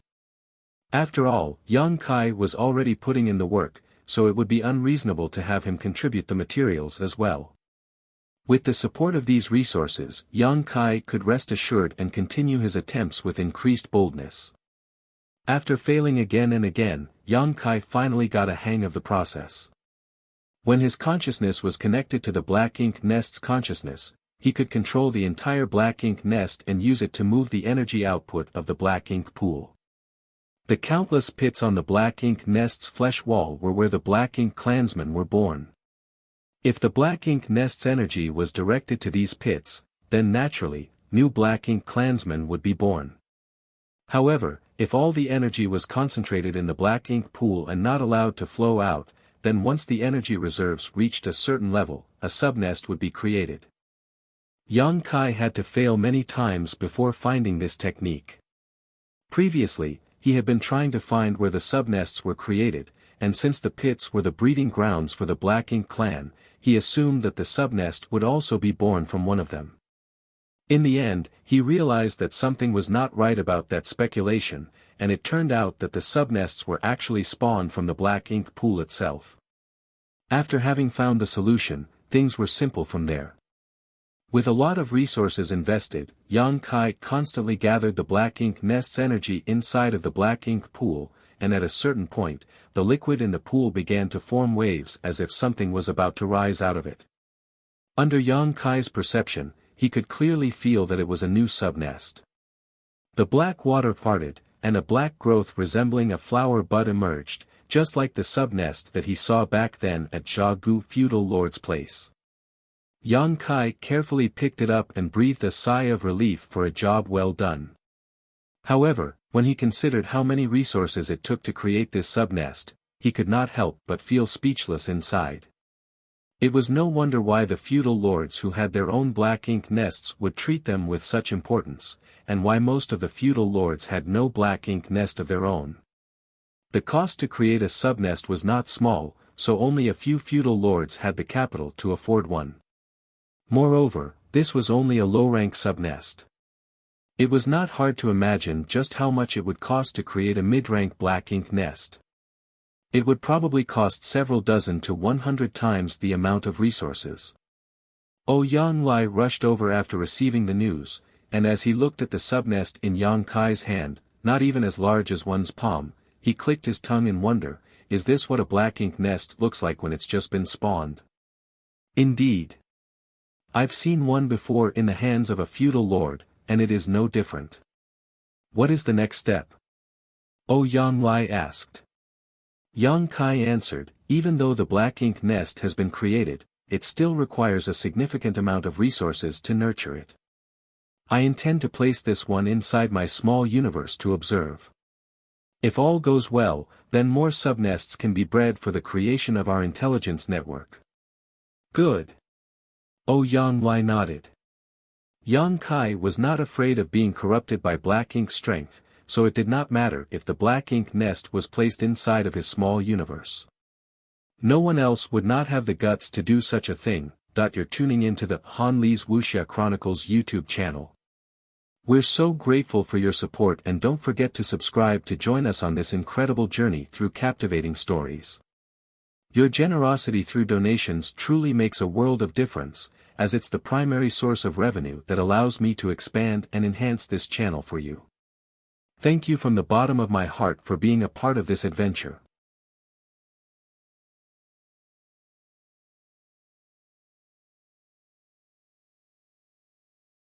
After all, Yang Kai was already putting in the work, so it would be unreasonable to have him contribute the materials as well. With the support of these resources, Yang Kai could rest assured and continue his attempts with increased boldness. After failing again and again, Yang Kai finally got a hang of the process. When his consciousness was connected to the black ink nest's consciousness, he could control the entire black ink nest and use it to move the energy output of the black ink pool. The countless pits on the black ink nest's flesh wall were where the black ink clansmen were born. If the black ink nest's energy was directed to these pits, then naturally, new black ink clansmen would be born. However, if all the energy was concentrated in the black ink pool and not allowed to flow out, then once the energy reserves reached a certain level, a subnest would be created. Yang Kai had to fail many times before finding this technique. Previously, he had been trying to find where the subnests were created, and since the pits were the breeding grounds for the black ink clan, he assumed that the subnest would also be born from one of them. In the end, he realized that something was not right about that speculation, and it turned out that the subnests were actually spawned from the black ink pool itself. After having found the solution, things were simple from there. With a lot of resources invested, Yang Kai constantly gathered the black ink nest's energy inside of the black ink pool, and at a certain point, the liquid in the pool began to form waves as if something was about to rise out of it. Under Yang Kai's perception, he could clearly feel that it was a new subnest. The black water parted, and a black growth resembling a flower bud emerged, just like the subnest that he saw back then at Jia Gu feudal lord's place. Yang Kai carefully picked it up and breathed a sigh of relief for a job well done. However, when he considered how many resources it took to create this subnest, he could not help but feel speechless inside. It was no wonder why the feudal lords who had their own black ink nests would treat them with such importance, and why most of the feudal lords had no black ink nest of their own. The cost to create a subnest was not small, so only a few feudal lords had the capital to afford one. Moreover, this was only a low-rank subnest. It was not hard to imagine just how much it would cost to create a mid-rank black ink nest. It would probably cost several dozen to 100 times the amount of resources. Yang Lai rushed over after receiving the news, and as he looked at the subnest in Yang Kai's hand, not even as large as one's palm, he clicked his tongue in wonder. Is this what a black ink nest looks like when it's just been spawned? Indeed. I've seen one before in the hands of a feudal lord, and it is no different. What is the next step? Yang Lai asked. Yang Kai answered, even though the black ink nest has been created, it still requires a significant amount of resources to nurture it. I intend to place this one inside my small universe to observe. If all goes well, then more subnests can be bred for the creation of our intelligence network. Good. Yang Lai nodded. Yang Kai was not afraid of being corrupted by black ink strength, so it did not matter if the black ink nest was placed inside of his small universe. No one else would not have the guts to do such a thing. You're tuning into the Han Li's Wuxia Chronicles YouTube channel. We're so grateful for your support, and don't forget to subscribe to join us on this incredible journey through captivating stories. Your generosity through donations truly makes a world of difference, as it's the primary source of revenue that allows me to expand and enhance this channel for you. Thank you from the bottom of my heart for being a part of this adventure.